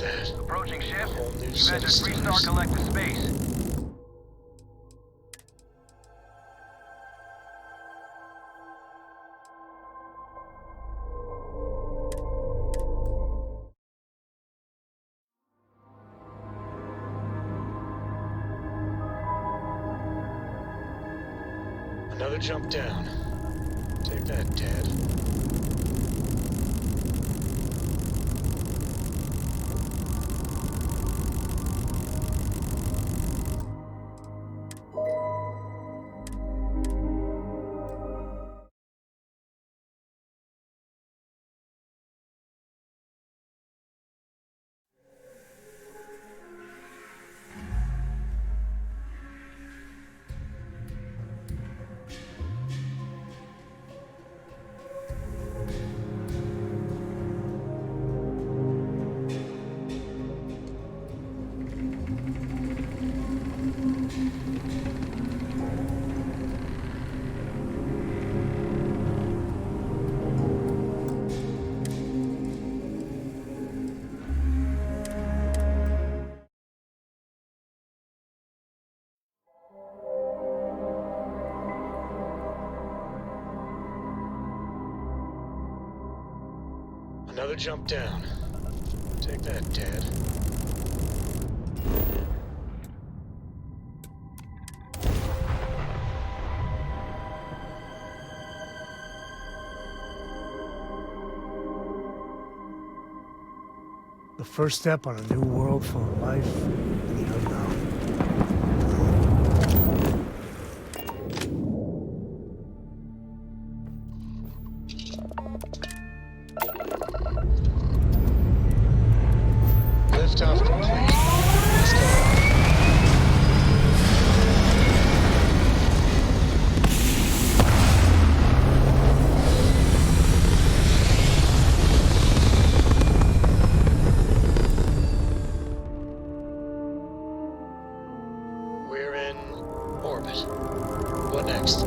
that. Approaching ship. A whole new You've set of entered Freestar stars. Collective space. Another jump down. Take that, Dad. Another jump down. Take that, Dad. The first step on a new world full of life and the unknown. Liftoff complete. Let's go. We're in orbit. What next?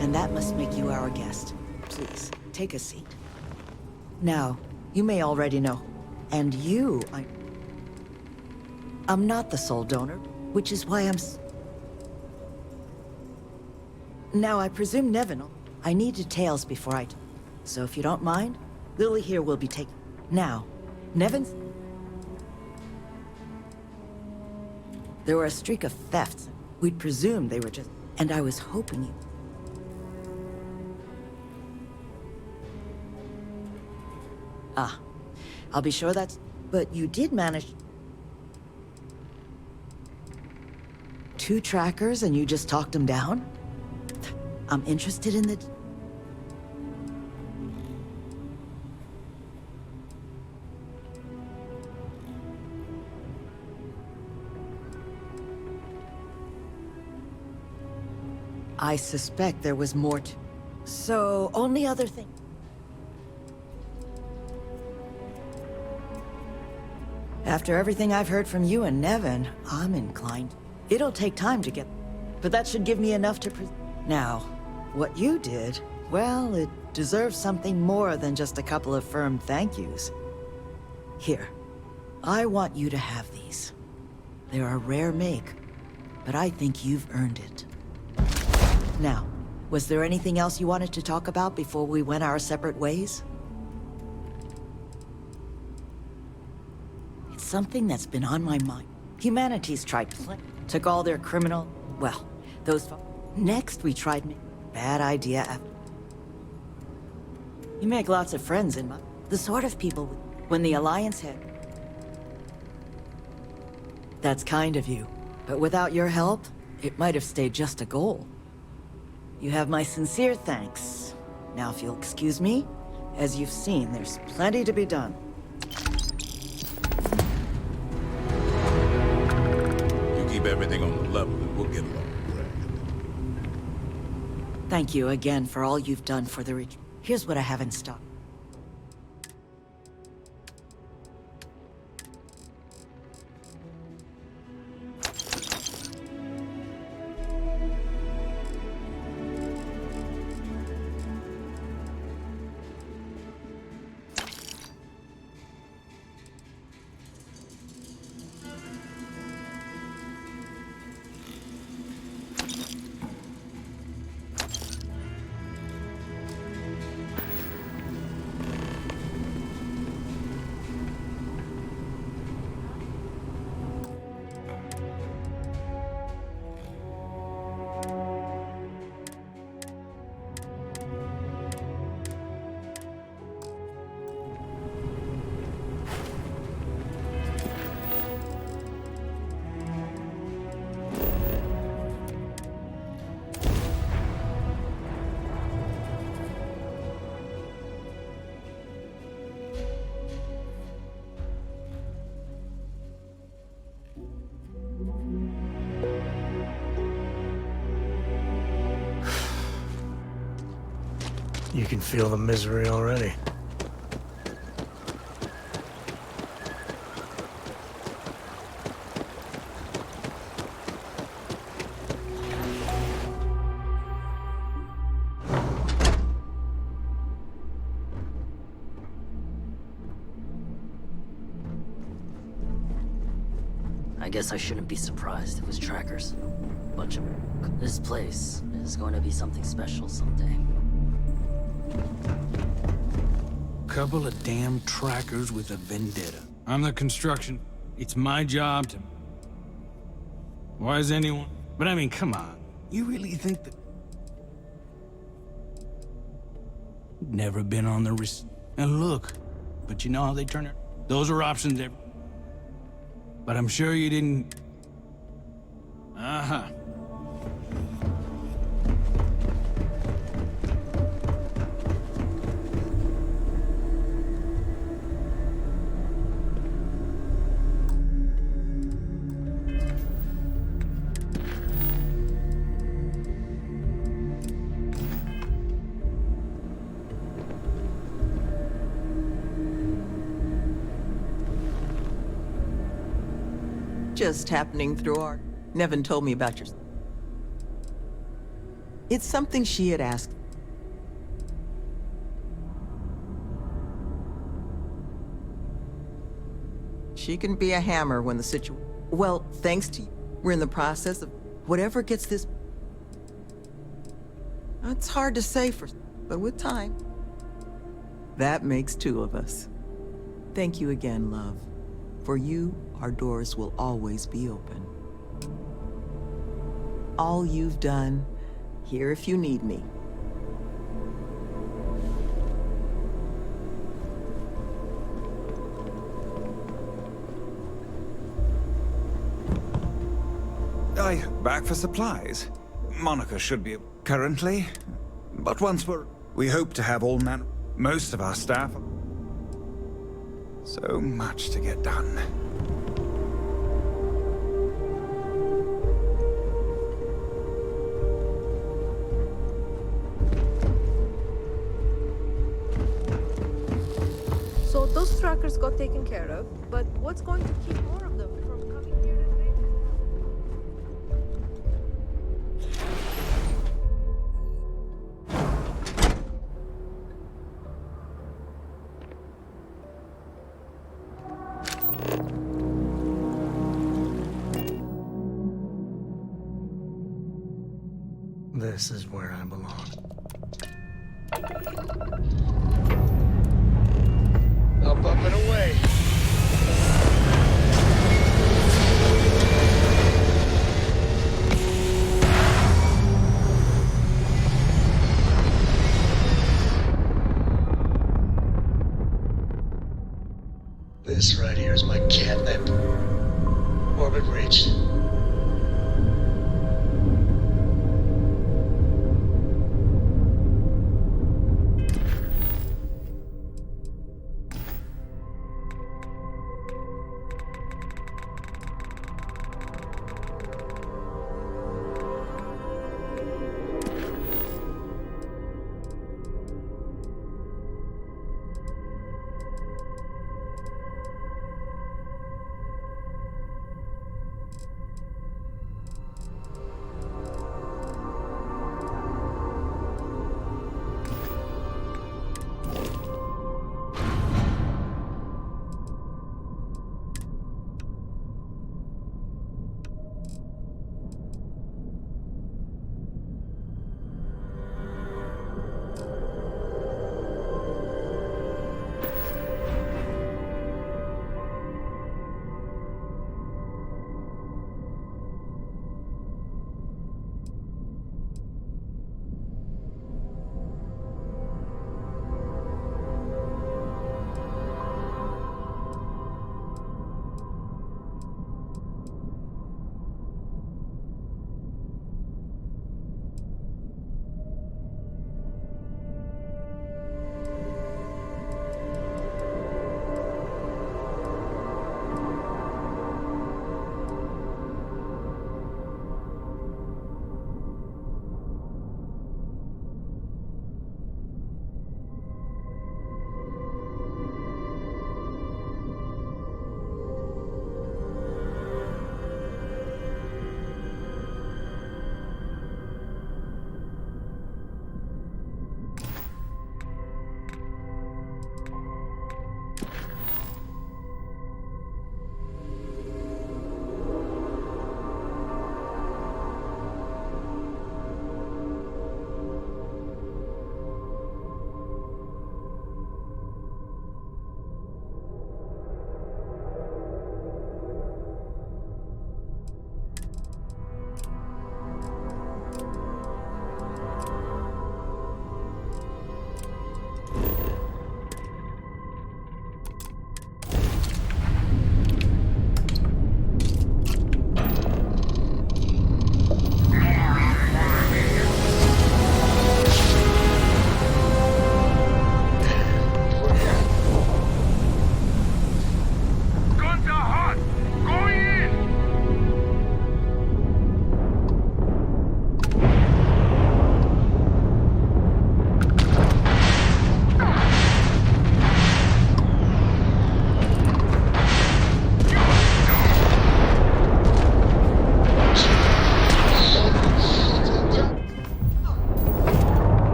And that must make you our guest. Please, take a seat. Now, you may already know. And you, I'm not the sole donor, which is why Now, I presume Nevin. I need details before I... So if you don't mind, Lily here will be taking... Now, Nevin's... There were a streak of thefts. We'd presumed they were just... And I was hoping you... Ah, I'll be sure that's... But you did manage... 2 trackers and you just talked them down? I'm interested in the... I suspect there was more to... So, only other thing... After everything I've heard from you and Nevin, I'm inclined. It'll take time to get... But that should give me enough to... Now, what you did, well, it deserves something more than just a couple of firm thank yous. Here, I want you to have these. They're a rare make, but I think you've earned it. Now, Was there anything else you wanted to talk about before we went our separate ways? It's something that's been on my mind. Humanity's tried took all their criminal... Well, those... Next, we tried... Bad idea after... You make lots of friends in my... The sort of people... When the Alliance had... That's kind of you. But without your help, it might have stayed just a goal. You have my sincere thanks. Now, if you'll excuse me, as you've seen, there's plenty to be done. You keep everything on the level and we'll get along grand. Thank you again for all you've done for the retreat. Here's what I have in stock. You can feel the misery already. I guess I shouldn't be surprised it was trackers. Bunch of... This place is going to be something special someday. Couple of damn trackers with a vendetta. I'm the construction. It's my job to... Why is anyone... But I mean, come on. You really think that... Never been on the risk. And look, but you know how they turn it? Those are options there. But I'm sure you didn't... Uh-huh. Just happening through our... Nevin told me about your... It's something she had asked. She can be a hammer when the situation... Well, thanks to you, we're in the process of... Whatever gets this... It's hard to say but with time. That makes two of us. Thank you again, love. For you, our doors will always be open. All you've done, here if you need me. Back for supplies. Monica should be currently, but once we hope to have most of our staff. So much to get done. So those trackers got taken care of, but what's going to keep more of them from coming here and raiding? This is where I belong. Up and away. This right here is my catnip. Orbit reached.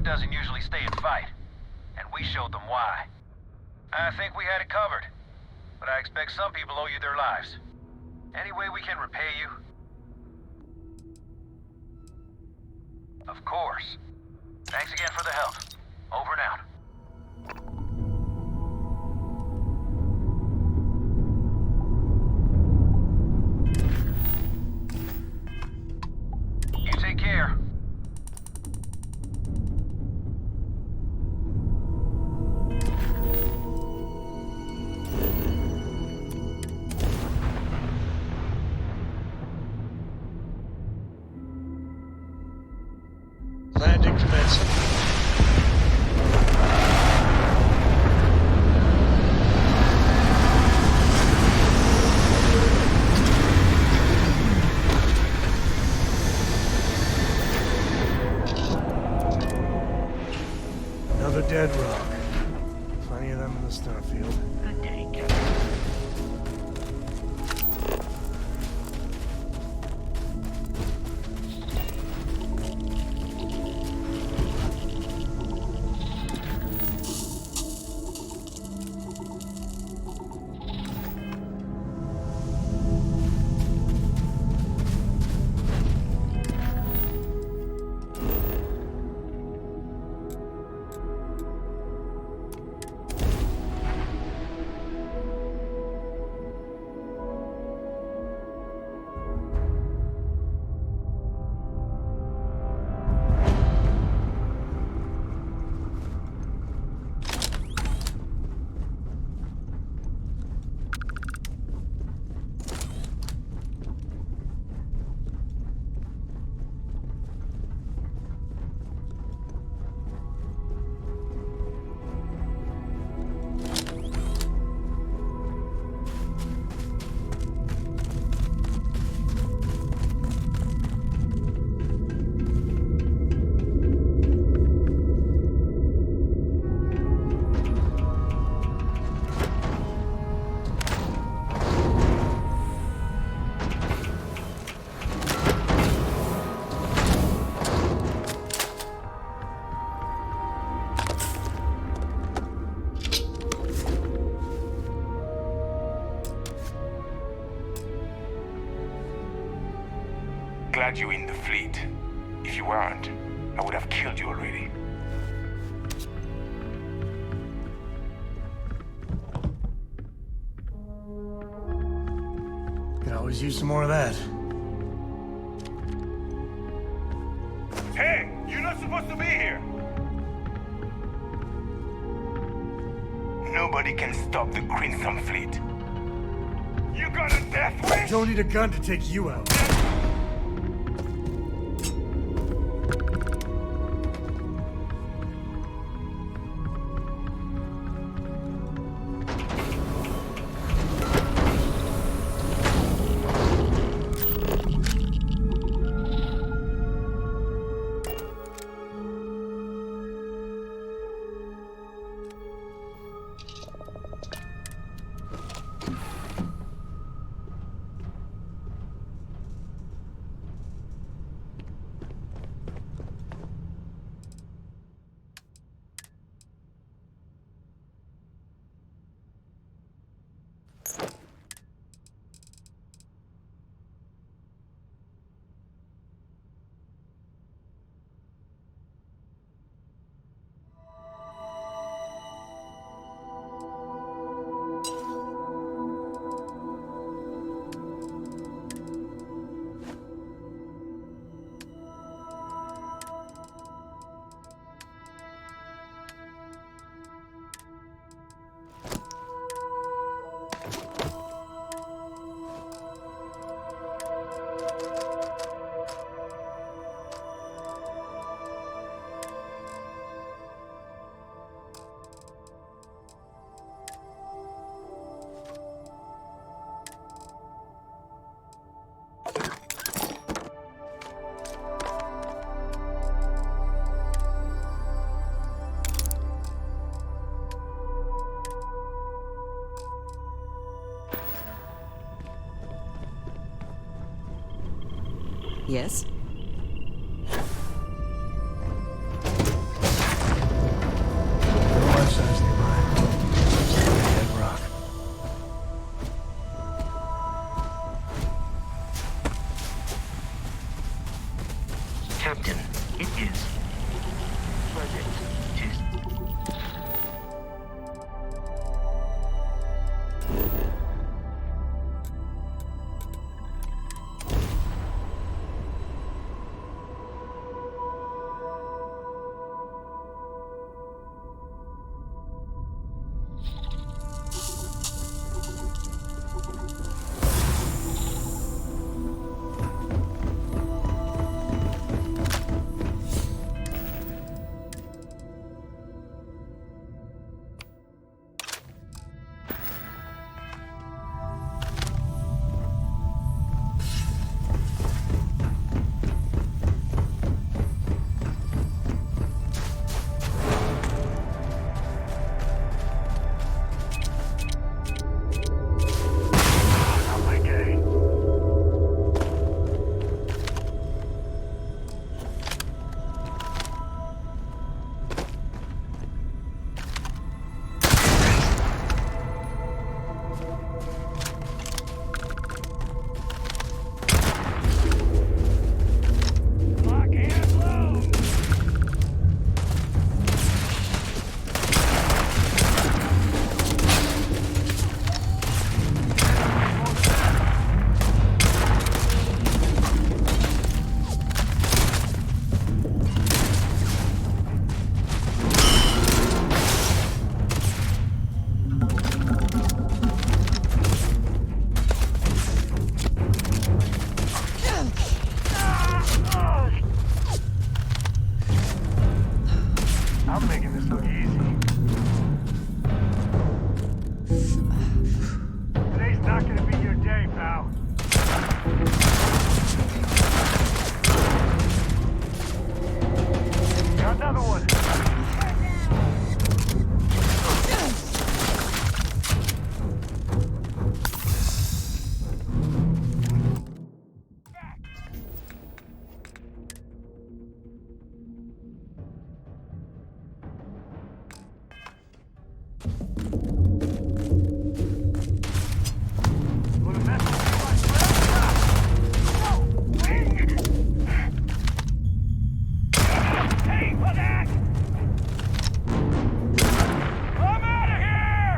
doesn't usually stay and fight, and we showed them why. I think we had it covered, but I expect some people owe you their lives. Any way we can repay you? Of course. Thanks again for the help. Over and out. You take care. Landing commencing. Another dead rock. Plenty of them in the Starfield. Good day, Captain. wanted you in the fleet. If you weren't, I would have killed you already. Could always use some more of that. Hey! You're not supposed to be here! Nobody can stop the Crimson Fleet. You got a death wish? Don't need a gun to take you out. Yes? No life size nearby. Dead rock. Captain, it is. Project for that! I'm out of here!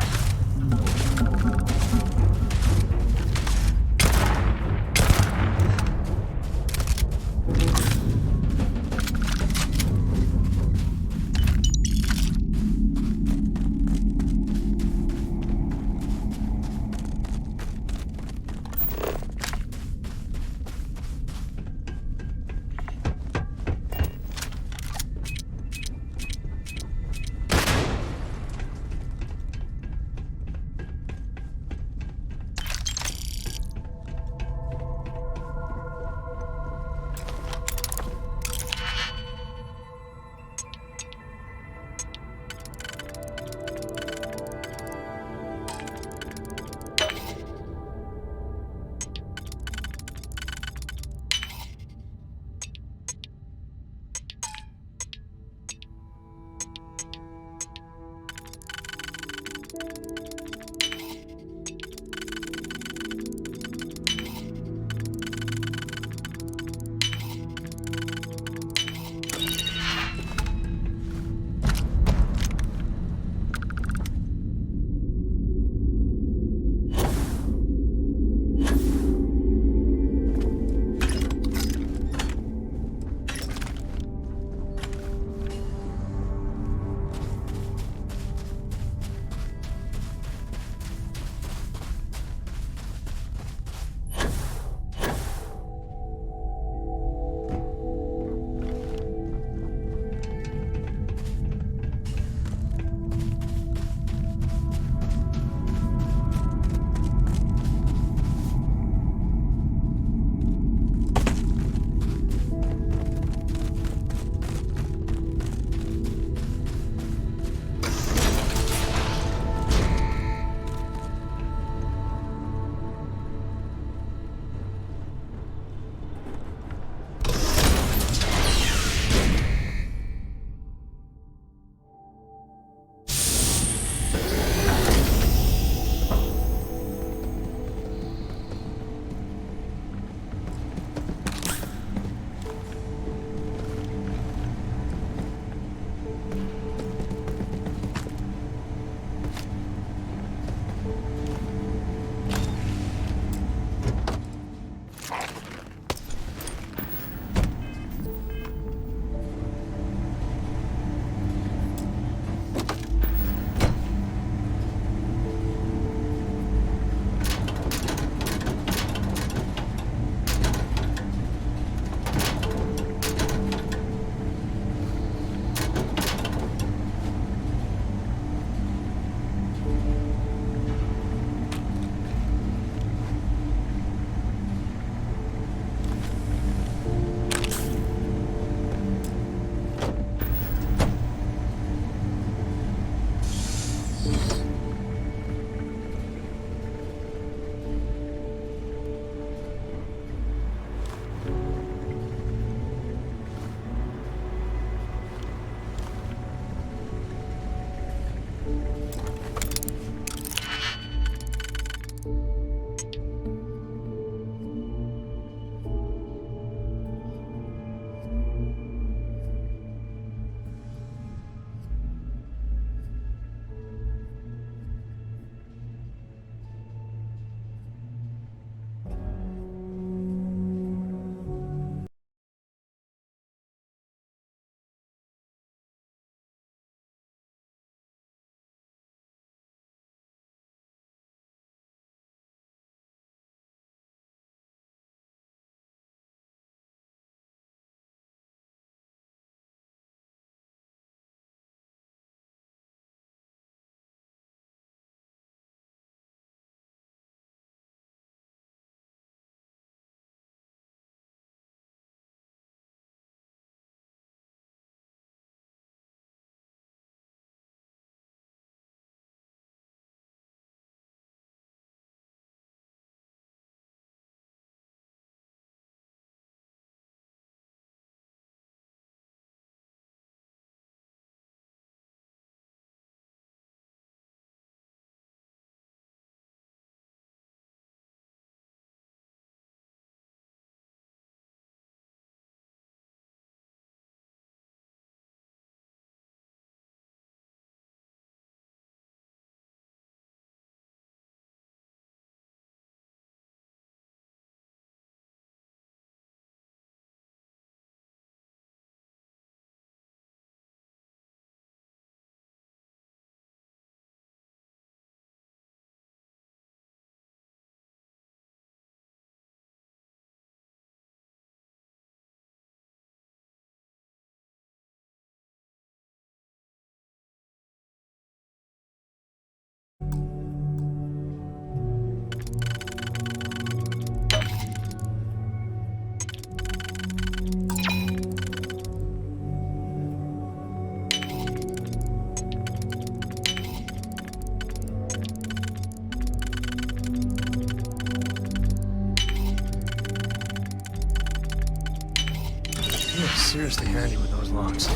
seriously handy with those locks.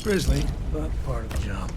Grisly, but part of the job.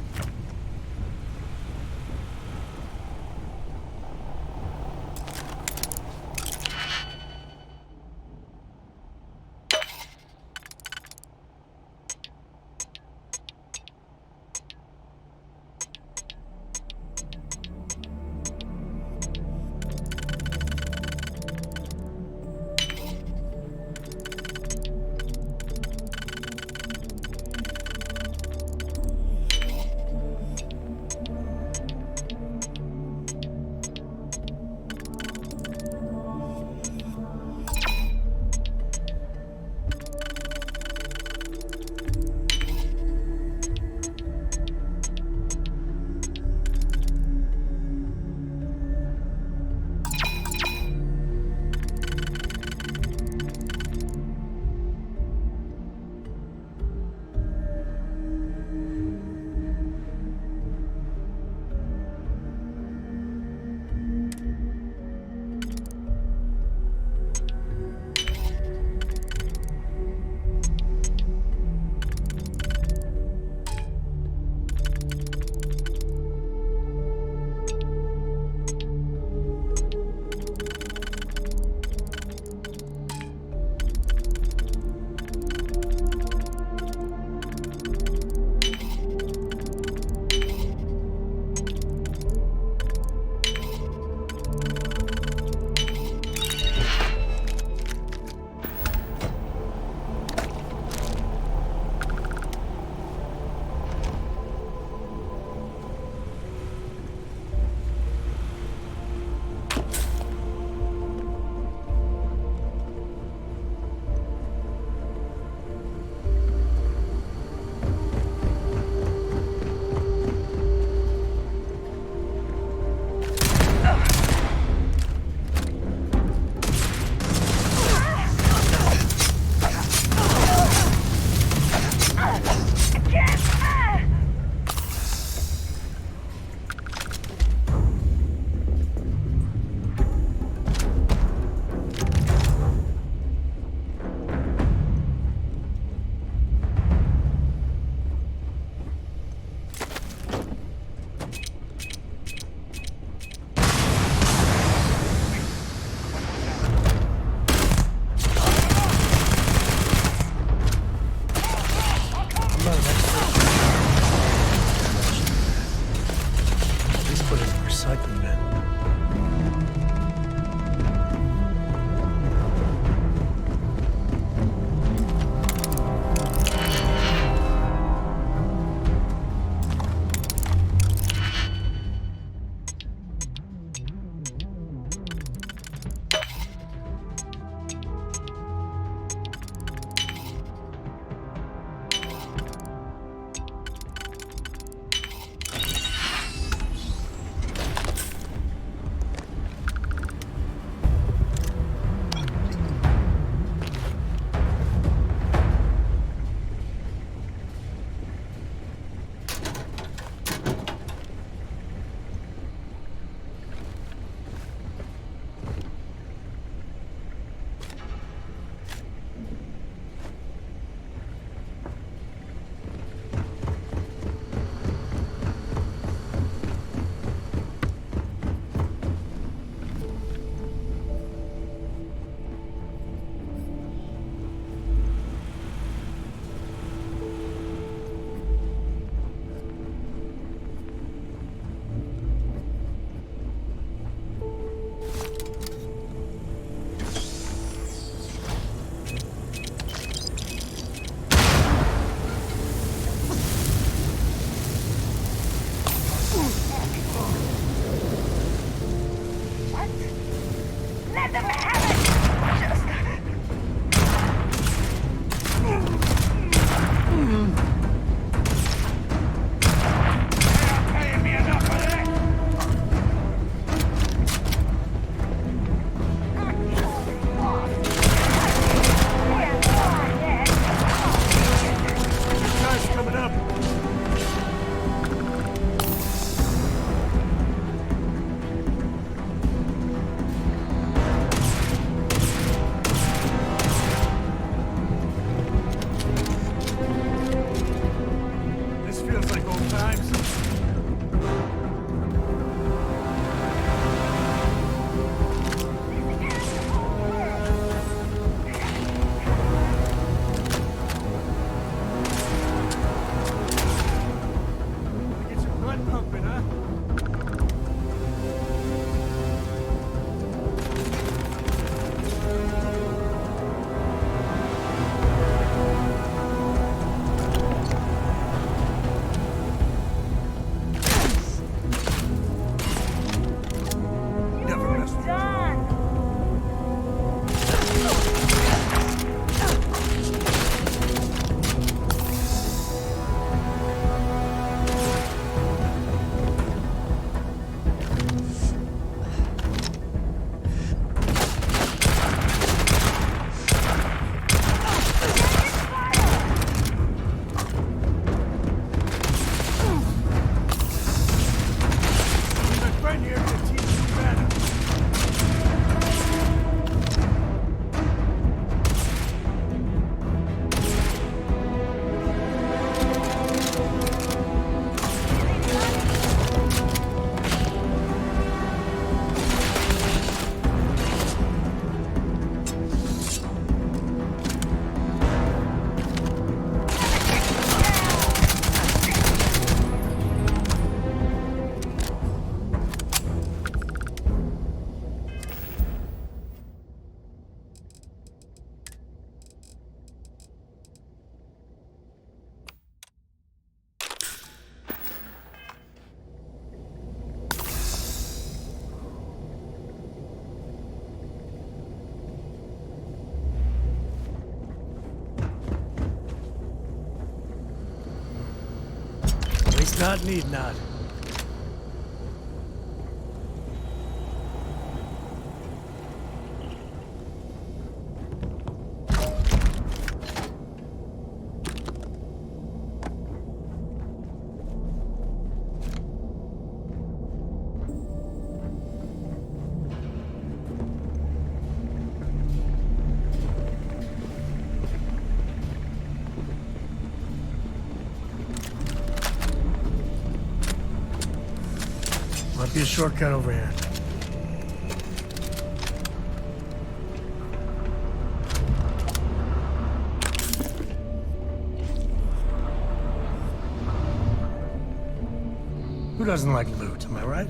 recycling bin. Waste not, need not. Might be a shortcut over here. Who doesn't like loot, am I right?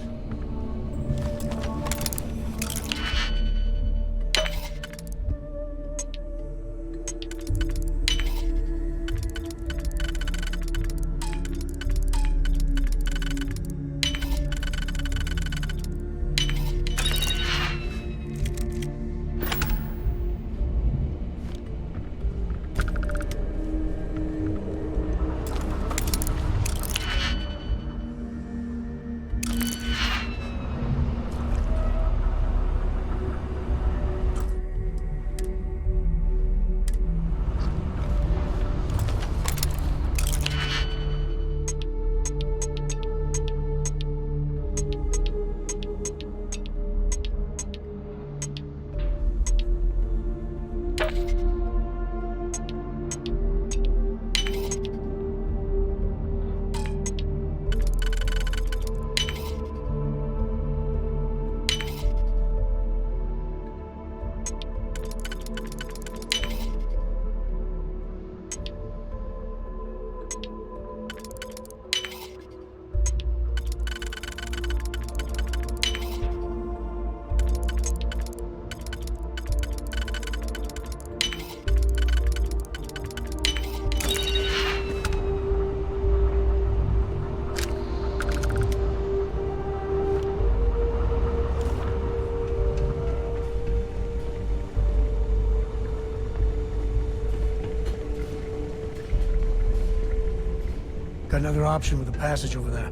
Got another option with the passage over there.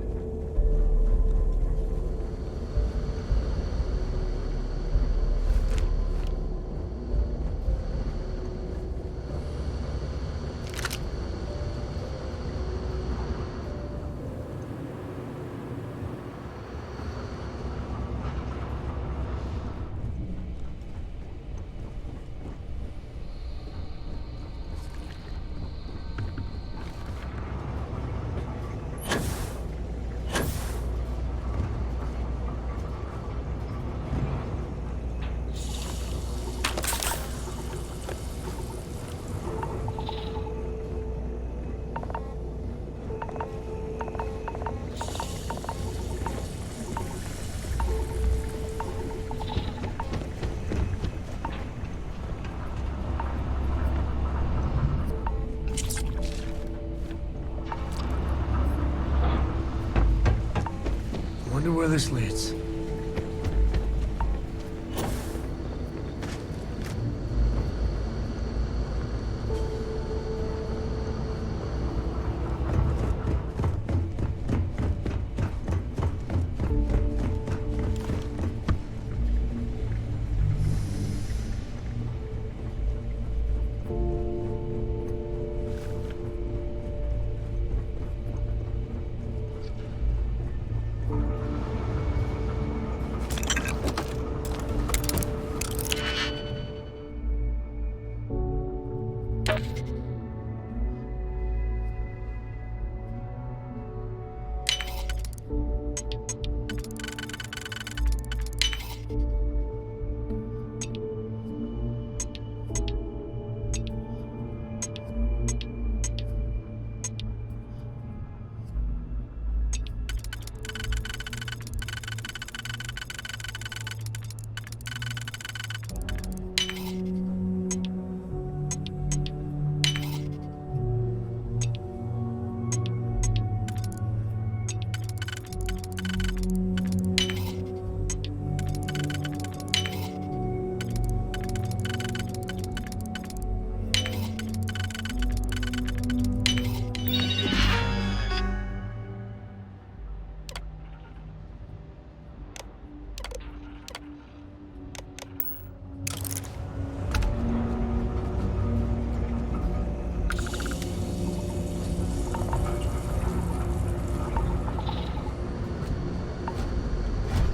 Wonder where this leads.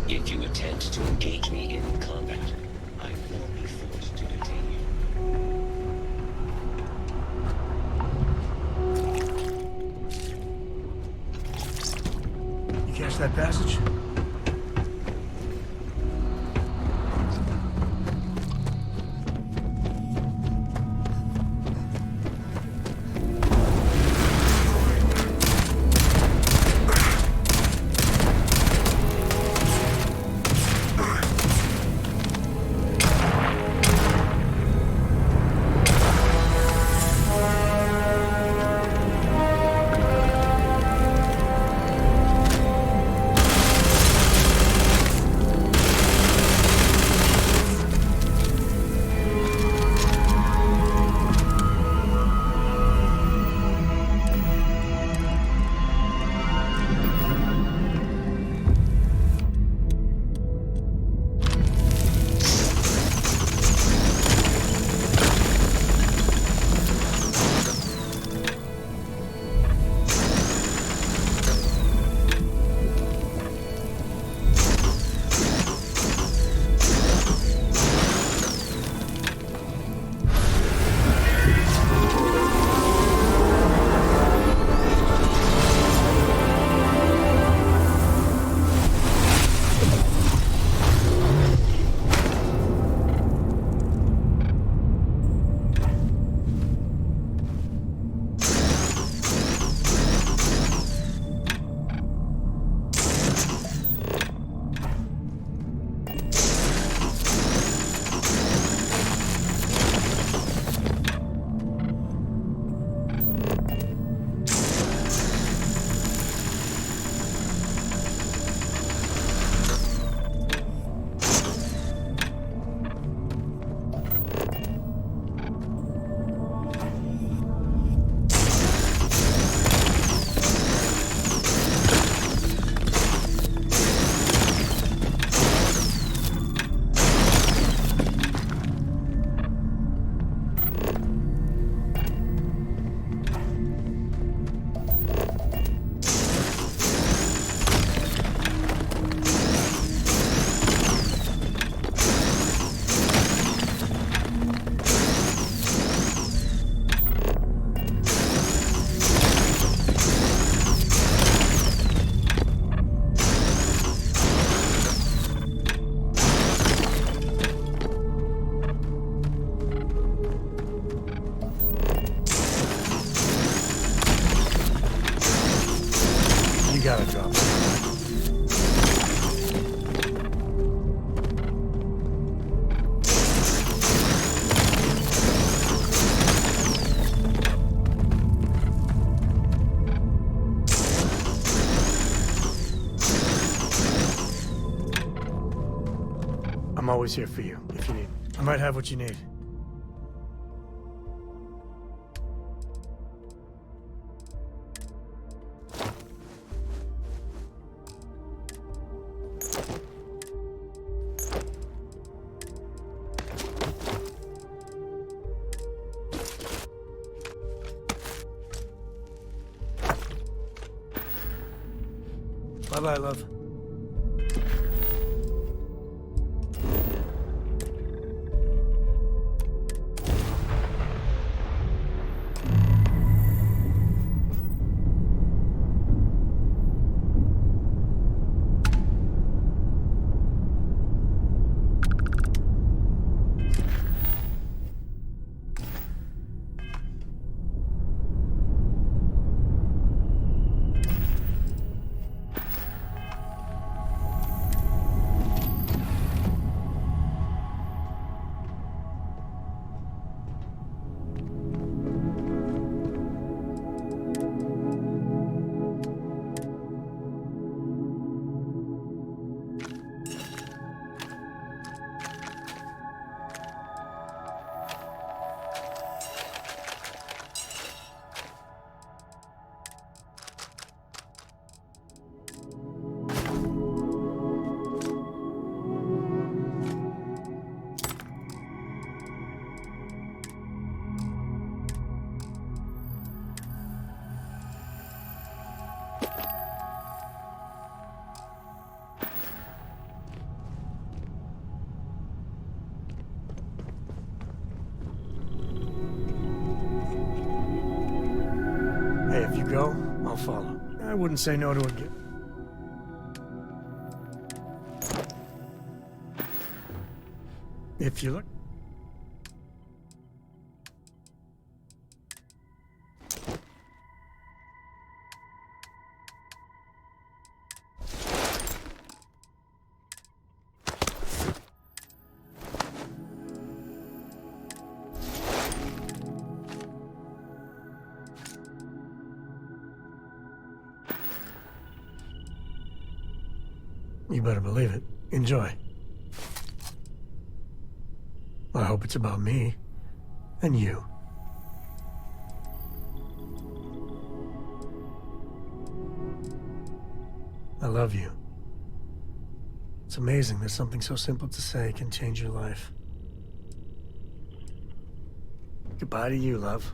If you attempt to engage me in combat, I will be forced to detain you. You catch that passage? I'm always here for you, if you need. I might have what you need. Bye-bye, love. Hey, if you go, I'll follow. I wouldn't say no to a gift. If you look. You better believe it. Enjoy. I hope it's about me and you. I love you. It's amazing that something so simple to say can change your life. Goodbye to you, love.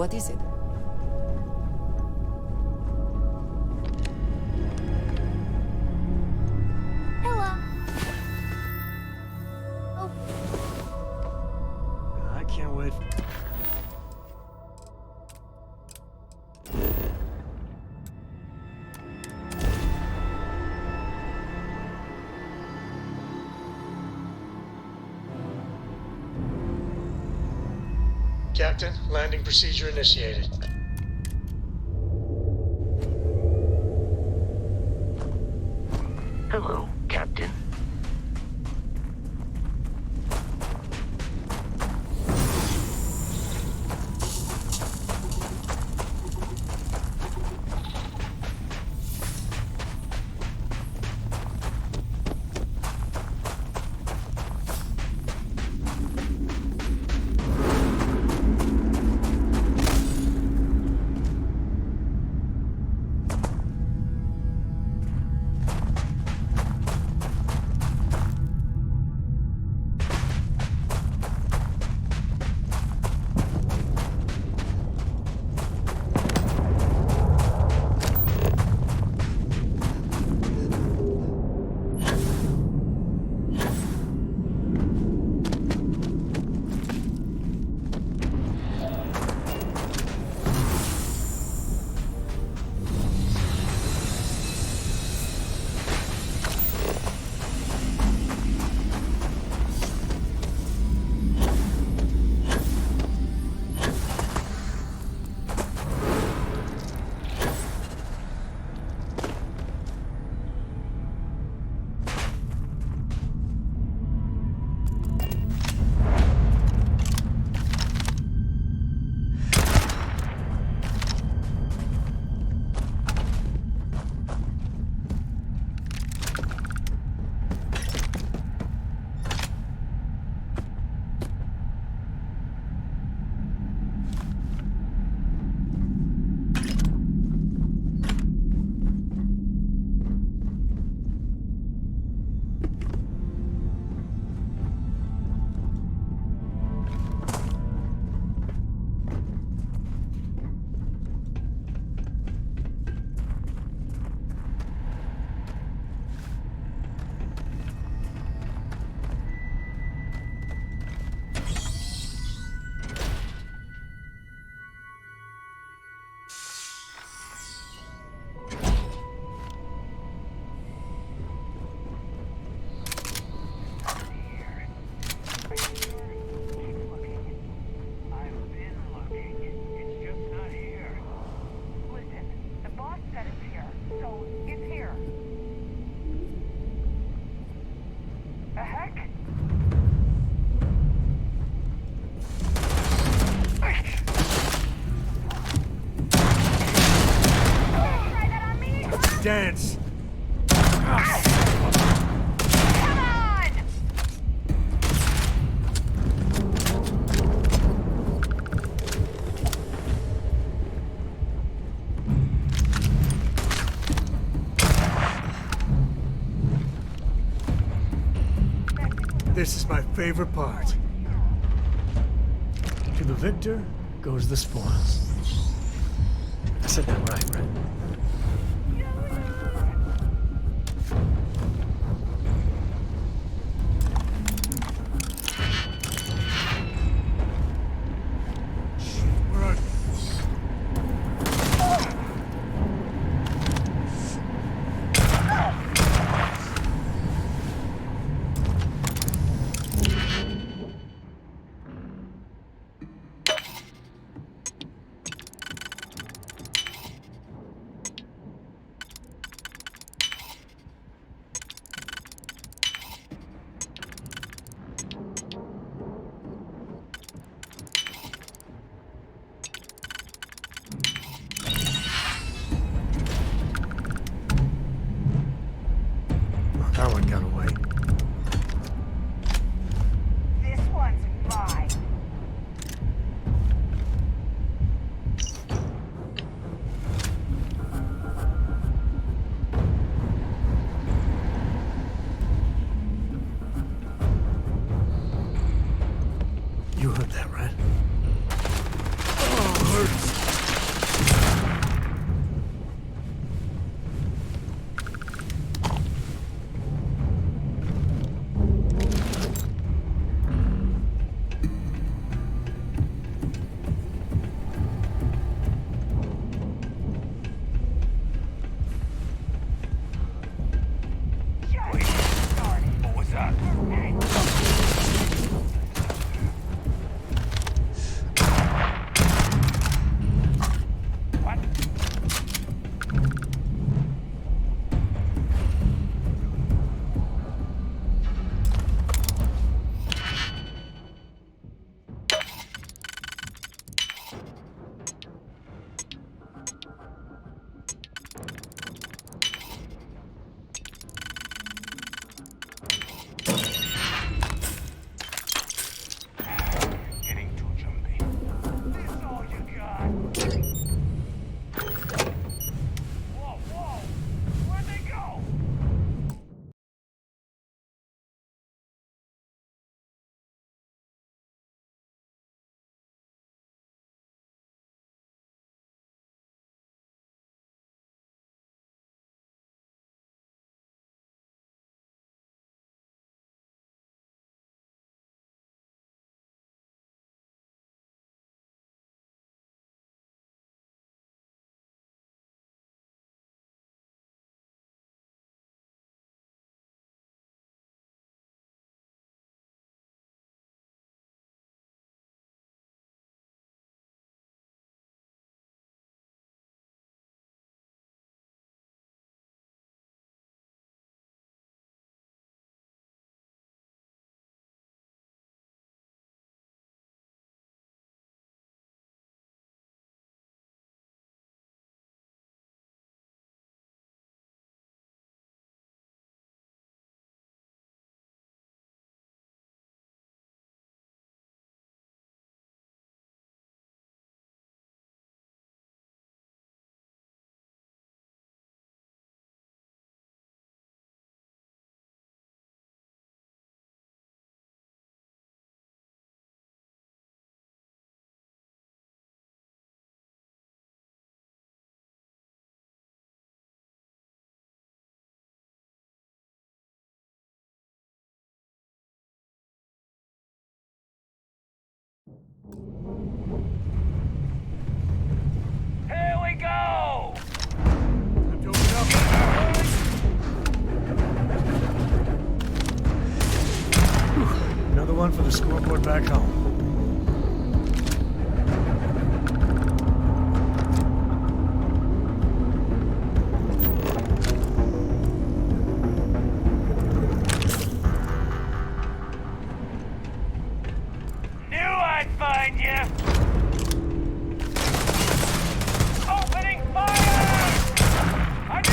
What is it? Hello. Oh, I can't wait. Captain, landing procedure initiated. Hello, Captain. Dance. This is my favorite part. To the victor goes the spoils. I said that right? That one got away. This one's mine. You heard that, right? Oh, hurts. What was that? Getting too jumpy. This all you got? Whoa, whoa! Where'd they go? Here we go! Another one for the scoreboard back home. Knew I'd find you! Opening fire! I did...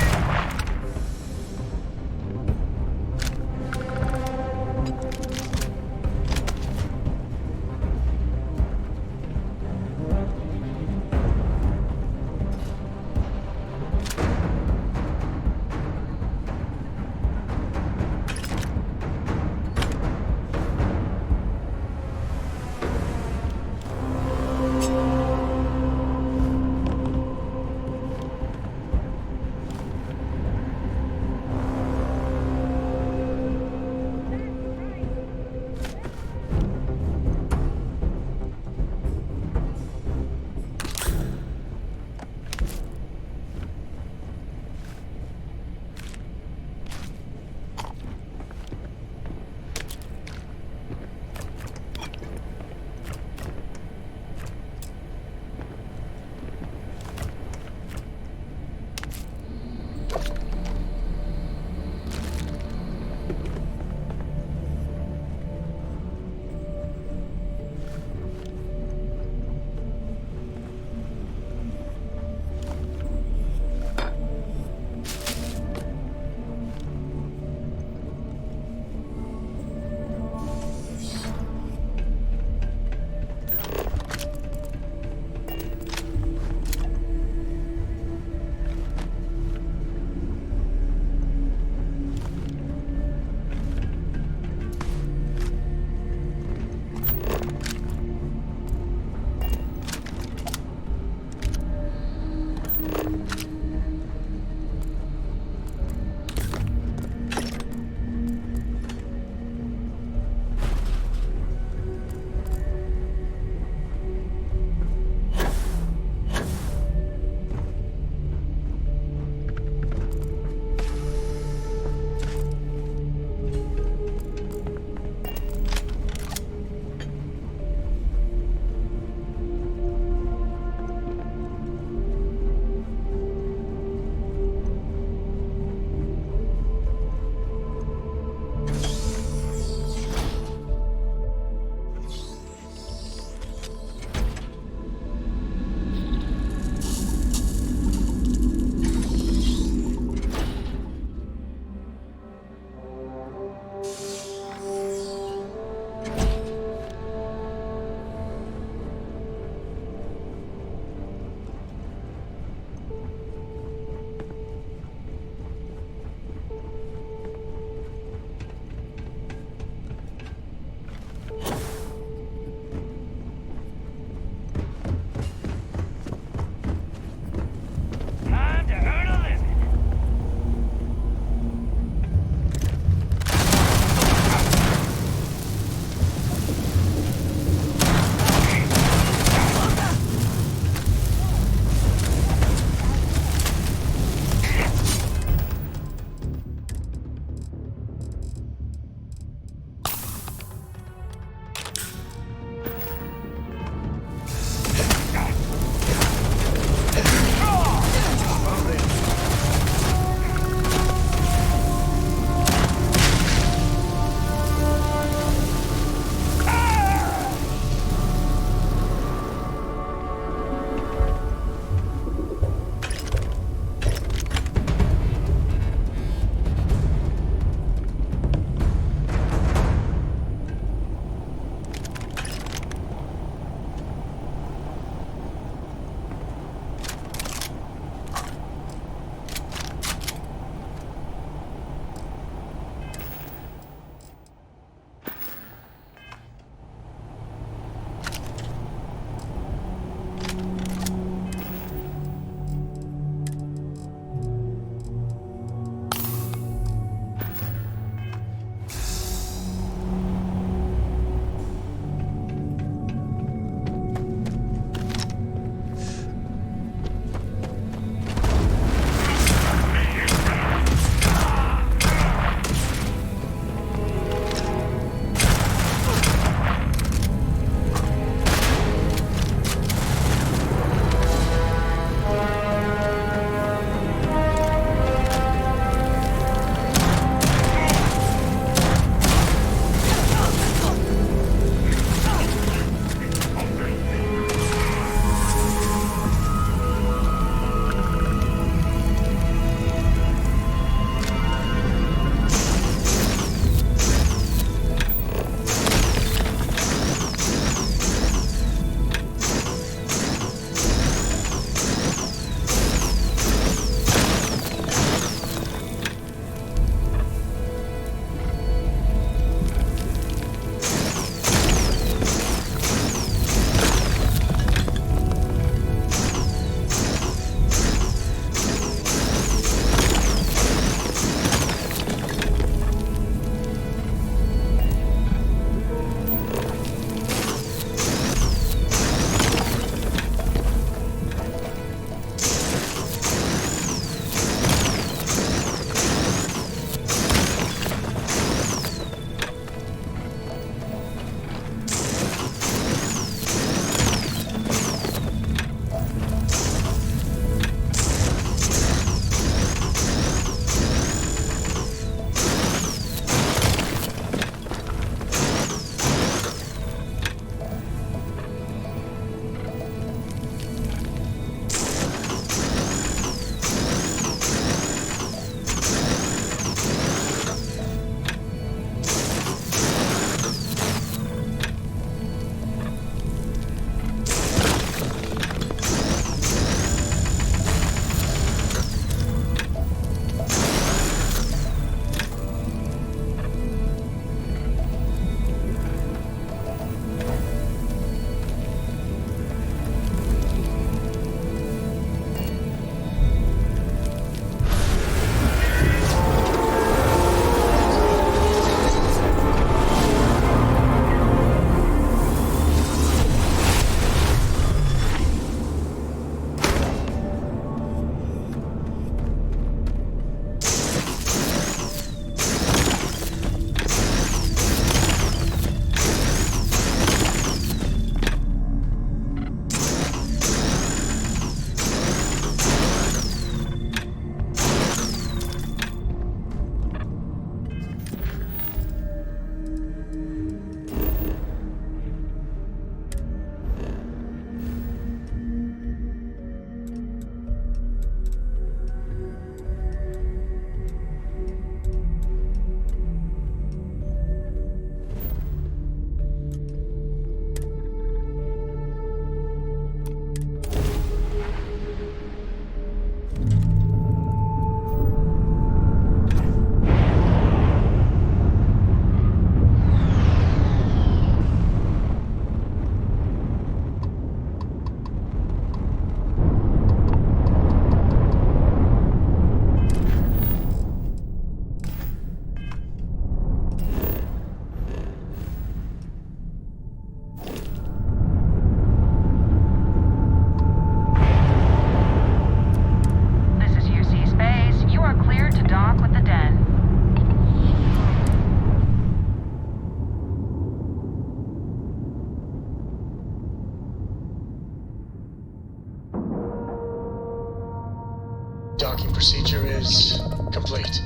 Docking procedure is complete.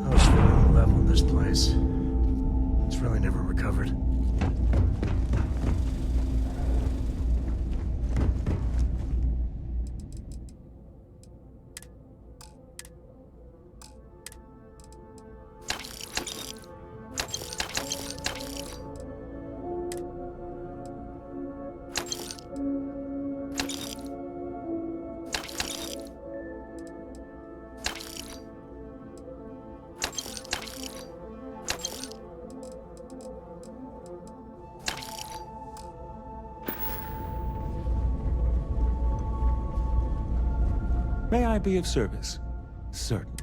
I was feeling the level in this place. It's really never recovered. May I be of service? Certainly.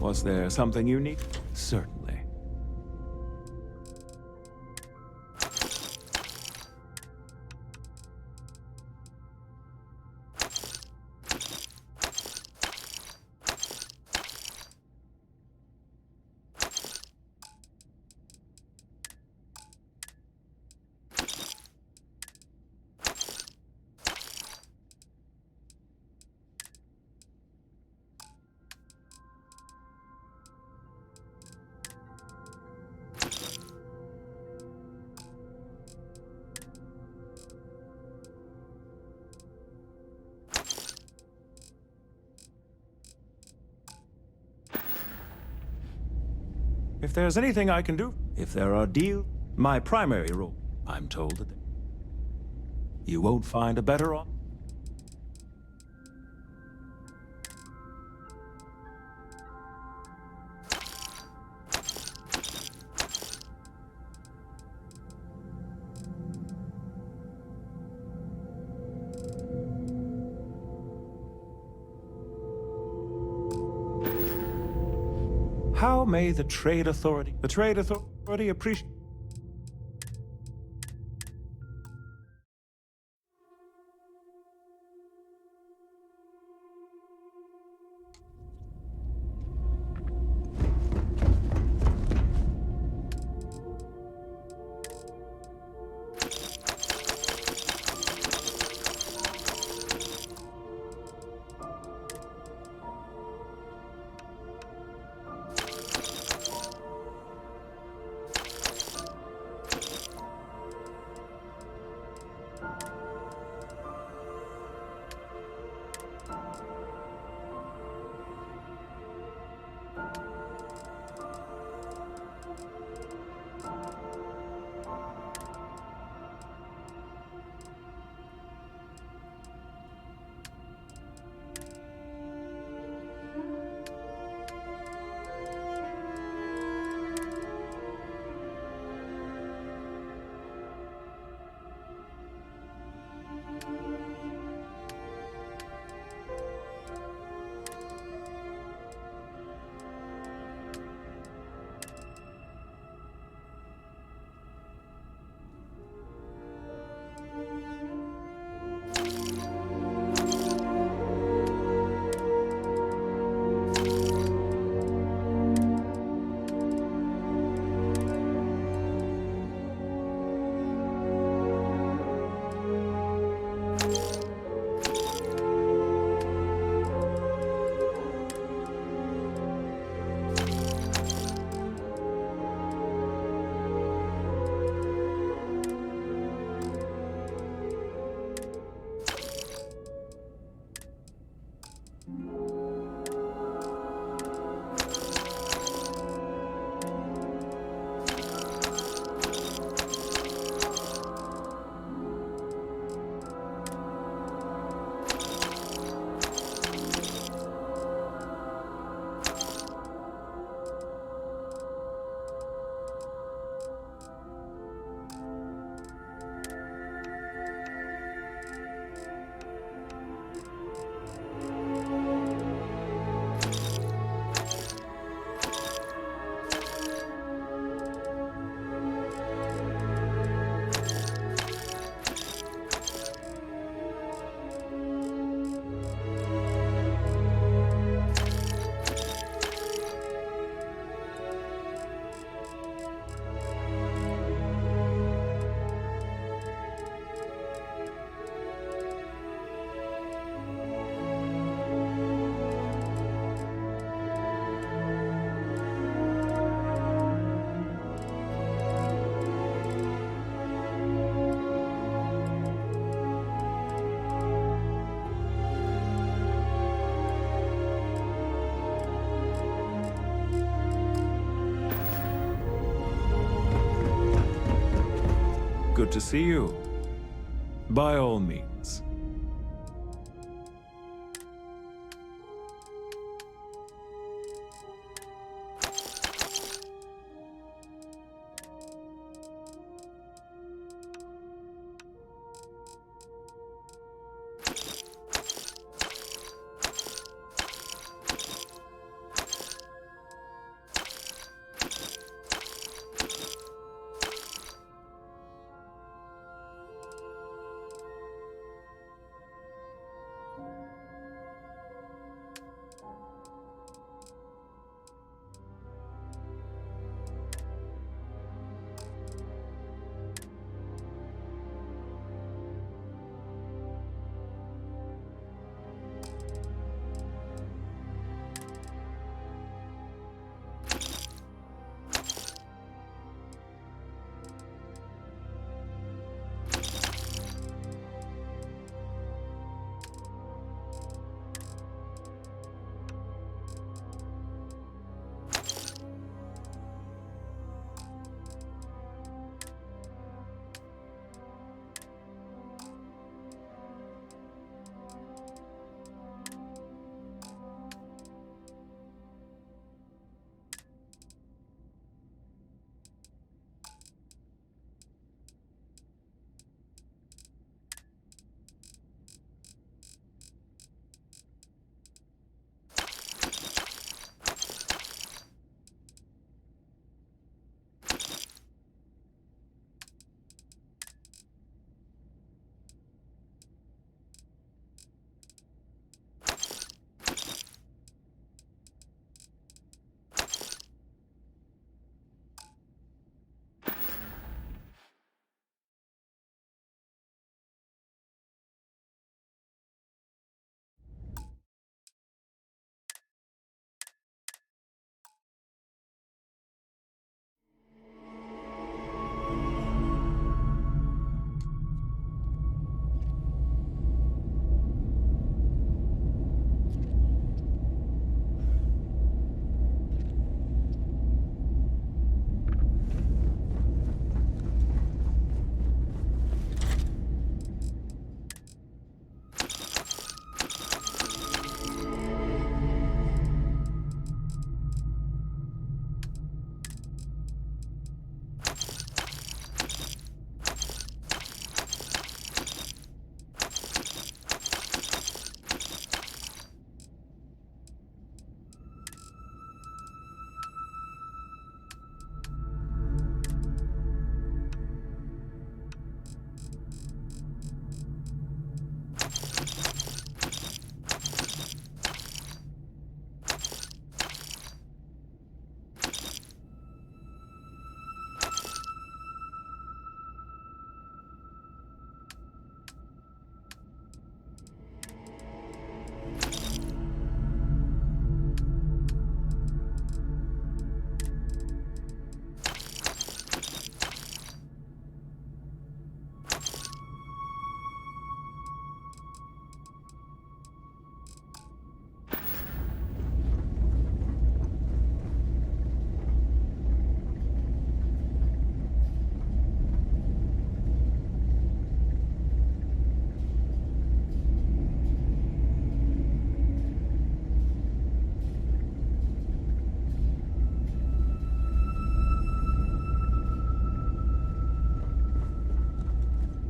Was there something you need? Certainly. If there's anything I can do, if there are deals, my primary role, I'm told that you won't find a better option. How may the Trade Authority appreciate? Good to see you. By all means.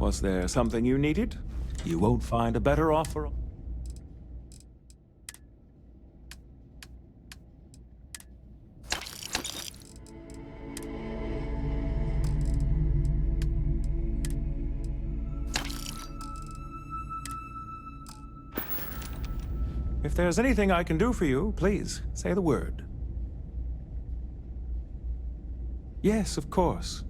Was there something you needed? You won't find a better offer. If there's anything I can do for you, please, say the word. Yes, of course.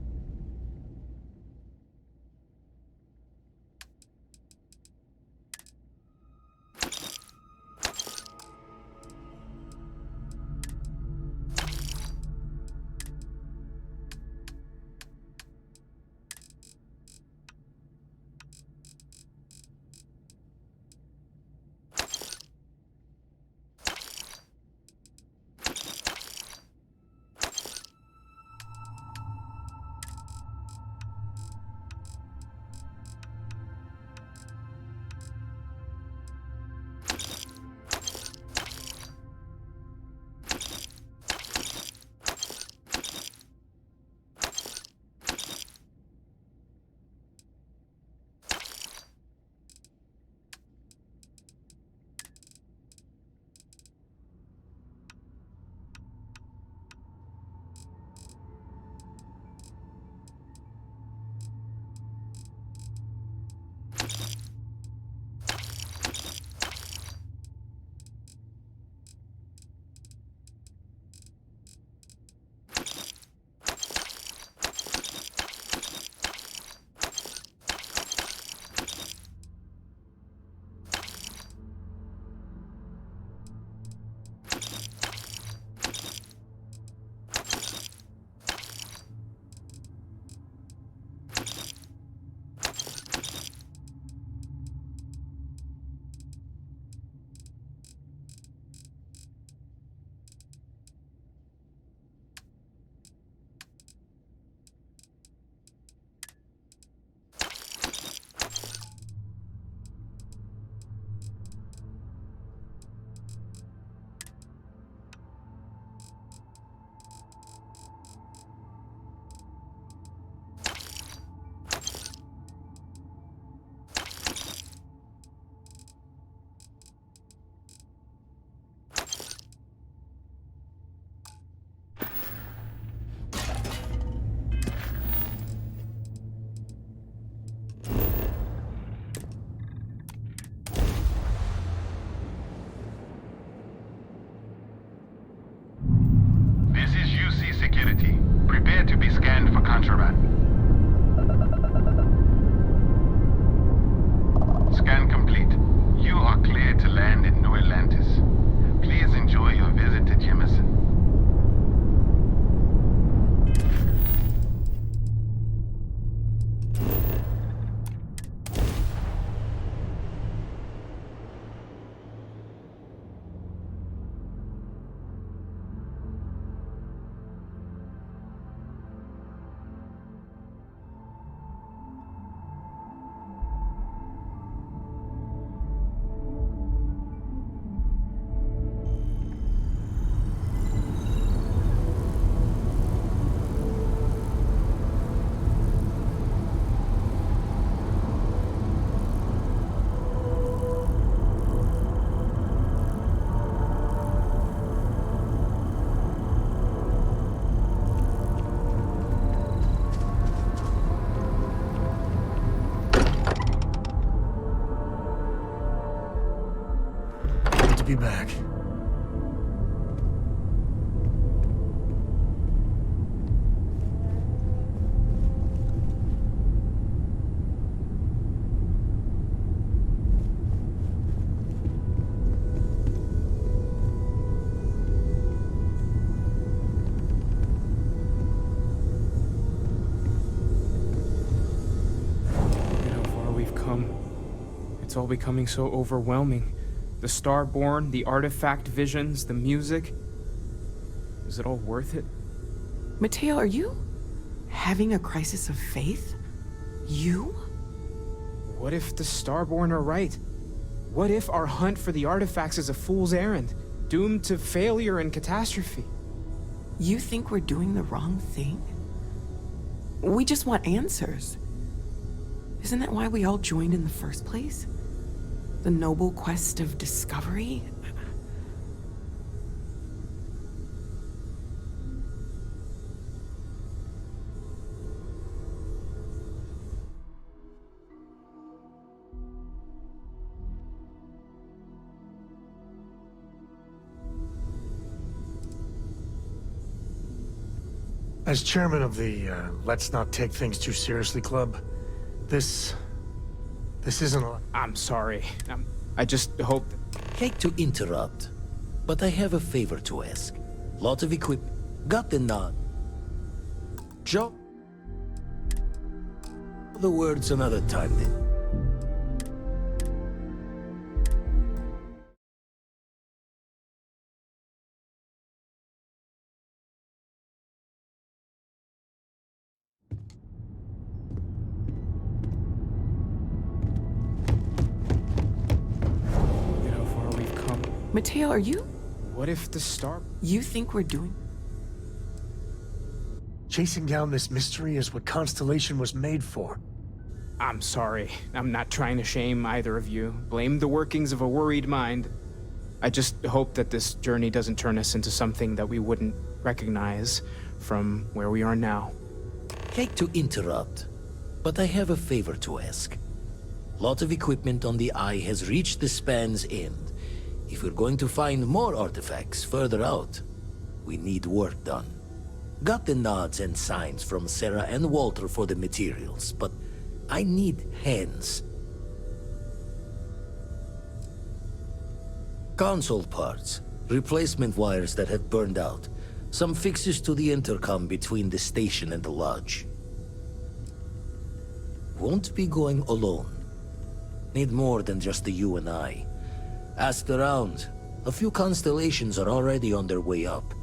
Prepare to be scanned for contraband. Scan complete. You are cleared to land in New Atlantis. Please enjoy your visit to Immersion. To be back. Look how far we've come. It's all becoming so overwhelming. The Starborn, the artifact visions, the music. Is it all worth it? Mateo, are you having a crisis of faith? You? What if the Starborn are right? What if our hunt for the artifacts is a fool's errand, doomed to failure and catastrophe? You think we're doing the wrong thing? We just want answers. Isn't that why we all joined in the first place? The noble quest of discovery? As chairman of the Let's Not Take Things Too Seriously Club, this isn't a... I'm sorry. I just hope... Hate to interrupt, but I have a favor to ask. Lot of equipment. Got the nod. Joe? The words another time then. Mateo, are you? What if the star... You think we're doing... Chasing down this mystery is what Constellation was made for. I'm sorry. I'm not trying to shame either of you. Blame the workings of a worried mind. I just hope that this journey doesn't turn us into something that we wouldn't recognize from where we are now. Hate to interrupt, but I have a favor to ask. Lot of equipment on the Eye has reached the span's end. If we're going to find more artifacts further out, we need work done. Got the nods and signs from Sarah and Walter for the materials, but I need hands. Console parts, replacement wires that have burned out, some fixes to the intercom between the station and the lodge. Won't be going alone. Need more than just the you and I. Asked around. A few constellations are already on their way up.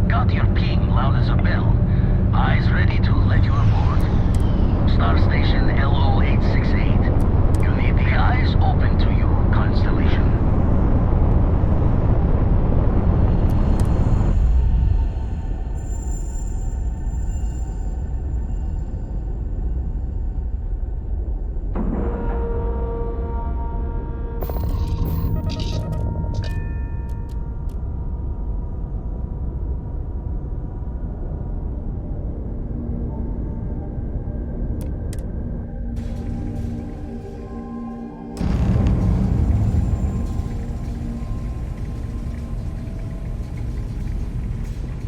Got your ping loud as a bell. Eyes ready to let you aboard. Star Station LO-868. You need the eyes open to you, Constellation.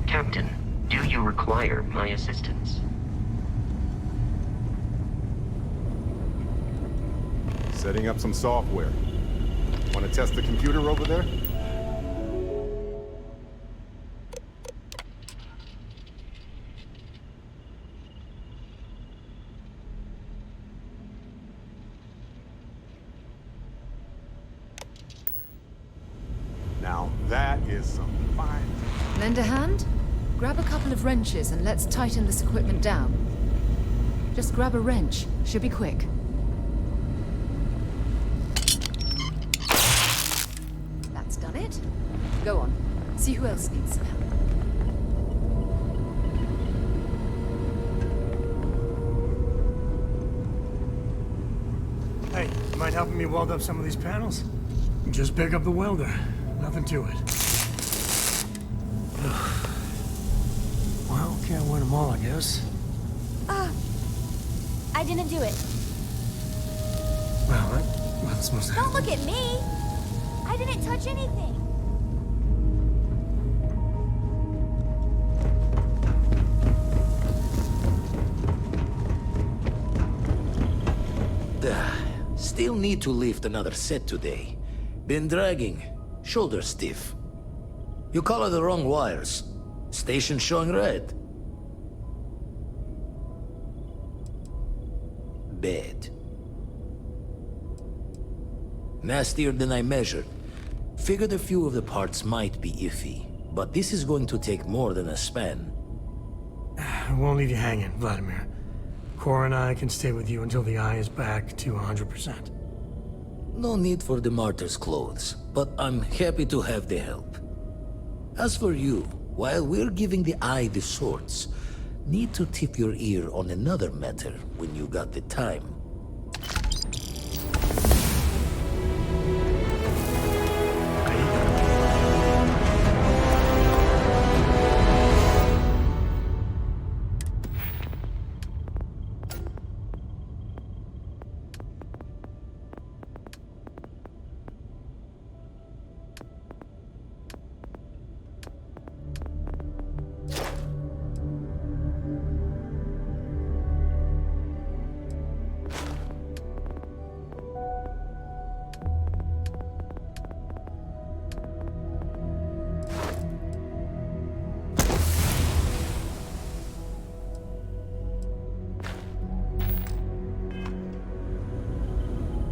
Captain, do you require my assistance? Setting up some software. Want to test the computer over there? Now that is some fine... Lend a hand? Grab a couple of wrenches and let's tighten this equipment down. Just grab a wrench. Should be quick. That's done it. Go on. See who else needs some help. Hey, you mind helping me weld up some of these panels? Just pick up the welder. Nothing to it. Well, can't win them all, I guess. I didn't do it. Well, that's supposed to Don't look at me! I didn't touch anything. Still need to lift another set today. Been dragging. Shoulder stiff. You color the wrong wires. Station showing red. Bad. Nastier than I measured. Figured a few of the parts might be iffy. but this is going to take more than a span. I won't leave you hanging, Vladimir. Cora and I can stay with you until the Eye is back to 100%. No need for the martyr's clothes, but I'm happy to have the help. As for you, while we're giving the Eye the swords, need to tip your ear on another matter when you got the time.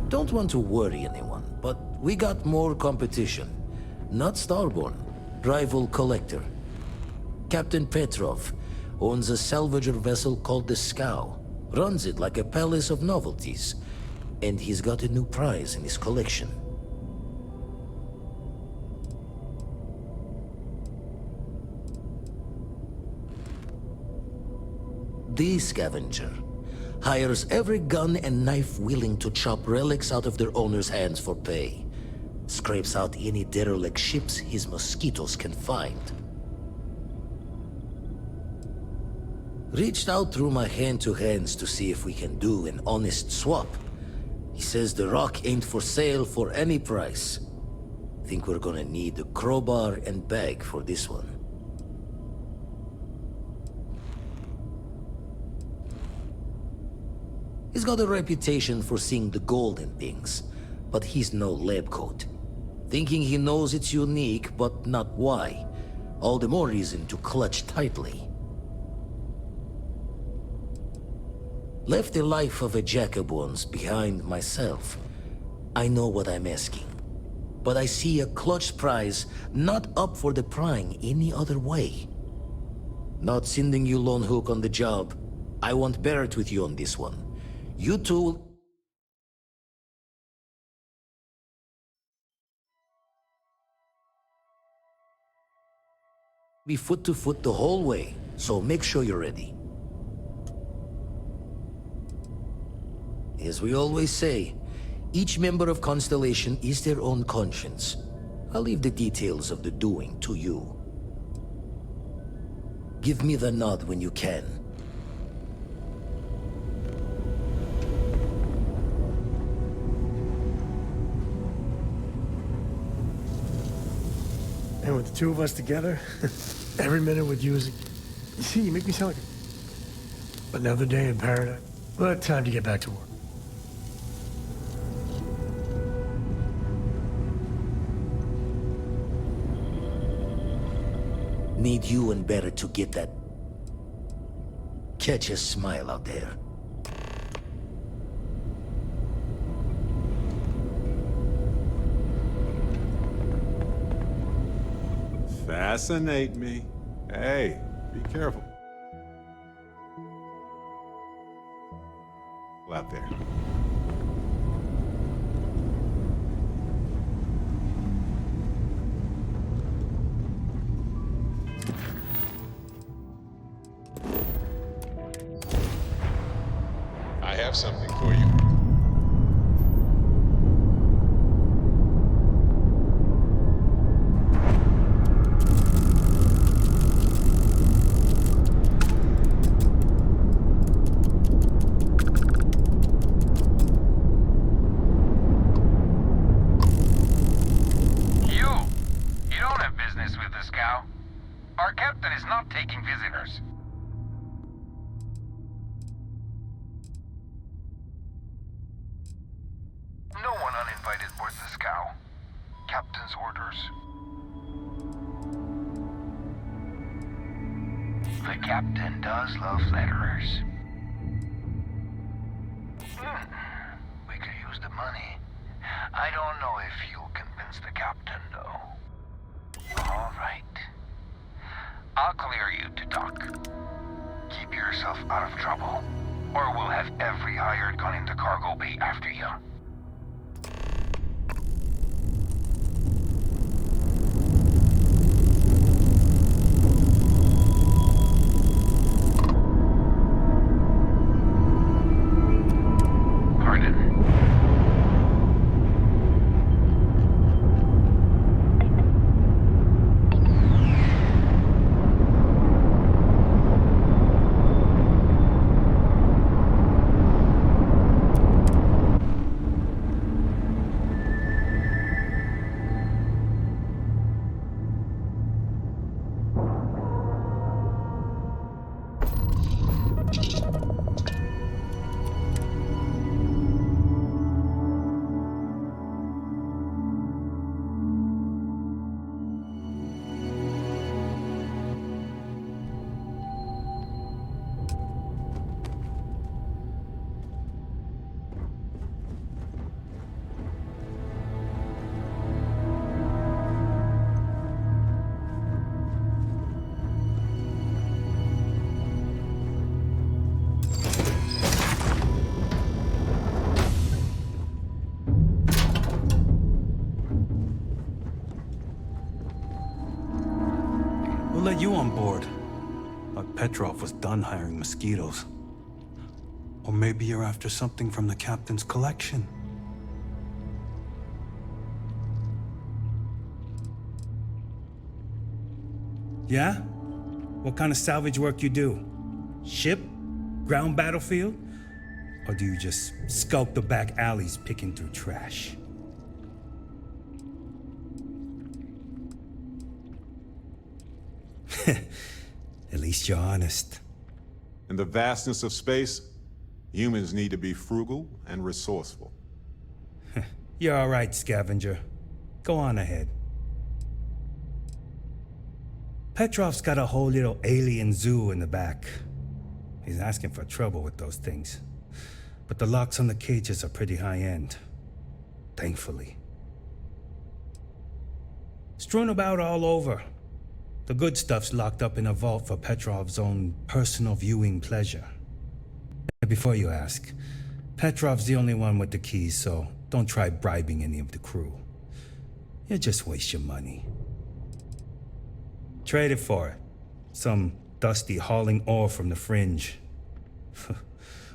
Don't want to worry anyone, but we got more competition. Not Starborn, rival collector. Captain Petrov owns a salvager vessel called the Scow. Runs it like a palace of novelties. And he's got a new prize in his collection. The Scavenger hires every gun and knife willing to chop relics out of their owner's hands for pay. Scrapes out any derelict ships his mosquitoes can find. Reached out through my hand-to-hands to see if we can do an honest swap. He says the rock ain't for sale for any price. Think we're gonna need a crowbar and bag for this one. He's got a reputation for seeing the gold in things, but he's no lab coat. Thinking he knows it's unique, but not why. All the more reason to clutch tightly. Left the life of a jack-of-bones behind myself. I know what I'm asking. But I see a clutch prize not up for the prying any other way. Not sending you lone hook on the job. I won't bear it with you on this one. You two will... be foot to foot the whole way, so make sure you're ready. As we always say, each member of Constellation is their own conscience. I'll leave the details of the doing to you. Give me the nod when you can. And with the two of us together, every minute with you is... You see, you make me sound like another day in paradise. But time to get back to work. Need you and Barrett to get that... catch a smile out there. Fascinate me. Hey, be careful. Out there. I have something for you. Our captain is not taking visitors. No one uninvited boards the scow. Captain's orders. The captain does love flatterers. We could use the money. I don't know if you'll convince the captain, though. All right. I'll clear you to dock. Keep yourself out of trouble, or we'll have every hired gun in the cargo bay after you. We'll let you on board. But Petrov was done hiring mosquitoes. Or maybe you're after something from the captain's collection. Yeah? What kind of salvage work you do? Ship? Ground battlefield? Or do you just skulk the back alleys picking through trash? At least you're honest. In the vastness of space, humans need to be frugal and resourceful. You're all right, scavenger. Go on ahead. Petrov's got a whole little alien zoo in the back. He's asking for trouble with those things. But the locks on the cages are pretty high-end. Thankfully. Strewn about all over. The good stuff's locked up in a vault for Petrov's own personal viewing pleasure. And before you ask, Petrov's the only one with the keys, so don't try bribing any of the crew. You'll just waste your money. Trade it for it. Some dusty hauling ore from the fringe.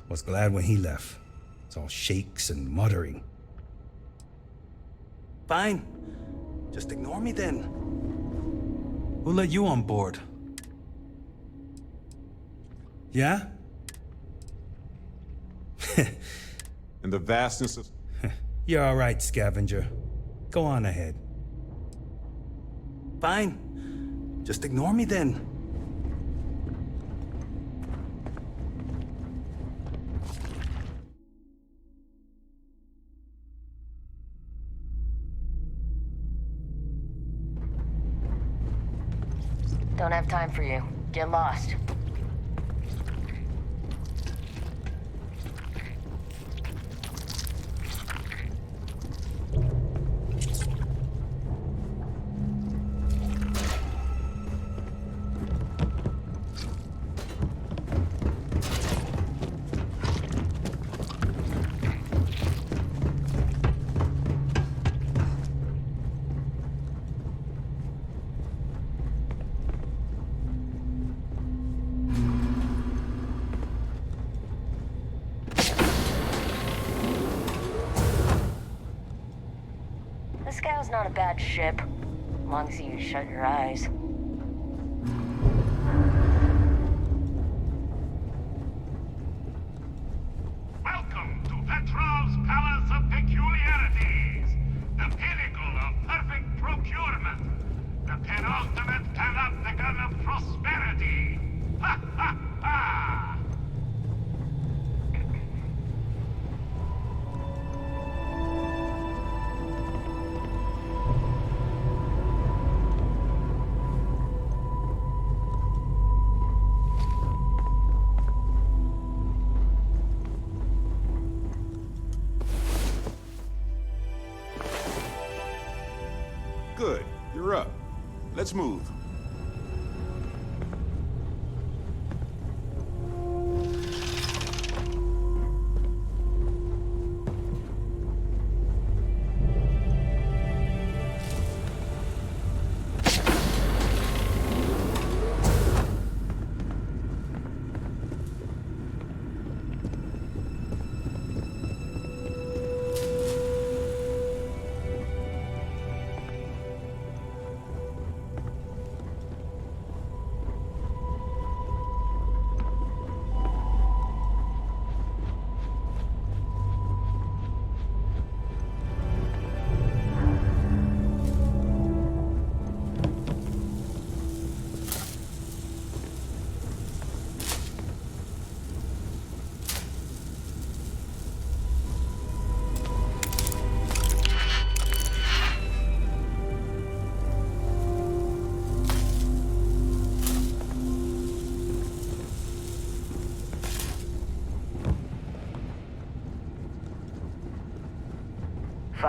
Was glad when he left. It's all shakes and muttering. Fine. Just ignore me then. We'll let you on board. Yeah? In the vastness of... You're all right, scavenger. Go on ahead. Fine. Just ignore me then. Don't have time for you. Get lost. This gal's not a bad ship, as long as you shut your eyes. Welcome to Petrov's Palace of Peculiarities, the pinnacle of perfect procurement, the penultimate panopticon of prosperity. Ha ha ha! Good, you're up. Let's move.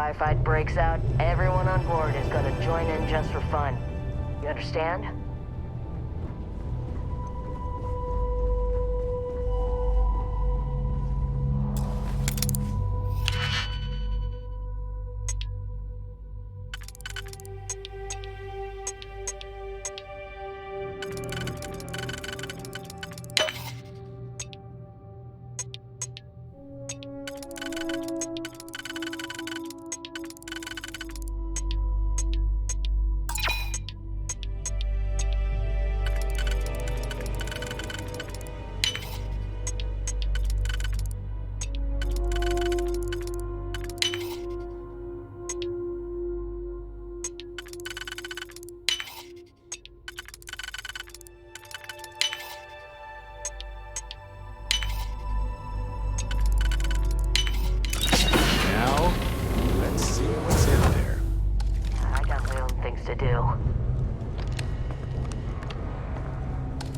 firefight breaks out, everyone on board is gonna join in just for fun. You understand? Now, let's see what's in there. I got my own things to do.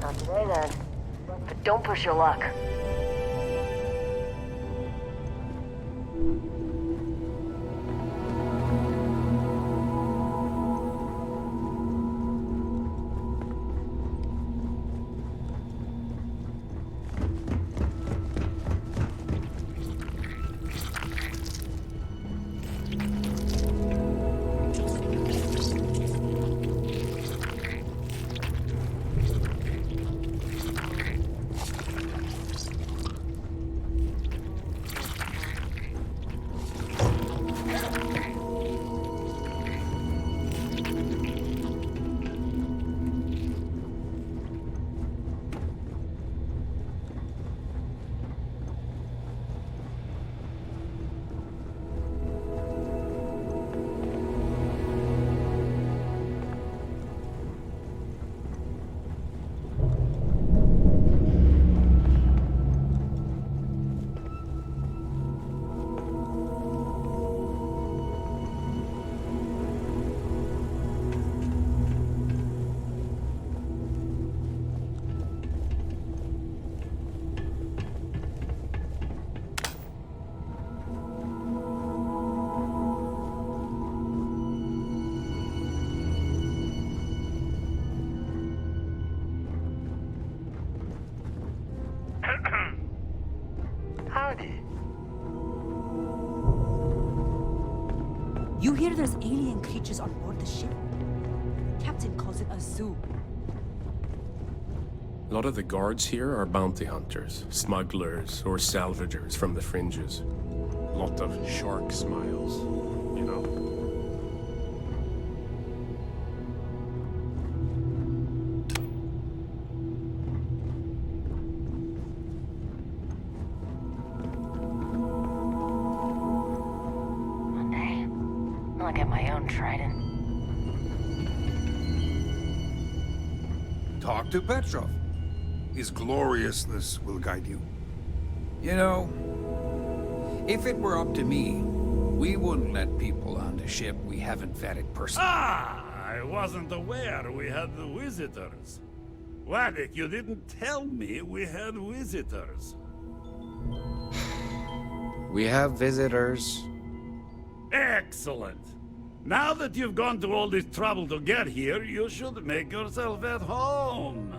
Not today, then. But don't push your luck. Howdy. You hear there's alien creatures on board the ship? Captain calls it a zoo. A lot of the guards here are bounty hunters, smugglers, or salvagers from the fringes. A lot of shark smiles, you know? Monday. I'll get my own trident. Talk to Petrov. His gloriousness will guide you. You know, if it were up to me, we wouldn't let people on the ship we haven't vetted personally. I wasn't aware we had the visitors. Waddick, you didn't tell me we had visitors. We have visitors. Excellent. Now that you've gone to all this trouble to get here, you should make yourself at home.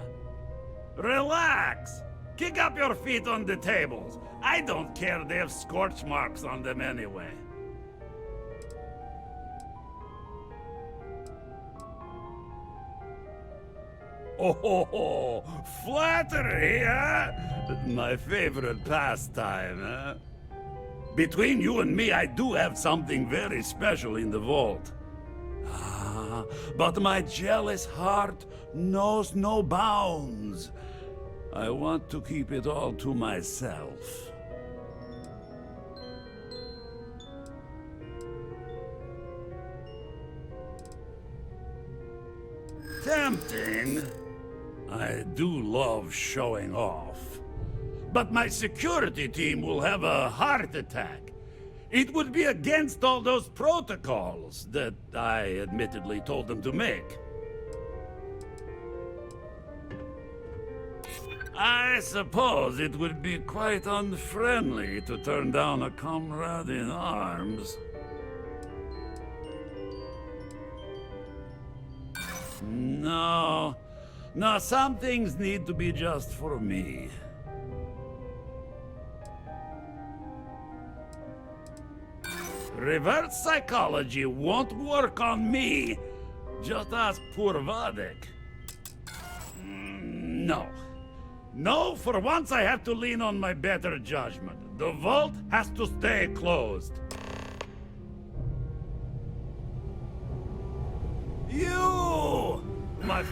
Relax. Kick up your feet on the tables. I don't care, they have scorch marks on them anyway. Oh, flattery, huh? My favorite pastime, huh? Between you and me, I do have something very special in the vault. Ah, but my jealous heart knows no bounds. I want to keep it all to myself. Tempting. I do love showing off. But my security team will have a heart attack. It would be against all those protocols that I admittedly told them to make. I suppose it would be quite unfriendly to turn down a comrade in arms. No. No, some things need to be just for me. Reverse psychology won't work on me. Just ask poor Vadek. No. No, for once I have to lean on my better judgment. The vault has to stay closed. You! My...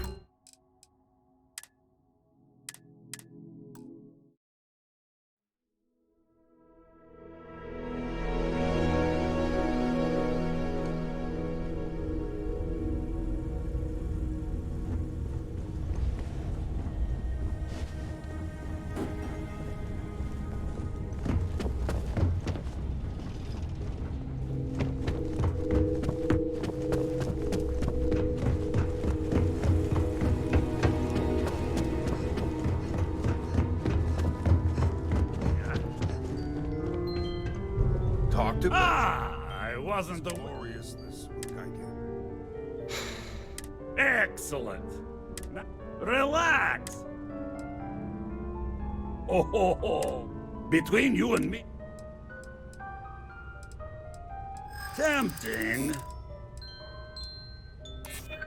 I wasn't the gloriousness will guide you. Excellent. Now, relax. Oh, between you and me. Tempting.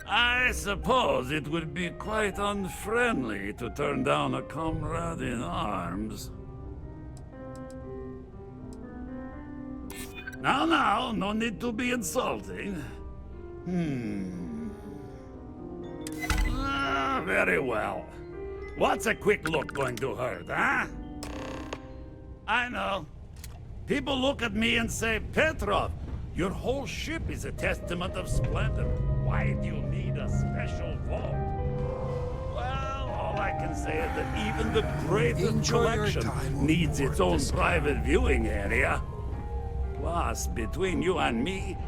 I suppose it would be quite unfriendly to turn down a comrade in arms. Now, no need to be insulting. Very well. What's a quick look going to hurt, huh? I know. People look at me and say, Petrov, your whole ship is a testament of splendor. Why do you need a special vault? Well, all I can say is that even the greatest collection needs its own private viewing area. Plus, between you and me,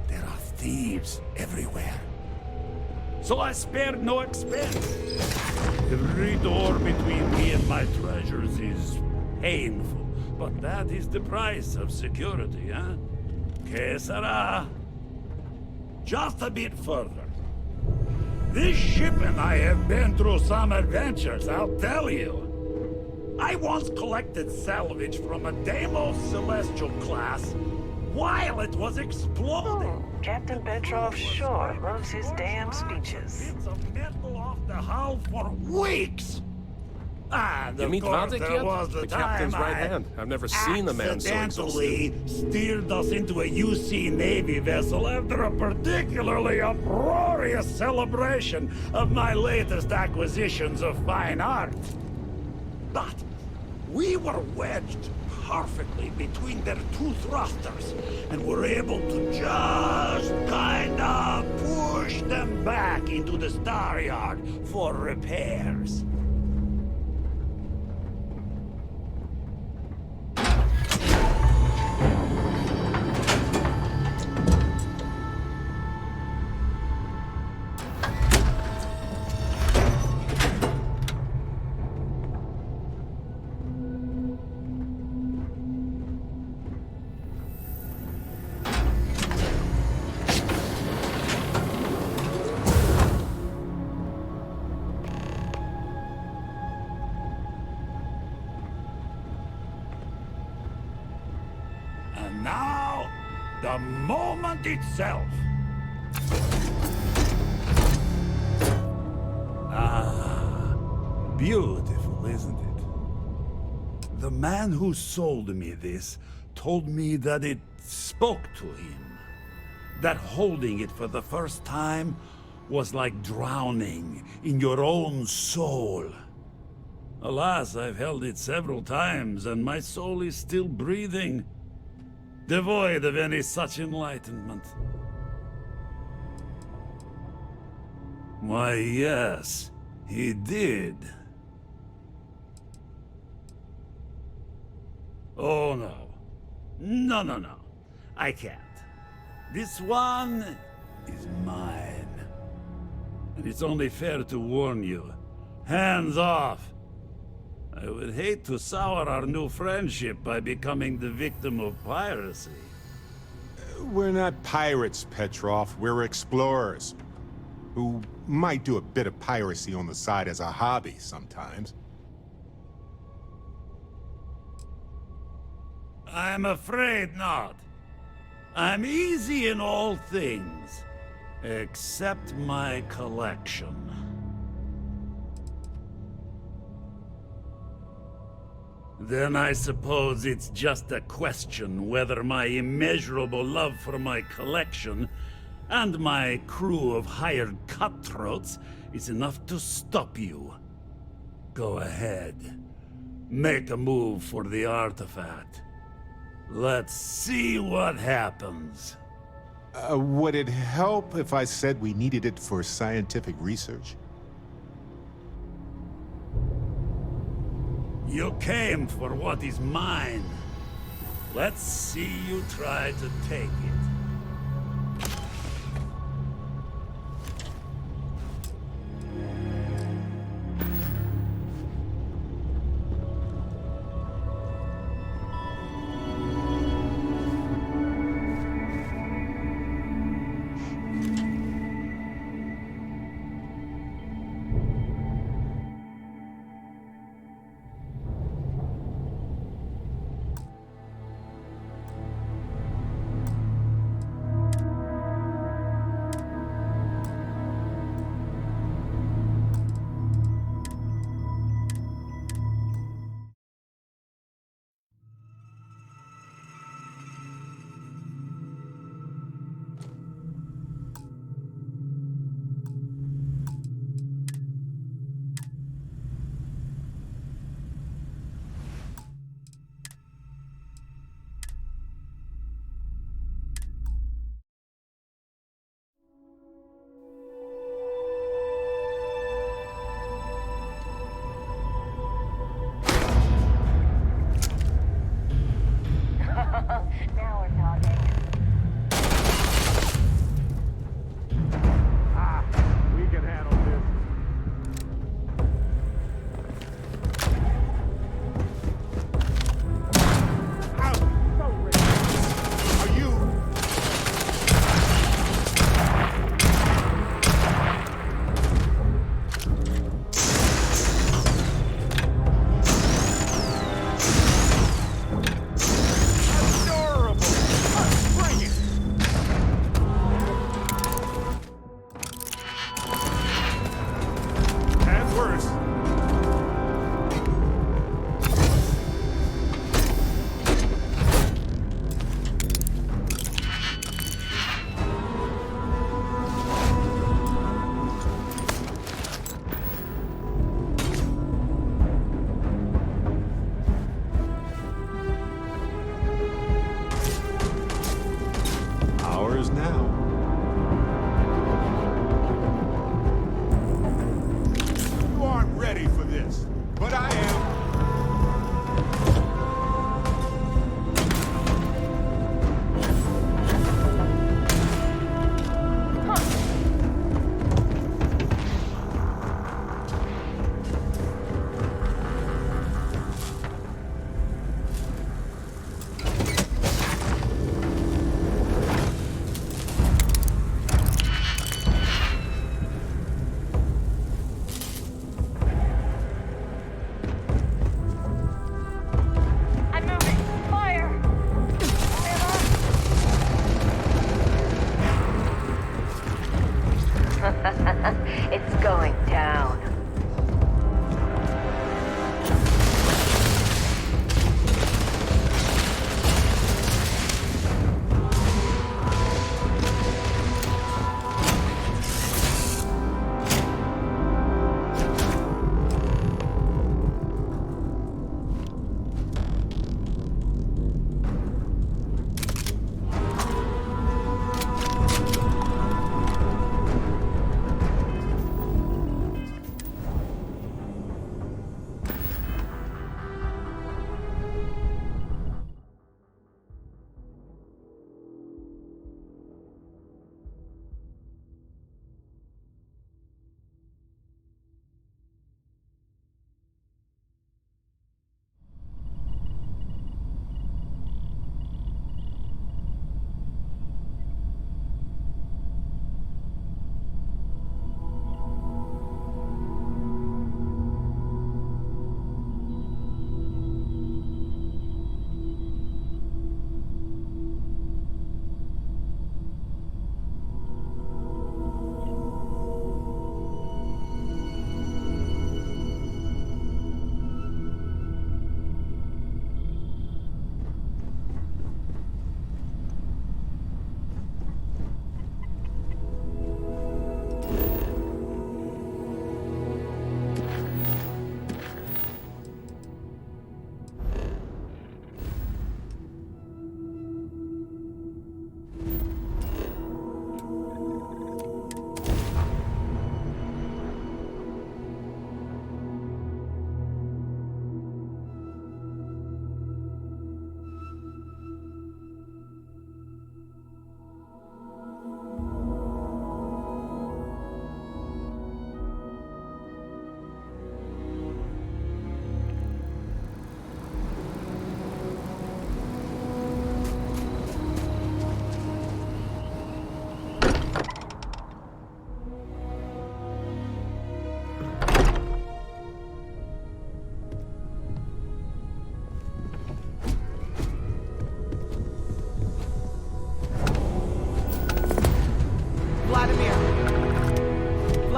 there are thieves everywhere. So I spared no expense. Every door between me and my treasures is painful, but that is the price of security, huh? Que sera? Just a bit further. This ship and I have been through some adventures, I'll tell you. I once collected salvage from a Deimos Celestial class while it was exploding. Captain Petrov sure loves his damn speeches. Bits of metal off the hull for weeks. And You of meet course Vadek there yet? was the captain's time right I hand. I've never seen a man so accidentally exhausted. steered us into a UC Navy vessel after a particularly uproarious celebration of my latest acquisitions of fine art. But we were wedged perfectly between their two thrusters and were able to just kind of push them back into the star yard for repairs. And now, the moment itself. Ah, beautiful, isn't it? The man who sold me this told me that it spoke to him. That holding it for the first time was like drowning in your own soul. Alas, I've held it several times, and my soul is still breathing, devoid of any such enlightenment. Why, yes, he did. Oh, no. No. I can't. This one is mine. And it's only fair to warn you. Hands off. I would hate to sour our new friendship by becoming the victim of piracy. We're not pirates, Petrov. We're explorers who Might do a bit of piracy on the side as a hobby sometimes. I'm afraid not. I'm easy in all things, except my collection. Then I suppose it's just a question whether my immeasurable love for my collection and my crew of hired cutthroats is enough to stop you. Go ahead. Make a move for the artifact. Let's see what happens. Would it help if I said we needed it for scientific research? You came for what is mine. Let's see you try to take it.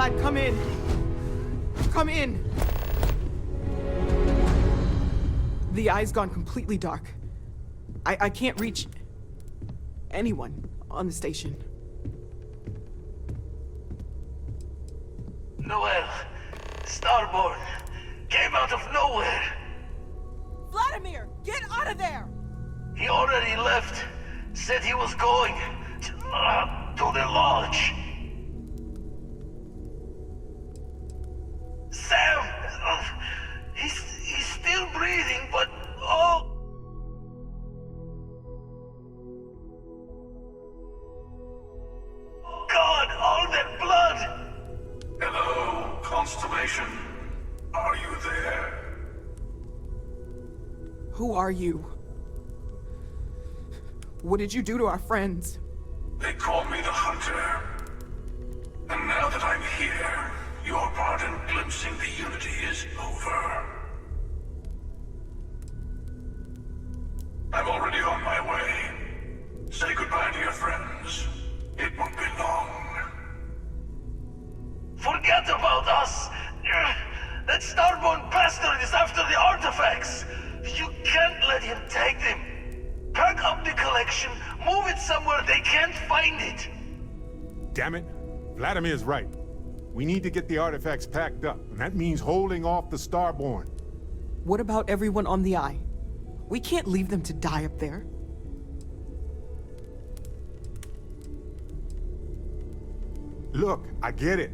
Vlad, come in. Come in. The eye's gone completely dark. I can't reach anyone on the station. Noel, Starborn, came out of nowhere. Vladimir, get out of there! He already left. Said he was going to the lodge. Sam, he's still breathing, but oh. God, all that blood! Hello, Constellation. Are you there? Who are you? What did you do to our friends? They call me the Hunter. And now that I'm here, your part in glimpsing the Unity is over. I'm already on my way. Say goodbye to your friends. It won't be long. Forget about us! That Starborn bastard is after the artifacts! You can't let him take them! Pack up the collection, move it somewhere they can't find it! Damn it. Vladimir's right. We need to get the artifacts packed up, and that means holding off the Starborn. What about everyone on the Eye? We can't leave them to die up there. Look, I get it,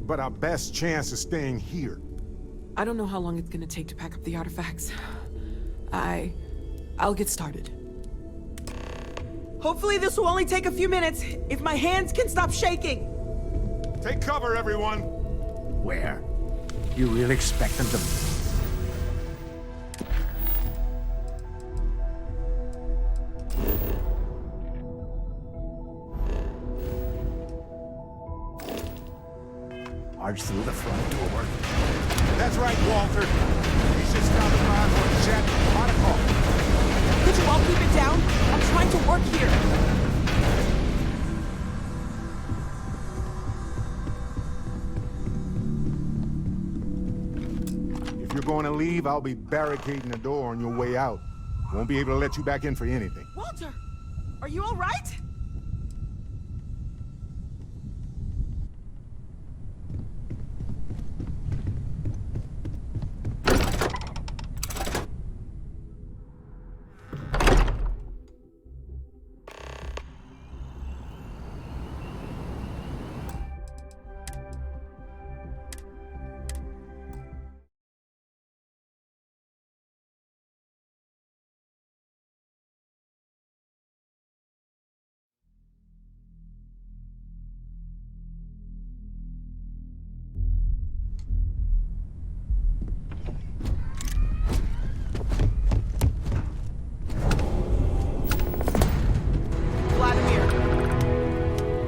but our best chance is staying here. I don't know how long it's gonna take to pack up the artifacts. I'll get started. Hopefully this will only take a few minutes, if my hands can stop shaking! Take cover, everyone! Where? You really expect them to... barge through the front door? That's right, Walter. He's just stopping by for a chat and protocol. Could you all keep it down? I'm trying to work here. If you're going to leave, I'll be barricading the door on your way out. Won't be able to let you back in for anything. Walter, are you all right?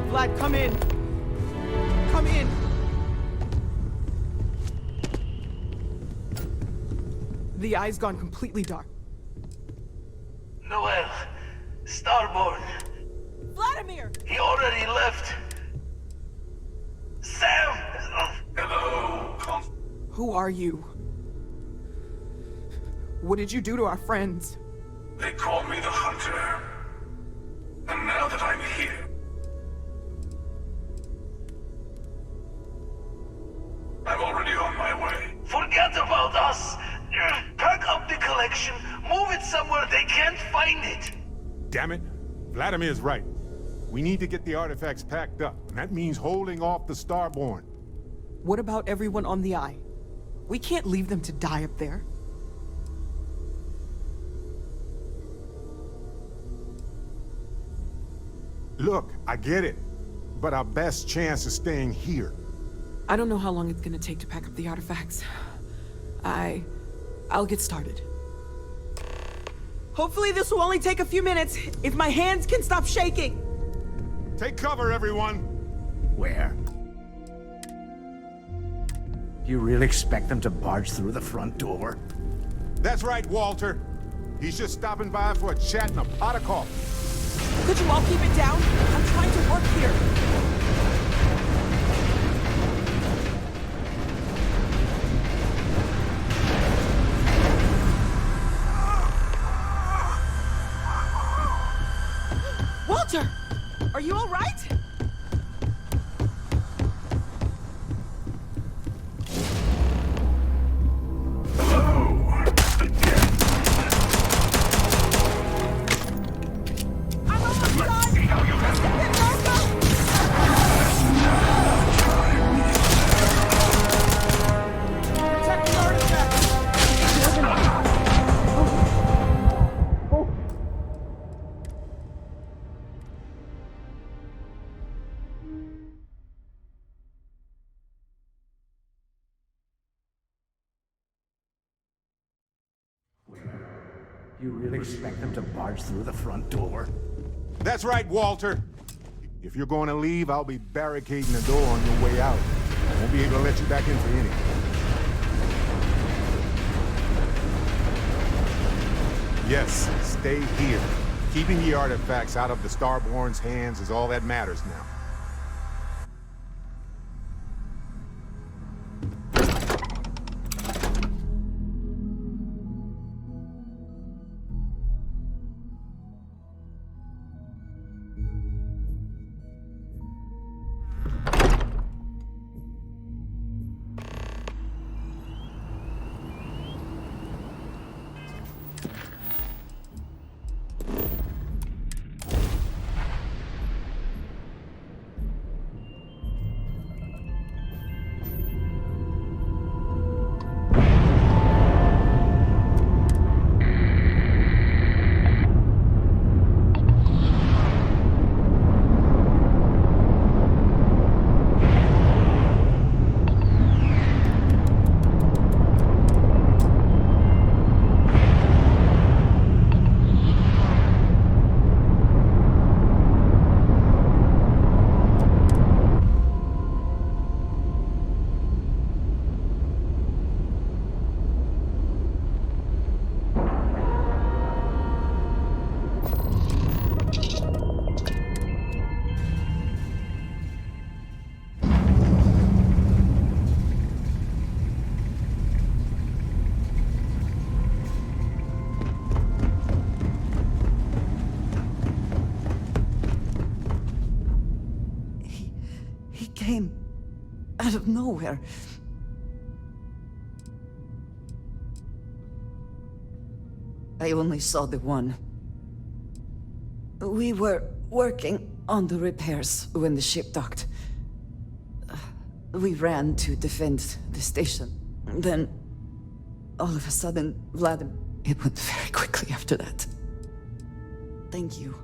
Vlad, come in. Come in. The eye's gone completely dark. Noel, Starborn. Vladimir! He already left. Sam! Hello, Who are you? What did you do to our friends? They call me the Hunter. And now that I'm here, I'm already on my way. Forget about us! Pack up the collection, move it somewhere they can't find it! Damn it. Vladimir's right. We need to get the artifacts packed up, and that means holding off the Starborn. What about everyone on the Eye? We can't leave them to die up there. Look, I get it, but our best chance is staying here. I don't know how long it's gonna take to pack up the artifacts. I'll get started. Hopefully this will only take a few minutes, if my hands can stop shaking! Take cover, everyone! Where? You really expect them to barge through the front door? That's right, Walter. He's just stopping by for a chat and a pot of coffee. Could you all keep it down? I'm trying to work here. You really expect them to barge through the front door? That's right, Walter. If you're going to leave, I'll be barricading the door on your way out. I won't be able to let you back in for anything. Yes, stay here. Keeping the artifacts out of the Starborn's hands is all that matters now. Came out of nowhere. I only saw the one. We were working on the repairs when the ship docked. We ran to defend the station. Then, all of a sudden, Vladimir... It went very quickly after that. Thank you.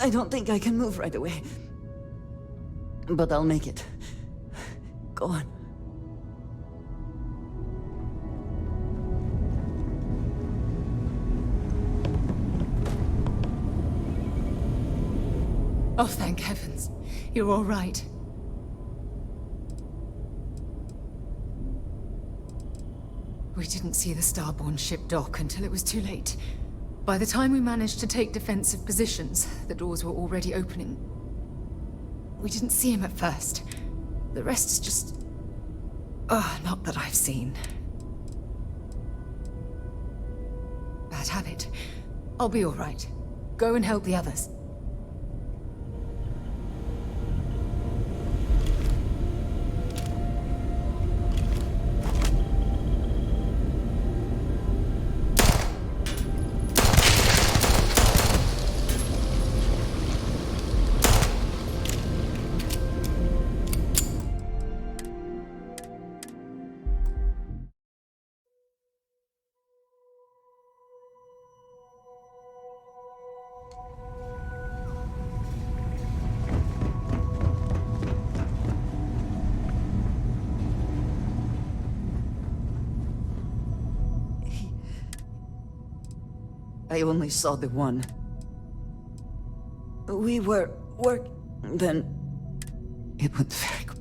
I don't think I can move right away. But I'll make it. Go on. Oh, thank heavens. You're all right. We didn't see the Starborn ship dock until it was too late. By the time we managed to take defensive positions, the doors were already opening. We didn't see him at first. The rest is just... Oh, not that I've seen. Bad habit. I'll be all right. Go and help the others. I only saw the one. We were then... It went very quick.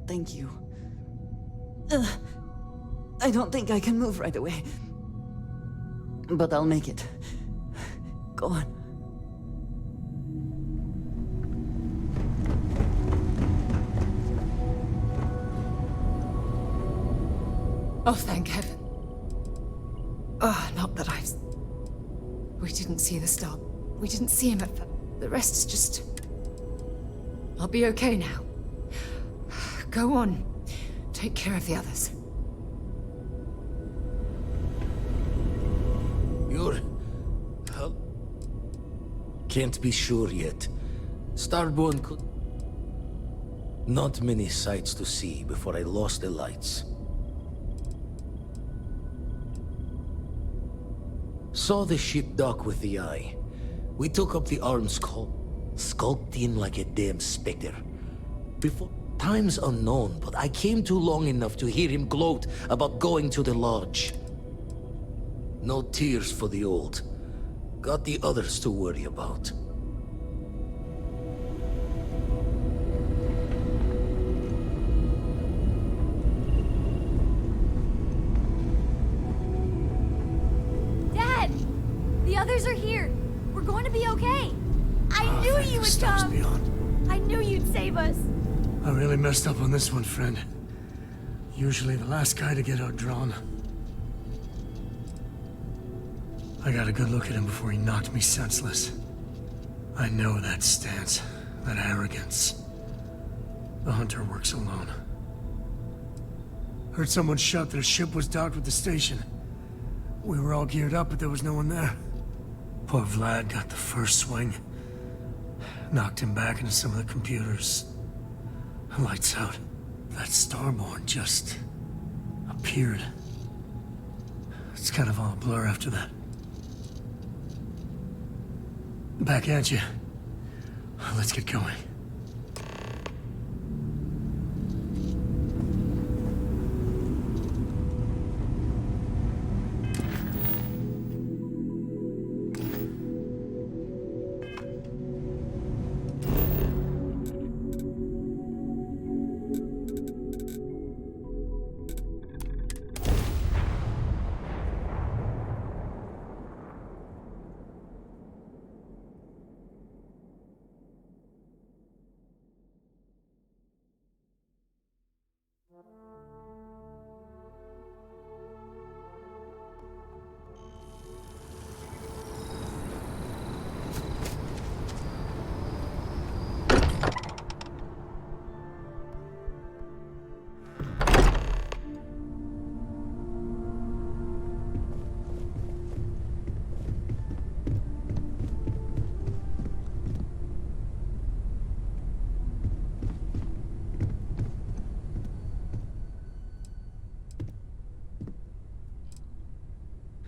Thank you. I don't think I can move right away. But I'll make it. Go on. Oh, thank heaven. Oh, not that I've... We didn't see the star. We didn't see him at first. The rest is just... I'll be okay now. Go on. Take care of the others. You're... Can't be sure yet. Starborn could... Not many sights to see before I lost the lights. Saw the ship dock with the eye. We took up the arms skulked in like a damn specter. Before times unknown, but I came too long enough to hear him gloat about going to the lodge. No tears for the old. Got the others to worry about. Dad! The others are here. We're going to be okay. I knew you would come. I knew you'd save us. I really messed up on this one, friend. Usually the last guy to get outdrawn. I got a good look at him before he knocked me senseless. I know that stance, that arrogance. The hunter works alone. Heard someone shout that a ship was docked with the station. We were all geared up, but there was no one there. Poor Vlad got the first swing. Knocked him back into some of the computers. Lights out. That Starborn just appeared. It's kind of all a blur after that. Back at you. Let's get going.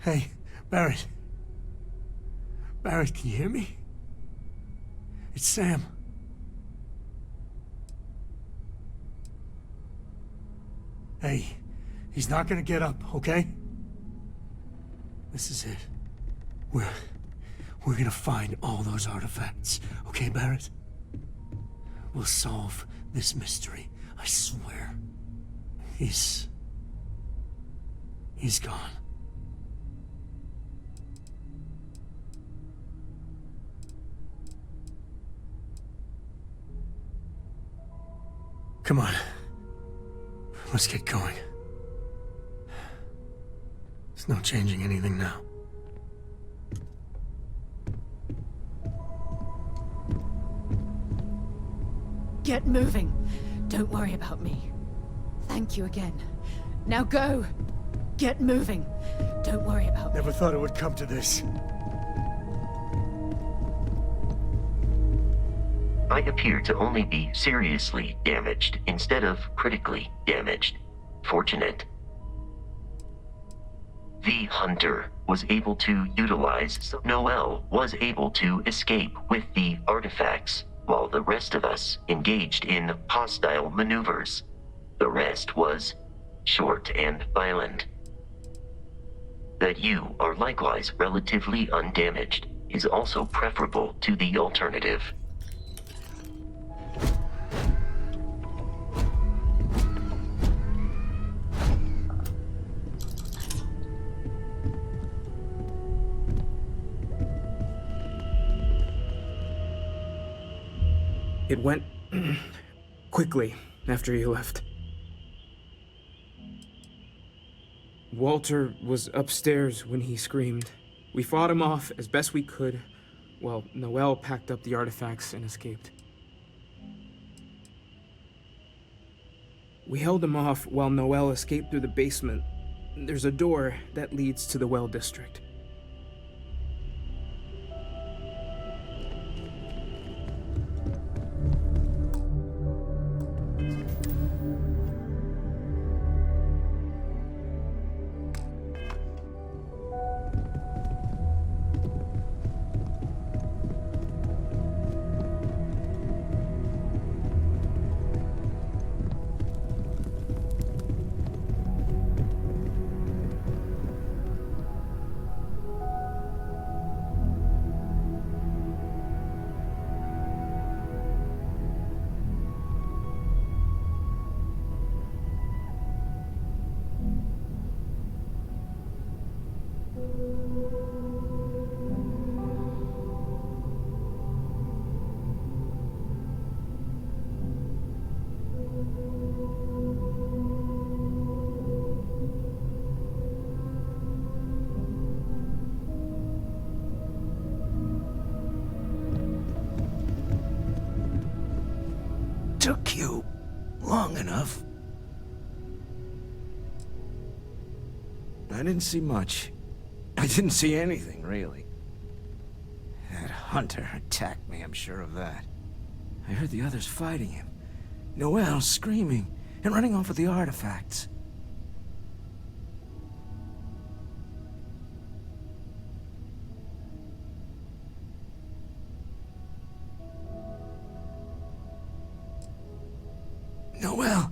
Hey, Barrett. Barrett, can you hear me? It's Sam. Hey, he's not gonna get up, okay? This is it. We're gonna find all those artifacts, okay, Barrett? We'll solve this mystery, I swear. He's gone. Come on. Let's get going. There's no changing anything now. Get moving. Don't worry about me. Thank you again. Now go. Get moving. Don't worry about me. Never thought it would come to this. I appear to only be seriously damaged instead of critically damaged. Fortunate. The hunter was able to utilize, Noel was able to escape with the artifacts, while the rest of us engaged in hostile maneuvers. The rest was short and violent. That you are likewise relatively undamaged is also preferable to the alternative. It went quickly after you left. Walter was upstairs when he screamed. We fought him off as best we could, while Noel packed up the artifacts and escaped. We held him off while Noel escaped through the basement. There's a door that leads to the well district. took you long enough. I didn't see much. I didn't see anything, really. That hunter attacked me, I'm sure of that. I heard the others fighting him. Noel screaming and running off with the artifacts. Noel,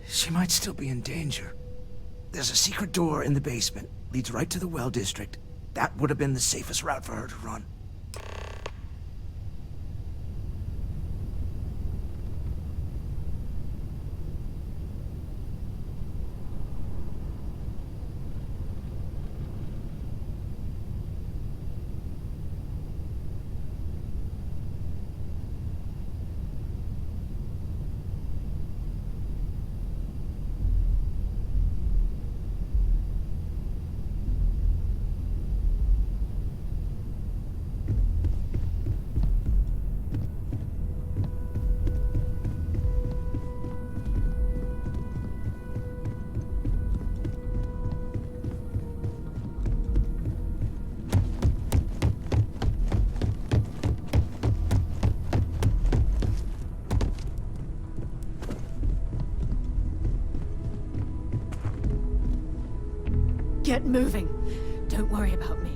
she might still be in danger. There's a secret door in the basement. Leads right to the well district. That would have been the safest route for her to run. Get moving. Don't worry about me.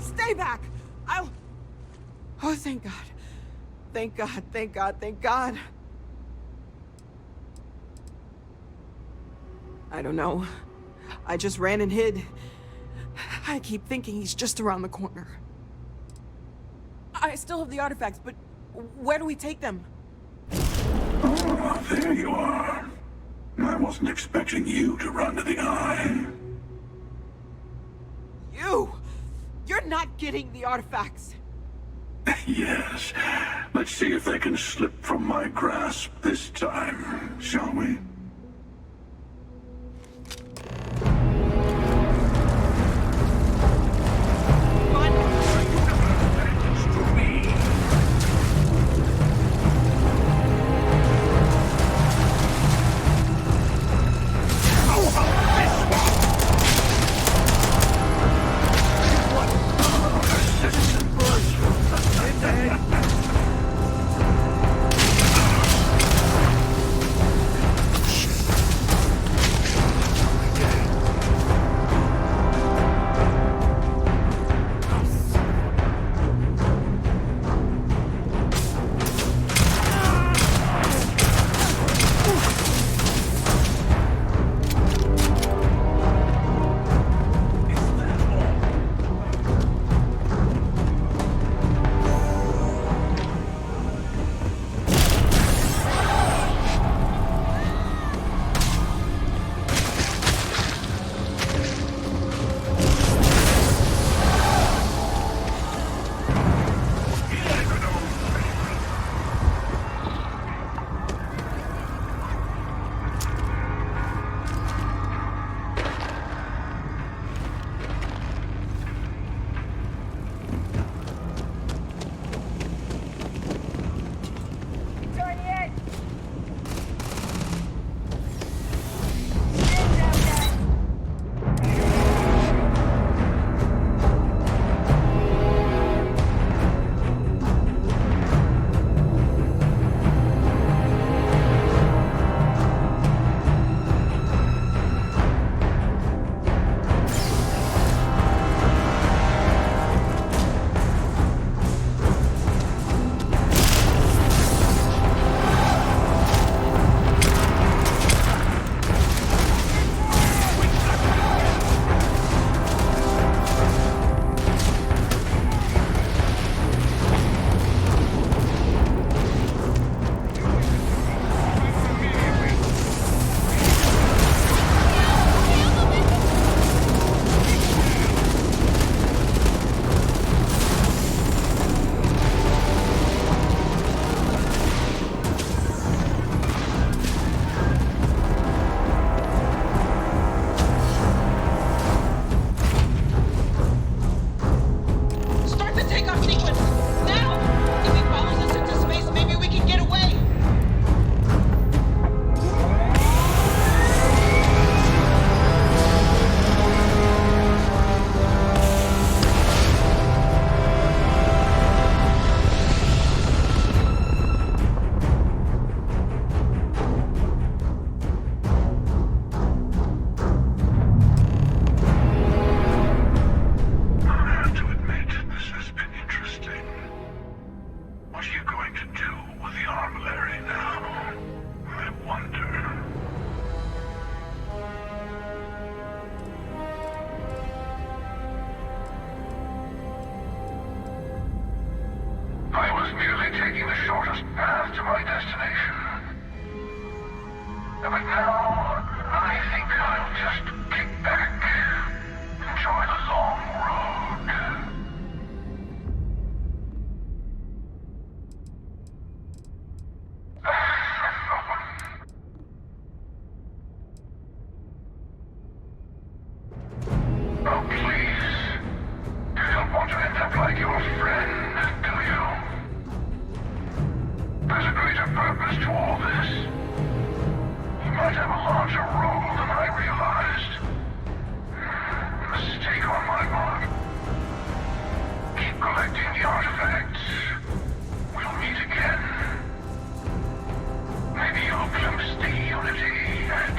Stay back! Oh, thank God. Thank God, thank God, thank God. I don't know. I just ran and hid. I keep thinking he's just around the corner. I still have the artifacts, but where do we take them? Oh, there you are. I wasn't expecting you to run to the Eye. You! You're not getting the artifacts! Yes. Let's see if they can slip from my grasp this time, shall we? shortest path to my destination. But now, I think I'll just kick back, enjoy the long road. Oh, please. You don't want to end up like your friend, do you? There's a greater purpose to all this. You might have a larger role than I realized. Mistake on my part. Keep collecting the artifacts. We'll meet again. Maybe you'll glimpse the unity and...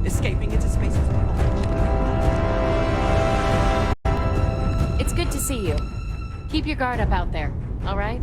Escaping into space as well. It's good to see you. Keep your guard up out there, all right?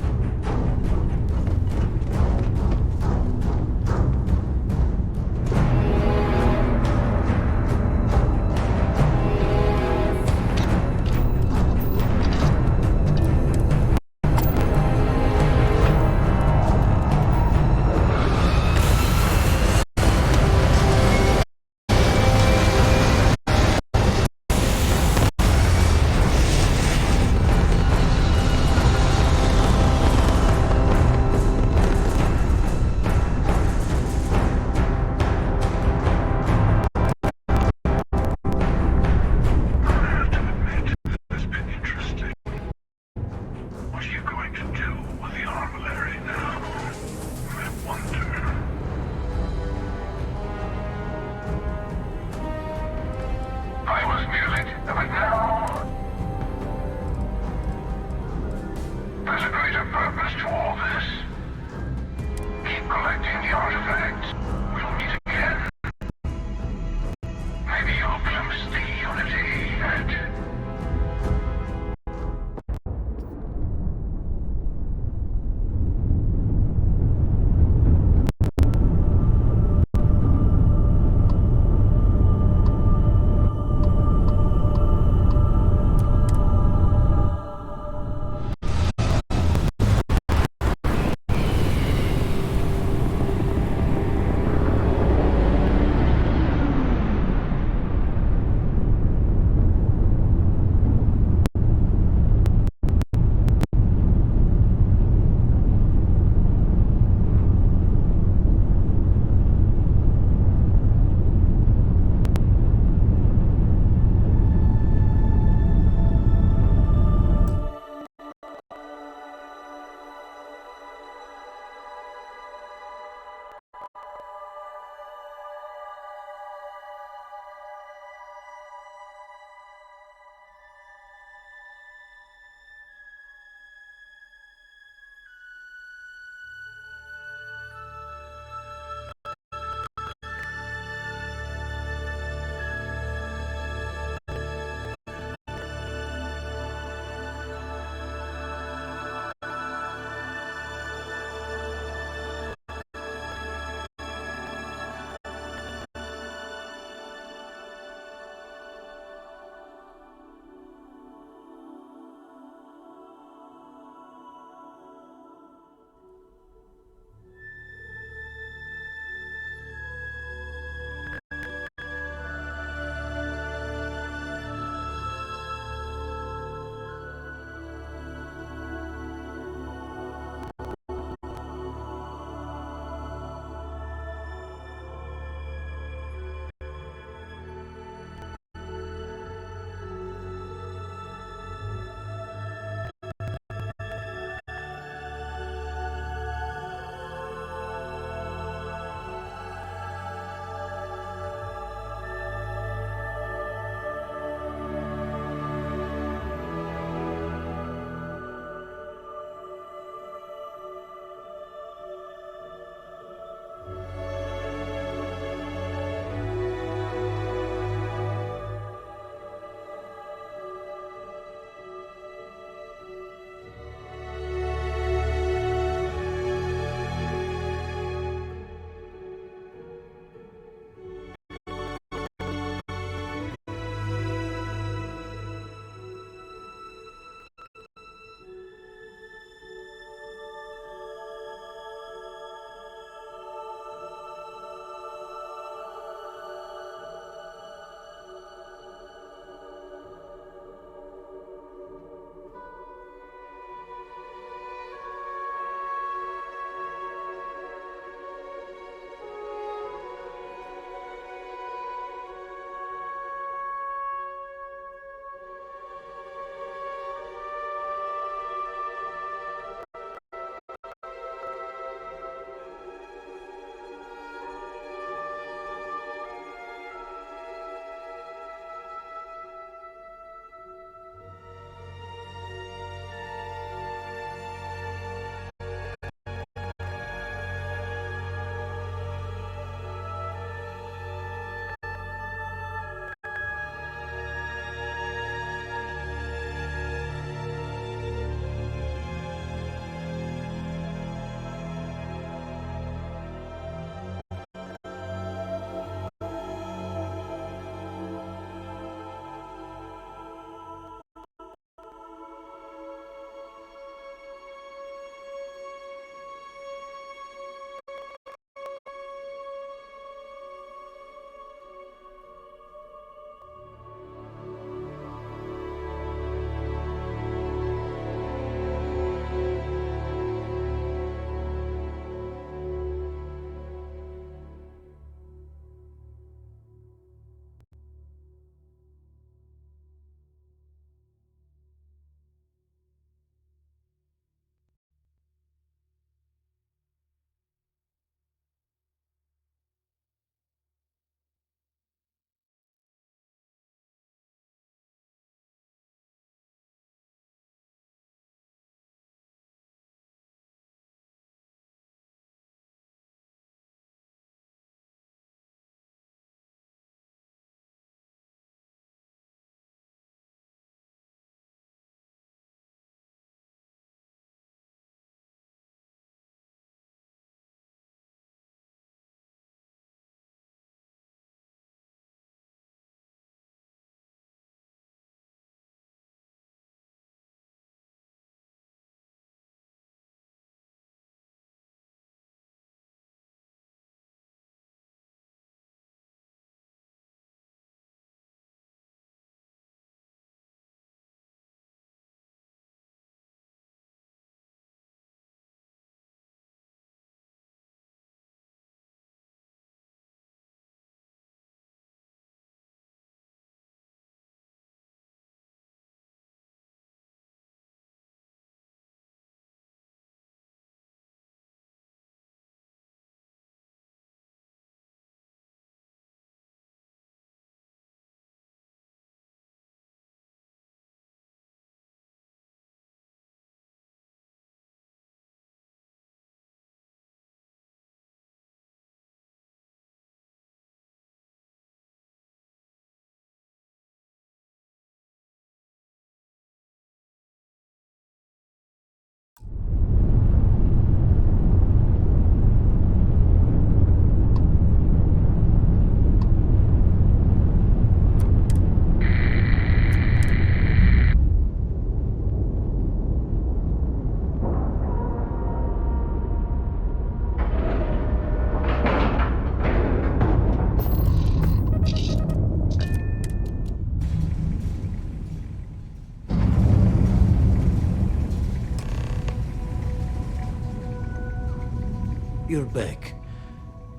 you're back.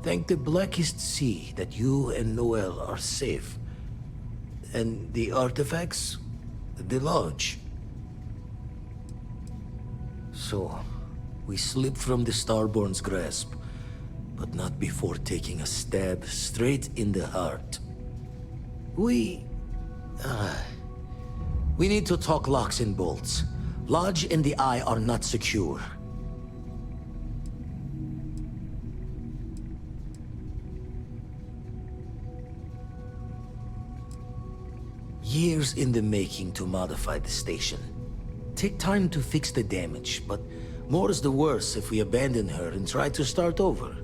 Thank the blackest sea that you and Noel are safe. And the artifacts? The lodge. So, we slipped from the Starborn's grasp, but not before taking a stab straight in the heart. We need to talk locks and bolts. Lodge and the Eye are not secure. Years in the making to modify the station. Take time to fix the damage, but more is the worse if we abandon her and try to start over.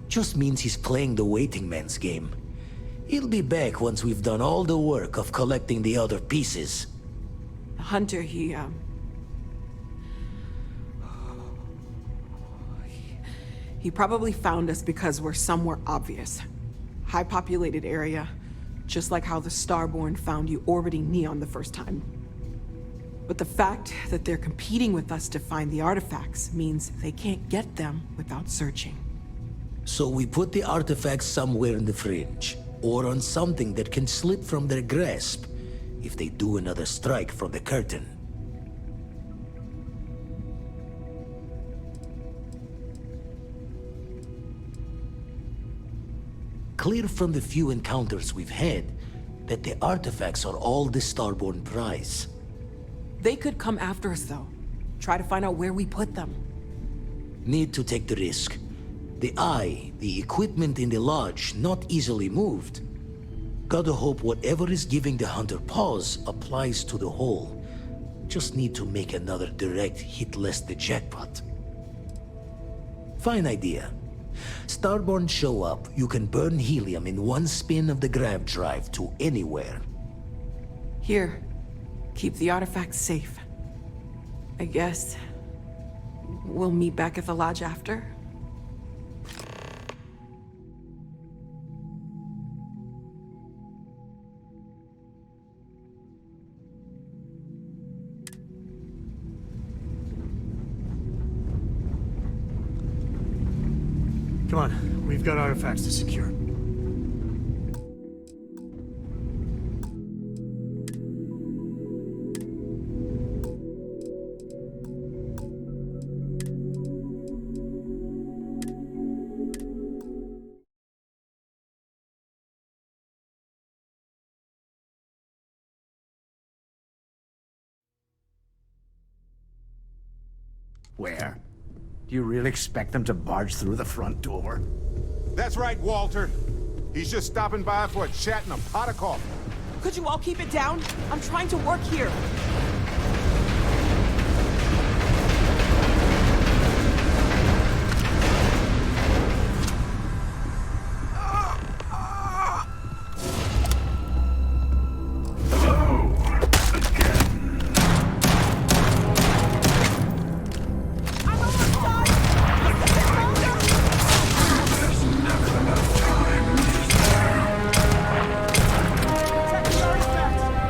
Just means he's playing the waiting man's game. He'll be back once we've done all the work of collecting the other pieces. Hunter, he probably found us because we're somewhere obvious. High-populated area, just like how the Starborn found you orbiting Neon the first time. But the fact that they're competing with us to find the artifacts means they can't get them without searching. So we put the artifacts somewhere in the fringe, or on something that can slip from their grasp if they do another strike from the curtain. Clear from the few encounters we've had that the artifacts are all the Starborn prize. They could come after us, though. Try to find out where we put them. Need to take the risk. The Eye, the equipment in the lodge, not easily moved. Gotta hope whatever is giving the Hunter pause applies to the whole. Just need to make another direct hit less the jackpot. Fine idea. Starborn show up, you can burn helium in one spin of the grav drive to anywhere. Here, keep the artifacts safe. I guess we'll meet back at the lodge after. Come on, we've got artifacts to secure. Where? Do you really expect them to barge through the front door? That's right, Walter. He's just stopping by for a chat and a pot of coffee. Could you all keep it down? I'm trying to work here.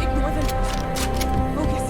Ignore them. Focus.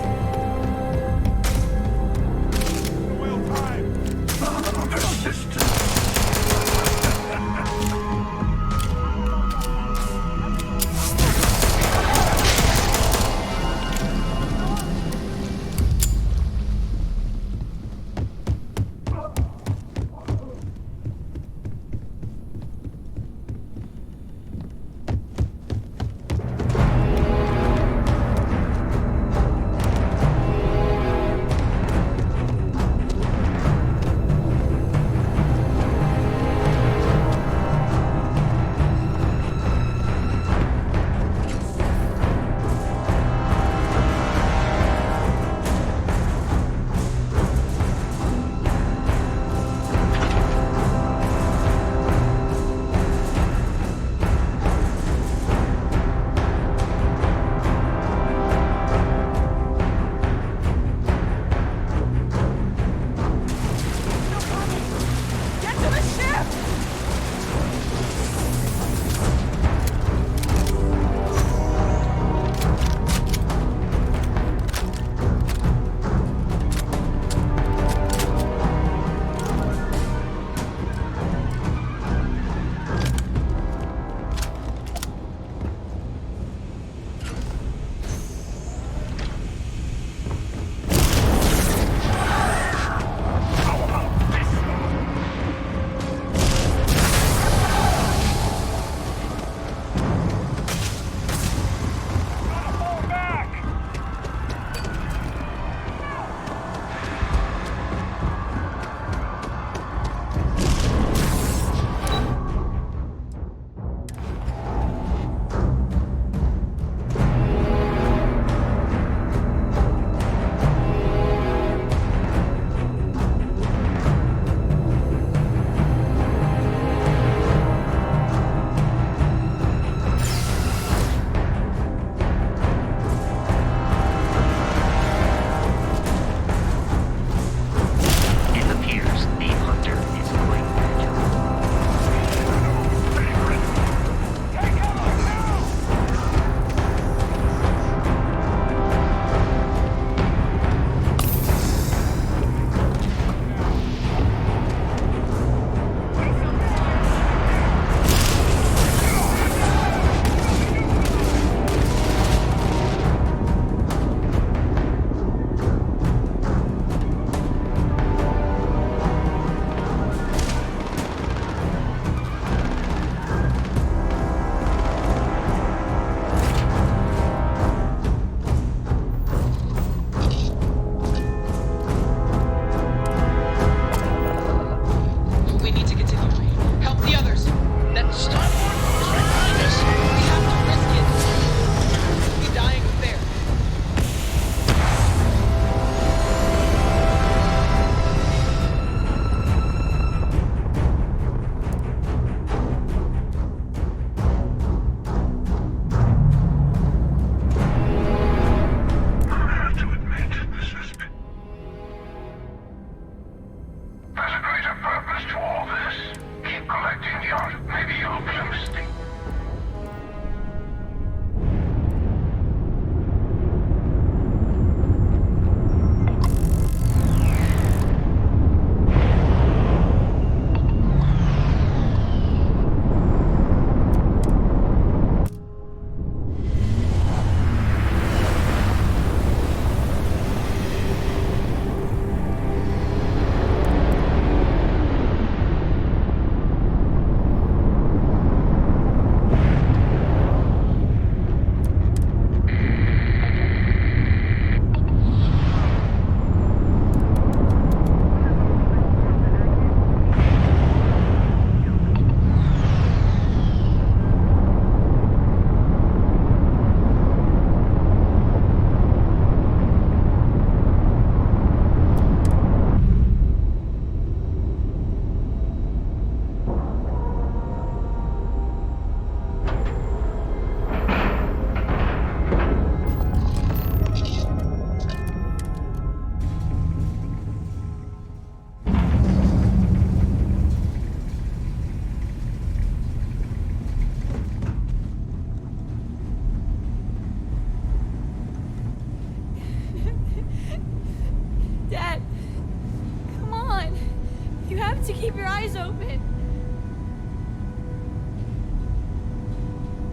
keep your eyes open.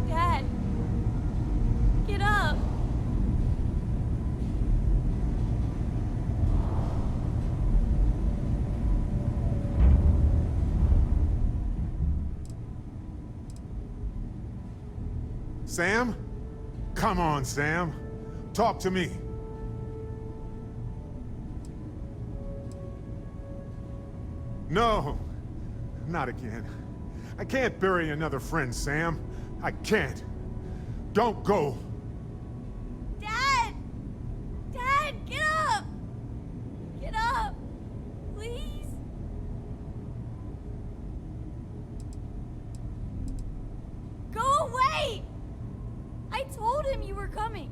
Dad. Get up. Sam? Come on, Sam. Talk to me. No, not again. I can't bury another friend, Sam. I can't. Don't go. Dad! Dad, get up! Get up! Please? Go away! I told him you were coming.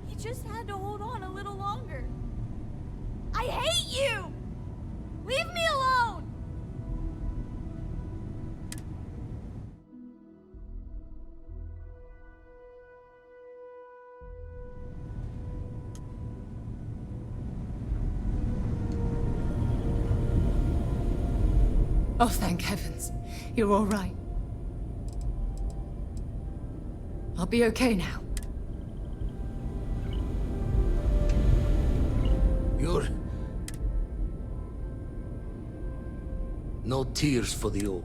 He just had to hold on a little longer. I hate you! Leave me alone! Oh, thank heavens. You're all right. I'll be okay now. You're... No tears for the old.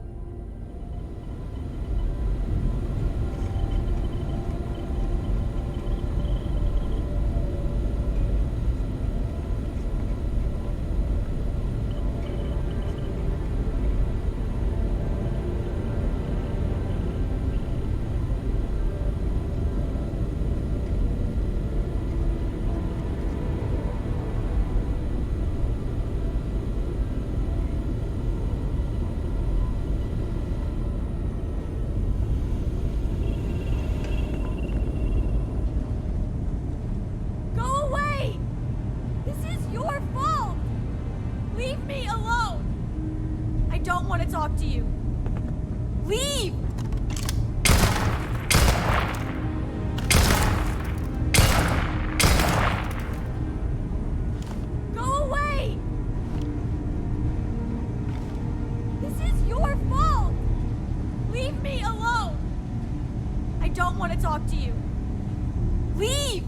Talk to you. Leave! Go away! This is your fault! Leave me alone! I don't want to talk to you. Leave!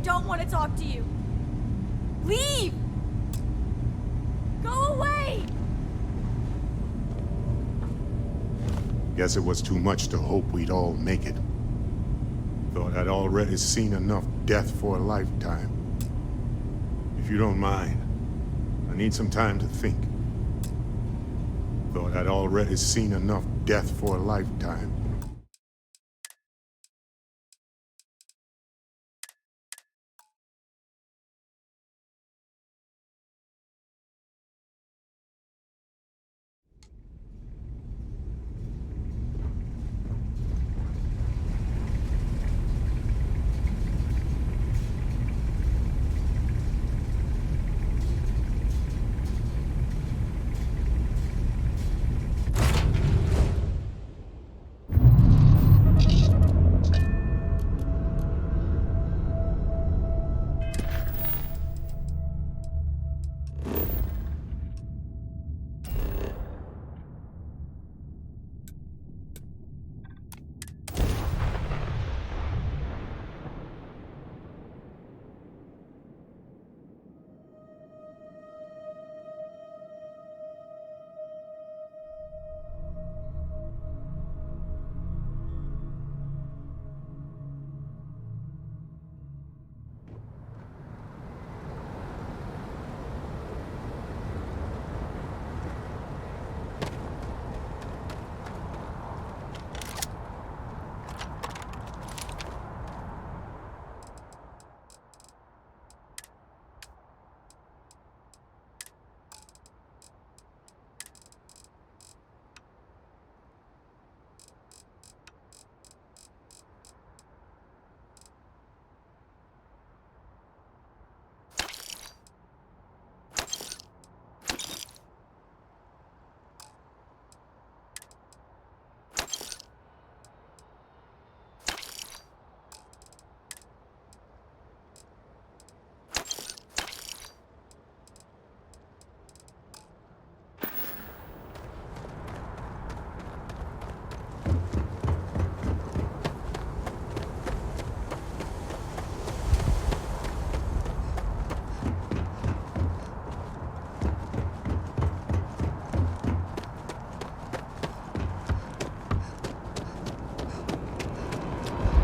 don't want to talk to you. Leave! Go away! Guess it was too much to hope we'd all make it. Thought I'd already seen enough death for a lifetime. If you don't mind, I need some time to think. Thought I'd already seen enough death for a lifetime.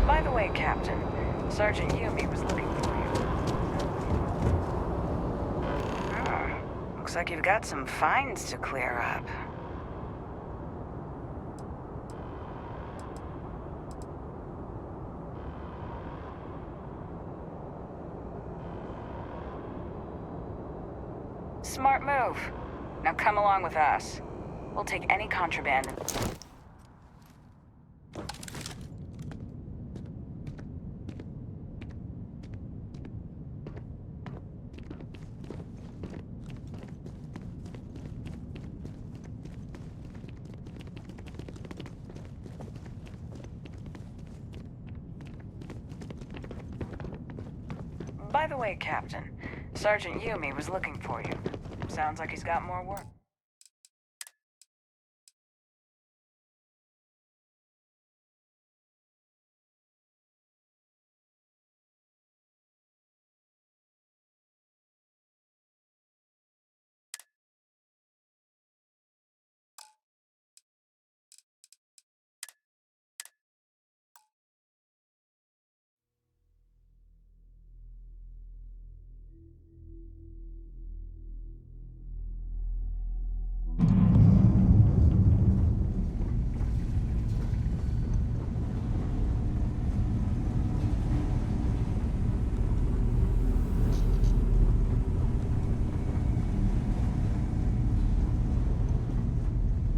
By the way, Captain, Sergeant Yumi was looking for you. Looks like you've got some fines to clear up. Smart move. Now come along with us. We'll take any contraband. By the way, Captain, Sergeant Yumi was looking for you. Sounds like he's got more work.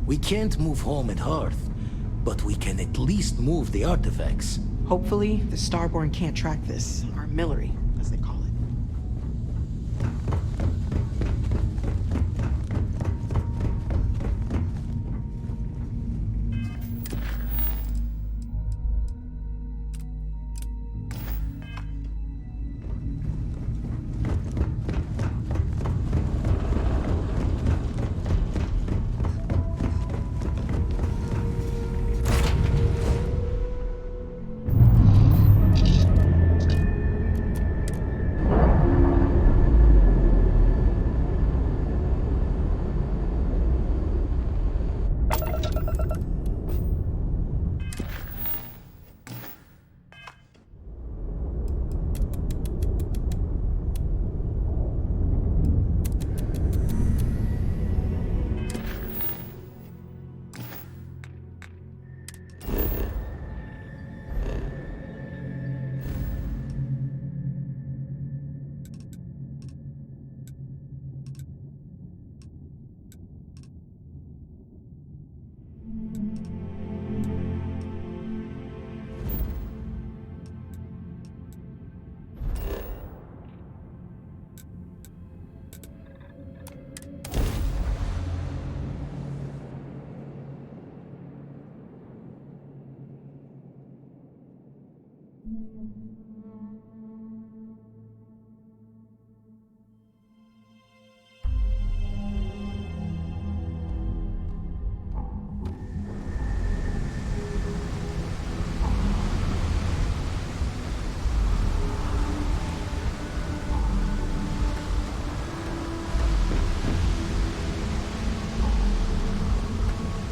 We can't move home at Hearth, but we can at least move the artifacts. Hopefully, the Starborn can't track this. Our Millery, as they call it.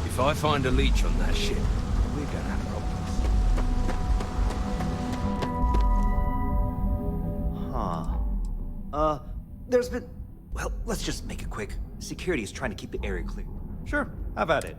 If I find a leech on that ship, we're gonna have problems. Huh. There's been... Well, let's just make it quick. Security is trying to keep the area clear. Sure, how about it?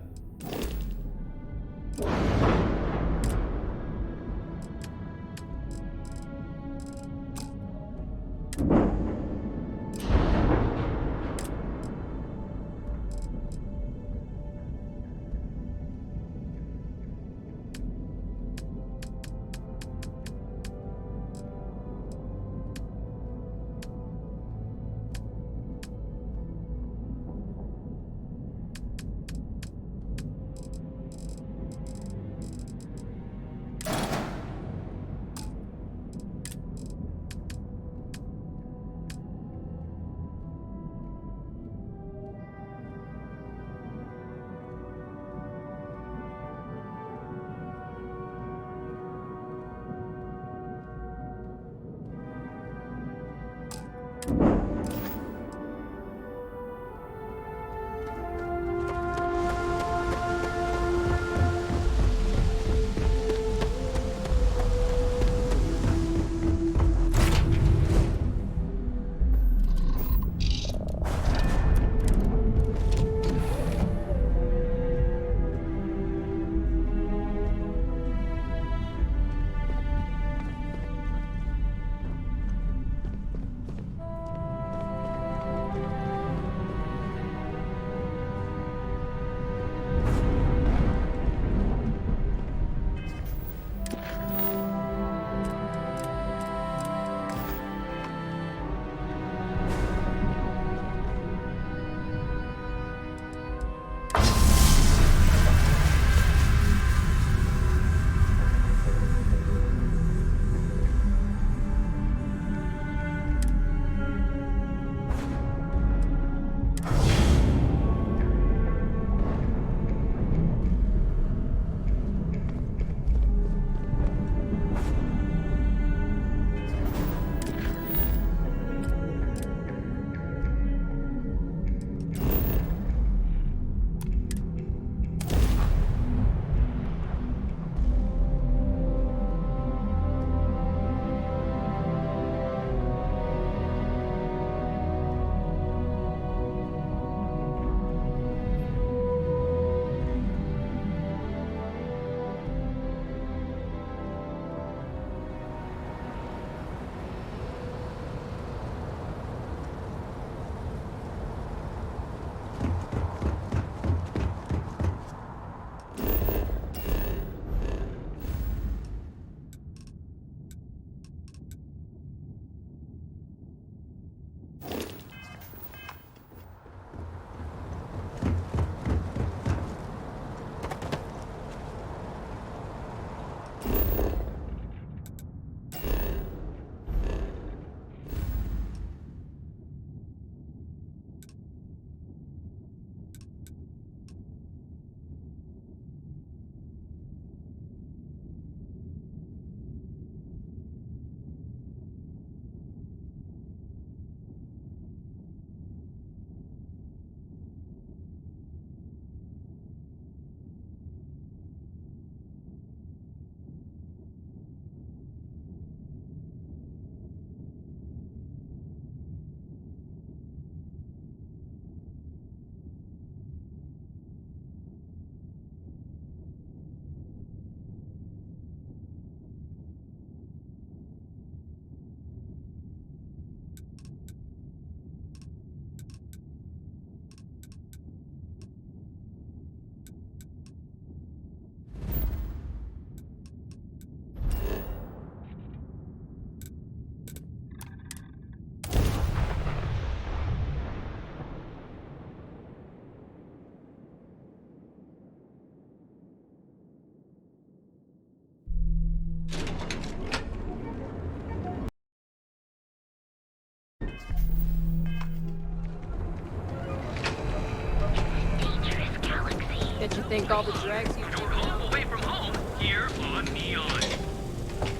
Think all the drags you've Your home away from home here on Neon.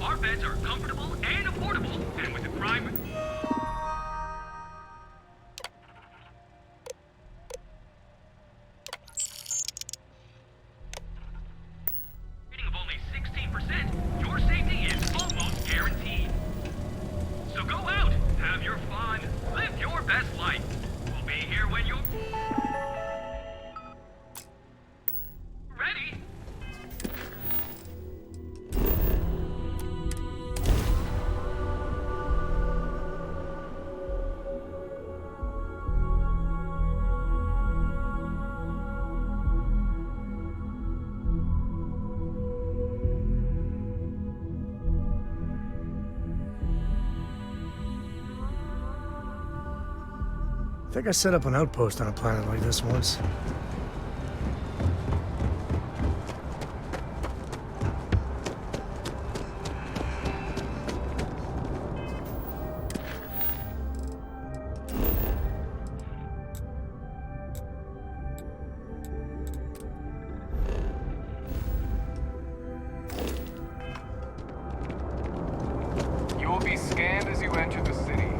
Our beds are comfortable and affordable, and with the crime... rating of only 16%, your safety is almost guaranteed. So go out, have your fun, live your best life. We'll be here when you're... ready. I think I set up an outpost on a planet like this once. You will be scanned as you enter the city.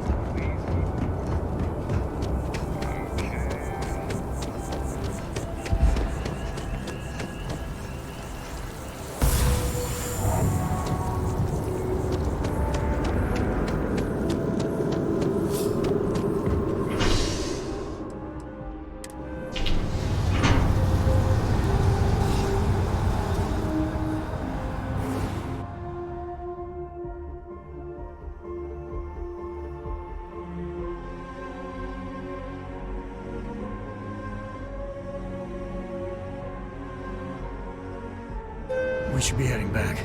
We should be heading back.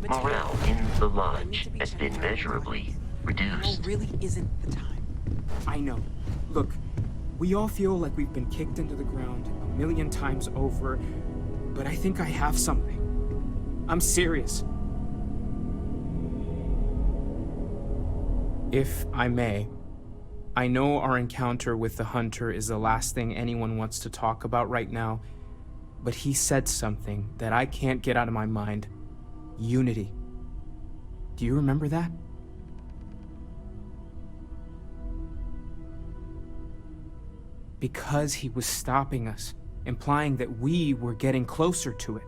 Morale in the lodge has been measurably reduced. Now really isn't the time. I know. Look, we all feel like we've been kicked into the ground a million times over, but I think I have something. I'm serious. If I may, I know our encounter with the Hunter is the last thing anyone wants to talk about right now, but he said something that I can't get out of my mind. Unity. Do you remember that? Because he was stopping us, implying that we were getting closer to it.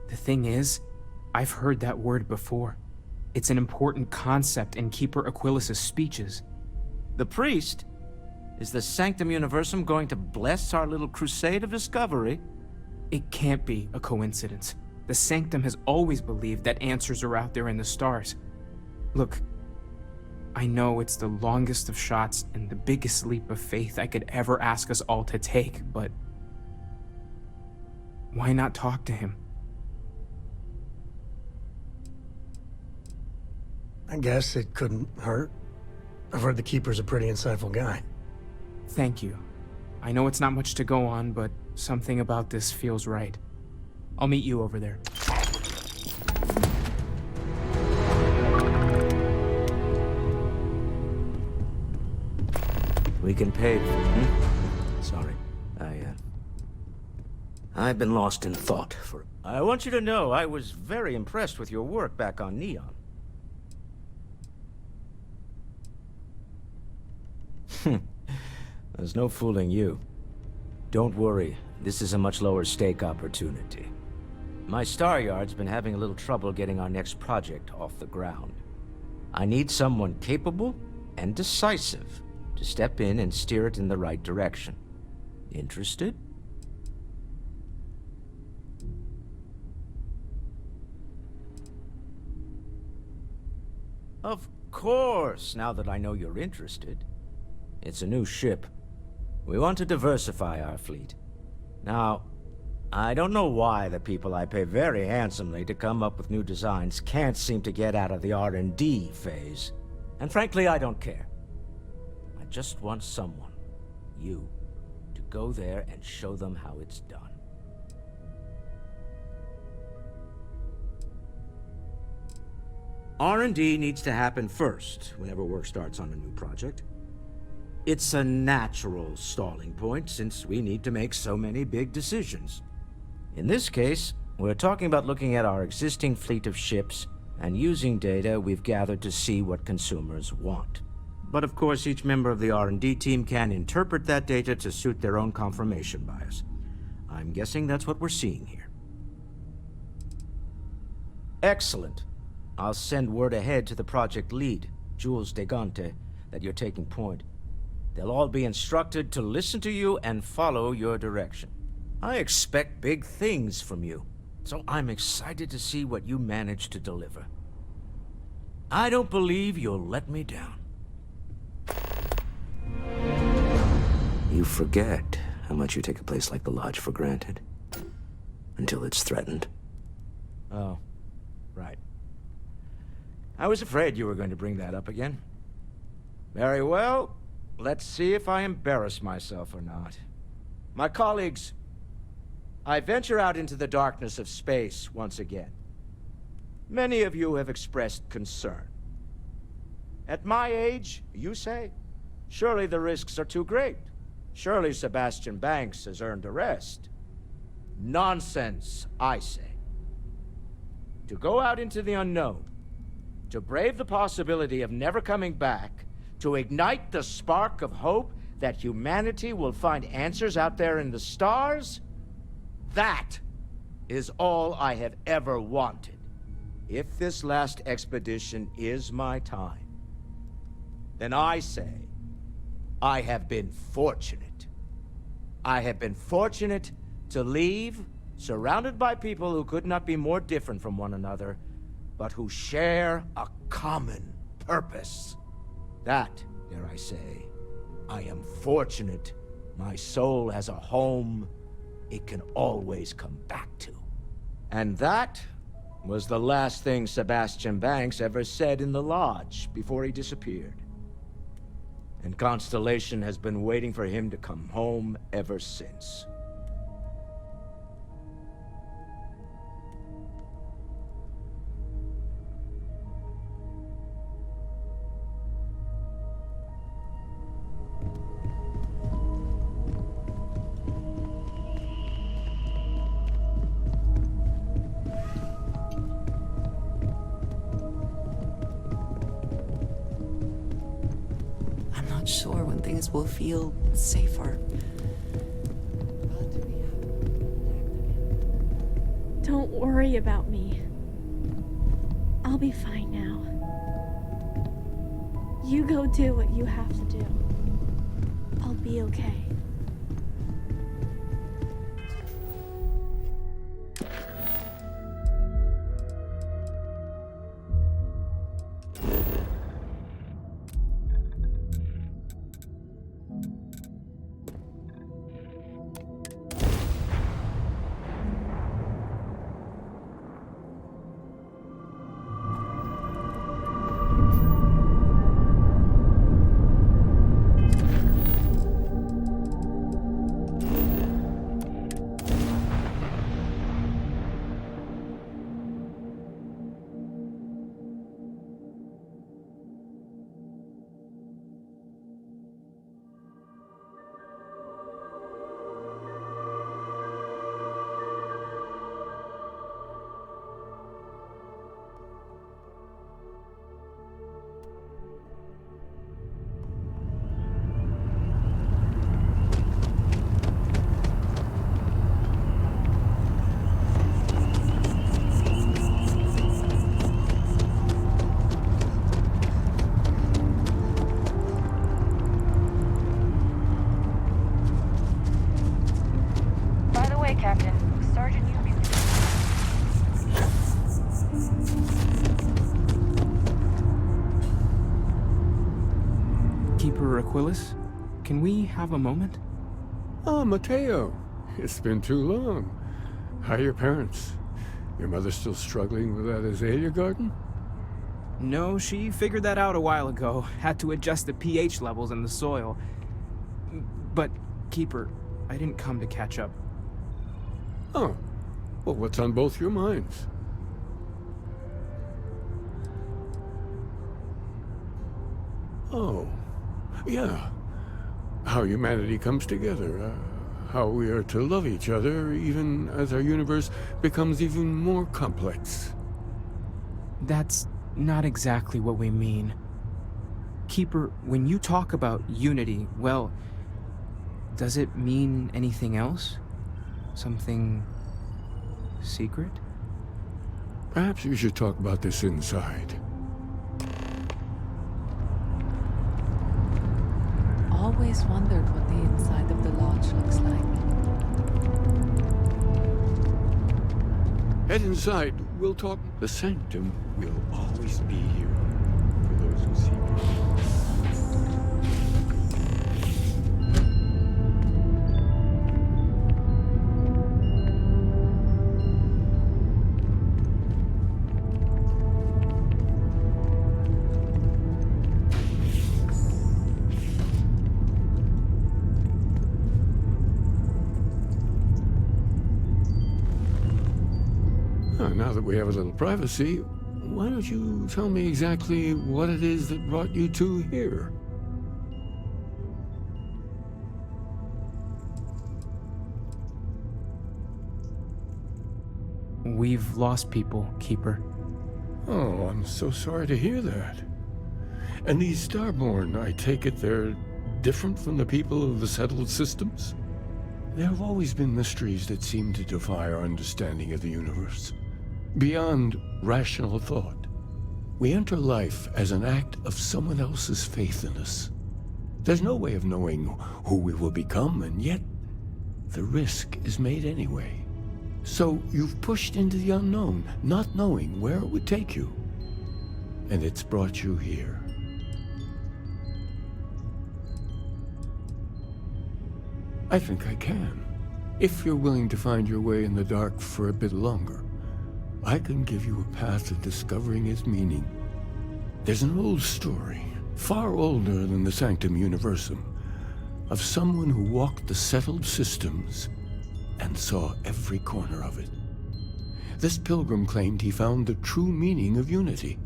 The thing is, I've heard that word before. It's an important concept in Keeper Aquilas's speeches. The priest? Is the Sanctum Universum going to bless our little crusade of discovery? It can't be a coincidence. The Sanctum has always believed that answers are out there in the stars. Look, I know it's the longest of shots and the biggest leap of faith I could ever ask us all to take, but why not talk to him? I guess it couldn't hurt. I've heard the Keeper's a pretty insightful guy. Thank you. I know it's not much to go on, but something about this feels right. I'll meet you over there. We can pay for... Sorry. I've been lost in thought for... I want you to know I was very impressed with your work back on Neon. There's no fooling you. Don't worry, this is a much lower stake opportunity. My Star Yard's been having a little trouble getting our next project off the ground. I need someone capable and decisive to step in and steer it in the right direction. Interested? Of course, now that I know you're interested. It's a new ship. We want to diversify our fleet. Now, I don't know why the people I pay very handsomely to come up with new designs can't seem to get out of the R&D phase. And frankly, I don't care. I just want someone, you, to go there and show them how it's done. R&D needs to happen first whenever work starts on a new project. It's a natural stalling point since we need to make so many big decisions. In this case, we're talking about looking at our existing fleet of ships and using data we've gathered to see what consumers want. But of course, each member of the R&D team can interpret that data to suit their own confirmation bias. I'm guessing that's what we're seeing here. Excellent. I'll send word ahead to the project lead, Jules Degante, that you're taking point. They'll all be instructed to listen to you and follow your direction. I expect big things from you, so I'm excited to see what you manage to deliver. I don't believe you'll let me down. You forget how much you take a place like the Lodge for granted. Until it's threatened. Oh, right. I was afraid you were going to bring that up again. Very well. Let's see if I embarrass myself or not. My colleagues, I venture out into the darkness of space once again. Many of you have expressed concern. At my age, you say, surely the risks are too great. Surely Sebastian Banks has earned a rest. Nonsense, I say. To go out into the unknown, to brave the possibility of never coming back, to ignite the spark of hope that humanity will find answers out there in the stars, that is all I have ever wanted. If this last expedition is my time, then I say, I have been fortunate. I have been fortunate to leave, surrounded by people who could not be more different from one another, but who share a common purpose. That, dare I say, I am fortunate my soul has a home it can always come back to. And that was the last thing Sebastian Banks ever said in the Lodge before he disappeared. And Constellation has been waiting for him to come home ever since. Sure when things will feel safer. Don't worry about me. I'll be fine now. You go do what you have to do. I'll be okay. Keeper Aquilus, can we have a moment? Oh, Mateo. It's been too long. How are your parents? Your mother still struggling with that azalea garden? No, she figured that out a while ago. Had to adjust the pH levels in the soil. But, Keeper, I didn't come to catch up. Oh. Well, what's on both your minds? Oh. Yeah. How humanity comes together. How we are to love each other, even as our universe becomes even more complex. That's not exactly what we mean. Keeper, when you talk about unity, well, does it mean anything else? Something secret? Perhaps we should talk about this inside. Always wondered what the inside of the lodge looks like. Head inside. We'll talk. The sanctum will always be here for those who seek it. Now that we have a little privacy, why don't you tell me exactly what it is that brought you two here? We've lost people, Keeper. Oh, I'm so sorry to hear that. And these Starborn, I take it they're different from the people of the settled systems? There have always been mysteries that seem to defy our understanding of the universe. Beyond rational thought, we enter life as an act of someone else's faith in us. There's no way of knowing who we will become, and yet the risk is made anyway. So you've pushed into the unknown, not knowing where it would take you. And it's brought you here. I think I can. If you're willing to find your way in the dark for a bit longer, I can give you a path to discovering its meaning. There's an old story, far older than the Sanctum Universum, of someone who walked the settled systems and saw every corner of it. This pilgrim claimed he found the true meaning of unity.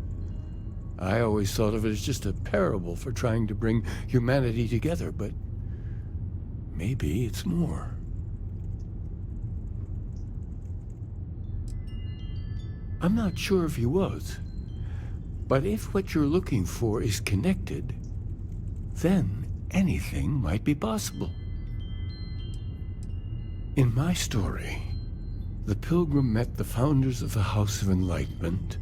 I always thought of it as just a parable for trying to bring humanity together, but maybe it's more. I'm not sure if he was, but if what you're looking for is connected, then anything might be possible. In my story, the pilgrim met the founders of the House of Enlightenment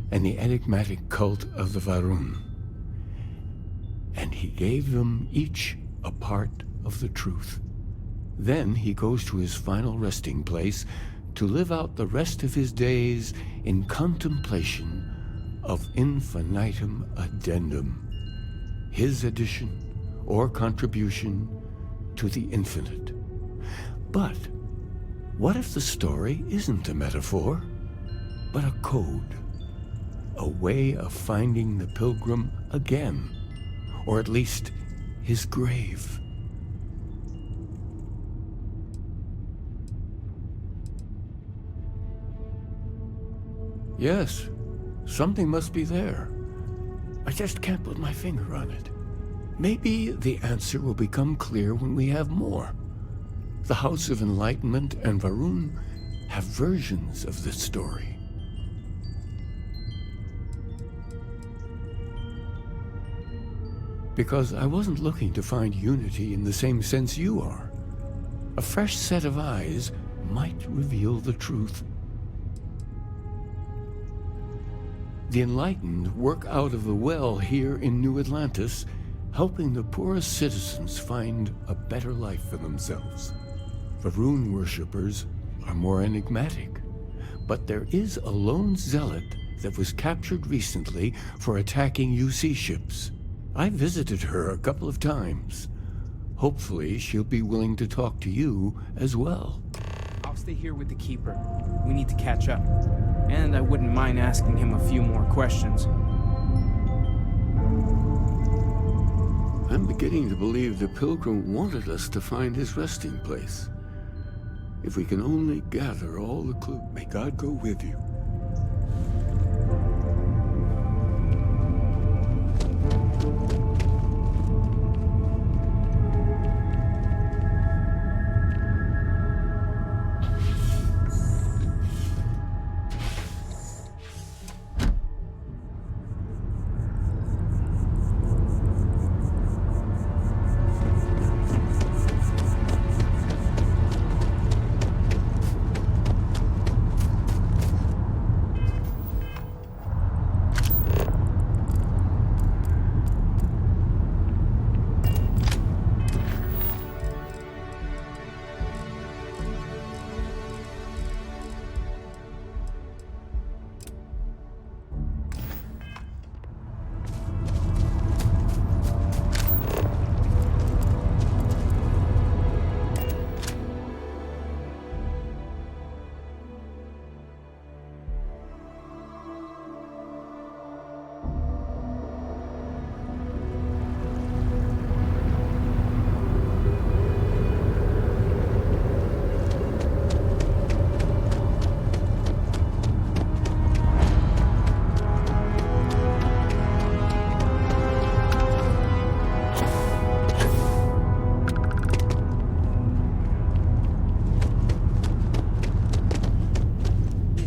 and the enigmatic cult of the Varun, and he gave them each a part of the truth. Then he goes to his final resting place to live out the rest of his days in contemplation of infinitum addendum, his addition or contribution to the infinite. But what if the story isn't a metaphor, but a code, a way of finding the pilgrim again, or at least his grave? Yes, something must be there. I just can't put my finger on it. Maybe the answer will become clear when we have more. The House of Enlightenment and Varun have versions of this story. Because I wasn't looking to find unity in the same sense you are. A fresh set of eyes might reveal the truth. The Enlightened work out of the well here in New Atlantis, helping the poorest citizens find a better life for themselves. Varun worshippers are more enigmatic, but there is a lone zealot that was captured recently for attacking UC ships. I visited her a couple of times. Hopefully, she'll be willing to talk to you as well. I'll stay here with the Keeper. We need to catch up. And I wouldn't mind asking him a few more questions. I'm beginning to believe the Pilgrim wanted us to find his resting place. If we can only gather all the clues. May God go with you.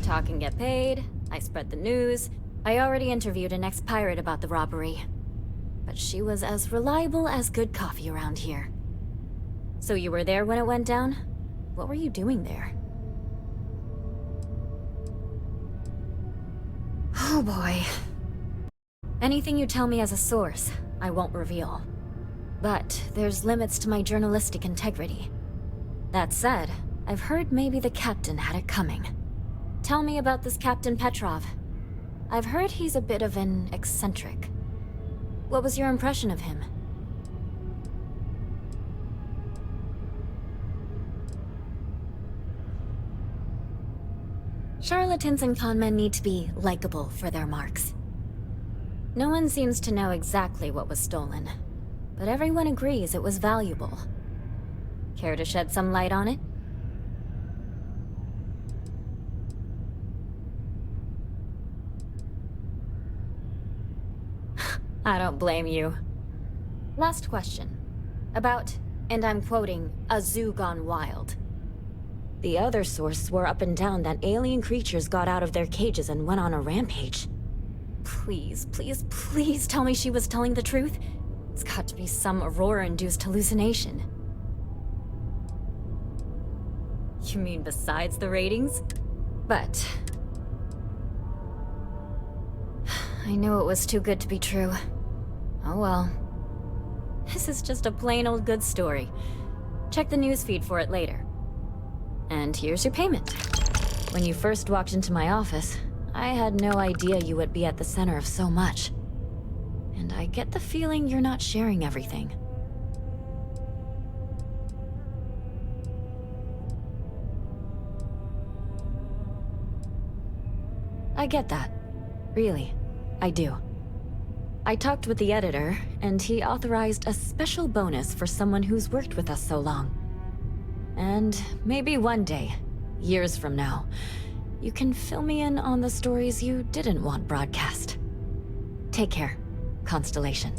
Talk and get paid, I spread the news. I already interviewed an ex-pirate about the robbery. But she was as reliable as good coffee around here. So you were there when it went down? What were you doing there? Oh boy. Anything you tell me as a source, I won't reveal. But there's limits to my journalistic integrity. That said, I've heard maybe the captain had it coming. Tell me about this Captain Petrov. I've heard he's a bit of an eccentric. What was your impression of him? Charlatans and conmen need to be likable for their marks. No one seems to know exactly what was stolen, but everyone agrees it was valuable. Care to shed some light on it? I don't blame you. Last question. About, and I'm quoting, a zoo gone wild. The other source swore up and down that alien creatures got out of their cages and went on a rampage. Please, please, please tell me she was telling the truth. It's got to be some Aurora-induced hallucination. You mean besides the ratings? But... I knew it was too good to be true. Oh well. This is just a plain old good story. Check the newsfeed for it later. And here's your payment. When you first walked into my office, I had no idea you would be at the center of so much. And I get the feeling you're not sharing everything. I get that. Really. I do. I talked with the editor, and he authorized a special bonus for someone who's worked with us so long. And maybe one day, years from now, you can fill me in on the stories you didn't want broadcast. Take care, Constellation.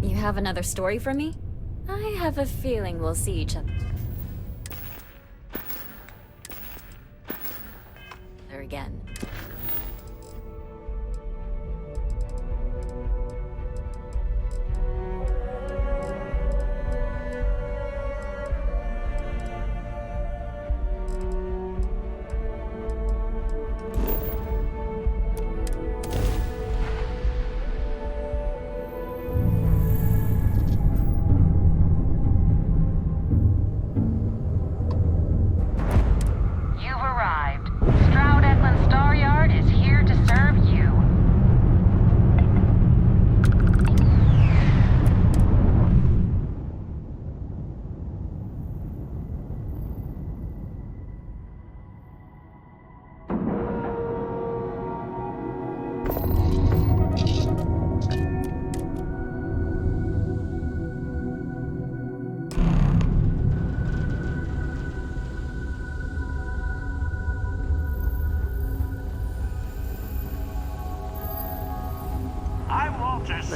You have another story for me? I have a feeling we'll see each other again.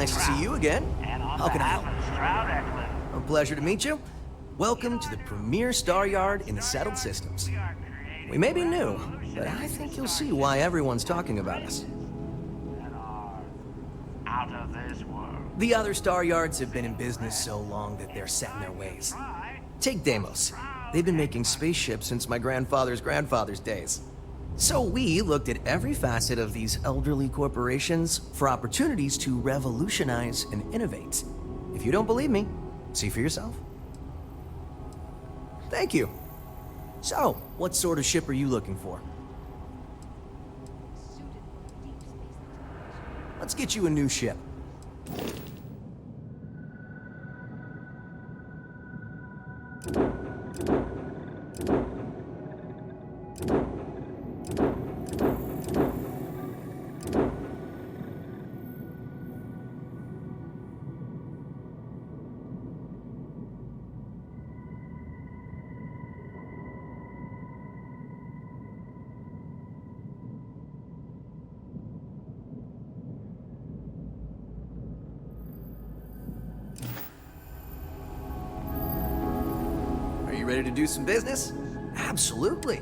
Nice to see you again. How can I help? A pleasure to meet you. Welcome to the premier star yard in the settled systems. We may be new, but I think you'll see why everyone's talking about us. Out of this world. The other star yards have been in business so long that they're set in their ways. Take Deimos. They've been making spaceships since my grandfather's grandfather's days. So we looked at every facet of these elderly corporations for opportunities to revolutionize and innovate. If you don't believe me, see for yourself. Thank you. So, what sort of ship are you looking for? Let's get you a new ship. Are you ready to do some business? Absolutely.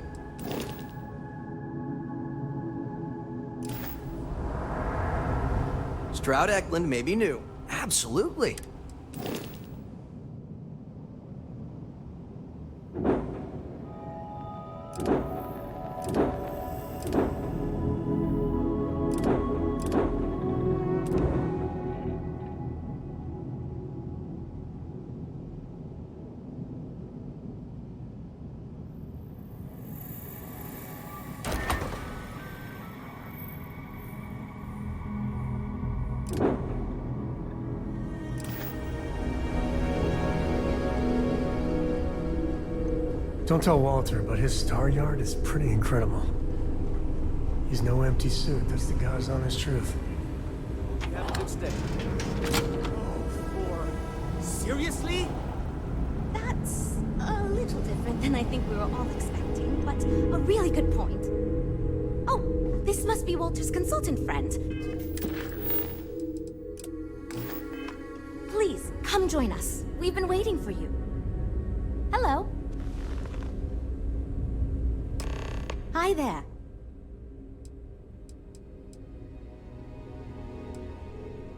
Stroud Eklund may be new. Absolutely. Don't tell Walter, but his star yard is pretty incredible. He's no empty suit, that's the God's honest truth. Have a good stay. Seriously? That's a little different than I think we were all expecting, but a really good point. Oh, this must be Walter's consultant friend. Please, come join us. We've been waiting for you. Hello. Hi there.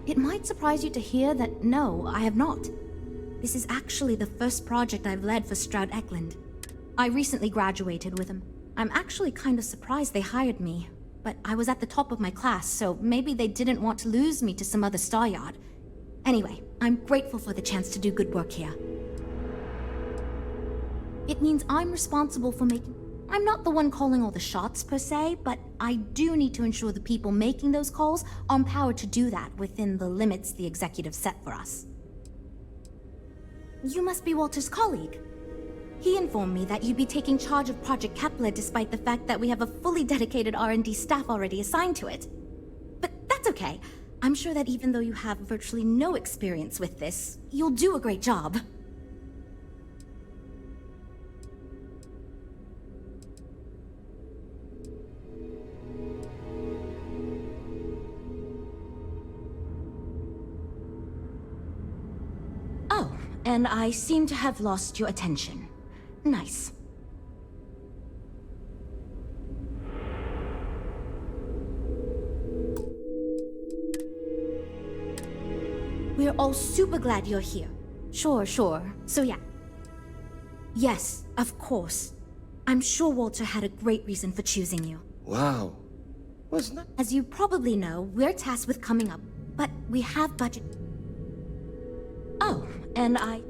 It might surprise you to hear that no, I have not. This is actually the first project I've led for Stroud Eklund. I recently graduated with them. I'm actually kind of surprised they hired me, but I was at the top of my class, so maybe they didn't want to lose me to some other star yard. Anyway, I'm grateful for the chance to do good work here. It means I'm responsible for making... I'm not the one calling all the shots, per se, but I do need to ensure the people making those calls are empowered to do that within the limits the executive set for us. You must be Walter's colleague. He informed me that you'd be taking charge of Project Kepler despite the fact that we have a fully dedicated R&D staff already assigned to it. But that's okay. I'm sure that even though you have virtually no experience with this, you'll do a great job. Oh, and I seem to have lost your attention. Nice. We're all super glad you're here. Sure. So yeah. Yes, of course. I'm sure Walter had a great reason for choosing you. Wow. Wasn't that? As you probably know, we're tasked with coming up, but we have budget. Oh, and I...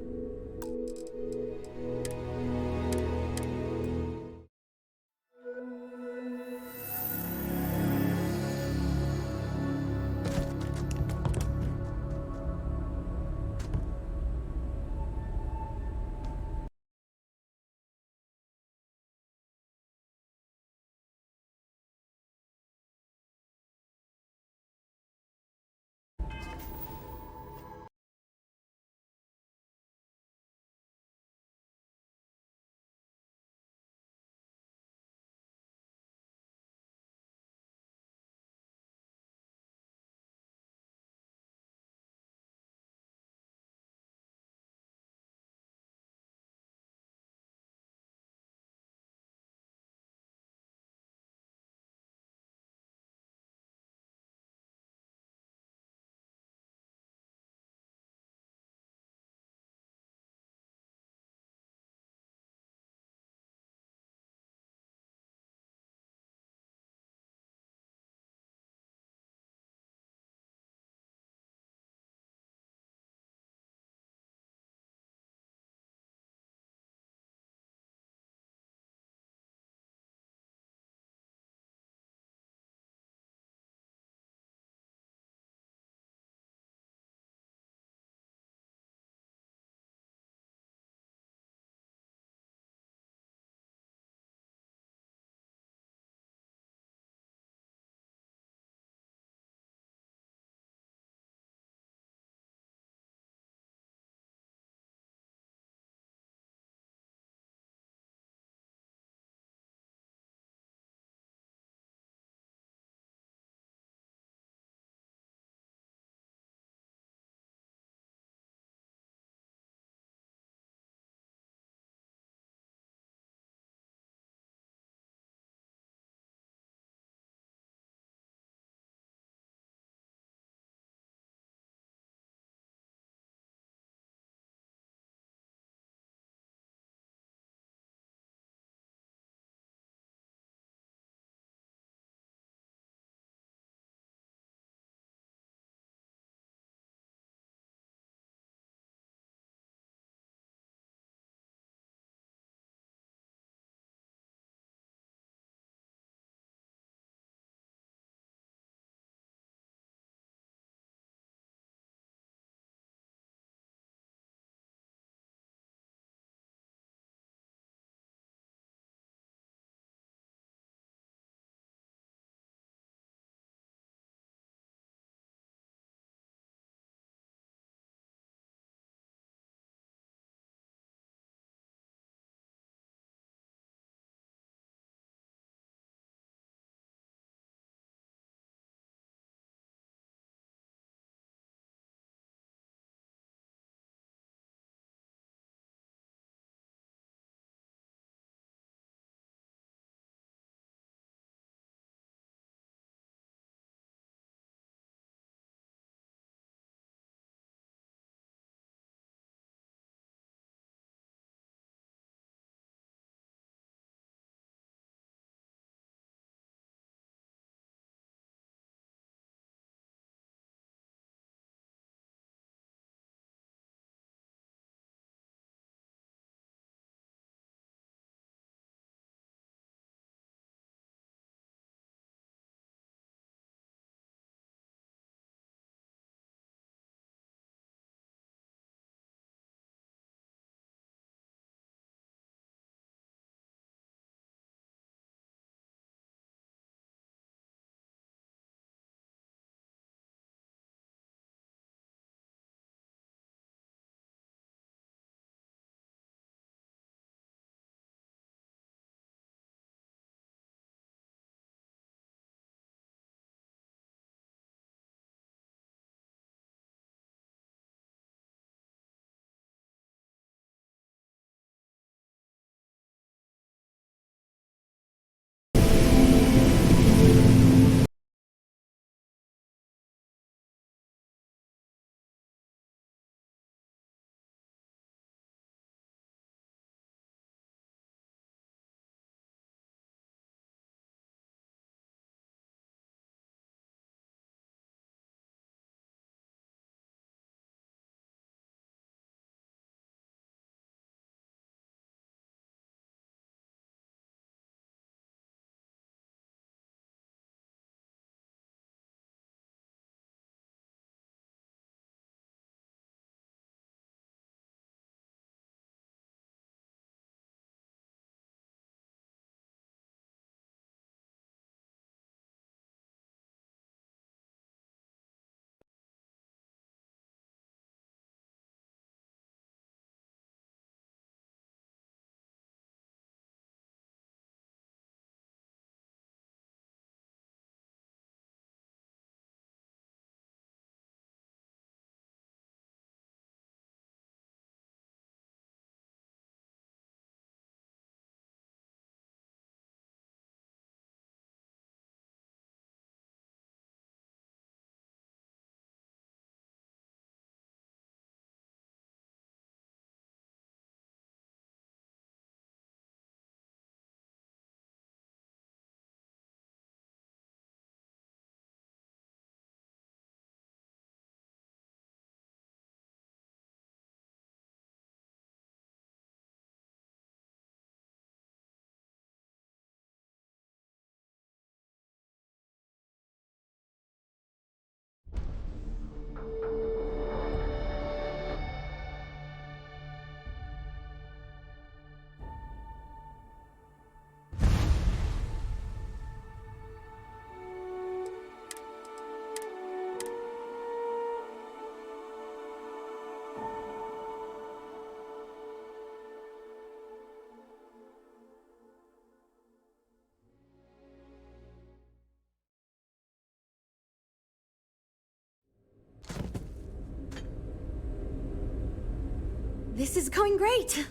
This is going great.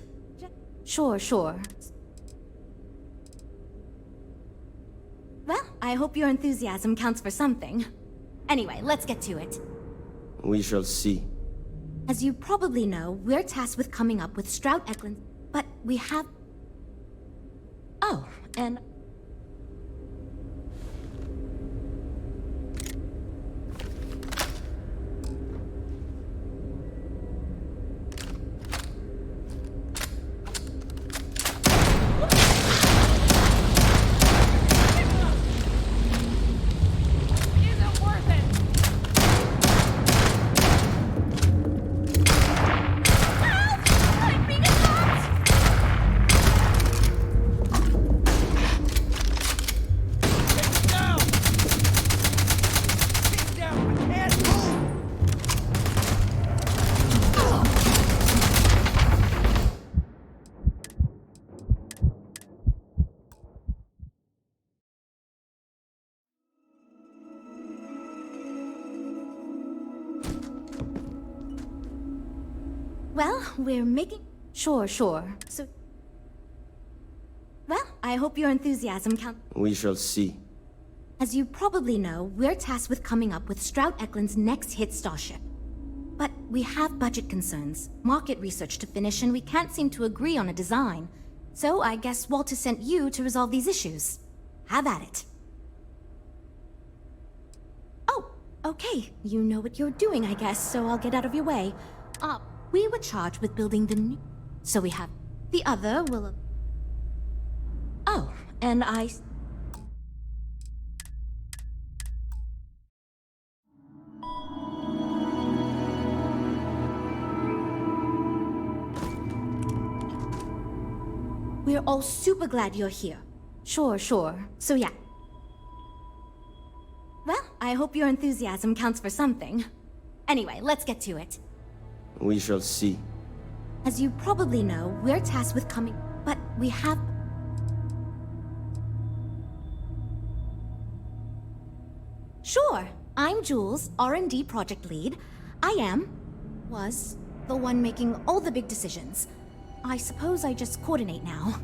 Sure. Well, I hope your enthusiasm counts for something. Anyway, let's get to it. We shall see. As you probably know, we're tasked with coming up with Stroud Eklund, but we have... Oh, and... Well, we're making... Sure. So... Well, I hope your enthusiasm counts... We shall see. As you probably know, we're tasked with coming up with Stroud Eklund's next hit starship. But we have budget concerns, market research to finish, and we can't seem to agree on a design. So I guess Walter sent you to resolve these issues. Have at it. Oh, okay. You know what you're doing, I guess, so I'll get out of your way. We were charged with building the new... So we have... The other will... Oh, and I... We're all super glad you're here. Sure. So yeah. Well, I hope your enthusiasm counts for something. Anyway, let's get to it. We shall see. As you probably know, we're tasked with coming... But we have... Sure. I'm Jules, R&D project lead. Was the one making all the big decisions. I suppose I just coordinate now.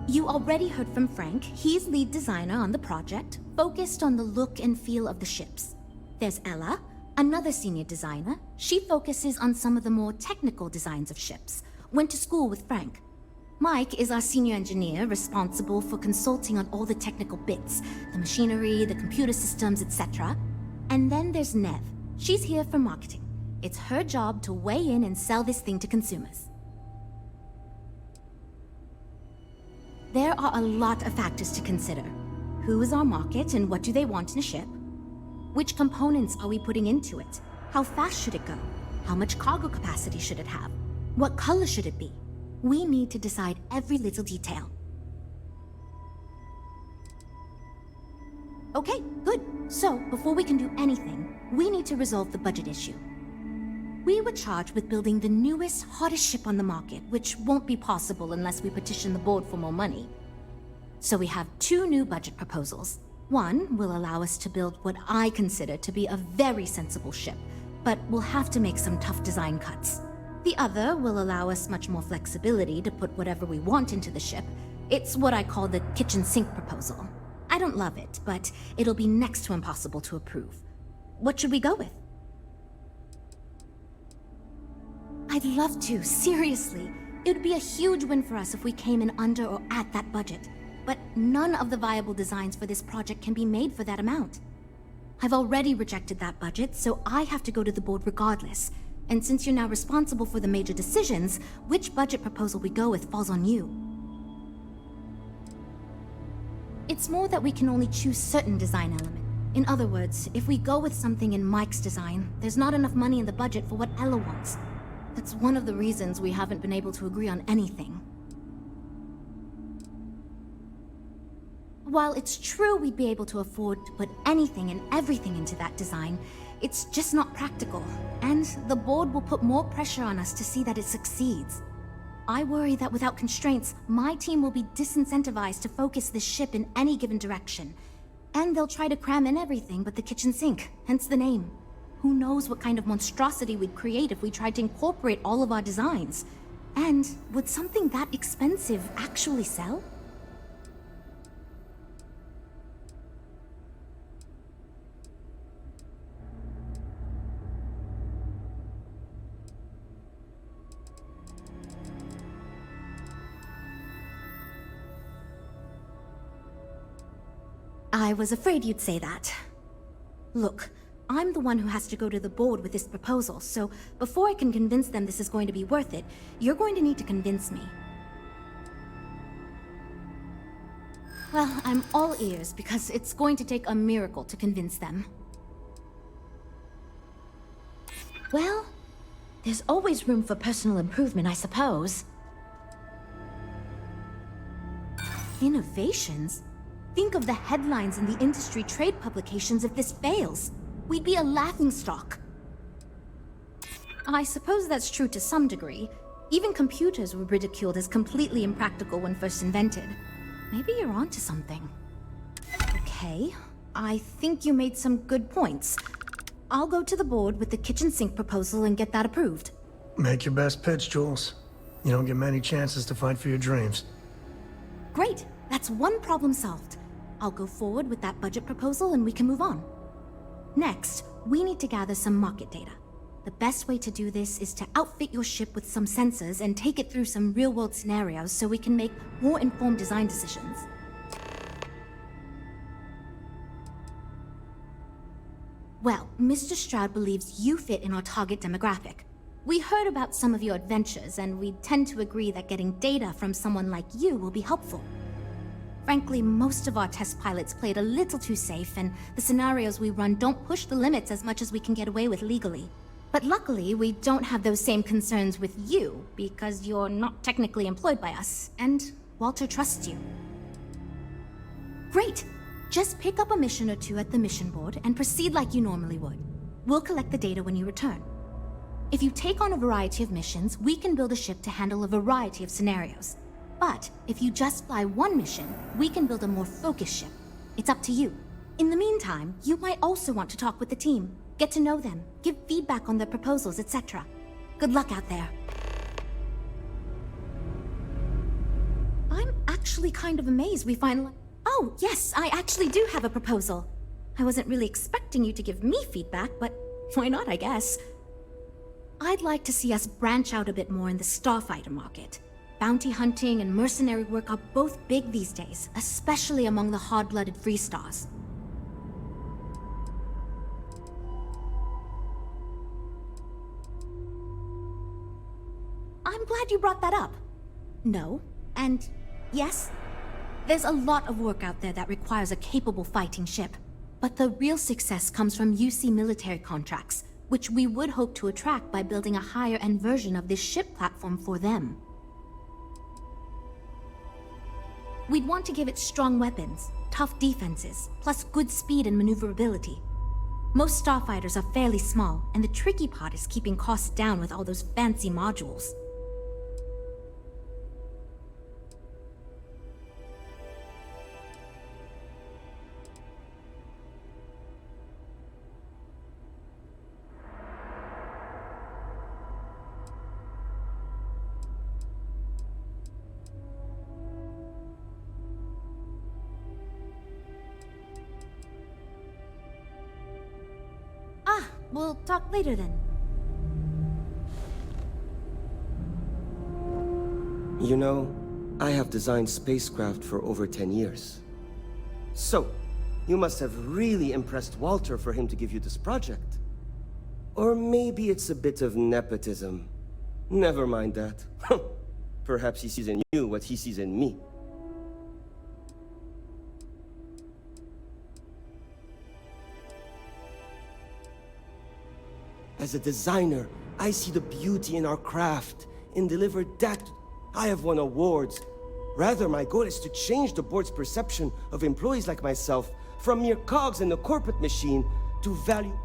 You already heard from Frank. He's lead designer on the project, focused on the look and feel of the ships. There's Ella, another senior designer. She focuses on some of the more technical designs of ships. Went to school with Frank. Mike is our senior engineer, responsible for consulting on all the technical bits, the machinery, the computer systems, etc. And then there's Nev. She's here for marketing. It's her job to weigh in and sell this thing to consumers. There are a lot of factors to consider. Who is our market and what do they want in a ship? Which components are we putting into it? How fast should it go? How much cargo capacity should it have? What color should it be? We need to decide every little detail. Okay, good. So, before we can do anything, we need to resolve the budget issue. We were charged with building the newest, hottest ship on the market, which won't be possible unless we petition the board for more money. So we have two new budget proposals. One will allow us to build what I consider to be a very sensible ship, but we'll have to make some tough design cuts. The other will allow us much more flexibility to put whatever we want into the ship. It's what I call the kitchen sink proposal. I don't love it, but it'll be next to impossible to approve. What should we go with? I'd love to, seriously. It would be a huge win for us if we came in under or at that budget. But none of the viable designs for this project can be made for that amount. I've already rejected that budget, so I have to go to the board regardless. And since you're now responsible for the major decisions, which budget proposal we go with falls on you. It's more that we can only choose certain design elements. In other words, if we go with something in Mike's design, there's not enough money in the budget for what Ella wants. That's one of the reasons we haven't been able to agree on anything. While it's true we'd be able to afford to put anything and everything into that design, it's just not practical, and the board will put more pressure on us to see that it succeeds. I worry that without constraints, my team will be disincentivized to focus this ship in any given direction, and they'll try to cram in everything but the kitchen sink, hence the name. Who knows what kind of monstrosity we'd create if we tried to incorporate all of our designs? And would something that expensive actually sell? I was afraid you'd say that. Look, I'm the one who has to go to the board with this proposal, so before I can convince them this is going to be worth it, you're going to need to convince me. Well, I'm all ears because it's going to take a miracle to convince them. Well, there's always room for personal improvement, I suppose. Innovations? Think of the headlines in the industry trade publications if this fails. We'd be a laughingstock. I suppose that's true to some degree. Even computers were ridiculed as completely impractical when first invented. Maybe you're onto something. Okay, I think you made some good points. I'll go to the board with the kitchen sink proposal and get that approved. Make your best pitch, Jules. You don't get many chances to fight for your dreams. Great, that's one problem solved. I'll go forward with that budget proposal and we can move on. Next, we need to gather some market data. The best way to do this is to outfit your ship with some sensors and take it through some real-world scenarios so we can make more informed design decisions. Well, Mr. Stroud believes you fit in our target demographic. We heard about some of your adventures, and we tend to agree that getting data from someone like you will be helpful. Frankly, most of our test pilots played a little too safe, and the scenarios we run don't push the limits as much as we can get away with legally. But luckily, we don't have those same concerns with you, because you're not technically employed by us, and Walter trusts you. Great! Just pick up a mission or two at the mission board and proceed like you normally would. We'll collect the data when you return. If you take on a variety of missions, we can build a ship to handle a variety of scenarios. But if you just fly one mission, we can build a more focused ship. It's up to you. In the meantime, you might also want to talk with the team, get to know them, give feedback on their proposals, etc. Good luck out there. I'm actually kind of amazed we finally... Oh, yes, I actually do have a proposal. I wasn't really expecting you to give me feedback, but why not, I guess. I'd like to see us branch out a bit more in the starfighter market. Bounty hunting and mercenary work are both big these days, especially among the hard-blooded free stars. I'm glad you brought that up. No, and yes, there's a lot of work out there that requires a capable fighting ship. But the real success comes from UC military contracts, which we would hope to attract by building a higher-end version of this ship platform for them. We'd want to give it strong weapons, tough defenses, plus good speed and maneuverability. Most starfighters are fairly small, and the tricky part is keeping costs down with all those fancy modules. We'll talk later then. You know, I have designed spacecraft for over 10 years. So, you must have really impressed Walter for him to give you this project. Or maybe it's a bit of nepotism. Never mind that. Perhaps he sees in you what he sees in me. As a designer, I see the beauty in our craft and deliver that. I have won awards. Rather, my goal is to change the board's perception of employees like myself from mere cogs in the corporate machine to value.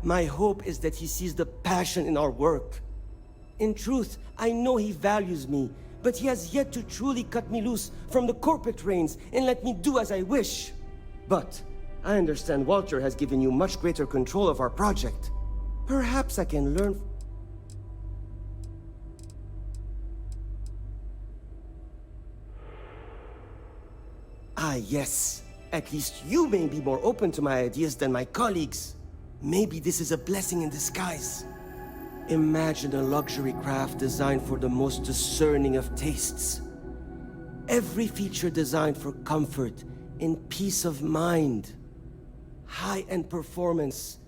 My hope is that he sees the passion in our work. In truth, I know he values me, but he has yet to truly cut me loose from the corporate reins and let me do as I wish. But I understand Walter has given you much greater control of our project. Perhaps I can learn... Ah, yes. At least you may be more open to my ideas than my colleagues. Maybe this is a blessing in disguise. Imagine a luxury craft designed for the most discerning of tastes. Every feature designed for comfort and peace of mind. High-end performance,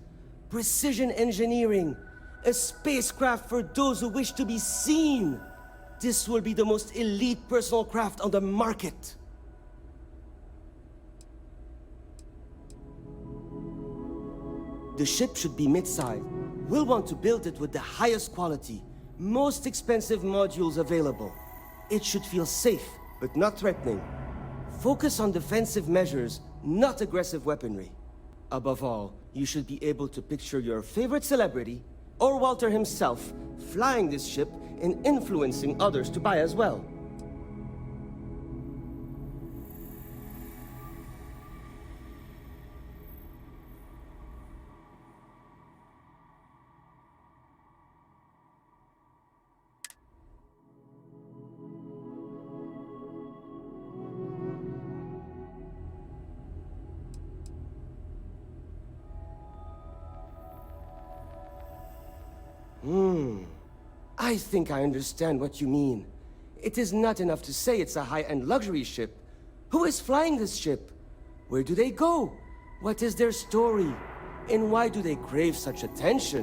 precision engineering, a spacecraft for those who wish to be seen. This will be the most elite personal craft on the market. The ship should be mid-size. We'll want to build it with the highest quality, most expensive modules available. It should feel safe, but not threatening. Focus on defensive measures, not aggressive weaponry. Above all, you should be able to picture your favorite celebrity, or Walter himself, flying this ship and influencing others to buy as well. I think I understand what you mean. It is not enough to say it's a high-end luxury ship. Who is flying this ship? Where do they go? What is their story? And why do they crave such attention?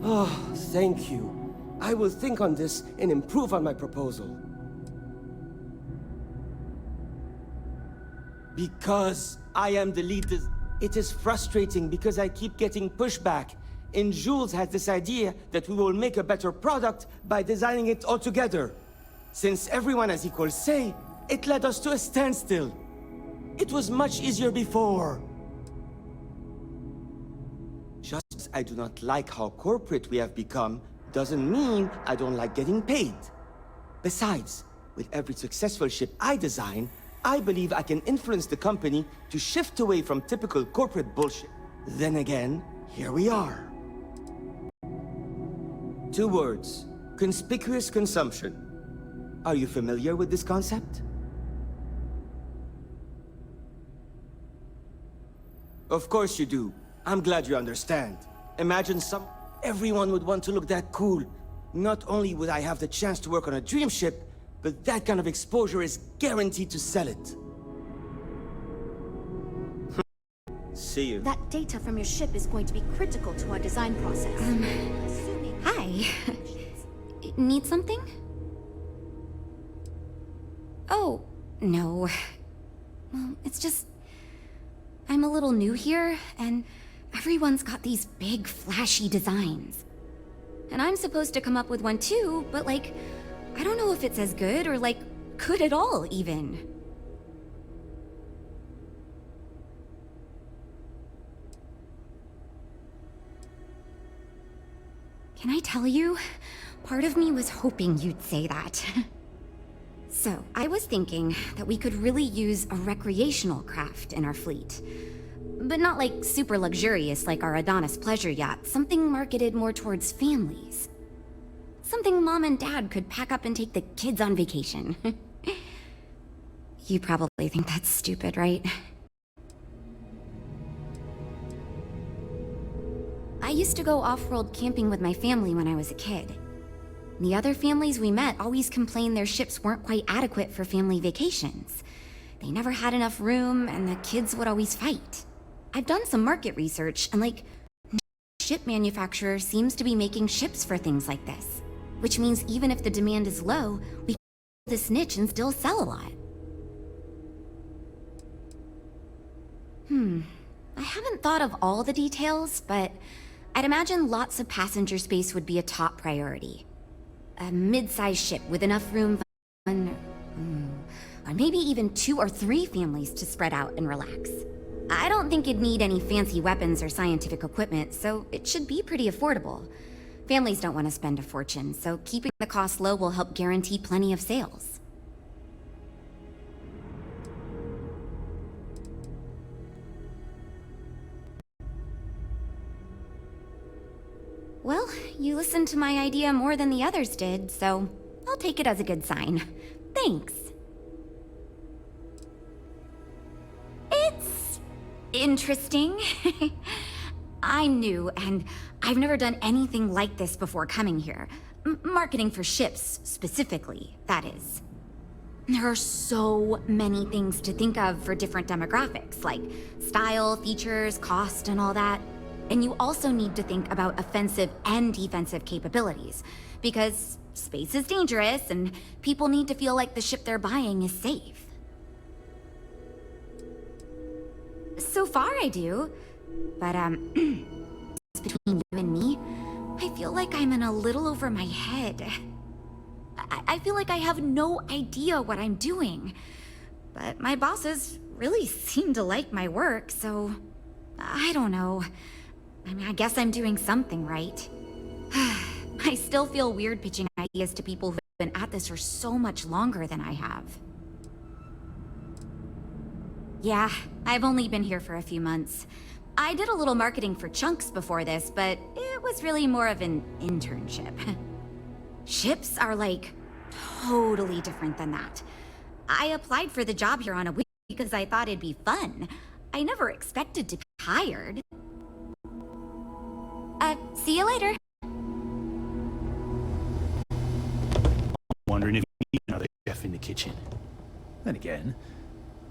Oh, thank you. I will think on this and improve on my proposal. Because I am the lead. It is frustrating because I keep getting pushback. And Jules has this idea that we will make a better product by designing it all together. Since everyone has equal say, it led us to a standstill. It was much easier before. Just as I do not like how corporate we have become, doesn't mean I don't like getting paid. Besides, with every successful ship I design, I believe I can influence the company to shift away from typical corporate bullshit. Then again, here we are. 2 words. Conspicuous consumption. Are you familiar with this concept? Of course you do. I'm glad you understand. Imagine everyone would want to look that cool. Not only would I have the chance to work on a dream ship, but that kind of exposure is guaranteed to sell it. See you. That data from your ship is going to be critical to our design process. Hi. Need something? Oh, no. Well, it's just... I'm a little new here, and everyone's got these big, flashy designs. And I'm supposed to come up with one too, but like, I don't know if it's as good or like, good at all, even. Can I tell you? Part of me was hoping you'd say that. So, I was thinking that we could really use a recreational craft in our fleet. But not like super luxurious like our Adonis pleasure yacht, something marketed more towards families. Something Mom and Dad could pack up and take the kids on vacation. You probably think that's stupid, right? I used to go off-world camping with my family when I was a kid. The other families we met always complained their ships weren't quite adequate for family vacations. They never had enough room, and the kids would always fight. I've done some market research, and like, no ship manufacturer seems to be making ships for things like this. Which means even if the demand is low, we can fill this niche and still sell a lot. I haven't thought of all the details, but I'd imagine lots of passenger space would be a top priority. A mid-sized ship with enough room for or maybe even 2 or 3 families to spread out and relax. I don't think it'd need any fancy weapons or scientific equipment, so it should be pretty affordable. Families don't want to spend a fortune, so keeping the cost low will help guarantee plenty of sales. You listened to my idea more than the others did, so I'll take it as a good sign. Thanks. It's interesting. I'm new, and I've never done anything like this before coming here. Marketing for ships, specifically, that is. There are so many things to think of for different demographics, like style, features, cost, and all that. And you also need to think about offensive and defensive capabilities, because space is dangerous, and people need to feel like the ship they're buying is safe. So far, I do. But, between you and me, I feel like I'm in a little over my head. I feel like I have no idea what I'm doing. But my bosses really seem to like my work, so I don't know. I mean, I guess I'm doing something right. I still feel weird pitching ideas to people who've been at this for so much longer than I have. Yeah, I've only been here for a few months. I did a little marketing for Chunks before this, but it was really more of an internship. Ships are, like, totally different than that. I applied for the job here on a whim because I thought it'd be fun. I never expected to be hired. See you later. Wondering if you know the chef in the kitchen. Then again,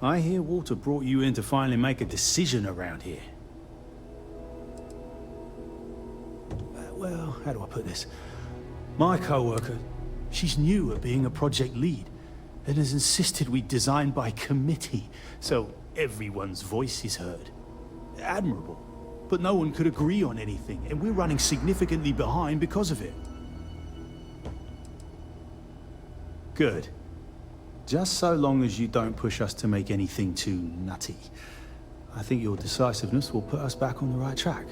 I hear Walter brought you in to finally make a decision around here. Well, how do I put this? My co-worker, she's new at being a project lead and has insisted we design by committee, so everyone's voice is heard. Admirable. But no one could agree on anything, and we're running significantly behind because of it. Good. Just so long as you don't push us to make anything too nutty. I think your decisiveness will put us back on the right track.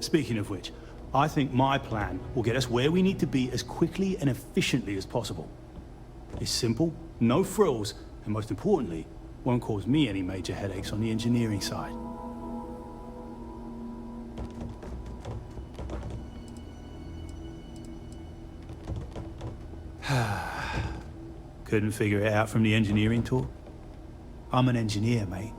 Speaking of which, I think my plan will get us where we need to be as quickly and efficiently as possible. It's simple, no frills, and most importantly, won't cause me any major headaches on the engineering side. Couldn't figure it out from the engineering tour? I'm an engineer, mate.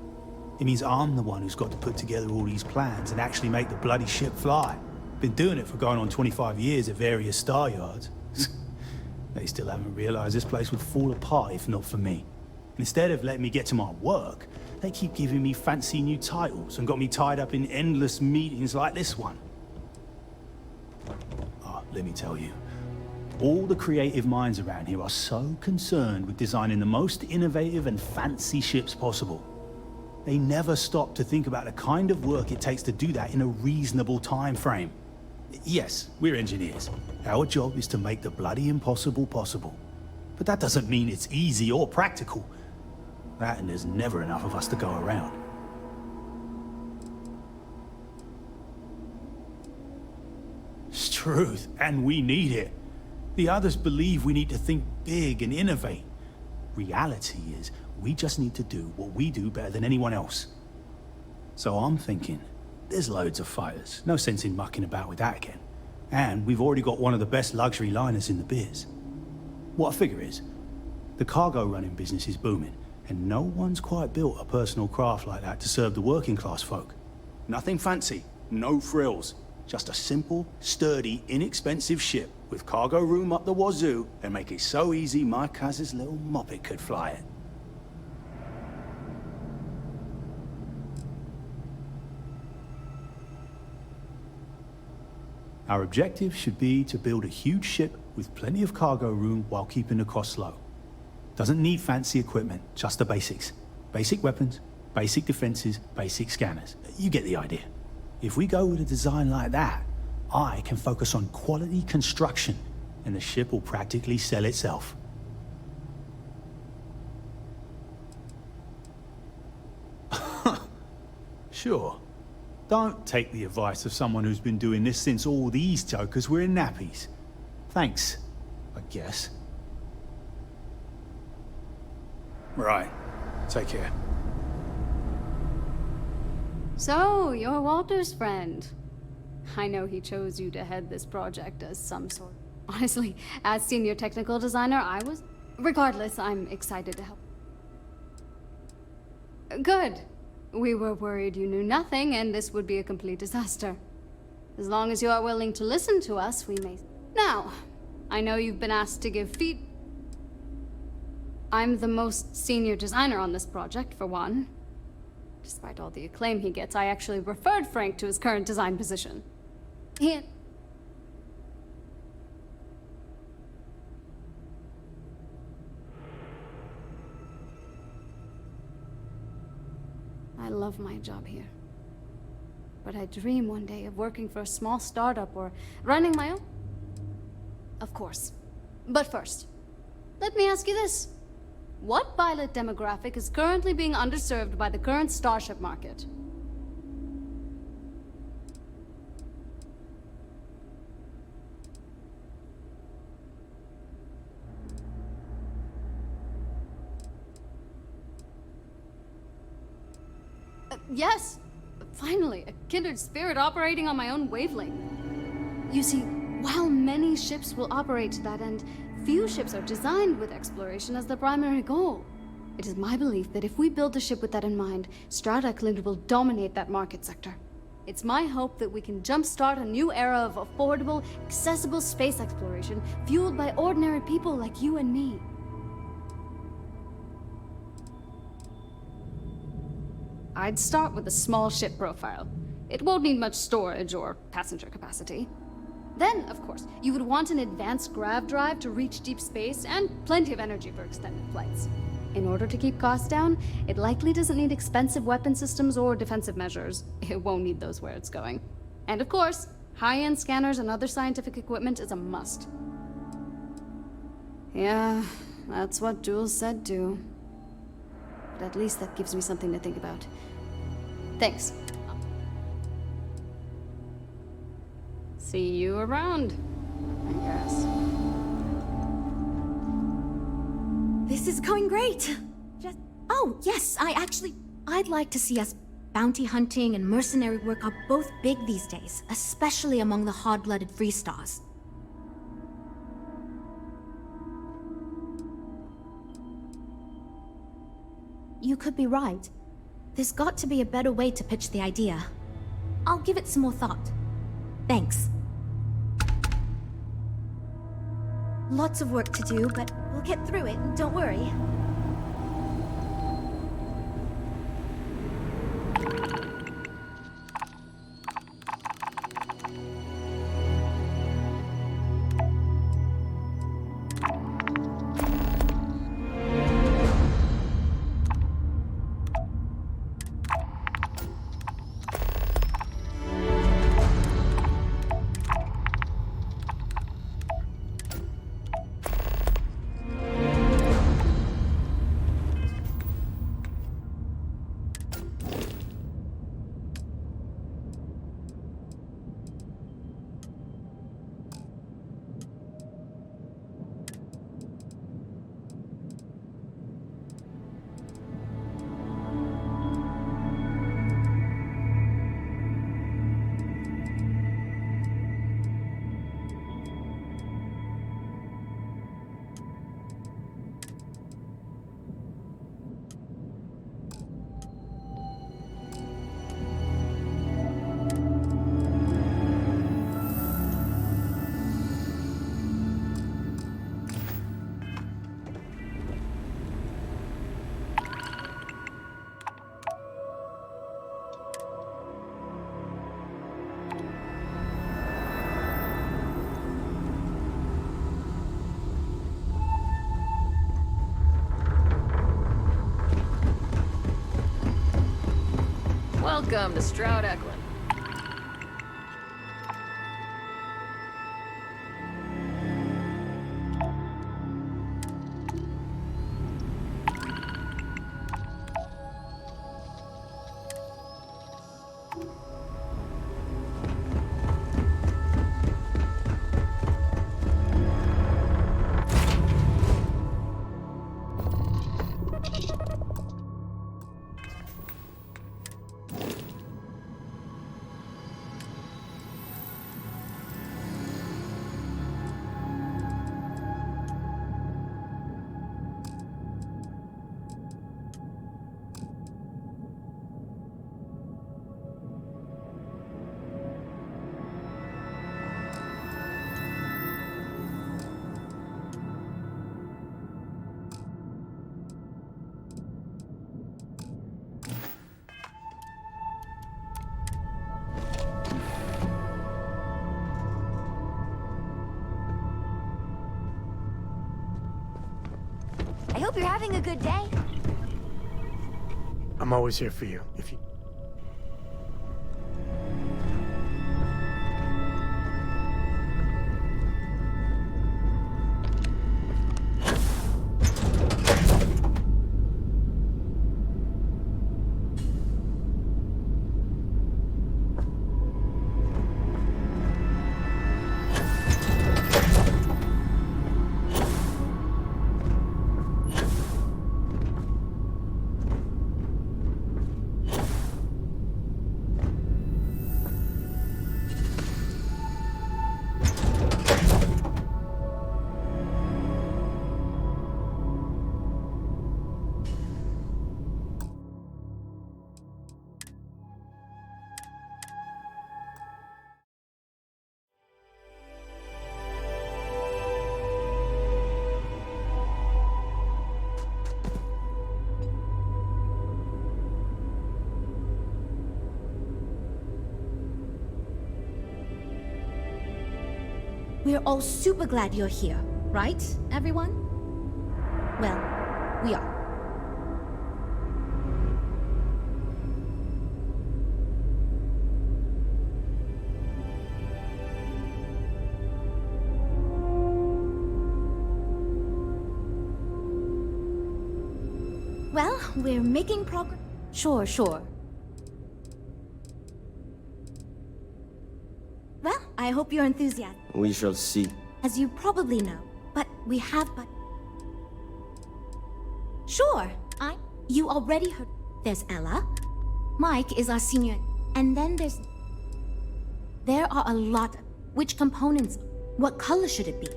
It means I'm the one who's got to put together all these plans and actually make the bloody ship fly. Been doing it for going on 25 years at various star yards. They still haven't realized this place would fall apart if not for me. Instead of letting me get to my work, they keep giving me fancy new titles and got me tied up in endless meetings like this one. Oh, let me tell you. All the creative minds around here are so concerned with designing the most innovative and fancy ships possible. They never stop to think about the kind of work it takes to do that in a reasonable time frame. Yes, we're engineers. Our job is to make the bloody impossible possible. But that doesn't mean it's easy or practical. That and there's never enough of us to go around. It's truth, and we need it. The others believe we need to think big and innovate. Reality is, we just need to do what we do better than anyone else. So I'm thinking, there's loads of fighters. No sense in mucking about with that again. And we've already got one of the best luxury liners in the biz. What I figure is, the cargo running business is booming, and no one's quite built a personal craft like that to serve the working class folk. Nothing fancy, no frills. Just a simple, sturdy, inexpensive ship with cargo room up the wazoo and make it so easy my cousin's little moppet could fly it. Our objective should be to build a huge ship with plenty of cargo room while keeping the costs low. Doesn't need fancy equipment, just the basics. Basic weapons, basic defenses, basic scanners. You get the idea. If we go with a design like that, I can focus on quality construction, and the ship will practically sell itself. Sure. Don't take the advice of someone who's been doing this since all these jokers were in nappies. Thanks, I guess. Right. Take care. So, you're Walter's friend. I know he chose you to head this project as some sort. Honestly, as senior technical designer, I was. Regardless, I'm excited to help. Good. We were worried you knew nothing and this would be a complete disaster. As long as you are willing to listen to us, we may. Now, I know you've been asked to give feed. I'm the most senior designer on this project, for one. Despite all the acclaim he gets, I actually referred Frank to his current design position. I love my job here. But I dream one day of working for a small startup or running my own. Of course. But first, let me ask you this. What pilot demographic is currently being underserved by the current starship market? Yes! Finally, a kindred spirit operating on my own wavelength. You see, while many ships will operate to that end, few ships are designed with exploration as their primary goal. It is my belief that if we build a ship with that in mind, Strata-Clint will dominate that market sector. It's my hope that we can jumpstart a new era of affordable, accessible space exploration fueled by ordinary people like you and me. I'd start with a small ship profile. It won't need much storage or passenger capacity. Then, of course, you would want an advanced grav drive to reach deep space and plenty of energy for extended flights. In order to keep costs down, it likely doesn't need expensive weapon systems or defensive measures. It won't need those where it's going. And of course, high-end scanners and other scientific equipment is a must. Yeah, that's what Jules said too. But at least that gives me something to think about. Thanks. See you around, I guess. This is going great. Oh, yes, I'd like to see us bounty hunting and mercenary work are both big these days, especially among the hard-blooded free stars. You could be right. There's got to be a better way to pitch the idea. I'll give it some more thought. Thanks. Lots of work to do, but we'll get through it, don't worry. Welcome to Stroud Eklund. Hope you're having a good day. I'm always here for you, if you... We're all super glad you're here, right, everyone? Well, we are. Well, we're making progress. Sure. Well, I hope you're enthusiastic. We shall see. As you probably know, but we have but... Sure, You already heard... There's Ella. Mike is our senior... And then there's... There are a lot... Which components? What color should it be?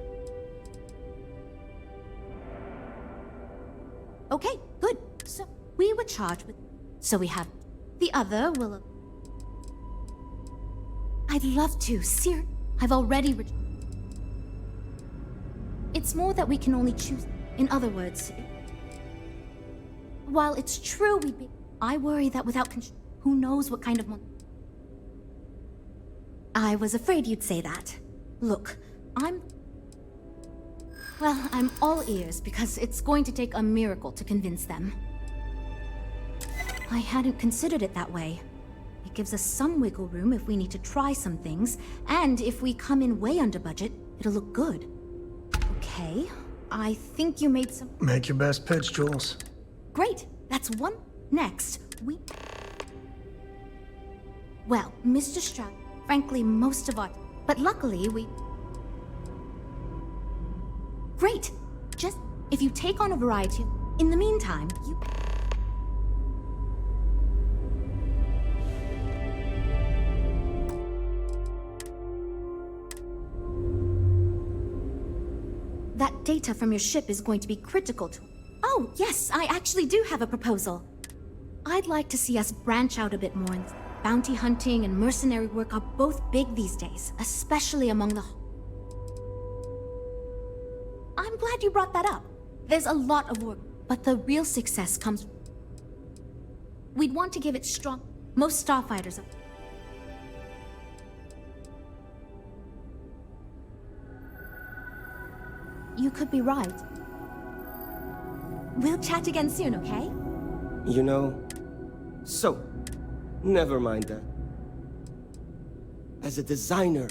Okay, good. So, we were charged with... So we have... The other will... I'd love to, I've already... It's more that we can only choose... In other words... While it's true I worry that without who knows what kind of I was afraid you'd say that. Look, Well, I'm all ears because it's going to take a miracle to convince them. I hadn't considered it that way. It gives us some wiggle room if we need to try some things, and if we come in way under budget, it'll look good. Okay, I think you made some... Make your best pitch, Jules. Great, that's one. Next, Well, Mr. Stroud, frankly, most of our... But luckily, Great! Just, if you take on a variety... In the meantime, you... That data from your ship is going to be critical to... Oh, yes, I actually do have a proposal. I'd like to see us branch out a bit more. Bounty hunting and mercenary work are both big these days, especially among the... I'm glad you brought that up. There's a lot of work, but the real success comes... We'd want to give it strong... Most starfighters... You could be right. We'll chat again soon, okay? You know... So, never mind that. As a designer,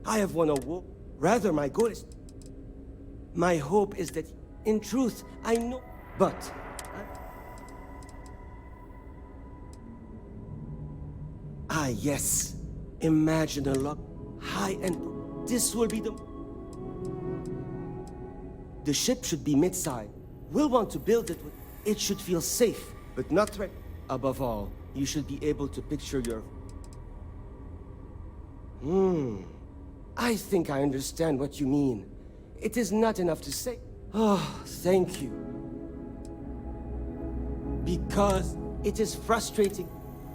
I have won a war. Rather, my goal is... My hope is that, in truth, I know... But... yes. Imagine a lot high-end... This will be the... The ship should be mid-size. We'll want to build it with... It should feel safe, but not threat. Above all, you should be able to picture your... I think I understand what you mean. It is not enough to say... Oh, thank you. Because it is frustrating,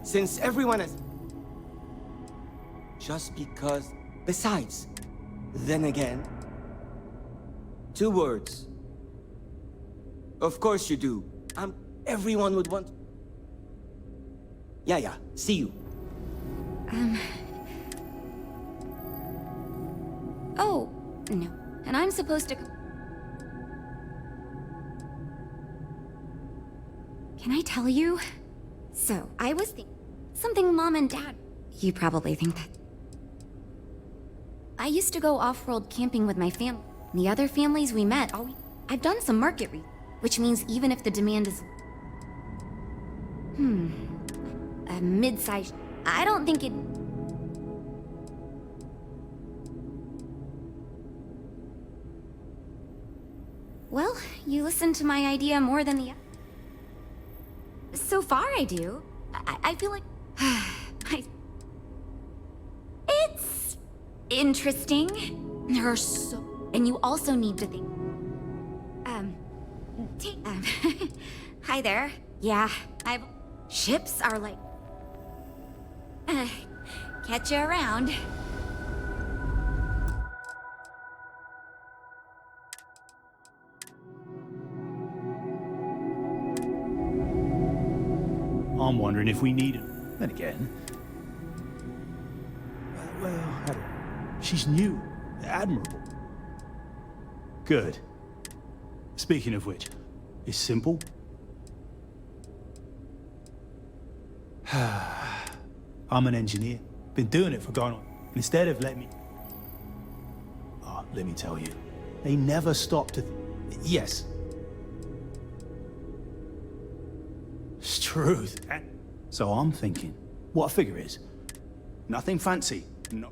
since everyone has... Just because... Besides, then again... 2 words. Of course you do. Everyone would want... Yeah, see you. Oh, no. And I'm supposed to... Can I tell you? So, I was thinking something Mom and Dad. You probably think that. I used to go off-world camping with my family. The other families we met, I've done some market research, which means even if the demand is... a mid-sized... I don't think it... Well, you listen to my idea more than the... So far, I do. I feel like... It's... interesting. There's so... And you also need to think... Hi there. Yeah, ships are like... catch you around. I'm wondering if we need it. Then again... Well, she's new. Admirable. Good. Speaking of which, it's simple. I'm an engineer. Been doing it for going on. Instead of let me tell you. They never stop to... Yes. It's truth. So I'm thinking, what a figure is. Nothing fancy. No.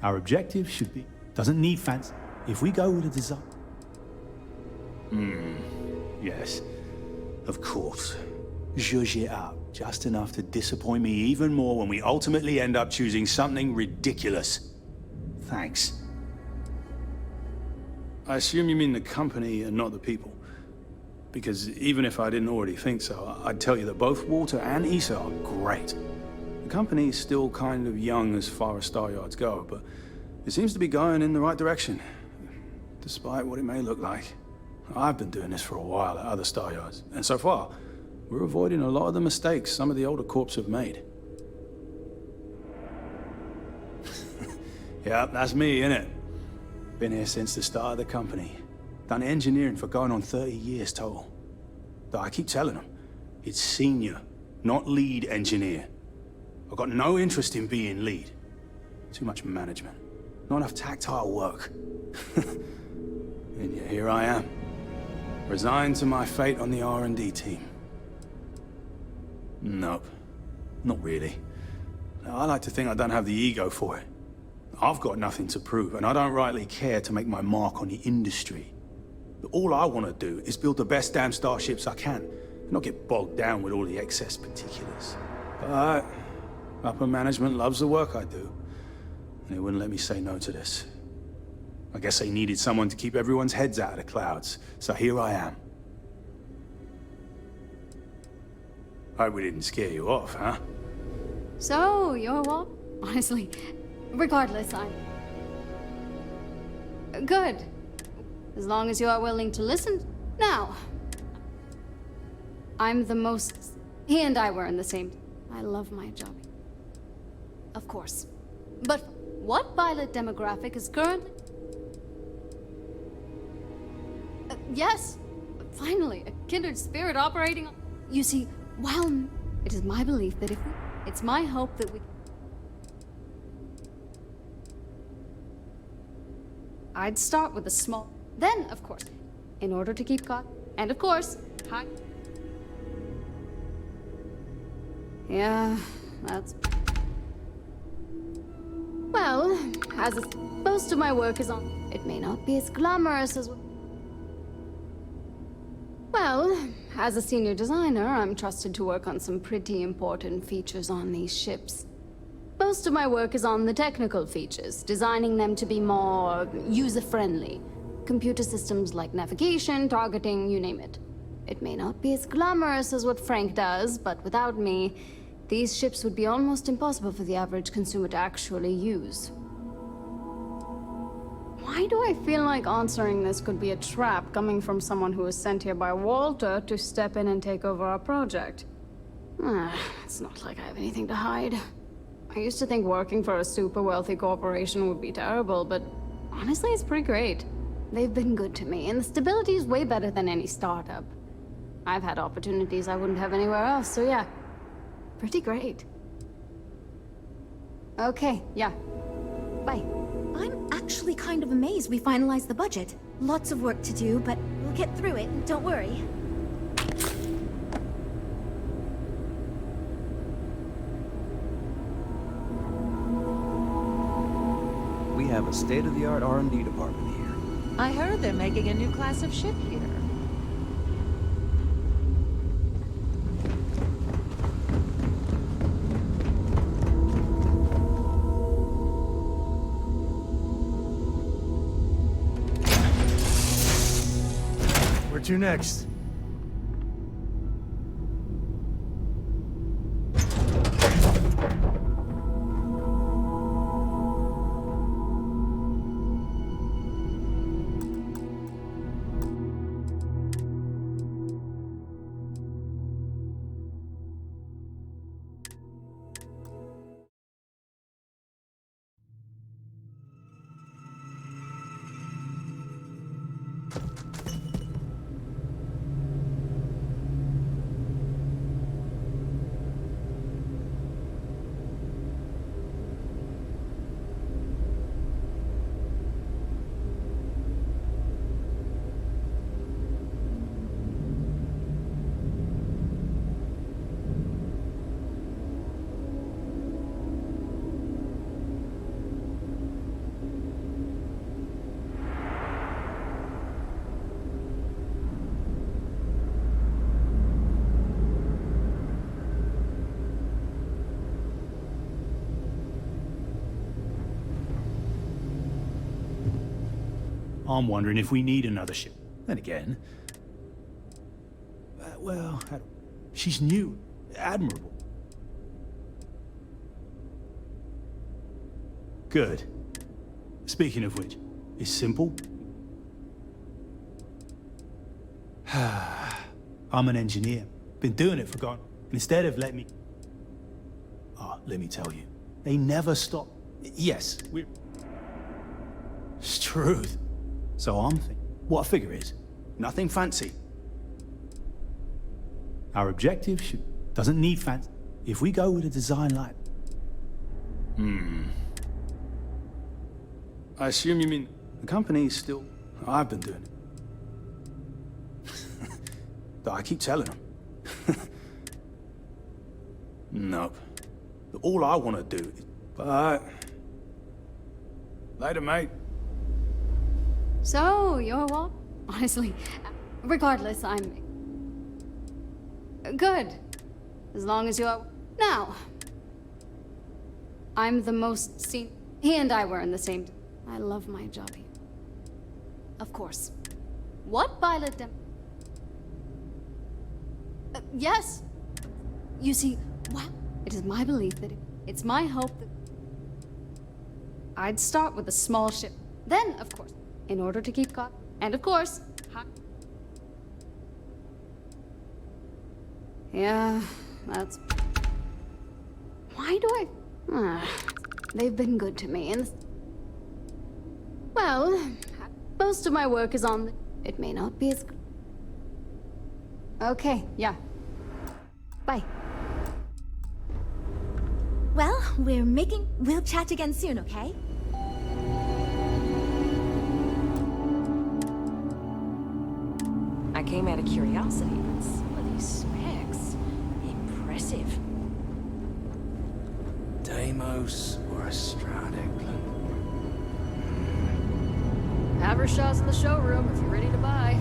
Our objective should be... Doesn't need fancy. If we go with a design... Yes. Of course. Zhuzh it up. Just enough to disappoint me even more when we ultimately end up choosing something ridiculous. Thanks. I assume you mean the company and not the people. Because even if I didn't already think so, I'd tell you that both Walter and Issa are great. The company's still kind of young as far as Star Yards go, but it seems to be going in the right direction, despite what it may look like. I've been doing this for a while at other Star Yards, and so far, we're avoiding a lot of the mistakes some of the older corps have made. Yeah, that's me, innit? Been here since the start of the company. Done engineering for going on 30 years total. Though I keep telling them, it's senior, not lead engineer. I've got no interest in being lead. Too much management. Not enough tactile work. And yet here I am. Resigned to my fate on the R&D team. Nope. Not really. I like to think I don't have the ego for it. I've got nothing to prove, and I don't rightly care to make my mark on the industry. All I want to do is build the best damn starships I can, and not get bogged down with all the excess particulars. But upper management loves the work I do, and they wouldn't let me say no to this. I guess they needed someone to keep everyone's heads out of the clouds, so here I am. Hope we didn't scare you off, huh? So, you're what? Honestly, regardless, I'm... Good. As long as you are willing to listen. Now, I'm the most... He and I were in the same... I love my job. Of course. But what pilot demographic is currently... yes! Finally, a kindred spirit operating on... You see, while... It is my belief that if we... It's my hope that we... I'd start with a small... Then, of course, in order to keep caught... And of course, hi... Yeah, that's... Well, as most of my work is on... It may not be as glamorous as... Well, as a senior designer, I'm trusted to work on some pretty important features on these ships. Most of my work is on the technical features, designing them to be more user-friendly. Computer systems like navigation, targeting, you name it. It may not be as glamorous as what Frank does, but without me, these ships would be almost impossible for the average consumer to actually use. Why do I feel like answering this could be a trap coming from someone who was sent here by Walter to step in and take over our project? It's not like I have anything to hide. I used to think working for a super wealthy corporation would be terrible, but honestly, it's pretty great. They've been good to me, and the stability is way better than any startup. I've had opportunities I wouldn't have anywhere else, so yeah. Pretty great. Okay, yeah. Bye. I'm actually kind of amazed we finalized the budget. Lots of work to do, but we'll get through it, don't worry. We have a state-of-the-art R&D department here. I heard they're making a new class of ship here. Where to next? I'm wondering if we need another ship. Then again... she's new. Admirable. Good. Speaking of which, it's simple. I'm an engineer. Been doing it for God. Instead of let me tell you. They never stop. Yes, we're... It's truth. So I'm thinking, what a figure is. Nothing fancy. Our objective doesn't need fancy. If we go with a design like... I assume you mean the company is still... I've been doing it. But I keep telling them. Nope. All I want to do is... But... Later, mate. So, you're what? Honestly, regardless, I'm... good. As long as you're... Now... I'm the most seen... He and I were in the same... I love my job here. Of course. What pilot dem... yes! You see, wow. It is my belief that it's my hope that... I'd start with a small ship. Then, of course... in order to keep caught. And of course, yeah, that's... Why do I... they've been good to me, and... Well, most of my work is on the... It may not be as... Okay, yeah. Bye. Well, we'll chat again soon, okay? I came out of curiosity, but some of these specs, impressive. Deimos or a Strad-Eklund? Have her shots in the showroom if you're ready to buy.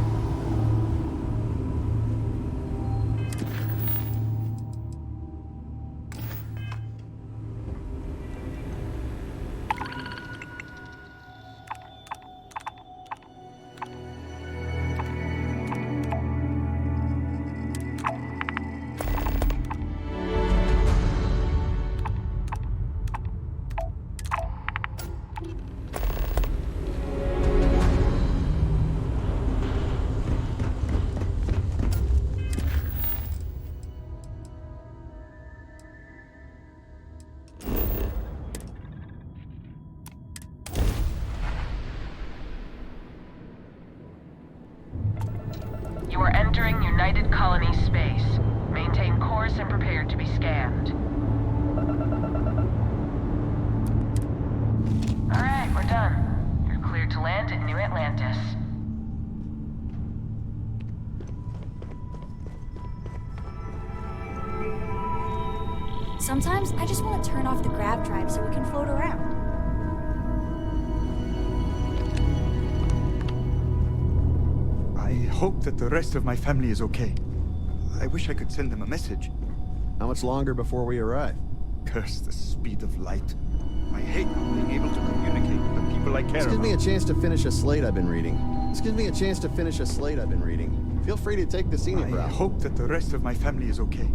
Entering United Colony space. Maintain course and prepare to be scanned. Alright, we're done. You're cleared to land at New Atlantis. Sometimes I just want to turn off the grav drive so we can float around. I hope that the rest of my family is okay. I wish I could send them a message. How much longer before we arrive? Curse the speed of light. I hate not being able to communicate with the people I care This about. gives me a chance to finish a slate I've been reading. Feel free to take the scenic route. I hope that the rest of my family is okay.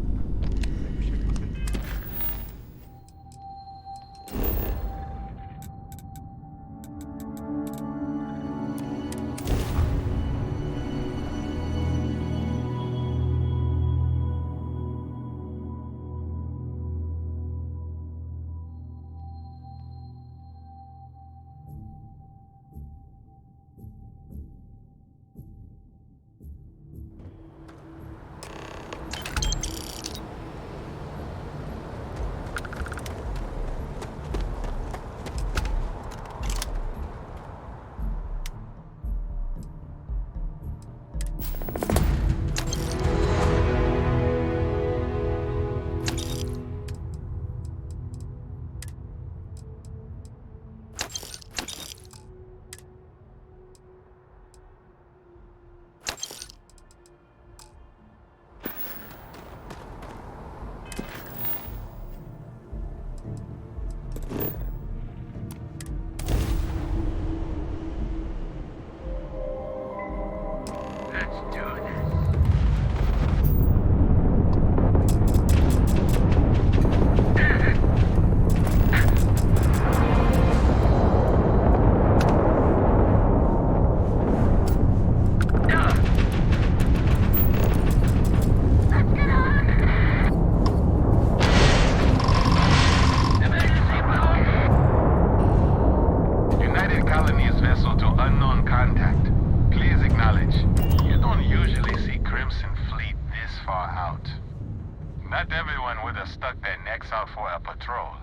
Not everyone would have stuck their necks out for a patrol.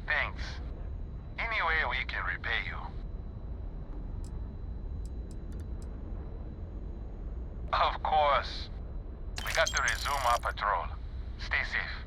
Thanks. Any way we can repay you. Of course. We got to resume our patrol. Stay safe.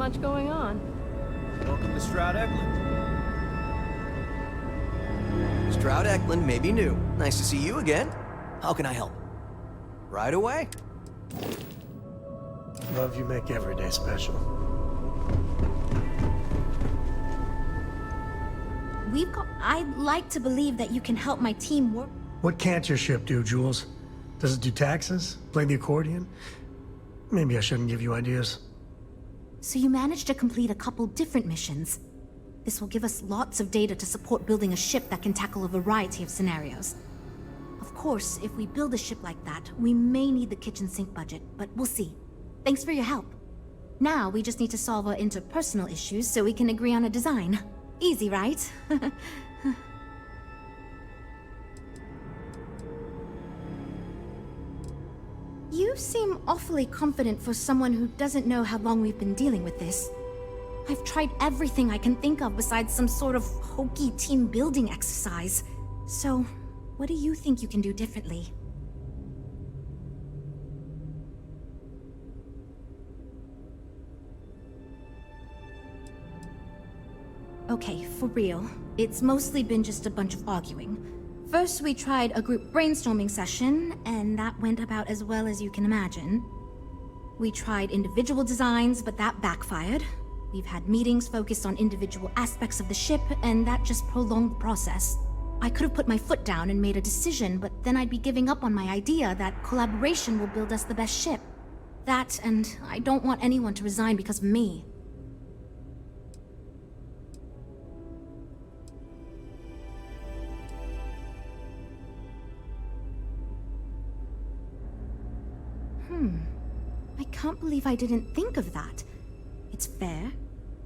much going on. Welcome to Stroud Eklund. Stroud Eklund may be new. Nice to see you again. How can I help? Right away. Love you make every day special. I'd like to believe that you can help my team work. What can't your ship do, Jules? Does it do taxes? Play the accordion? Maybe I shouldn't give you ideas. So you managed to complete a couple different missions. This will give us lots of data to support building a ship that can tackle a variety of scenarios. Of course, if we build a ship like that, we may need the kitchen sink budget, but we'll see. Thanks for your help. Now we just need to solve our interpersonal issues so we can agree on a design. Easy, right? You seem awfully confident for someone who doesn't know how long we've been dealing with this. I've tried everything I can think of besides some sort of hokey team building exercise. So, what do you think you can do differently? Okay, for real. It's mostly been just a bunch of arguing. First, we tried a group brainstorming session, and that went about as well as you can imagine. We tried individual designs, but that backfired. We've had meetings focused on individual aspects of the ship, and that just prolonged the process. I could have put my foot down and made a decision, but then I'd be giving up on my idea that collaboration will build us the best ship. That, and I don't want anyone to resign because of me. I can't believe I didn't think of that. It's fair.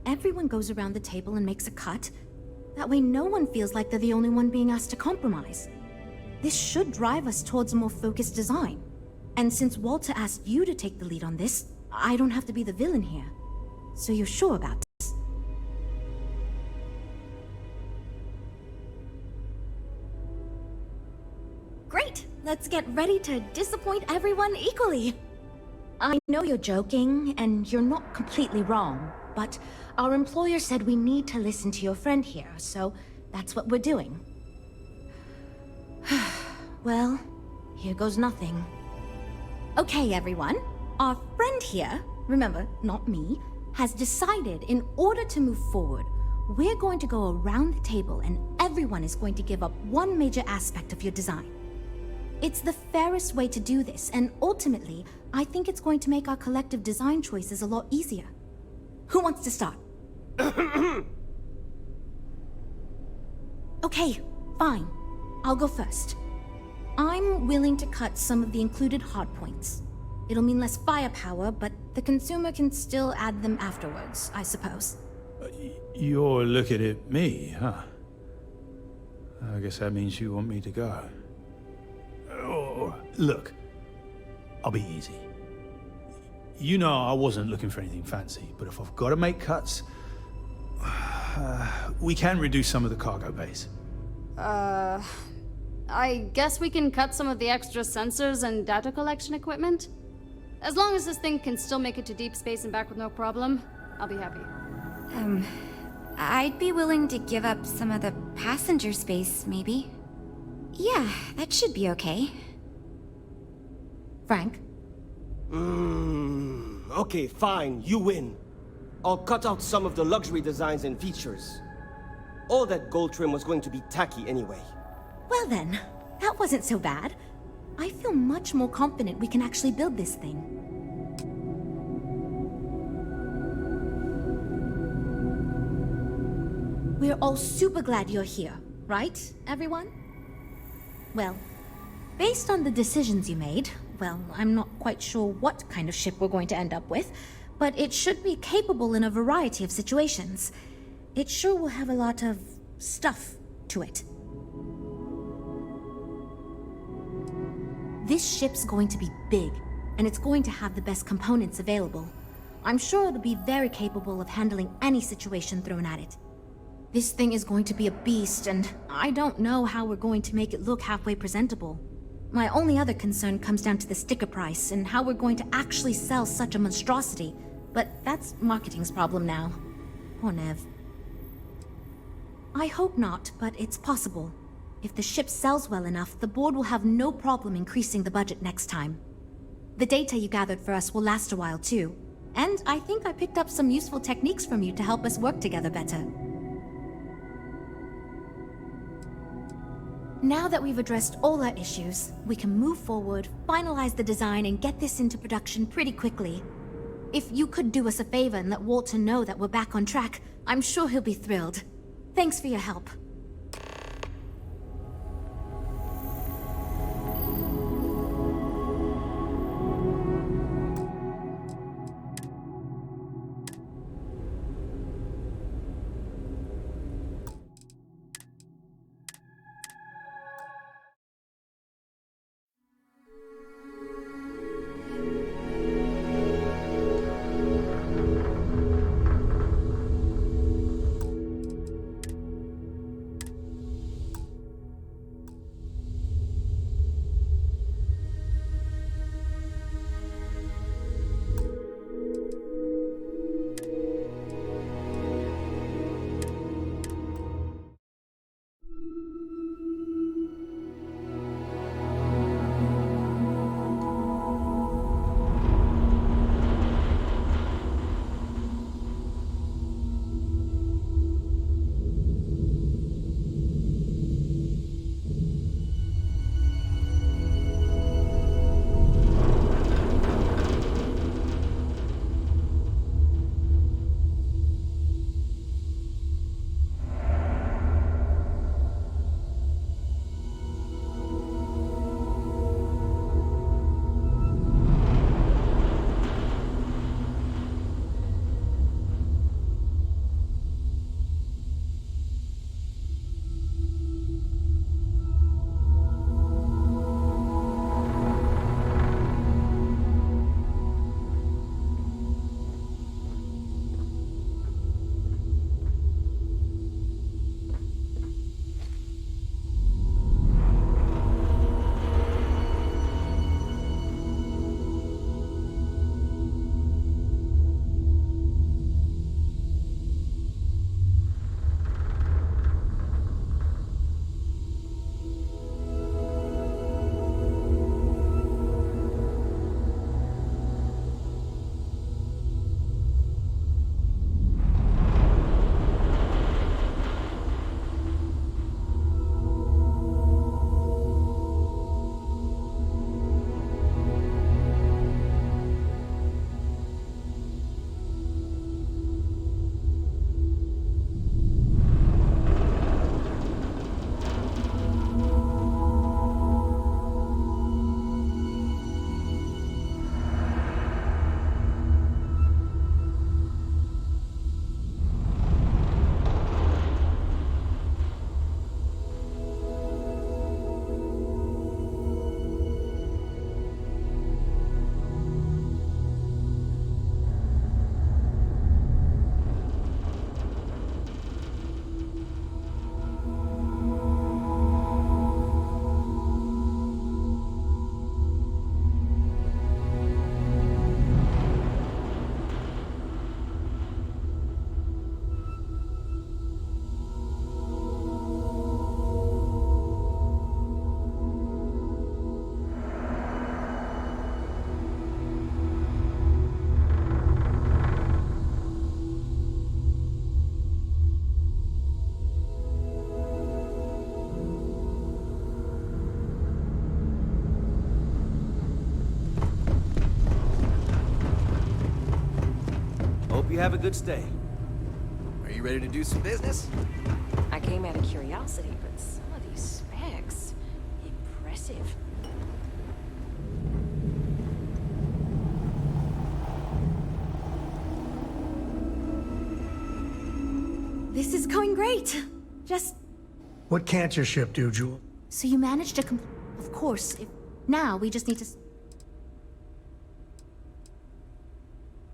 Everyone goes around the table and makes a cut. That way no one feels like they're the only one being asked to compromise. This should drive us towards a more focused design. And since Walter asked you to take the lead on this, I don't have to be the villain here. So you're sure about this? Great! Let's get ready to disappoint everyone equally. I know you're joking, and you're not completely wrong, but our employer said we need to listen to your friend here, so that's what we're doing. Well, here goes nothing. Okay, everyone. Our friend here, remember, not me, has decided in order to move forward, we're going to go around the table and everyone is going to give up one major aspect of your design. It's the fairest way to do this, and ultimately, I think it's going to make our collective design choices a lot easier. Who wants to start? Okay, fine. I'll go first. I'm willing to cut some of the included hardpoints. It'll mean less firepower, but the consumer can still add them afterwards, I suppose. You're looking at me, huh? I guess that means you want me to go. Oh, look, I'll be easy. You know I wasn't looking for anything fancy, but if I've got to make cuts, we can reduce some of the cargo base. I guess we can cut some of the extra sensors and data collection equipment? As long as this thing can still make it to deep space and back with no problem, I'll be happy. I'd be willing to give up some of the passenger space, maybe. Yeah, that should be okay. Frank? Okay, fine, you win. I'll cut out some of the luxury designs and features. All that gold trim was going to be tacky anyway. Well then, that wasn't so bad. I feel much more confident we can actually build this thing. We're all super glad you're here, right, everyone? Well, based on the decisions you made, well, I'm not quite sure what kind of ship we're going to end up with, but it should be capable in a variety of situations. It sure will have a lot of stuff to it. This ship's going to be big, and it's going to have the best components available. I'm sure it'll be very capable of handling any situation thrown at it. This thing is going to be a beast, and I don't know how we're going to make it look halfway presentable. My only other concern comes down to the sticker price and how we're going to actually sell such a monstrosity, but that's marketing's problem now. Poor Nev. I hope not, but it's possible. If the ship sells well enough, the board will have no problem increasing the budget next time. The data you gathered for us will last a while too. And I think I picked up some useful techniques from you to help us work together better. Now that we've addressed all our issues, we can move forward, finalize the design, and get this into production pretty quickly. If you could do us a favor and let Walter know that we're back on track, I'm sure he'll be thrilled. Thanks for your help. Hope you have a good stay. Are you ready to do some business? I came out of curiosity, but some of these specs... impressive. This is going great. Just... What can't your ship do, Jewel? So you managed to Of course, if... Now we just need to...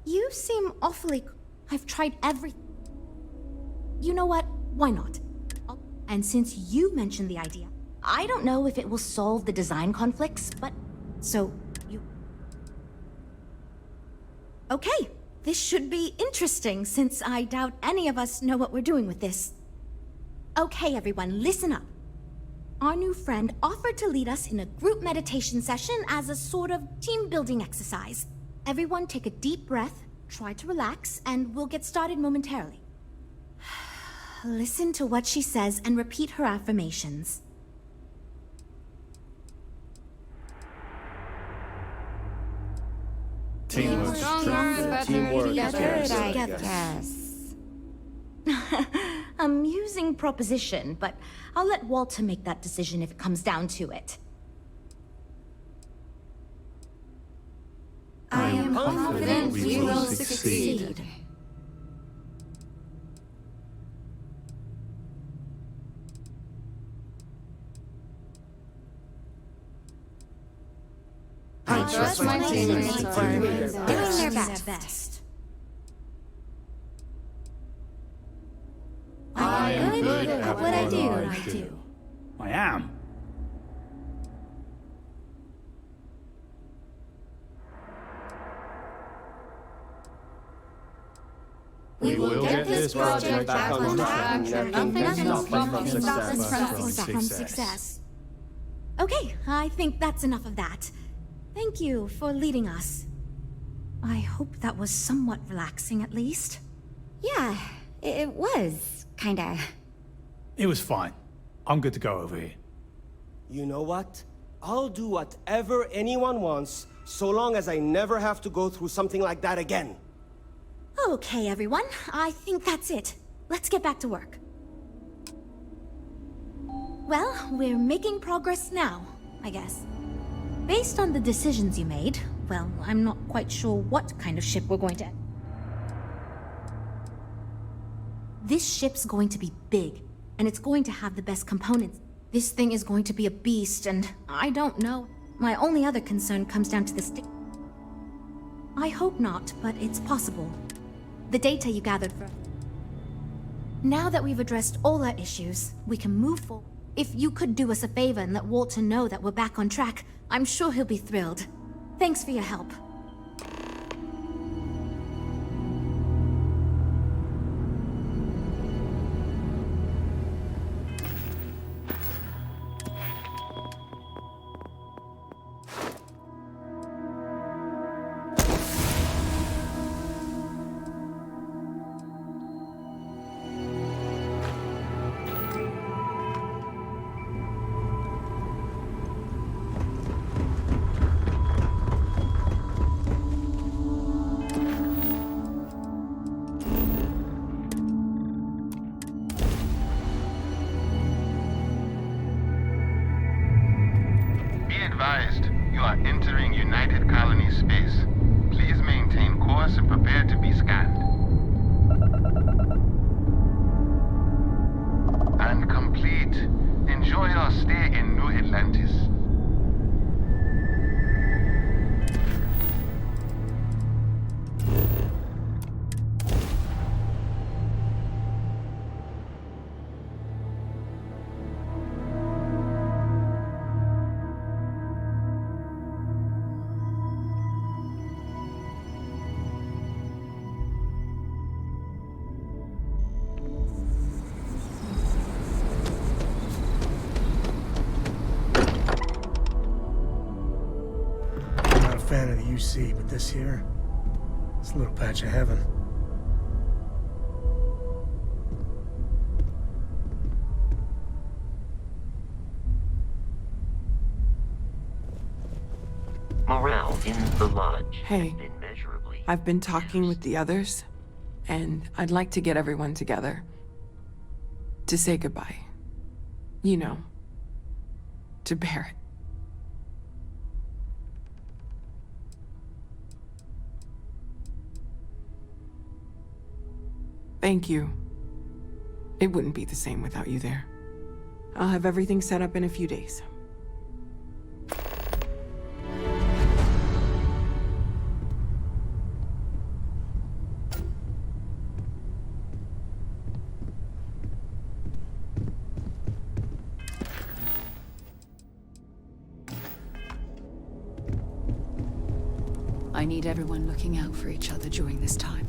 You seem awfully... I've tried every... You know what? Why not? And since you mentioned the idea, I don't know if it will solve the design conflicts, but... So, you... Okay, This should be interesting, since I doubt any of us know what we're doing with this. Okay, everyone, listen up. Our new friend offered to lead us in a group meditation session as a sort of team-building exercise. Everyone take a deep breath, try to relax, and we'll get started momentarily. Listen to what she says and repeat her affirmations. Teamwork, Yes. Amusing proposition, but I'll let Walter make that decision if it comes down to it. I am confident we will succeed. I trust my teammates are doing their best. I am good at what I do. I am. We will get this project back on track. Nothing can stop us from success. Okay, I think that's enough of that. Thank you for leading us. I hope that was somewhat relaxing, at least. Yeah, it was, kinda. It was fine. I'm good to go over here. You know what? I'll do whatever anyone wants, so long as I never have to go through something like that again. Okay, everyone. I think that's it. Let's get back to work. Well, we're making progress now, I guess. Based on the decisions you made, well, I'm not quite sure what kind of ship we're going to... This ship's going to be big, and it's going to have the best components. This thing is going to be a beast, and I don't know. My only other concern comes down to the stick. I hope not, but it's possible. The data you gathered from... Now that we've addressed all our issues, we can move forward. If you could do us a favor and let Walter know that we're back on track, I'm sure he'll be thrilled. Thanks for your help. You are entering United Colony space. Please maintain course and prepare to be scanned. And complete. Enjoy your stay in New Atlantis. Fan of the UC, but this here, it's a little patch of heaven. Morale in the lodge Hey, has been measurably. I've been talking with the others, and I'd like to get everyone together to say goodbye. You know, to Barrett. Thank you. It wouldn't be the same without you there. I'll have everything set up in a few days. I I need everyone looking out for each other during this time.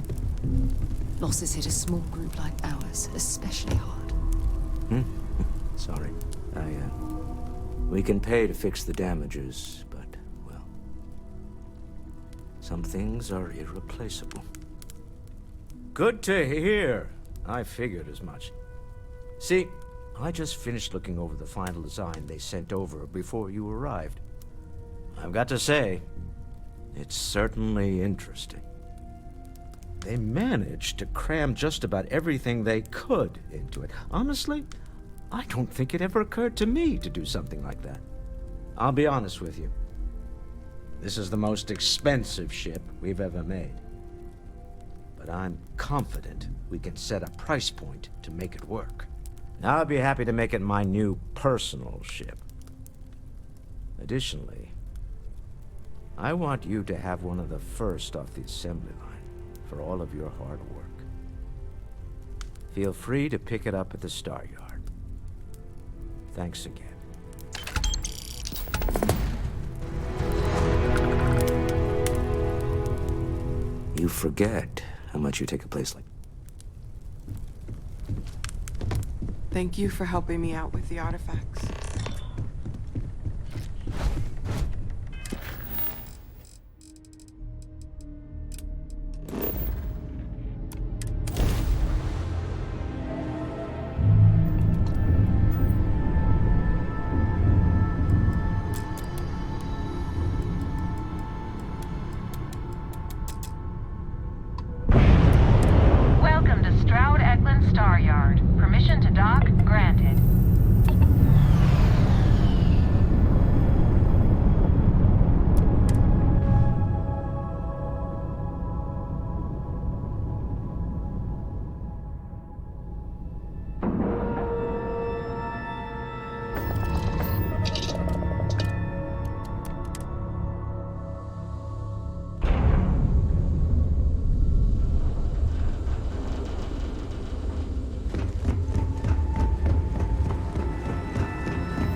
Losses hit a small group like ours especially hard. Sorry. We can pay to fix the damages, but, well, some things are irreplaceable. Good to hear. I figured as much. See, I just finished looking over the final design they sent over before you arrived. I've got to say, it's certainly interesting. They managed to cram just about everything they could into it. Honestly, I don't think it ever occurred to me to do something like that. I'll be honest with you. This is the most expensive ship we've ever made. But I'm confident we can set a price point to make it work. I'll be happy to make it my new personal ship. Additionally, I want you to have one of the first off the assembly line for all of your hard work. Feel free to pick it up at the Star Yard. Thanks again. You forget how much you take a place like... Thank you for helping me out with the artifacts.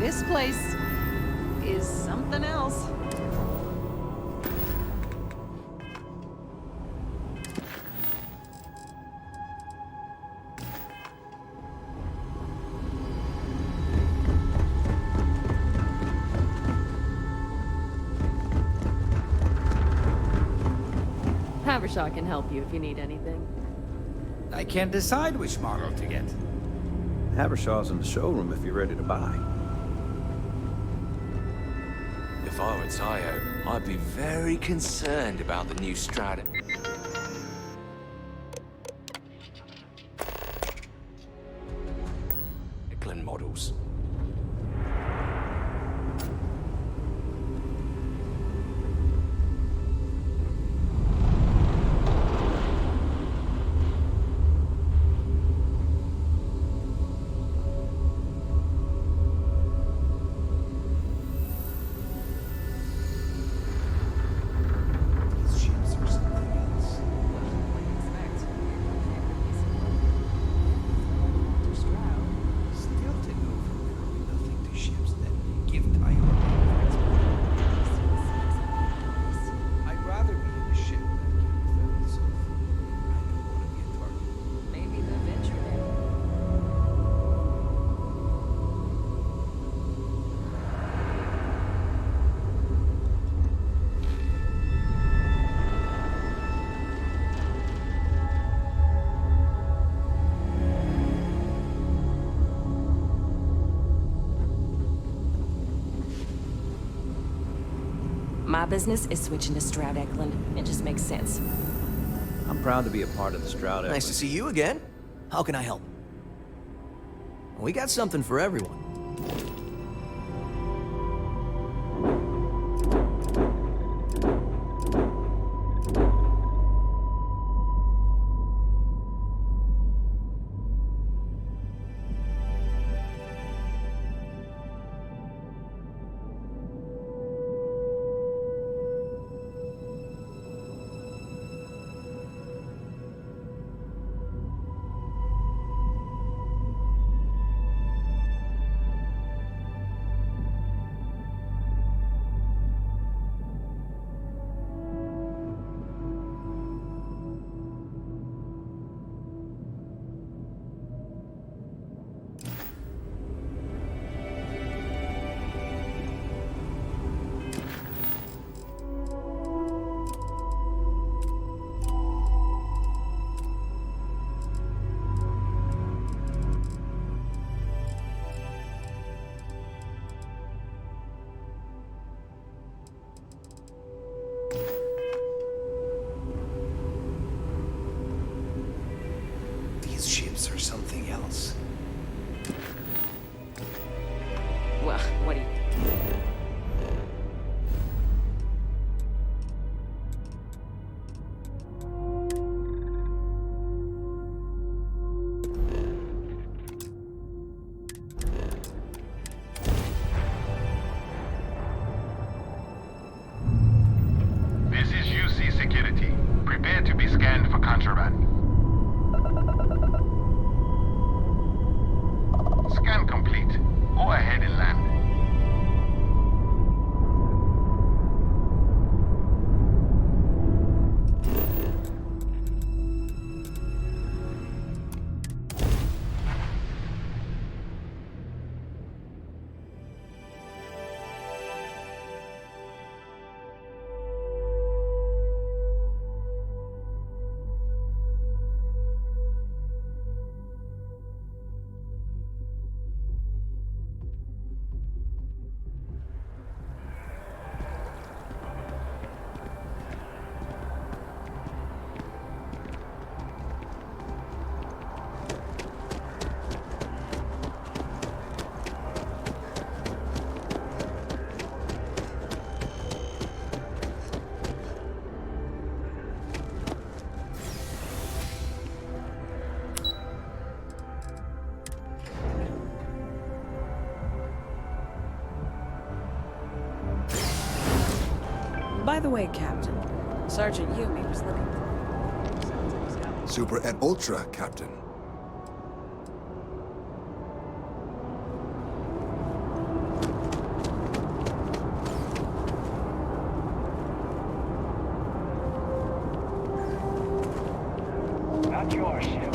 This place is something else. Havershaw can help you if you need anything. I can't decide which model to get. Havershaw's in the showroom if you're ready to buy. If I were Tayo, I'd be very concerned about the new Strata. Models. My business is switching to Stroud Eklund. It just makes sense. I'm proud to be a part of the Stroud effort. Nice to see you again. How can I help? We got something for everyone. robots or something else? Well, what do you... This is UC Security. Prepare to be scanned for contraband. Scan complete. Go ahead and land. By the way, Captain, Sergeant Yumi was looking for you. Sounds like he's got... Super and Ultra, Captain. Not your ship.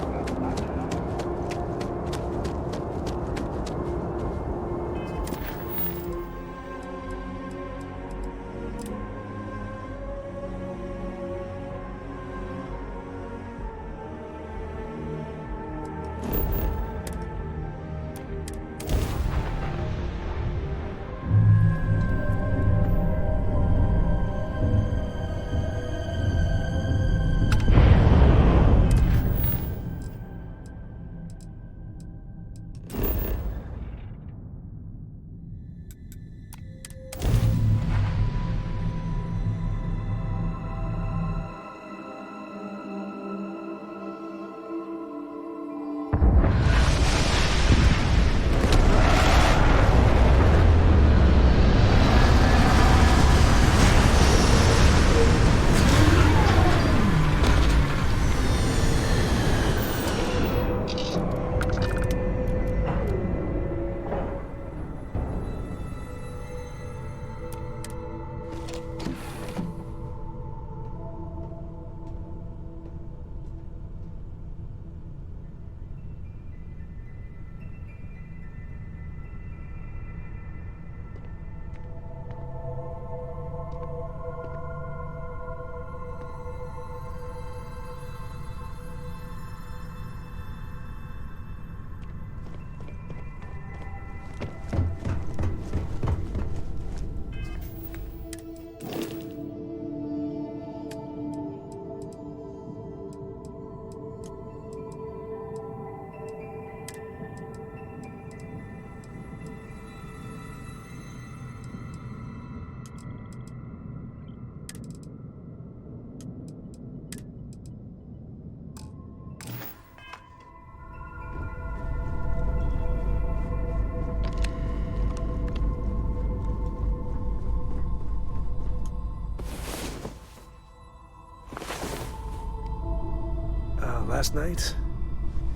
Last night,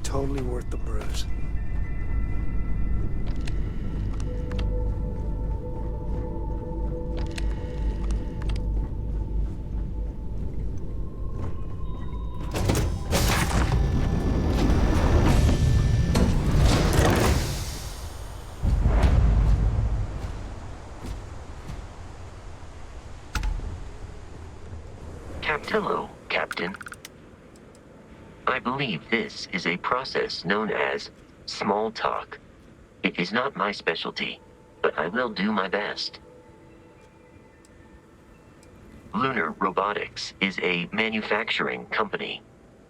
totally worth the bruise. Hello, Captain. I believe this is a process known as small talk. It is not my specialty, but I will do my best. Lunar Robotics is a manufacturing company.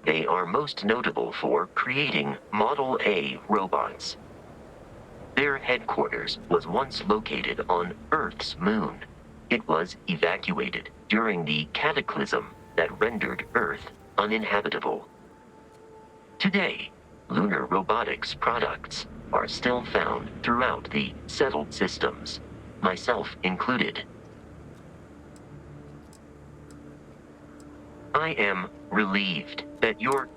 They are most notable for creating Model A robots. Their headquarters was once located on Earth's moon. It was evacuated during the cataclysm that rendered Earth uninhabitable. Today, lunar robotics products are still found throughout the settled systems, myself included. I am relieved that your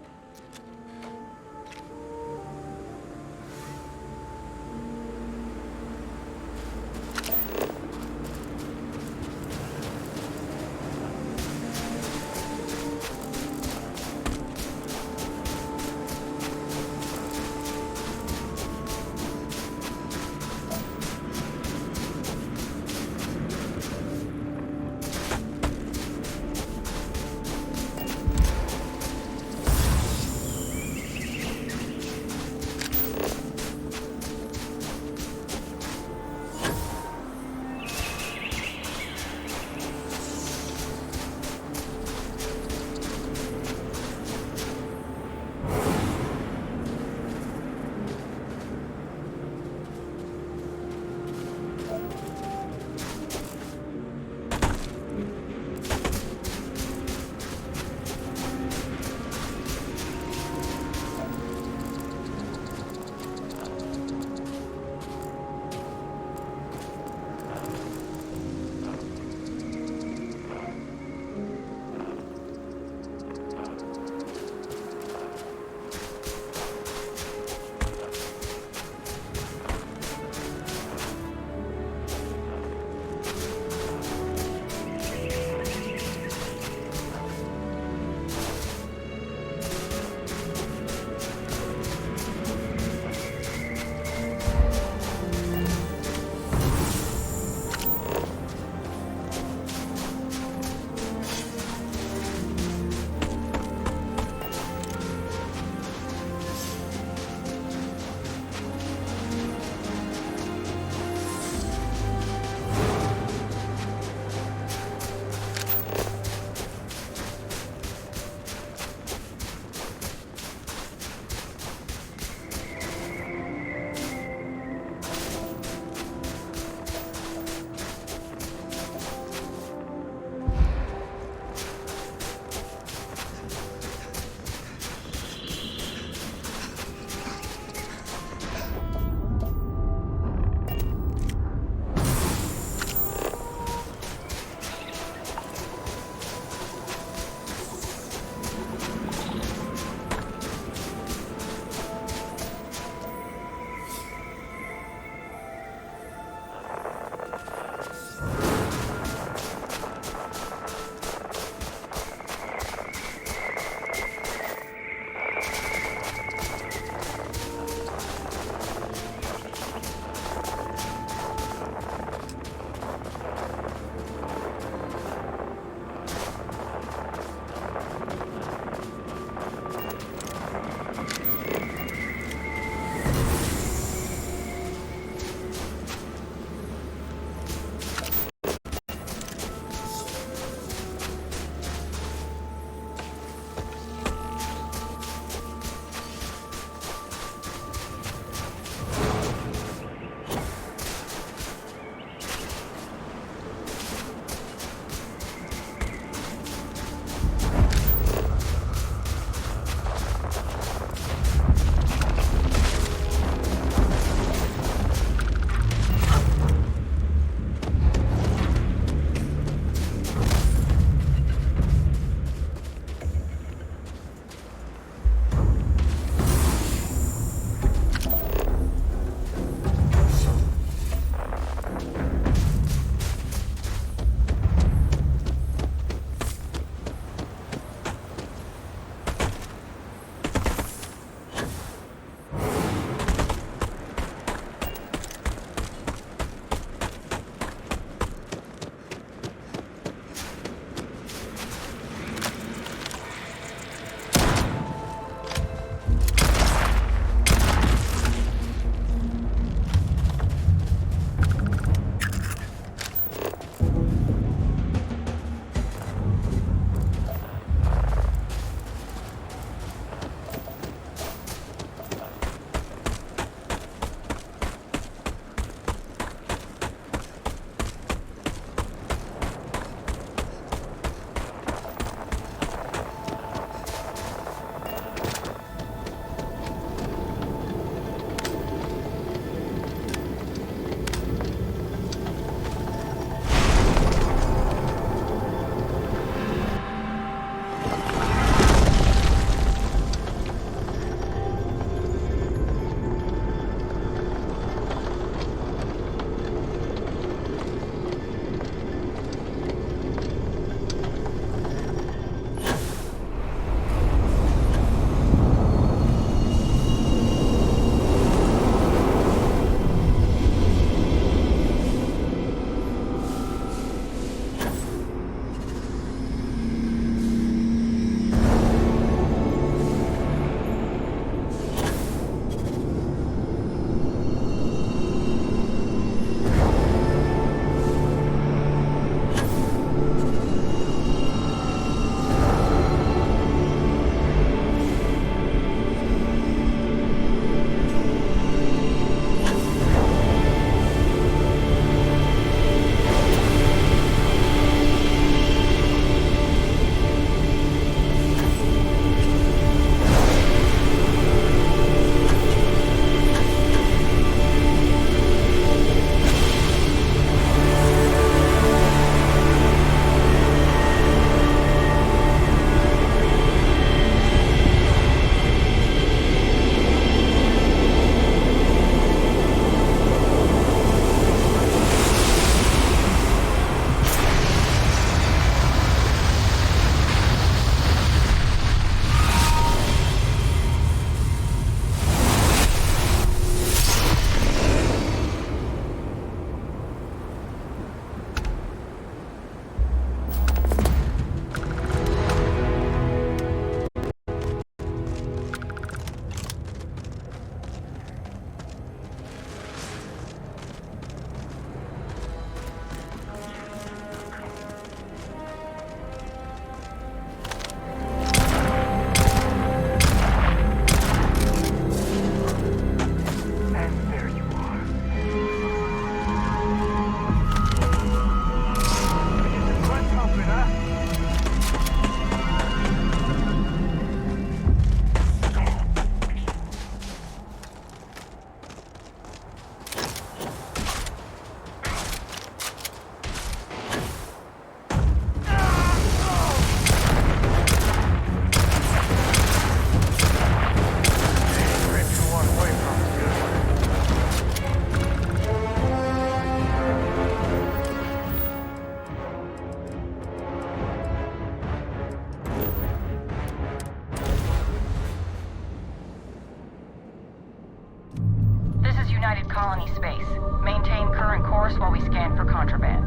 for contraband.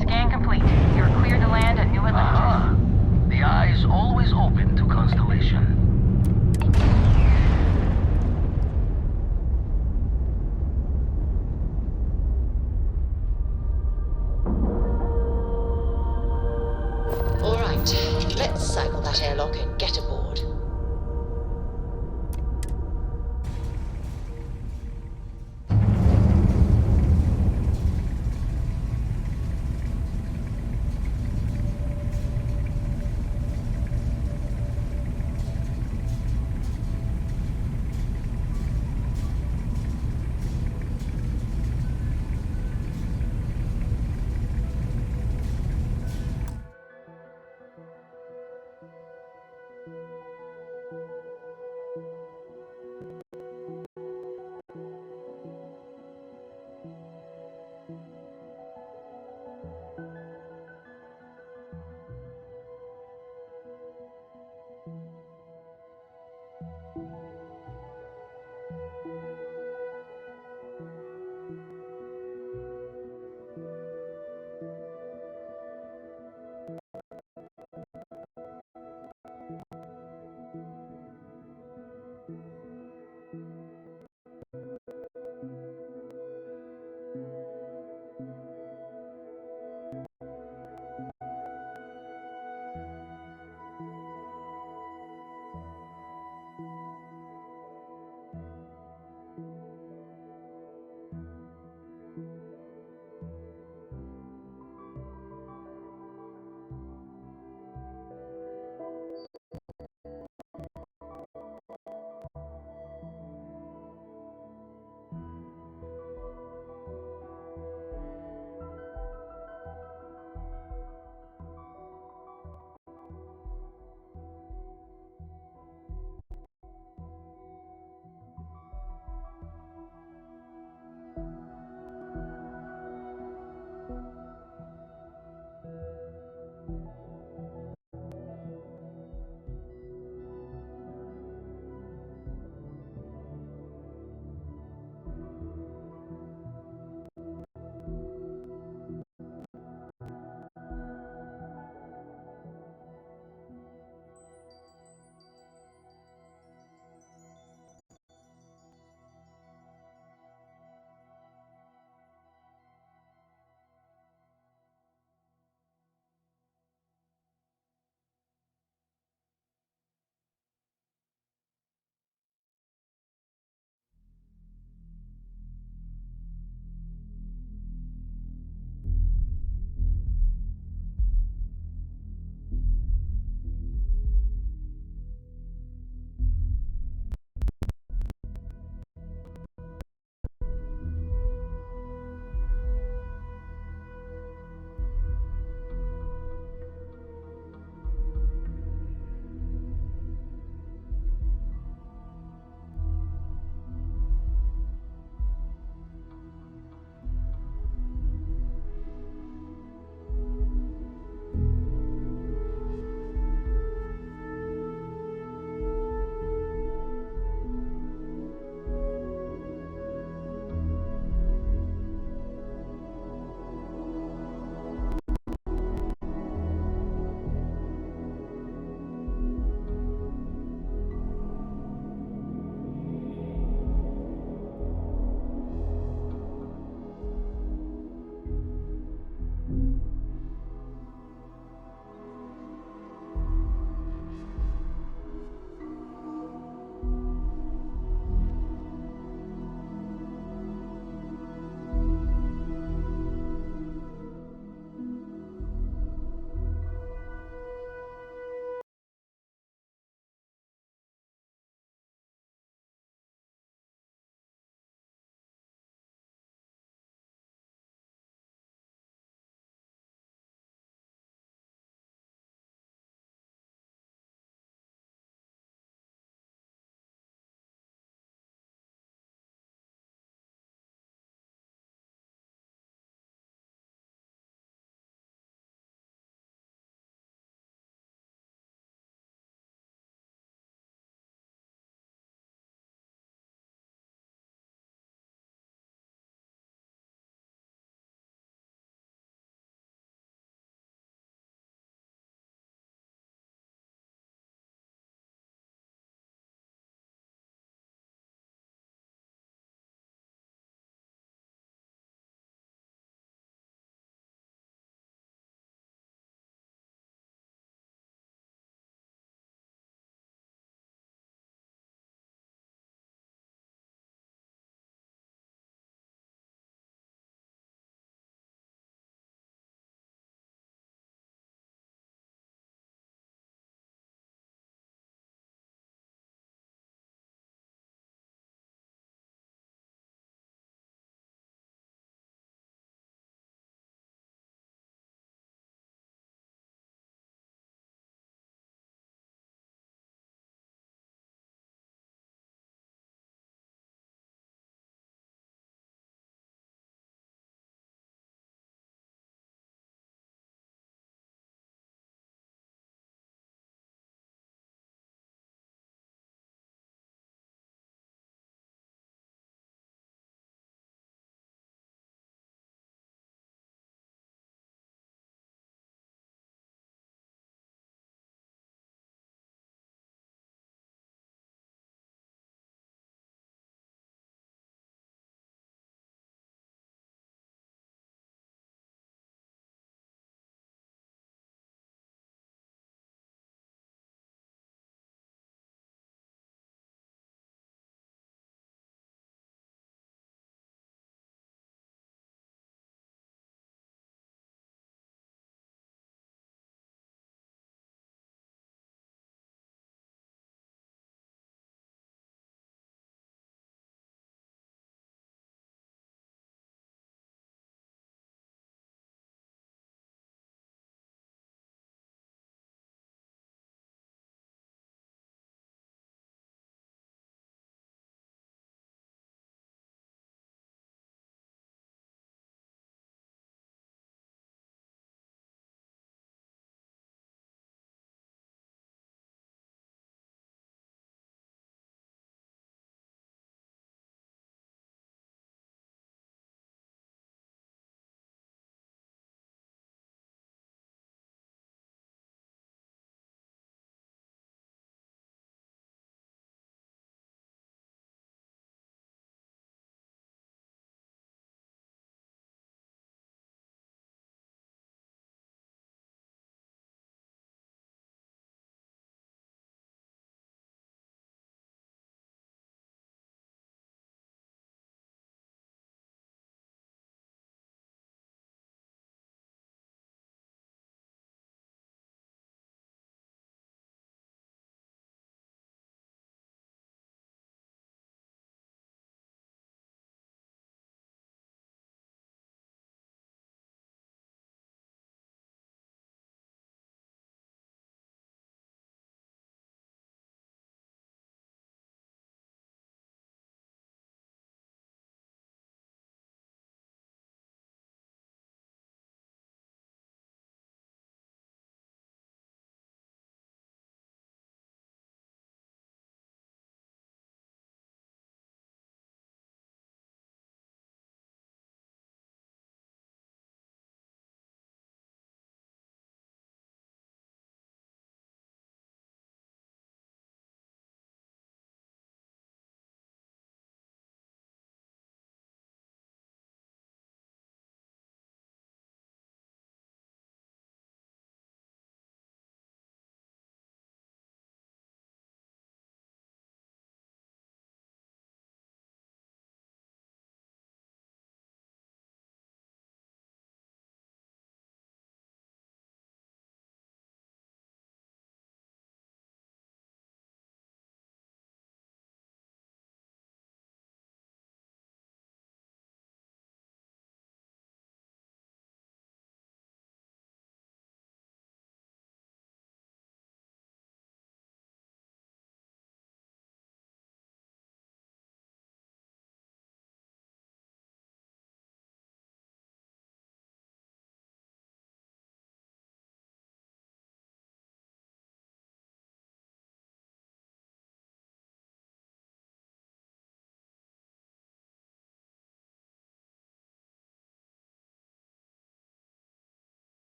Scan complete. You're cleared to land at New Atlantis. The eye's always open to Constellation. All right, let's cycle that airlock and get aboard.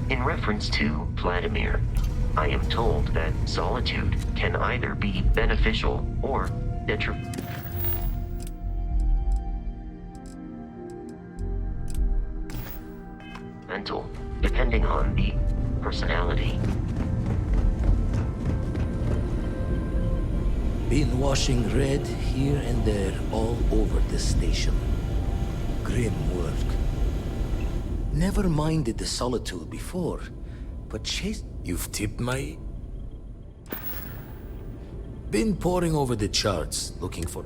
In reference to Vladimir, I am told that solitude can either be beneficial or detrimental. Depending on the personality. Been washing red here and there all over the station. Grim work. Never minded the solitude before, but you've tipped my... Been poring over the charts, looking for...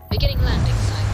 Beginning landing cycle.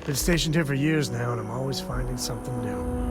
Been stationed here for years now, and I'm always finding something new.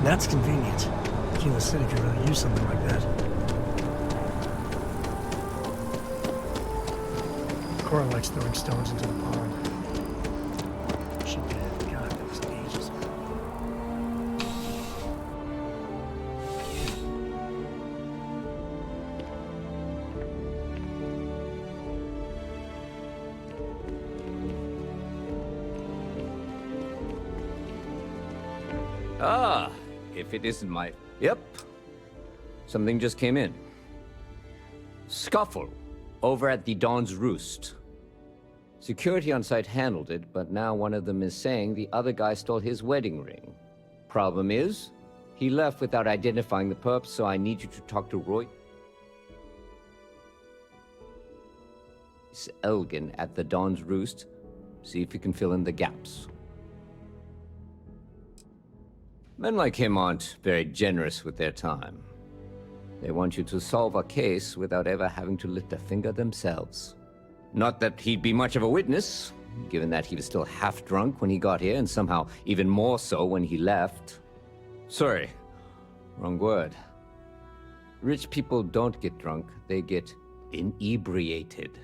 That's convenient. Kilo City could really use something like that. Cora likes throwing stones into the pond. She did. God, that was ages ago. Ah, if it isn't my... Yep. Something just came in. Scuffle over at the Dawn's Roost. Security on site handled it, but now one of them is saying the other guy stole his wedding ring. Problem is, he left without identifying the perp, so I need you to talk to Roy Elgin at the Dawn's Roost. See if you can fill in the gaps. Men like him aren't very generous with their time. They want you to solve a case without ever having to lift a finger themselves. Not that he'd be much of a witness, given that he was still half drunk when he got here, and somehow even more so when he left. Sorry, wrong word. Rich people don't get drunk, they get inebriated.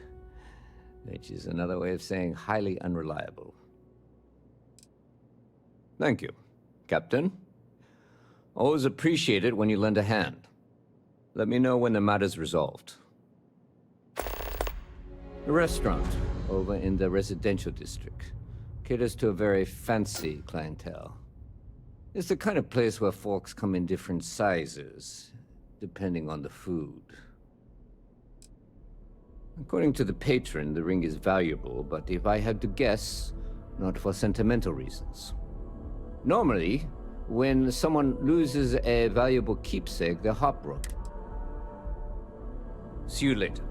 Which is another way of saying highly unreliable. Thank you, Captain. Always appreciate it when you lend a hand. Let me know when the matter's resolved. The restaurant over in the residential district caters to a very fancy clientele. It's the kind of place where forks come in different sizes, depending on the food. According to the patron, the ring is valuable, but if I had to guess, not for sentimental reasons. Normally, when someone loses a valuable keepsake, they're heartbroken. See you later.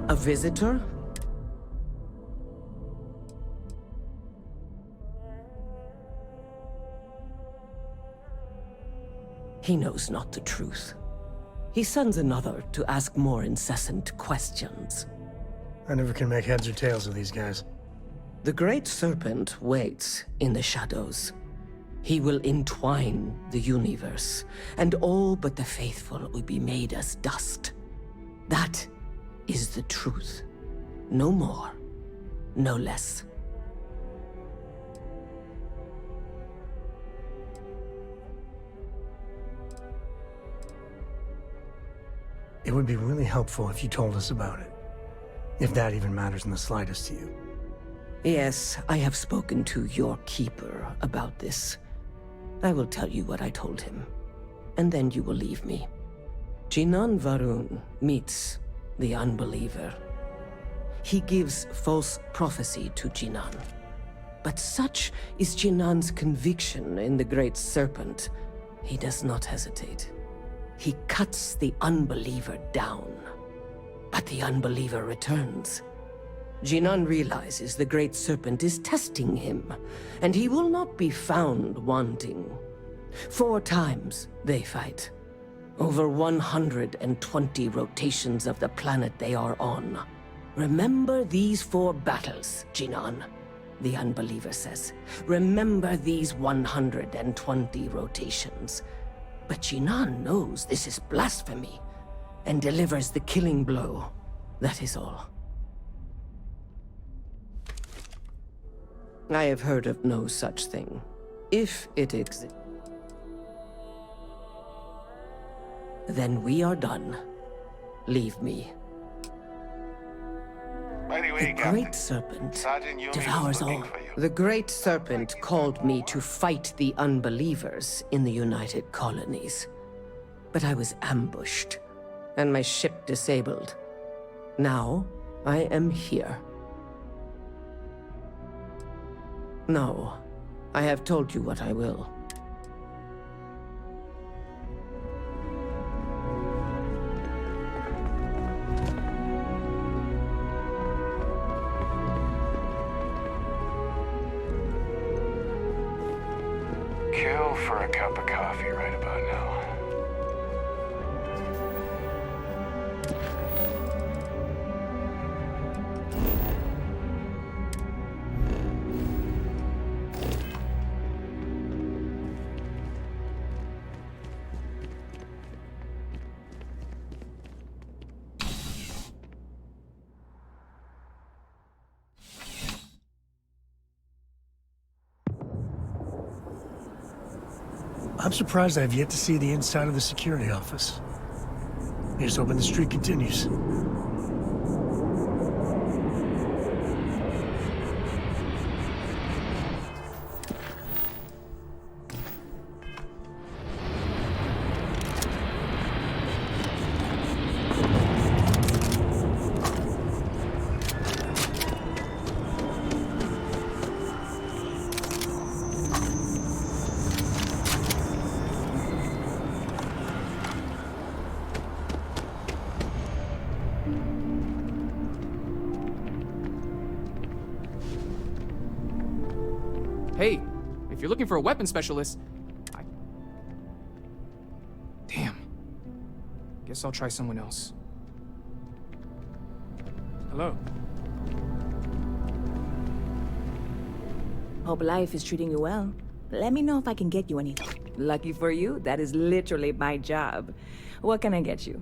A visitor? He knows not the truth. He sends another to ask more incessant questions. I never can make heads or tails of these guys. The Great Serpent waits in the shadows. He will entwine the universe, and all but the faithful will be made as dust. That is the truth. No more, no less. It would be really helpful if you told us about it. If that even matters in the slightest to you. Yes, I have spoken to your keeper about this. I will tell you what I told him, and then you will leave me. Jinan Varun meets the unbeliever. He gives false prophecy to Jinan. But such is Jinan's conviction in the Great Serpent, he does not hesitate. He cuts the unbeliever down. But the unbeliever returns. Jinan realizes the Great Serpent is testing him, and he will not be found wanting. 4 times they fight. Over 120 rotations of the planet they are on. Remember these 4 battles, Jinan, the unbeliever says. Remember these 120 rotations. But Jinan knows this is blasphemy, and delivers the killing blow. That is all. I have heard of no such thing. If it exists, then we are done. Leave me. The Great Serpent devours all. The Great Serpent called me to fight the unbelievers in the United Colonies. But I was ambushed, and my ship disabled. Now, I am here. No, I have told you what I will. Kill for a cup of coffee right about now. I'm surprised I've yet to see the inside of the security office. Here's hoping the streak continues. Hey, if you're looking for a weapon specialist, Damn. Guess I'll try someone else. Hello. Hope life is treating you well. Let me know if I can get you anything. Lucky for you, that is literally my job. What can I get you?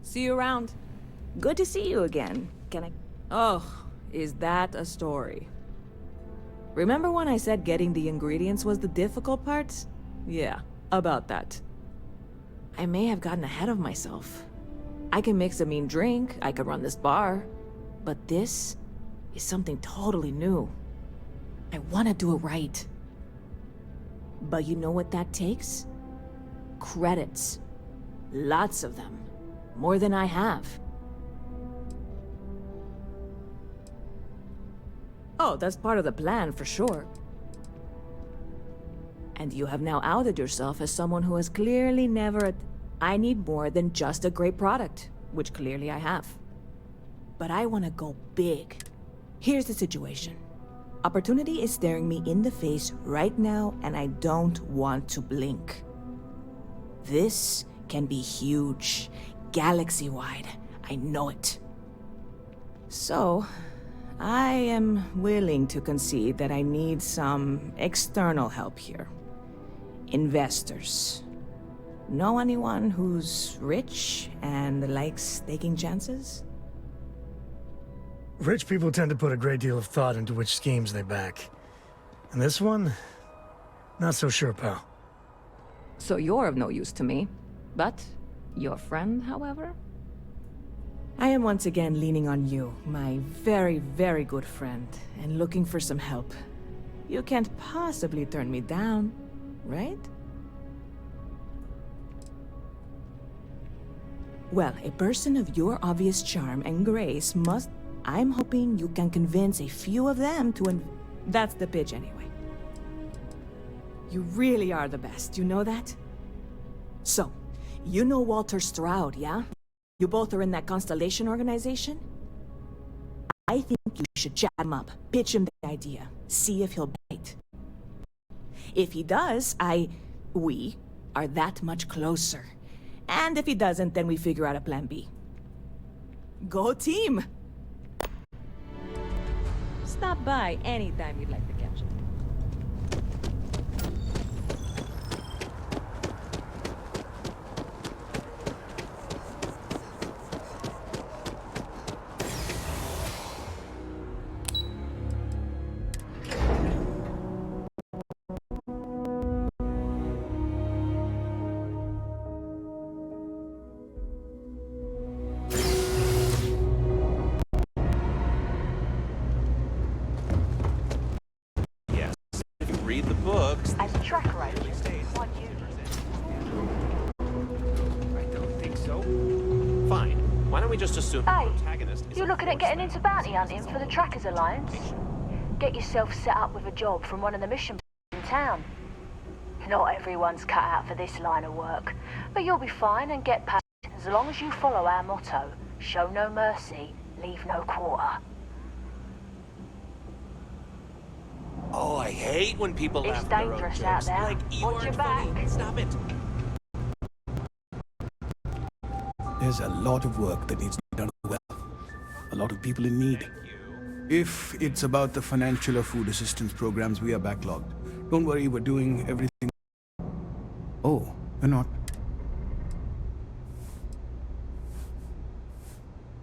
See you around. Good to see you again. Can I... Oh, is that a story? Remember when I said getting the ingredients was the difficult part? Yeah, about that. I may have gotten ahead of myself. I can mix a mean drink, I could run this bar. But this is something totally new. I want to do it right. But you know what that takes? Credits. Lots of them. More than I have. Oh, that's part of the plan, for sure. And you have now outed yourself as someone who has clearly never... I need more than just a great product, which clearly I have. But I want to go big. Here's the situation. Opportunity is staring me in the face right now, and I don't want to blink. This can be huge. Galaxy-wide. I know it. So, I am willing to concede that I need some external help here. Investors. Know anyone who's rich and likes taking chances? Rich people tend to put a great deal of thought into which schemes they back. And this one? Not so sure, pal. So you're of no use to me. But your friend, however? I am once again leaning on you, my very, very good friend, and looking for some help. You can't possibly turn me down, right? Well, a person of your obvious charm and grace must... I'm hoping you can convince a few of them to... That's the pitch anyway. You really are the best, you know that? So, you know Walter Stroud, yeah? You both are in that Constellation organization? I think you should chat him up, pitch him the idea, see if he'll bite. If he does, we are that much closer. And if he doesn't, then we figure out a plan B. Go team! Stop by anytime you'd like to catch up. Read the books. As tracker I don't think so. Fine. Why don't we just assume Hey, the protagonist is you're looking at getting into bounty hunting for the Trackers Alliance? Get yourself set up with a job from one of the mission in town. Not everyone's cut out for this line of work, but you'll be fine and get paid as long as you follow our motto: show no mercy, leave no quarter. Oh, I hate when people It's laugh at their own dangerous out jokes. there. Like, you Watch aren't your funny. back. Stop it. There's a lot of work that needs to be done well. A lot of people in need. If it's about the financial or food assistance programs, we are backlogged. Don't worry, we're doing everything. Oh, we're not.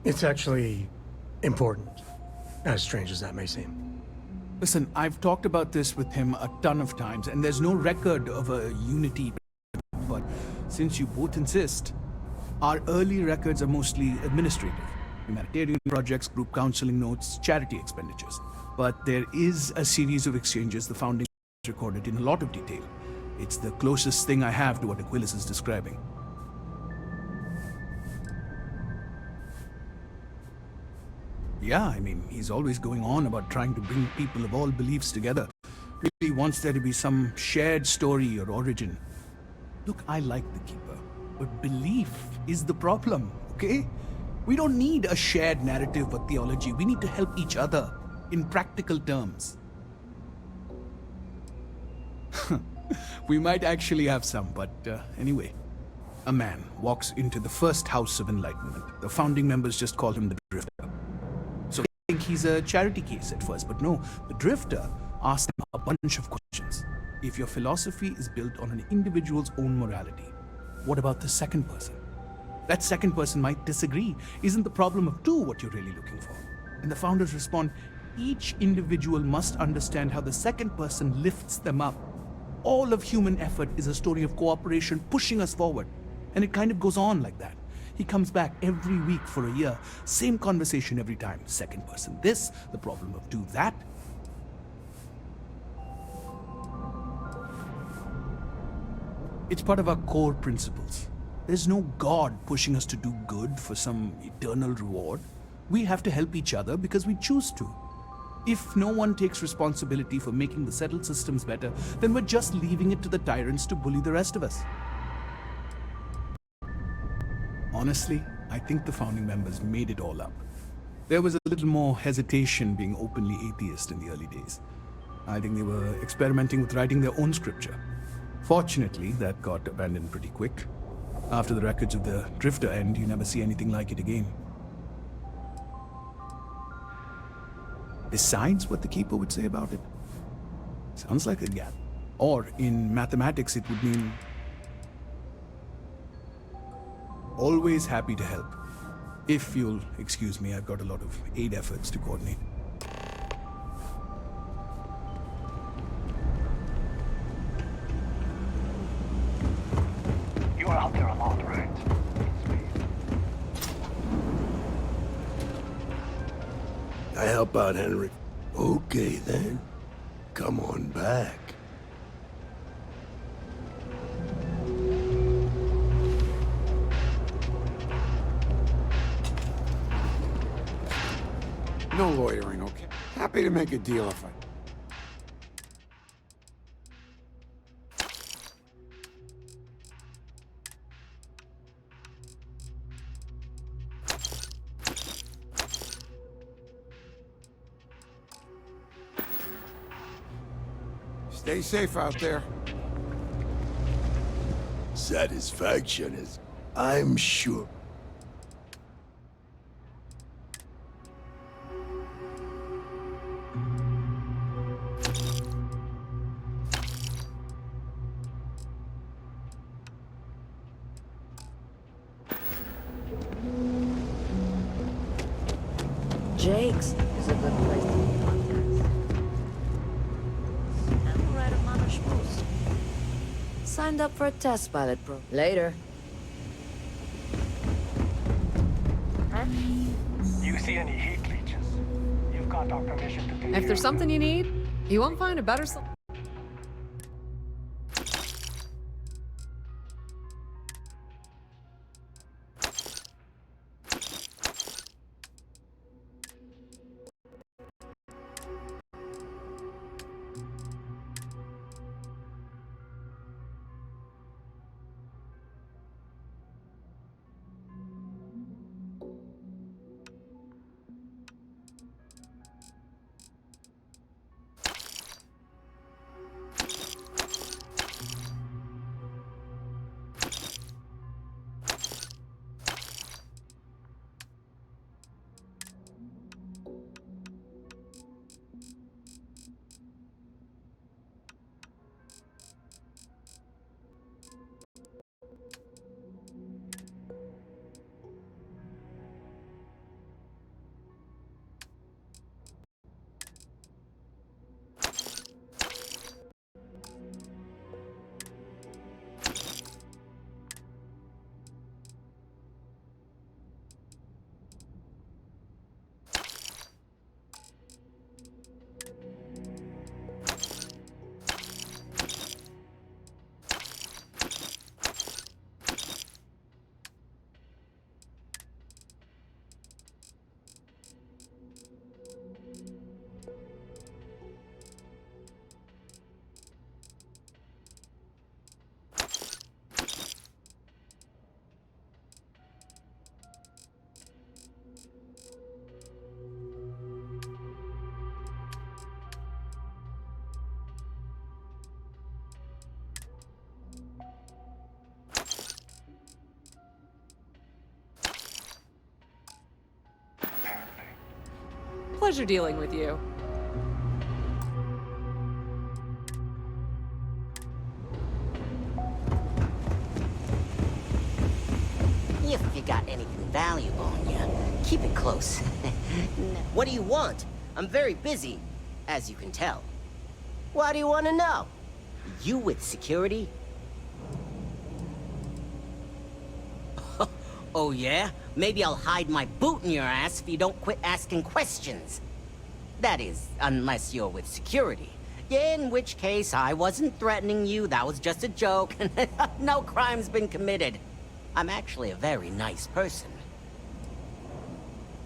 It's actually important, as strange as that may seem. Listen, I've talked about this with him a ton of times, and there's no record of a unity. But since you both insist, our early records are mostly administrative. Humanitarian projects, group counseling notes, charity expenditures. But there is a series of exchanges the Founding recorded in a lot of detail. It's the closest thing I have to what Aquilas is describing. Yeah, I mean, he's always going on about trying to bring people of all beliefs together. Really wants there to be some shared story or origin. Look, I like the Keeper, but belief is the problem, okay? We don't need a shared narrative or theology. We need to help each other in practical terms. We might actually have some, but anyway. A man walks into the first house of enlightenment. The founding members just call him the Drifter. So I think he's a charity case at first, but no, the Drifter asked him a bunch of questions. If your philosophy is built on an individual's own morality, what about the second person? That second person might disagree. Isn't the problem of two what you're really looking for? And the founders respond, each individual must understand how the second person lifts them up. All of human effort is a story of cooperation pushing us forward. And it kind of goes on like that. He comes back every week for a year. Same conversation every time. Second person this, the problem of two that. It's part of our core principles. There's no God pushing us to do good for some eternal reward. We have to help each other because we choose to. If no one takes responsibility for making the settled systems better, then we're just leaving it to the tyrants to bully the rest of us. Honestly, I think the founding members made it all up. There was a little more hesitation being openly atheist in the early days. I think they were experimenting with writing their own scripture. Fortunately, that got abandoned pretty quick. After the records of the Drifter end, you never see anything like it again. Besides what the Keeper would say about it, sounds like a gap. Or in mathematics, it would mean always happy to help. If you'll excuse me, I've got a lot of aid efforts to coordinate. You are out there a lot, right? I help out, Henry. Okay, then. Come on back. No loitering, okay? Happy to make a deal if I... Stay safe out there. Satisfaction is, I'm sure. Jake's is a good place to be podcast. I'm right among the schmooze. Signed up for a test pilot pro. Later. You see any heat leeches? You've got our permission to take If there's something you need, you won't find a better Pleasure dealing with you. If you got anything valuable on you, keep it close. What do you want? I'm very busy, as you can tell. Why do you want to know? You with security? Oh yeah? Maybe I'll hide my boot in your ass if you don't quit asking questions. That is, unless you're with security. In which case, I wasn't threatening you, that was just a joke. No crime's been committed. I'm actually a very nice person.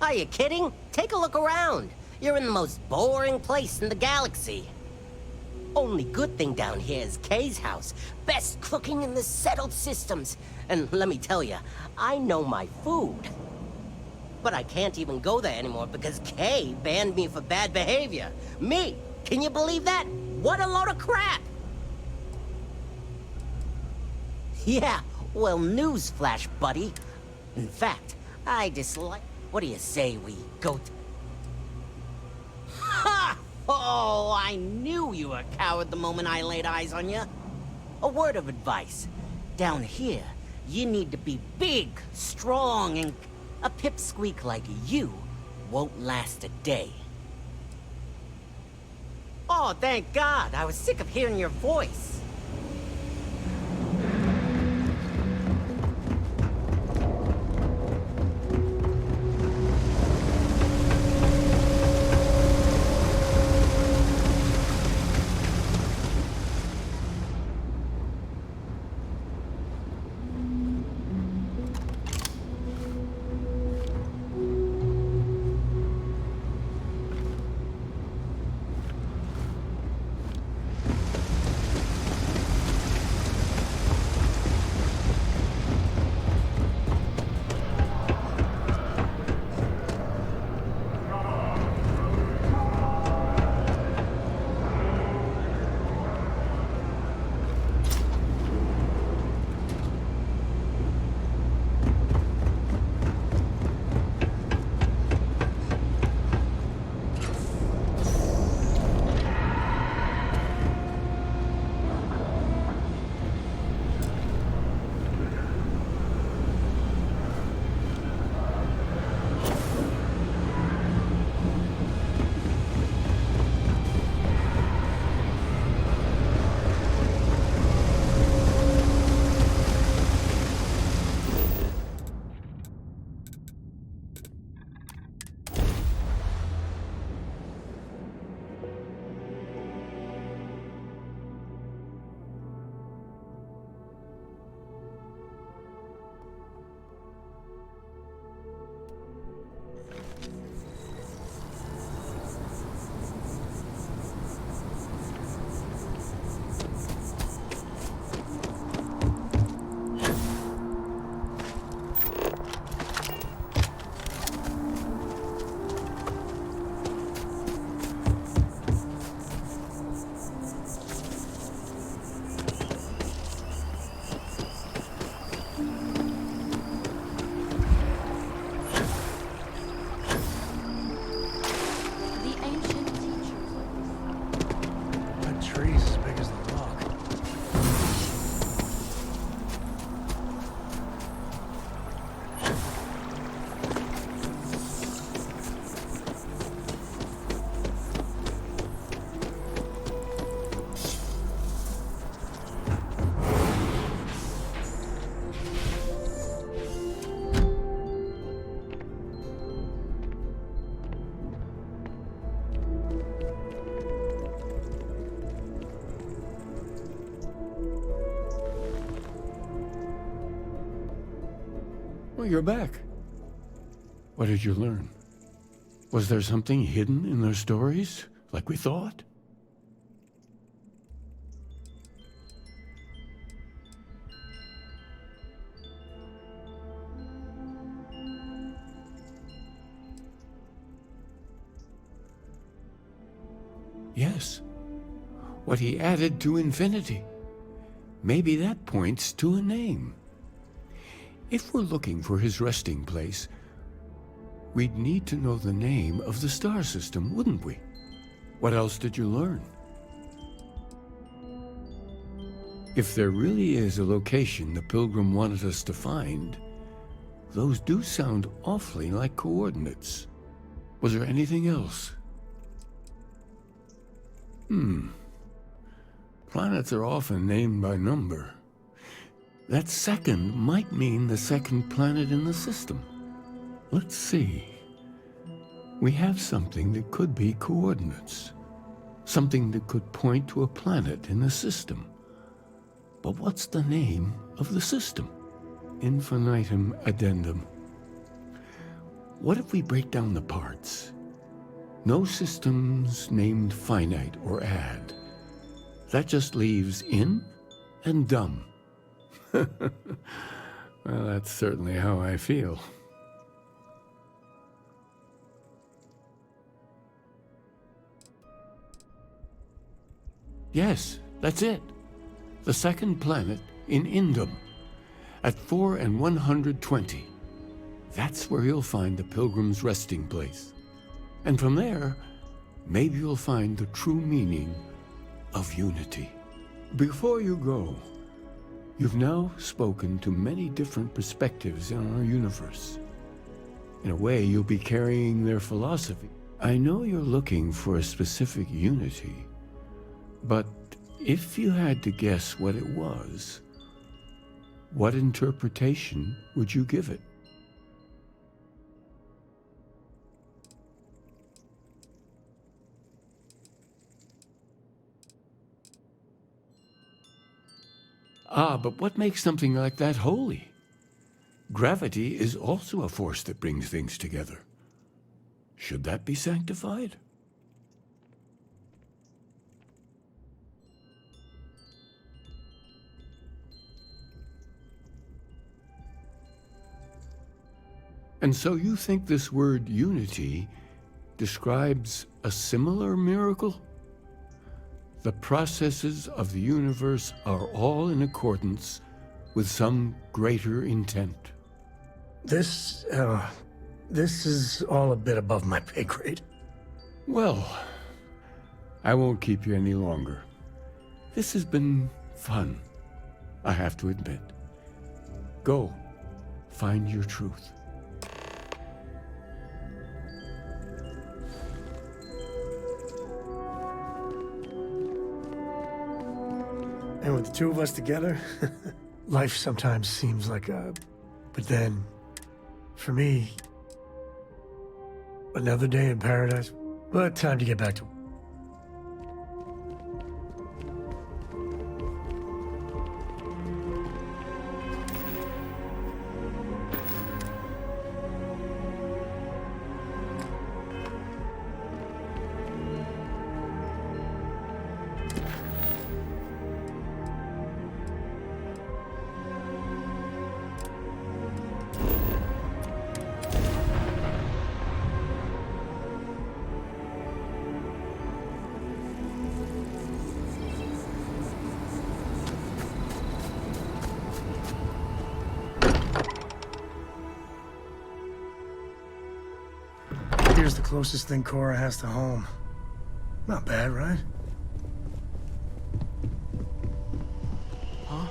Are you kidding? Take a look around. You're in the most boring place in the galaxy. Only good thing down here is Kay's house. Best cooking in the settled systems. And let me tell you, I know my food. But I can't even go there anymore because Kay banned me for bad behavior. Me! Can you believe that? What a load of crap! Yeah, well, newsflash, buddy. In fact, I dislike... What do you say we go to... Ha! Oh, I knew you were a coward the moment I laid eyes on you. A word of advice. Down here, you need to be big, strong, and a pipsqueak like you won't last a day. Oh, thank God. I was sick of hearing your voice. Well, you're back. What did you learn? Was there something hidden in their stories, like we thought? Yes. What he added to infinity. Maybe that points to a name. If we're looking for his resting place, we'd need to know the name of the star system, wouldn't we? What else did you learn? If there really is a location the Pilgrim wanted us to find, those do sound awfully like coordinates. Was there anything else? Planets are often named by number. That second might mean the second planet in the system. Let's see. We have something that could be coordinates. Something that could point to a planet in the system. But what's the name of the system? Infinitum addendum. What if we break down the parts? No systems named finite or add. That just leaves in and dumb. Well, that's certainly how I feel. Yes, that's it. The second planet in Indum, at 4 and 120. That's where you'll find the Pilgrim's resting place. And from there, maybe you'll find the true meaning of unity. Before you go, you've now spoken to many different perspectives in our universe. In a way, you'll be carrying their philosophy. I know you're looking for a specific unity, but if you had to guess what it was, what interpretation would you give it? But what makes something like that holy? Gravity is also a force that brings things together. Should that be sanctified? And so you think this word unity describes a similar miracle? The processes of the universe are all in accordance with some greater intent. This is all a bit above my pay grade. Well, I won't keep you any longer. This has been fun, I have to admit. Go, find your truth. And with the two of us together, life sometimes seems like a... But then, for me, another day in paradise. But time to get back to... Here's the closest thing Cora has to home. Not bad, right? Huh?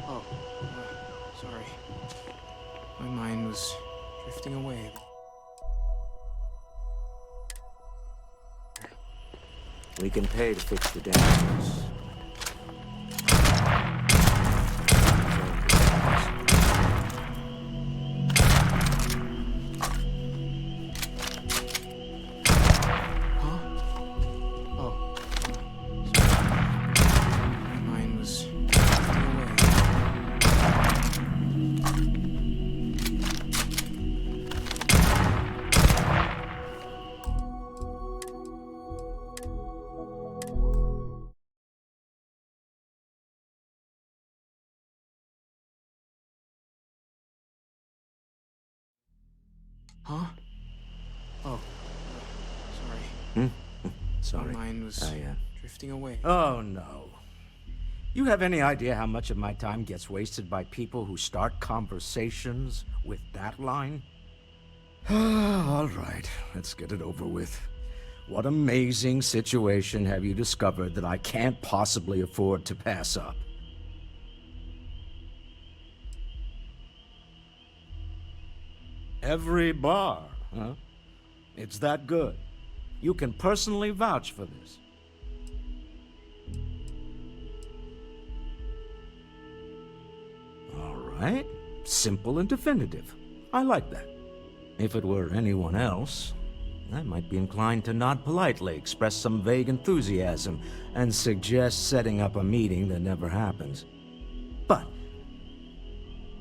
Oh, sorry. My mind was drifting away. We can pay to fix the damages. Huh? Oh, sorry. Sorry. My mind was drifting away. Oh, no. You have any idea how much of my time gets wasted by people who start conversations with that line? All right, let's get it over with. What amazing situation have you discovered that I can't possibly afford to pass up? Every bar, huh? It's that good. You can personally vouch for this. All right. Simple and definitive. I like that. If it were anyone else, I might be inclined to nod politely, express some vague enthusiasm, and suggest setting up a meeting that never happens. But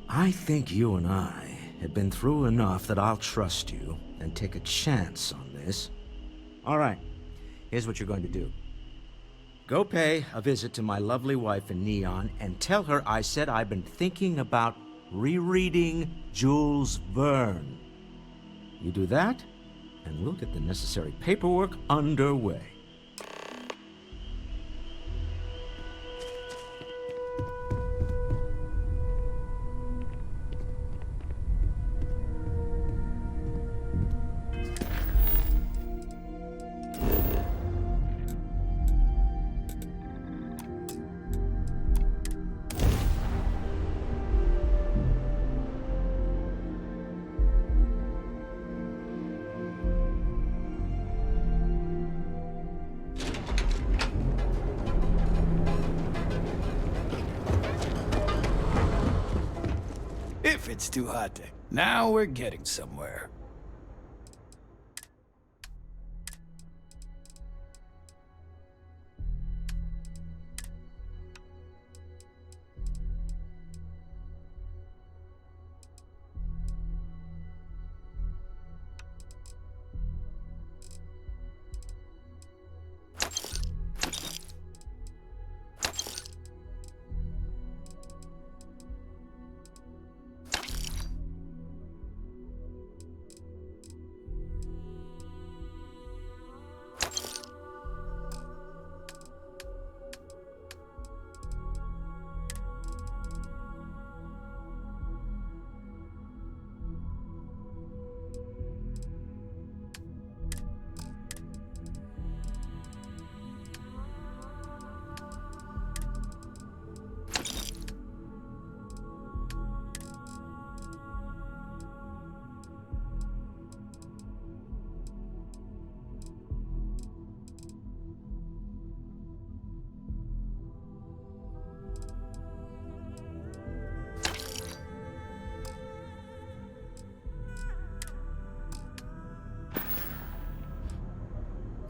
I think you and I have been through enough that I'll trust you and take a chance on this. All right, here's what you're going to do. Go pay a visit to my lovely wife in Neon and tell her I said I've been thinking about rereading Jules Verne. You do that, and we'll get the necessary paperwork underway. If it's too hot to... Now we're getting somewhere.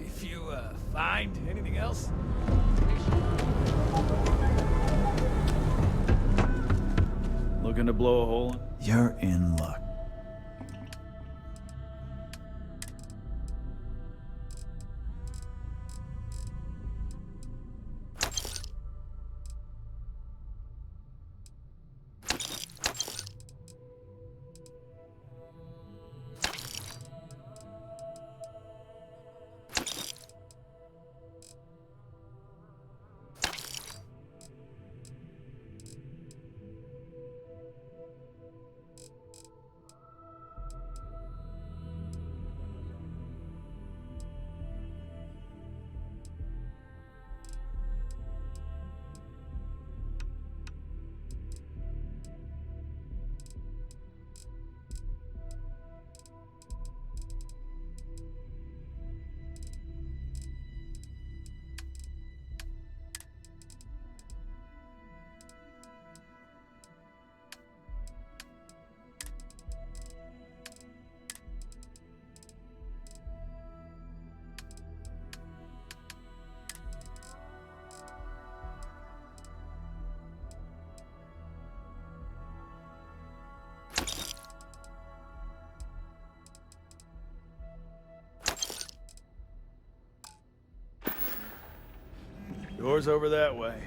If you, find anything else? Looking to blow a hole in? You're in luck. Door's over that way.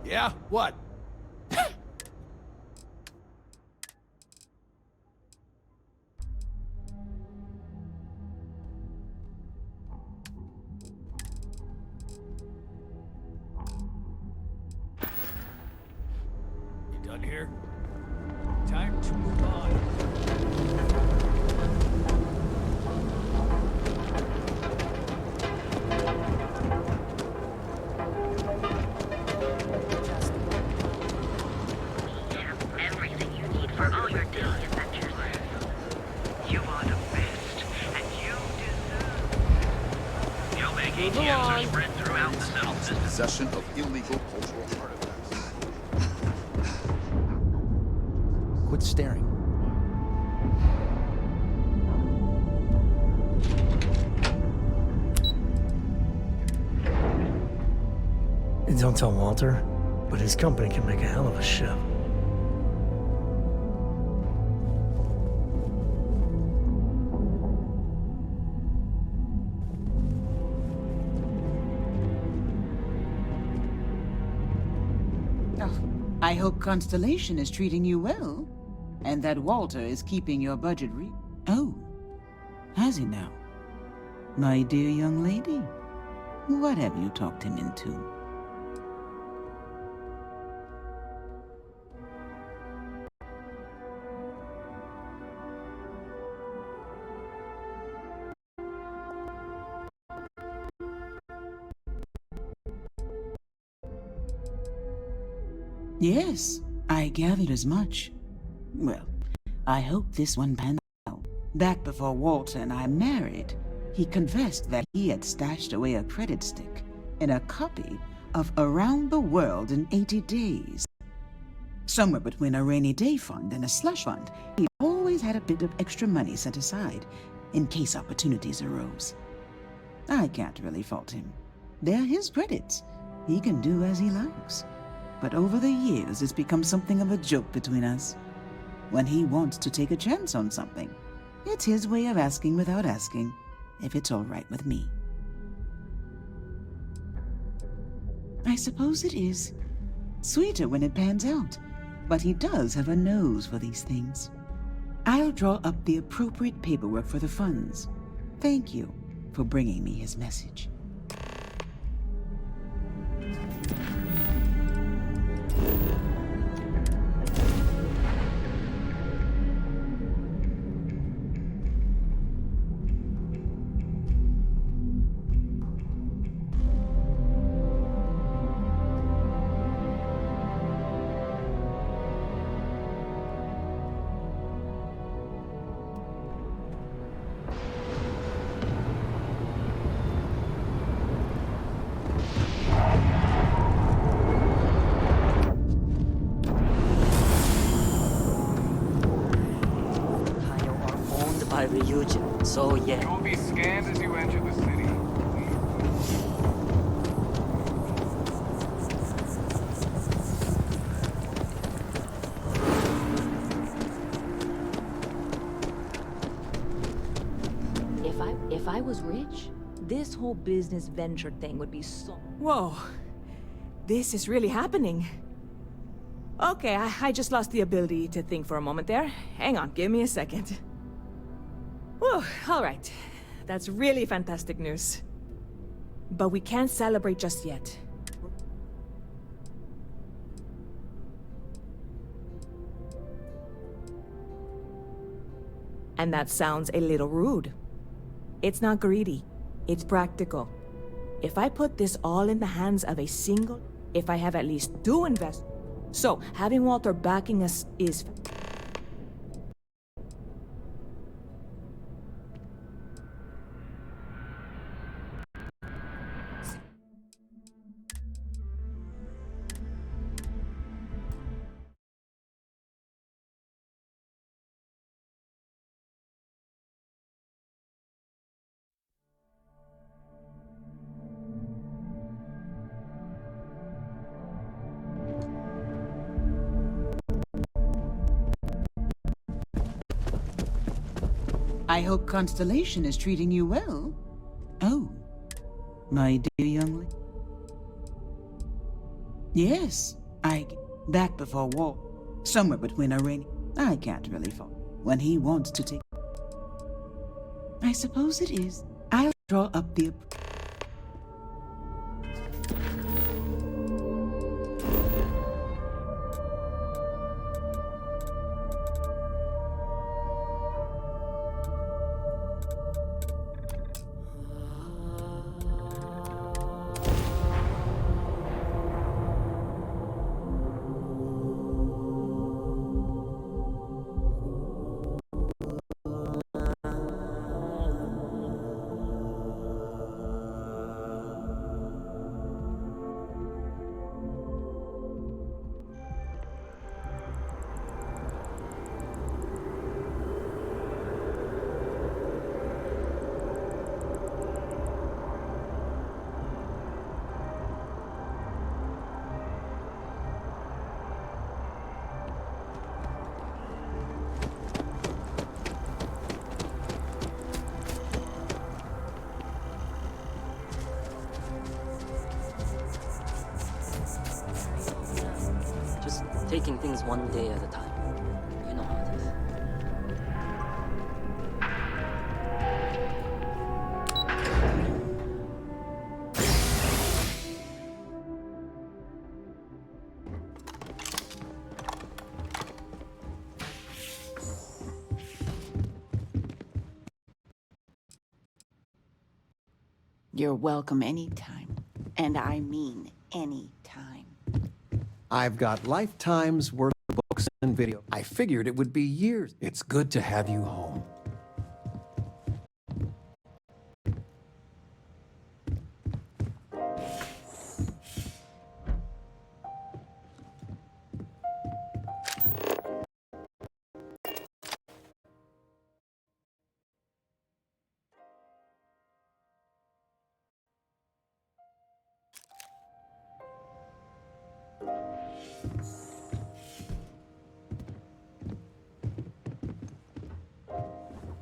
Yeah? What? ATMs are spread throughout the settled system. Possession of illegal cultural artifacts. Quit staring. Don't tell Walter, but his company can make a hell of a ship. I hope Constellation is treating you well, and that Walter is keeping your budget Oh, has he now? My dear young lady, what have you talked him into? Yes, I gathered as much. Well, I hope this one pans out. Back before Walter and I married, he confessed that he had stashed away a credit stick in a copy of Around the World in 80 Days. Somewhere between a rainy day fund and a slush fund, he always had a bit of extra money set aside in case opportunities arose. I can't really fault him. They're his credits. He can do as he likes. But over the years, it's become something of a joke between us. When he wants to take a chance on something, it's his way of asking without asking if it's all right with me. I suppose it is. Sweeter when it pans out, but he does have a nose for these things. I'll draw up the appropriate paperwork for the funds. Thank you for bringing me his message. So yeah. You'll be scanned as you enter the city. If I was rich, this whole business venture thing would be so... Whoa. This is really happening. Okay, I just lost the ability to think for a moment there. Hang on, give me a second. Whew, all right. That's really fantastic news. But we can't celebrate just yet. And that sounds a little rude. It's not greedy. It's practical. If I put this all in the hands of a single... If I have at least two investors... So, having Walter backing us is... I hope Constellation is treating you well. Oh, my dear young lady. Yes, back before war. Somewhere between a rainy... I can't really fault. When he wants to take... I suppose it is. I'll draw up the... taking things one day at a time. You know how it is. You're welcome anytime. And I mean anytime. I've got lifetimes worth of books and video. I figured it would be years. It's good to have you home.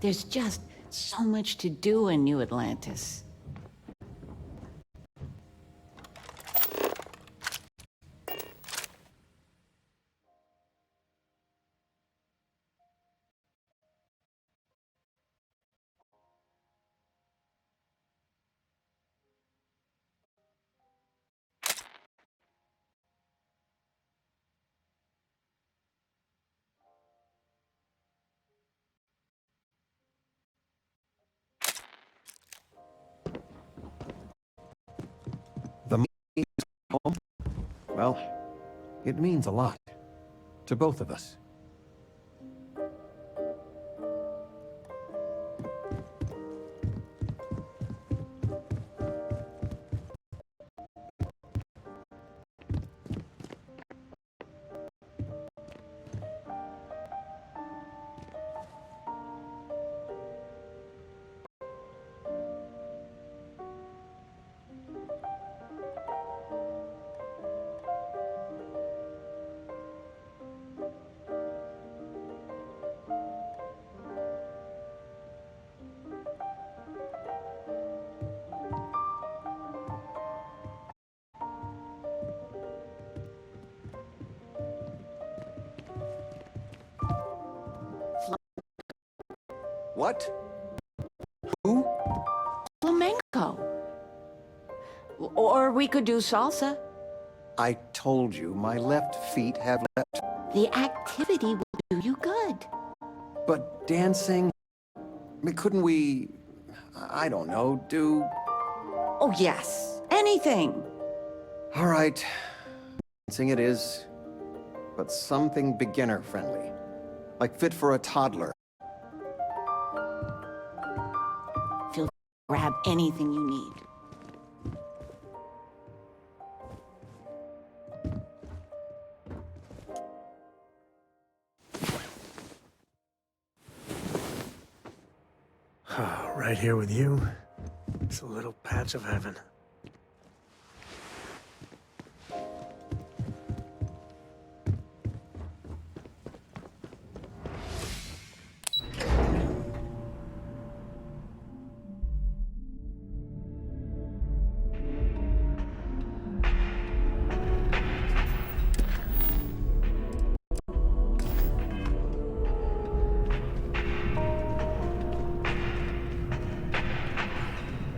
There's just so much to do in New Atlantis. Home? Well, it means a lot to both of us. What? Who? Flamenco. Or we could do salsa. I told you, my left feet have left. The activity will do you good. But dancing? I mean, couldn't we, I don't know, do... Oh, yes. Anything. All right. Dancing it is. But something beginner-friendly. Like fit for a toddler. Feel free to grab anything you need. Right here with you, it's a little patch of heaven.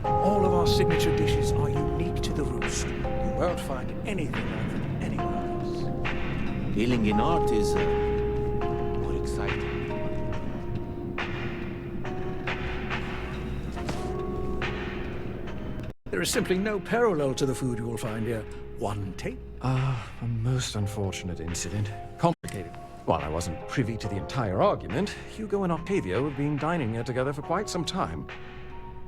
All of our signature dishes are unique to the Roost. You won't find anything like them anywhere else. Dealing in art is more exciting. There is simply no parallel to the food you will find here. One take. A most unfortunate incident. Complicated. While I wasn't privy to the entire argument, Hugo and Octavio have been dining here together for quite some time.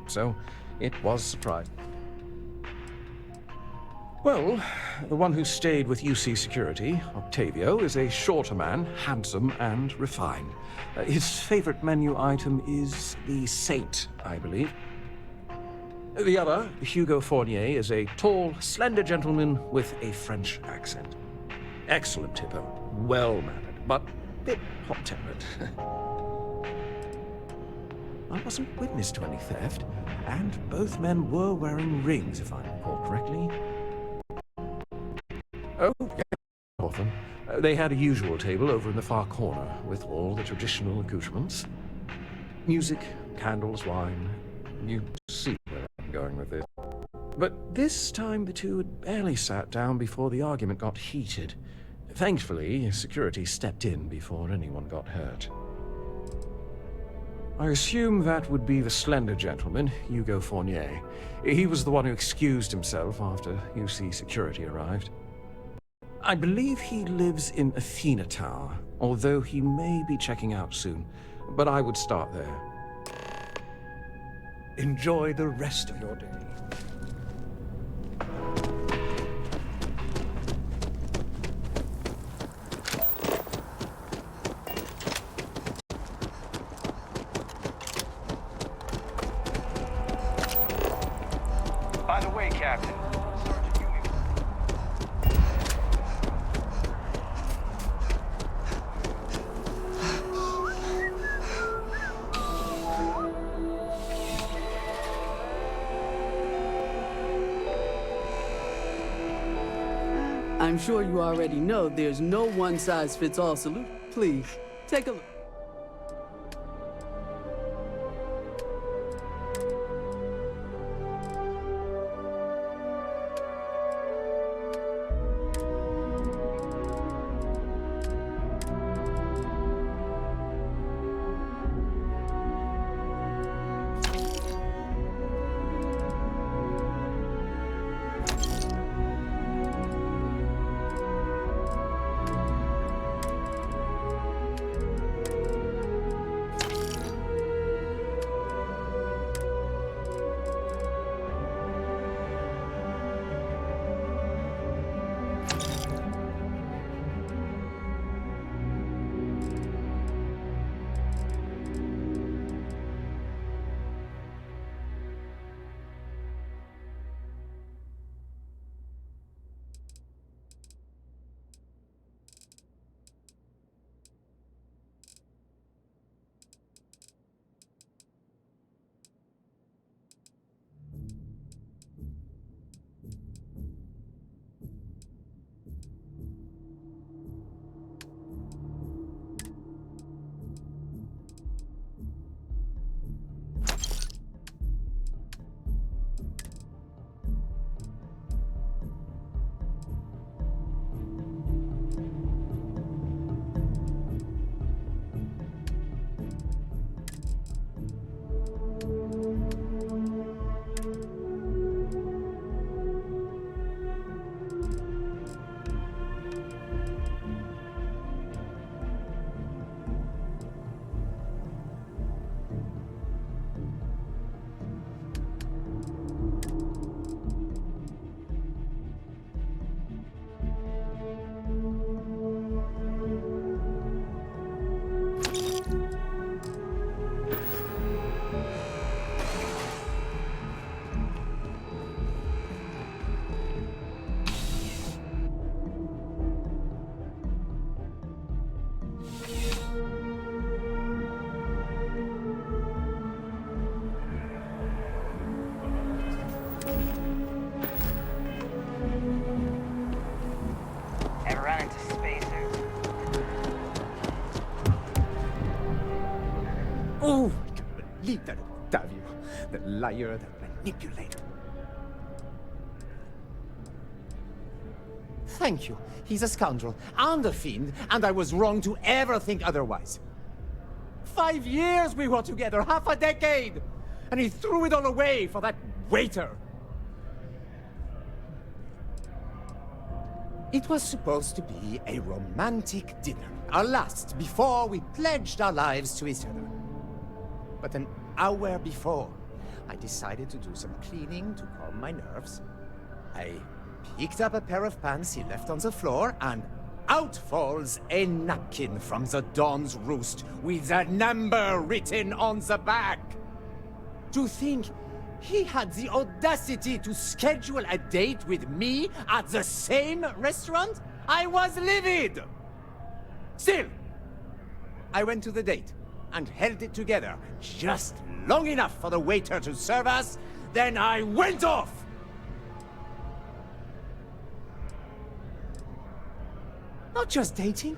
So, it was surprising. Well, the one who stayed with UC Security, Octavio, is a shorter man, handsome and refined. His favorite menu item is the Saint, I believe. The other, Hugo Fournier, is a tall, slender gentleman with a French accent. Excellent tipper, well-mannered, but a bit hot-tempered. I wasn't witness to any theft, and both men were wearing rings, if I recall correctly. Oh, yeah, of them. They had a usual table over in the far corner, with all the traditional accoutrements. Music, candles, wine. You see where I'm going with this. But this time the two had barely sat down before the argument got heated. Thankfully, security stepped in before anyone got hurt. I assume that would be the slender gentleman, Hugo Fournier. He was the one who excused himself after UC security arrived. I believe he lives in Athena Tower, although he may be checking out soon. But I would start there. Enjoy the rest of your day. By the way, Captain, I'm sure you already know there's no one-size-fits-all solution. Please, take a look. ever run into spacers? Oh, I can't believe that Octavio. The liar, the manipulator. Thank you. He's a scoundrel and a fiend, and I was wrong to ever think otherwise. 5 years we were together, half a decade! And he threw it all away for that waiter. It was supposed to be a romantic dinner, our last before we pledged our lives to each other. But an hour before, I decided to do some cleaning to calm my nerves. I picked up a pair of pants he left on the floor, and out falls a napkin from the Dawn's Roost with a number written on the back. To think he had the audacity to schedule a date with me at the same restaurant? I was livid! Still, I went to the date and held it together just long enough for the waiter to serve us, then I went off! Not just dating,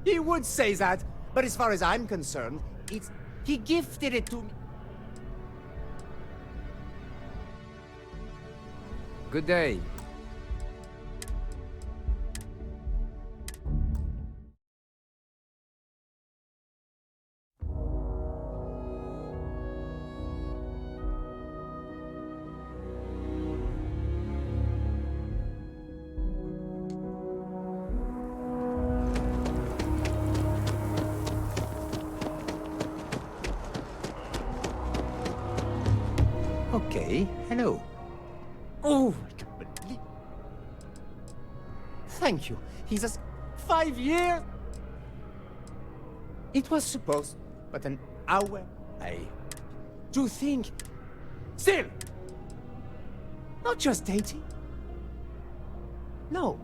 He would say that, but as far as I'm concerned, he gifted it to me. Good day. Okay, hello. Oh, I can't believe... Thank you. He's a 5 years. It was supposed, but an hour. To think. Still. Not just dating. No.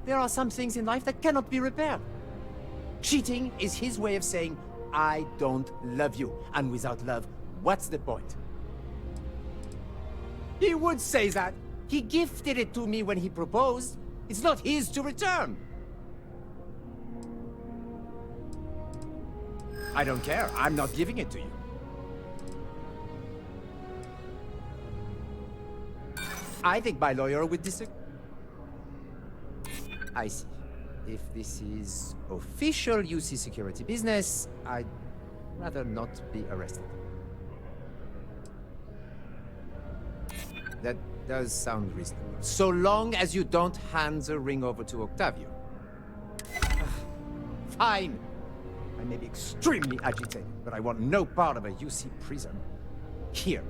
There are some things in life that cannot be repaired. Cheating is his way of saying, I don't love you. And without love, what's the point? He would say that. He gifted it to me when he proposed. It's not his to return. I don't care. I'm not giving it to you. I think my lawyer would disagree. I see. If this is official UC security business, I'd rather not be arrested. That does sound reasonable. So long as you don't hand the ring over to Octavio. Fine. I may be extremely agitated, but I want no part of a UC prison. Here.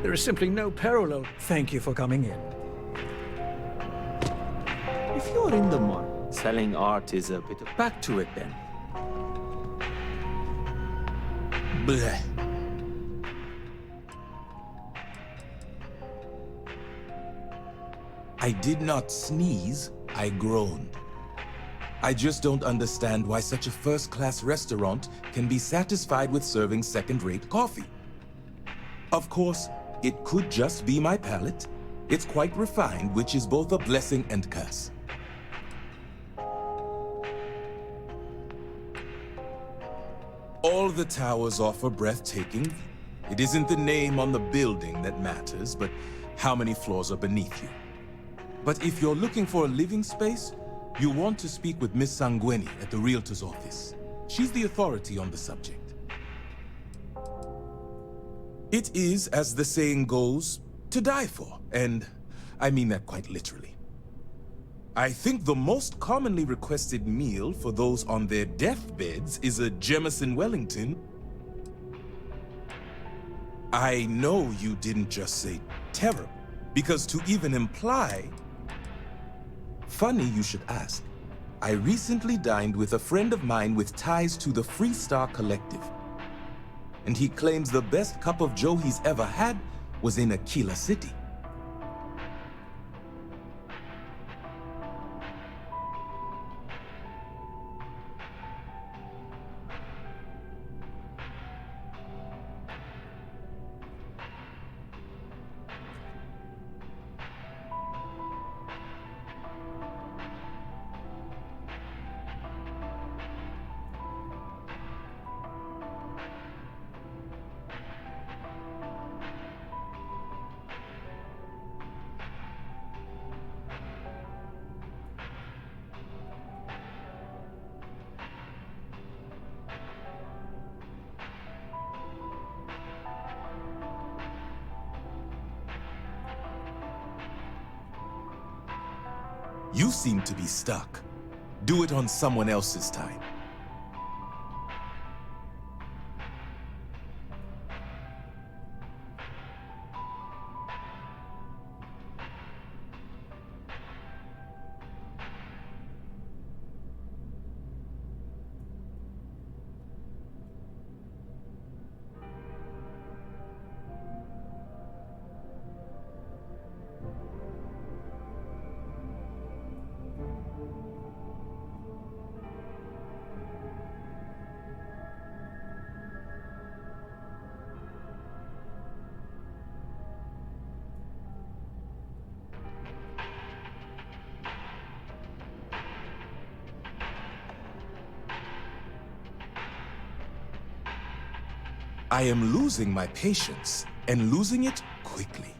There is simply no parallel. Thank you for coming in. If you're in the mud, selling art is a bit of... Back to it then. Bleh. I did not sneeze, I groaned. I just don't understand why such a first-class restaurant can be satisfied with serving second-rate coffee. Of course, it could just be my palate. It's quite refined, which is both a blessing and curse. All the towers offer breathtaking. It isn't the name on the building that matters, but how many floors are beneath you. But if you're looking for a living space, you want to speak with Miss Sanguini at the Realtor's office. She's the authority on the subject. It is, as the saying goes, to die for, and I mean that quite literally. I think the most commonly requested meal for those on their deathbeds is a Jemison Wellington. I know you didn't just say terrible, because to even imply... Funny you should ask. I recently dined with a friend of mine with ties to the Freestar Collective. And he claims the best cup of joe he's ever had was in Aquila City. You seem to be stuck. Do it on someone else's time. I am losing my patience, and losing it quickly.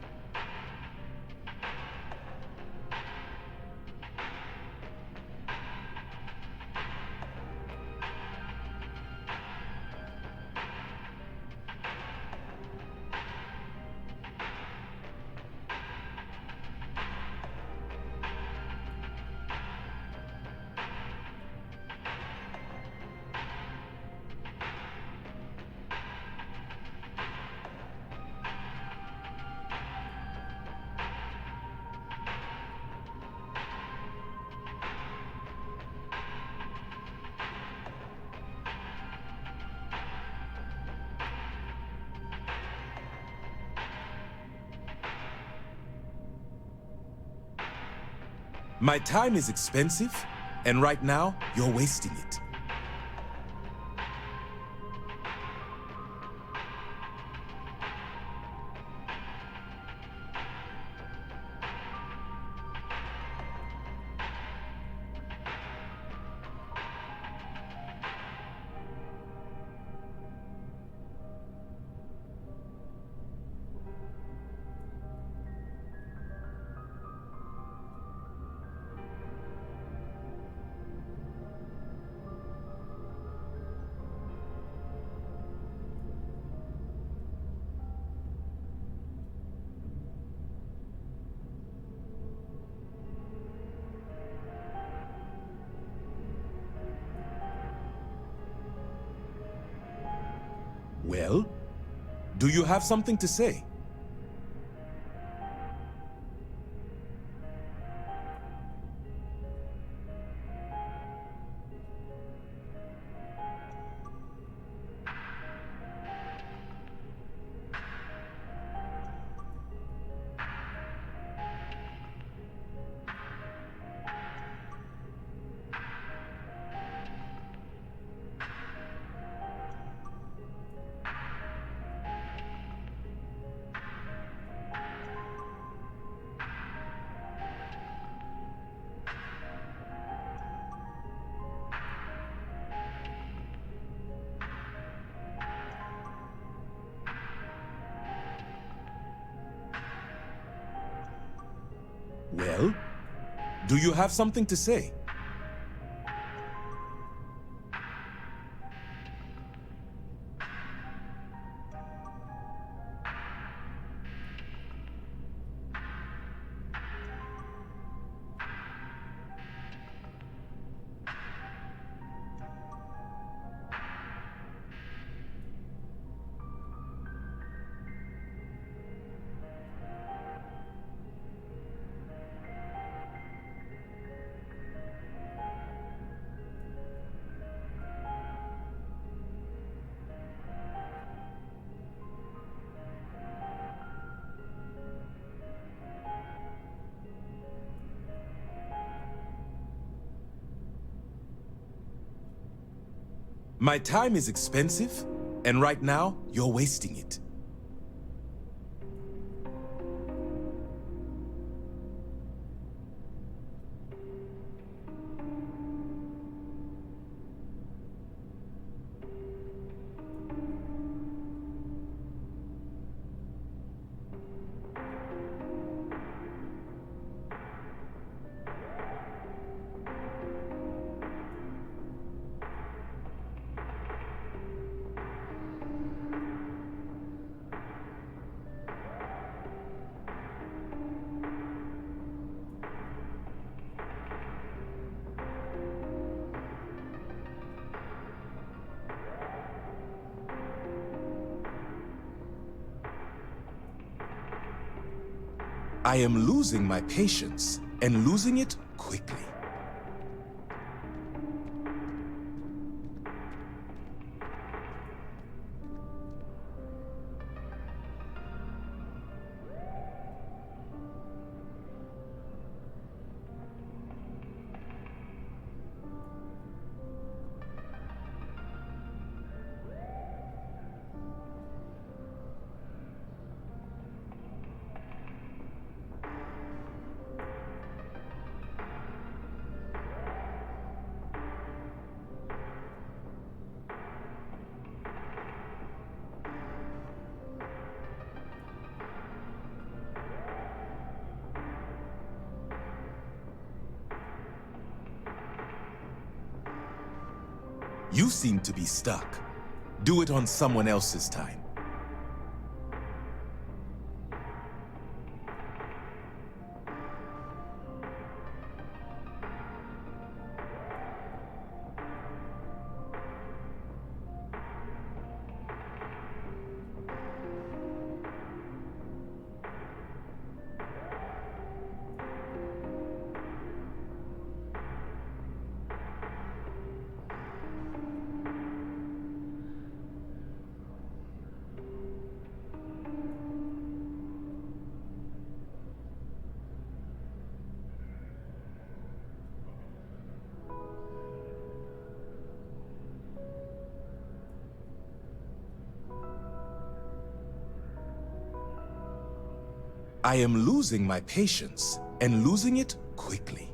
My time is expensive, and right now, you're wasting it. Well, do you have something to say? Well, do you have something to say? My time is expensive, and right now, you're wasting it. I am losing my patience, and losing it quickly. You seem to be stuck. Do it on someone else's time. I am losing my patience, and losing it quickly.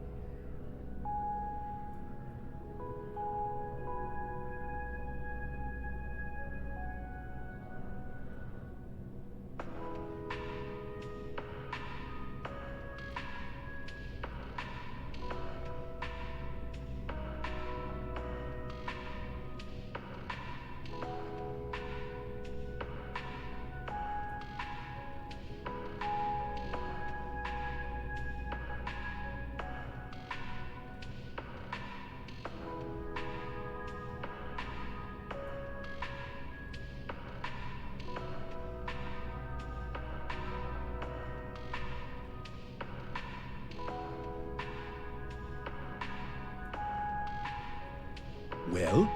Well,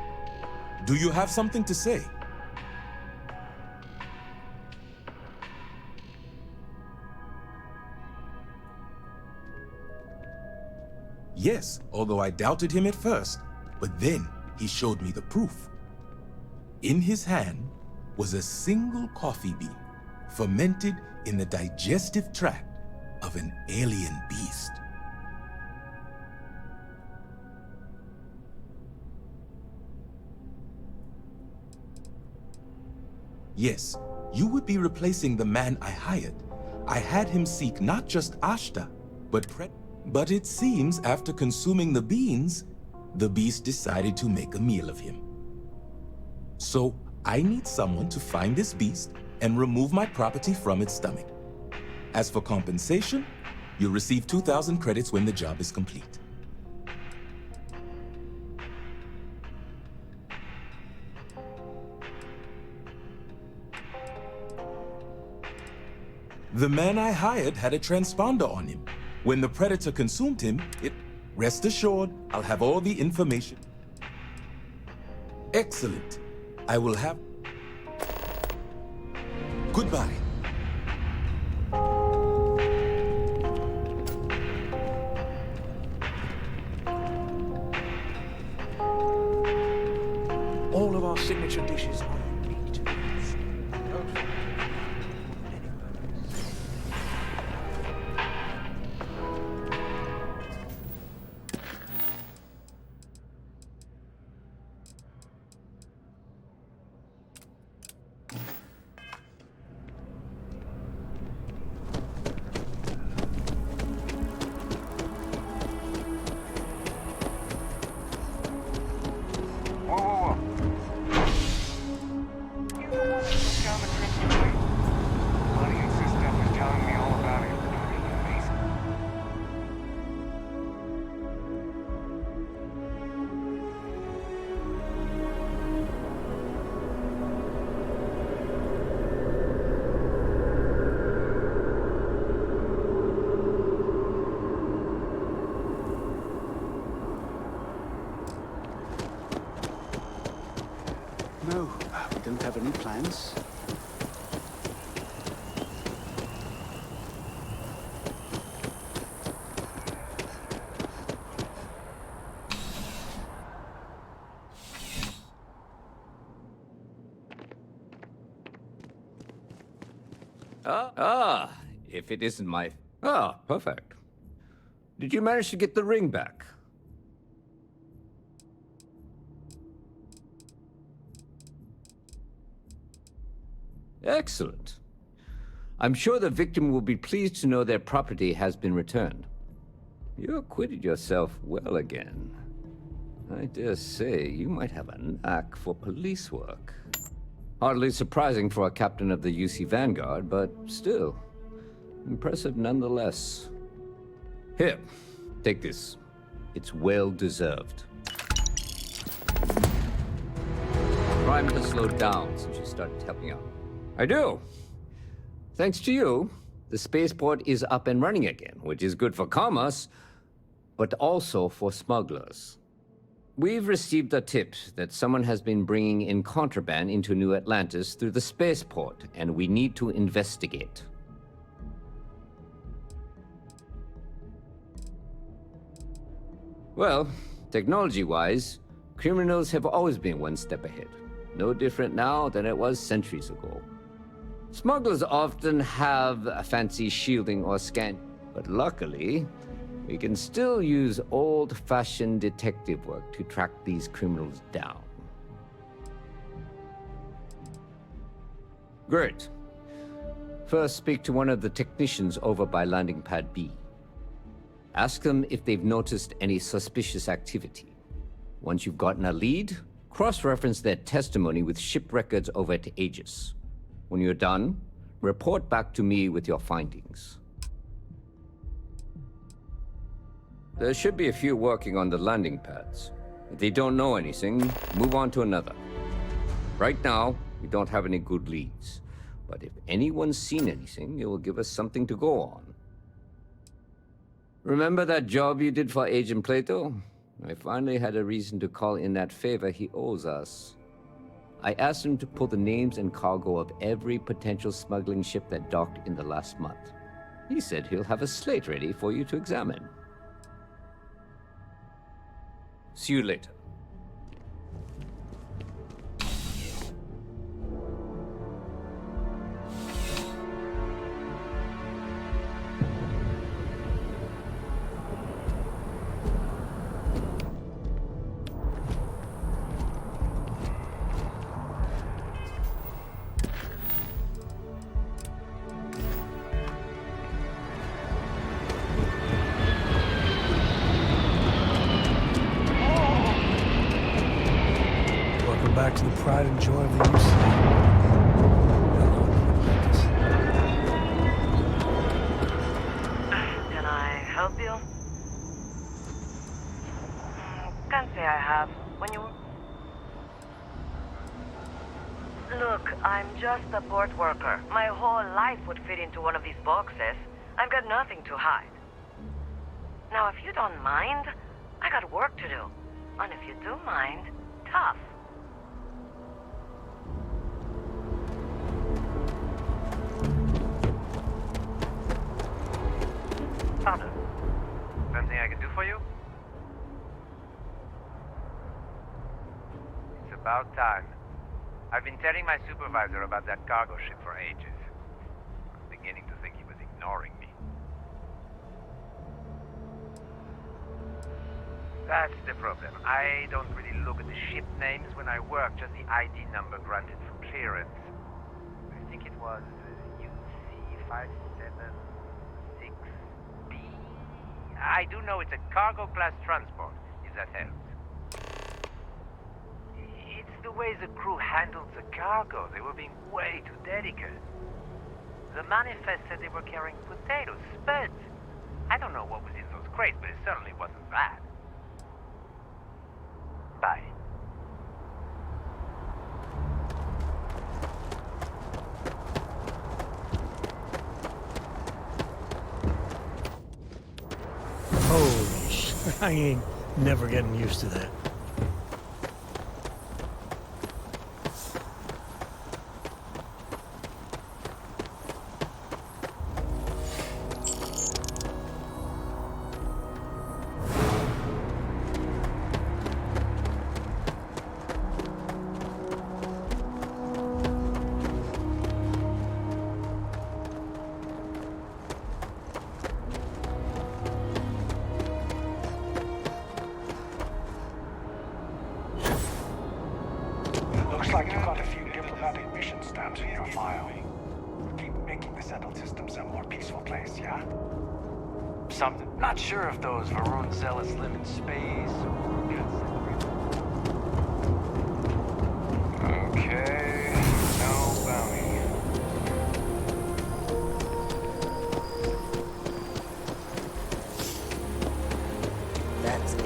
do you have something to say? Yes, although I doubted him at first, but then he showed me the proof. In his hand was a single coffee bean, fermented in the digestive tract of an alien beast. Yes, you would be replacing the man I hired. I had him seek not just Ashta, but it seems after consuming the beans, the beast decided to make a meal of him. So I need someone to find this beast and remove my property from its stomach. As for compensation, you'll receive 2,000 credits when the job is complete. The man I hired had a transponder on him. When the predator consumed him, rest assured, I'll have all the information. Excellent. I will have... Goodbye. All of our signature dishes are unique to us. times. If it isn't my... Ah, perfect. Did you manage to get the ring back? Excellent. I'm sure the victim will be pleased to know their property has been returned. You acquitted yourself well again. I dare say you might have a knack for police work. Hardly surprising for a captain of the UC Vanguard, but still, impressive nonetheless. Here, take this. It's well deserved. Try to slow down since you started helping out. I do. Thanks to you, the spaceport is up and running again, which is good for commerce, but also for smugglers. We've received a tip that someone has been bringing in contraband into New Atlantis through the spaceport, and we need to investigate. Well, technology-wise, criminals have always been one step ahead. No different now than it was centuries ago. Smugglers often have a fancy shielding or scan, but luckily, we can still use old-fashioned detective work to track these criminals down. Great. First, speak to one of the technicians over by landing pad B. Ask them if they've noticed any suspicious activity. Once you've gotten a lead, cross-reference their testimony with ship records over at Aegis. When you're done, report back to me with your findings. There should be a few working on the landing pads. If they don't know anything, move on to another. Right now, we don't have any good leads. But if anyone's seen anything, it will give us something to go on. Remember that job you did for Agent Plato? I finally had a reason to call in that favor he owes us. I asked him to pull the names and cargo of every potential smuggling ship that docked in the last month. He said he'll have a slate ready for you to examine. See you later. Back to the pride and joy of the UC. Can I help you? Can't say I have. When you... Look, I'm just a port worker. My whole life would fit into one of these boxes. I've got nothing to hide. Now, if you don't mind, I got work to do. And if you do mind, tough. Pardon? Something I can do for you? It's about time. I've been telling my supervisor about that cargo ship for ages. I'm beginning to think he was ignoring me. That's the problem. I don't really look at the ship names when I work, just the ID number granted for clearance. I think it was UC576. I do know it's a cargo-class transport, if that helps. It's the way the crew handled the cargo. They were being way too delicate. The manifest said they were carrying potatoes, spuds. I don't know what was in those crates, but it certainly wasn't that. Bye. Holy shit, I ain't never getting used to that. a more peaceful place, yeah? Something. Not sure if those Varun zealots live in space or... Okay, no bounty. That's it.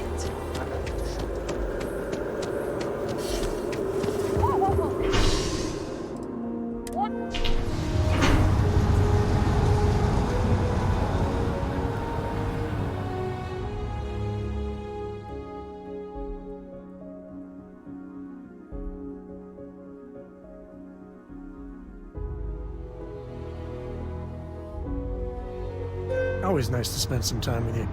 Always nice to spend some time with you.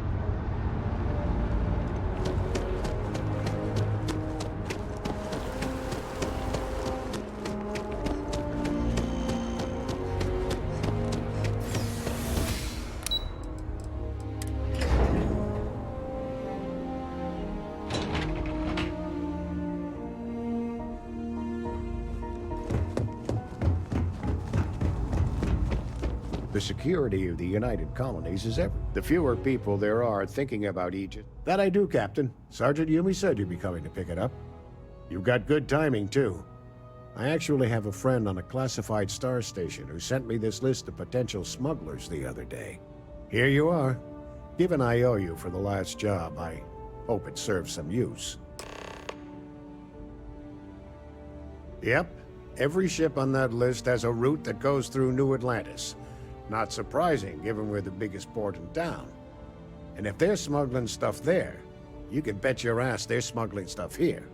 The security of the United Colonies is everything. The fewer people there are thinking about Egypt. That I do, Captain. Sergeant Yumi said you'd be coming to pick it up. You've got good timing, too. I actually have a friend on a classified star station who sent me this list of potential smugglers the other day. Here you are. Given I owe you for the last job, I hope it serves some use. Yep. Every ship on that list has a route that goes through New Atlantis. Not surprising, given we're the biggest port in town. And if they're smuggling stuff there, you can bet your ass they're smuggling stuff here.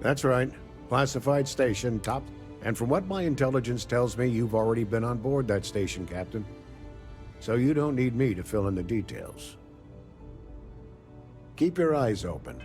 That's right. Classified station, top. And from what my intelligence tells me, you've already been on board that station, Captain. So you don't need me to fill in the details. Keep your eyes open.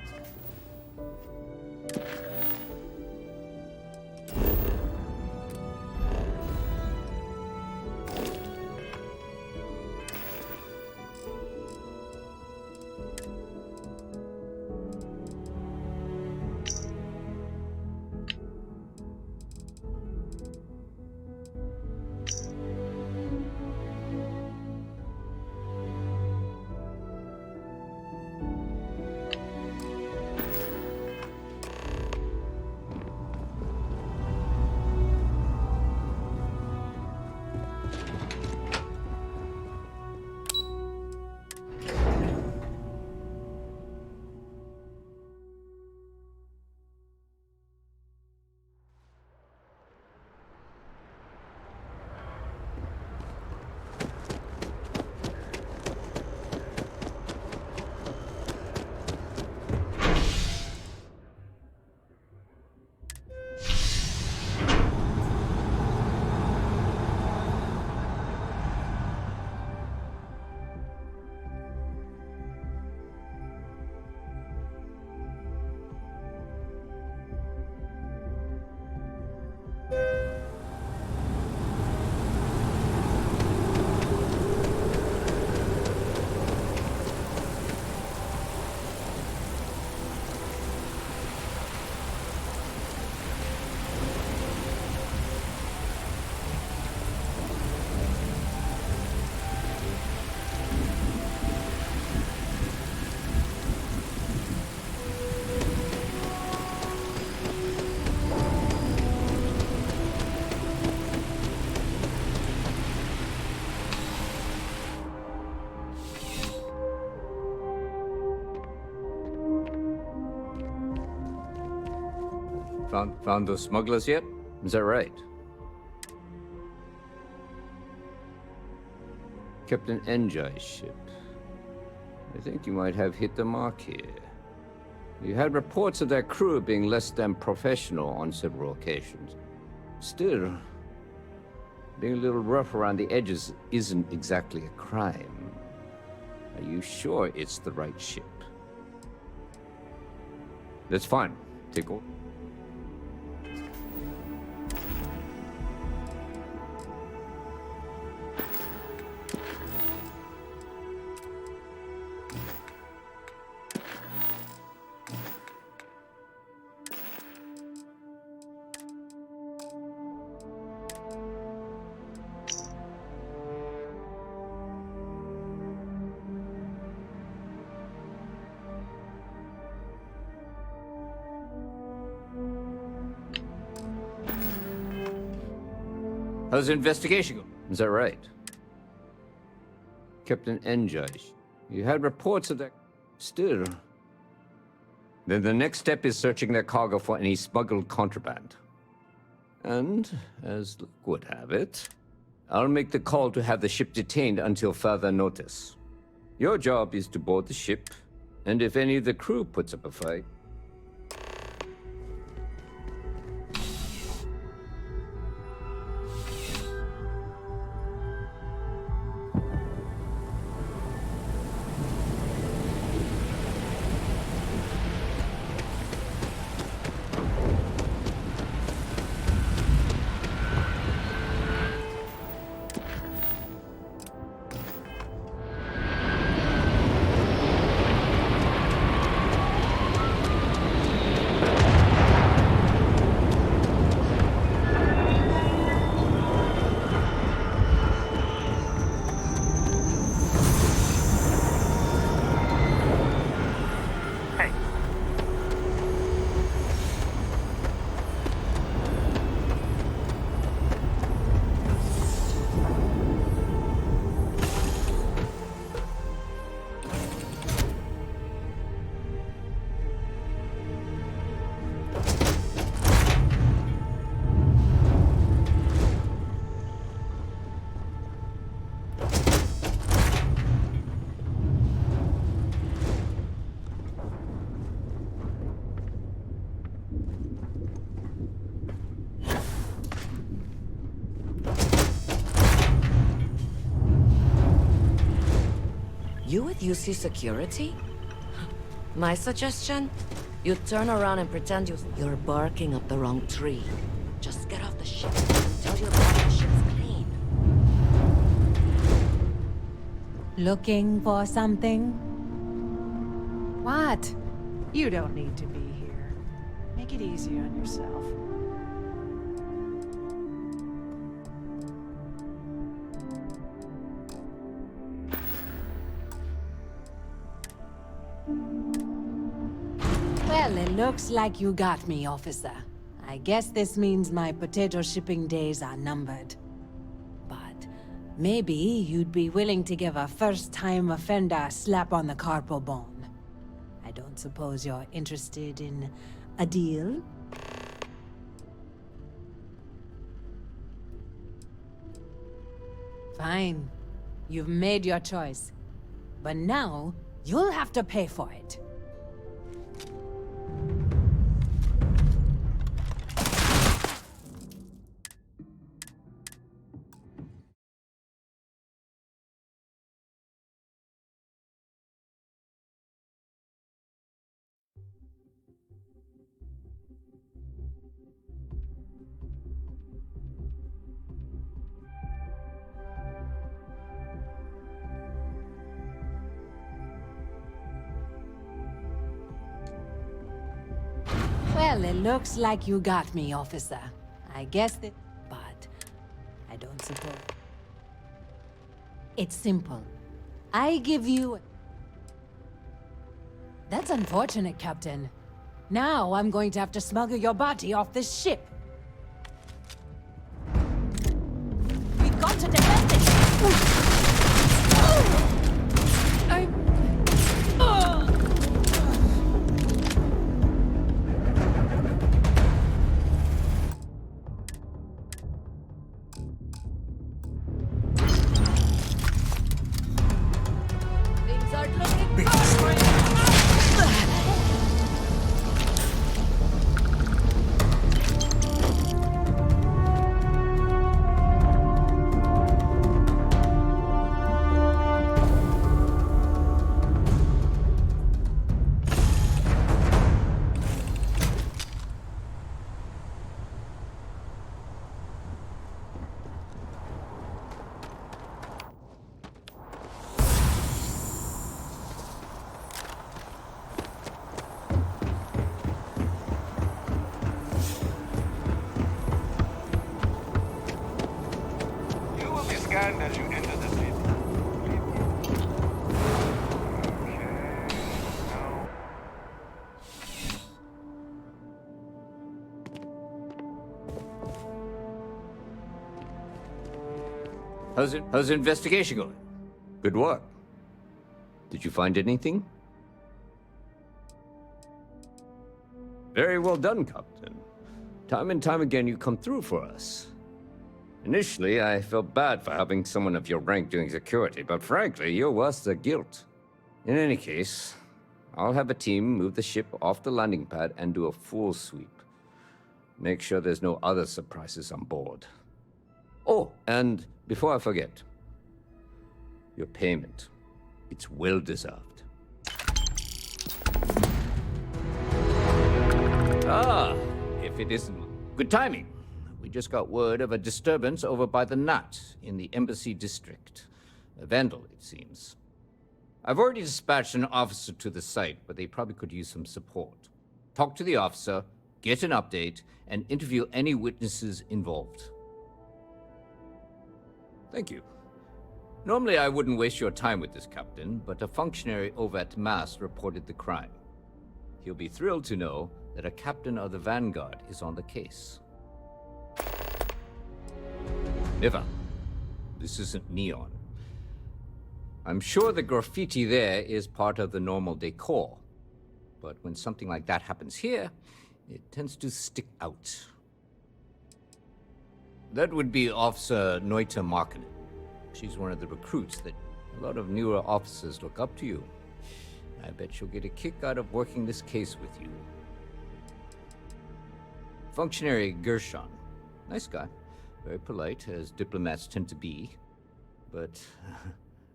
Found those smugglers yet? Is that right? Captain Enjai's ship. I think you might have hit the mark here. You had reports of their crew being less than professional on several occasions. Still, being a little rough around the edges isn't exactly a crime. Are you sure it's the right ship? That's fine. Take all. How's the investigation going? Is that right? Captain Njaj, you had reports of that. Still. Then the next step is searching their cargo for any smuggled contraband. And, as luck would have it, I'll make the call to have the ship detained until further notice. Your job is to board the ship, and if any of the crew puts up a fight, You with UC Security? My suggestion? You turn around and pretend you're barking up the wrong tree. Just get off the ship and tell your boss the ship's clean. Looking for something? What? You don't need to be here. Make it easy on yourself. Well, it looks like you got me, officer. I guess this means my potato shipping days are numbered. But maybe you'd be willing to give a first-time offender a slap on the carpal bone. I don't suppose you're interested in a deal? Fine. You've made your choice. But now, you'll have to pay for it. Well, it looks like you got me, officer. I guess that... But I don't suppose... It's simple. I give you... That's unfortunate, Captain. Now I'm going to have to smuggle your body off this ship. We've got to defend it! As you enter the city. How's the investigation going? Good work. Did you find anything? Very well done, Captain. Time and time again you come through for us. Initially, I felt bad for having someone of your rank doing security, but frankly, you're worth the guilt. In any case, I'll have a team move the ship off the landing pad and do a full sweep. Make sure there's no other surprises on board. Oh, and before I forget, your payment. It's well deserved. Ah, if it isn't good timing. We just got word of a disturbance over by the Nut in the Embassy District. A vandal, it seems. I've already dispatched an officer to the site, but they probably could use some support. Talk to the officer, get an update, and interview any witnesses involved. Thank you. Normally I wouldn't waste your time with this, Captain, but a functionary over at MAST reported the crime. He'll be thrilled to know that a captain of the Vanguard is on the case. Never. This isn't neon. I'm sure the graffiti there is part of the normal decor, but when something like that happens here, it tends to stick out. That would be Officer Noita Markkinen. She's one of the recruits that a lot of newer officers look up to you. I bet she'll get a kick out of working this case with you. Functionary Gershon. Nice guy. Very polite, as diplomats tend to be. But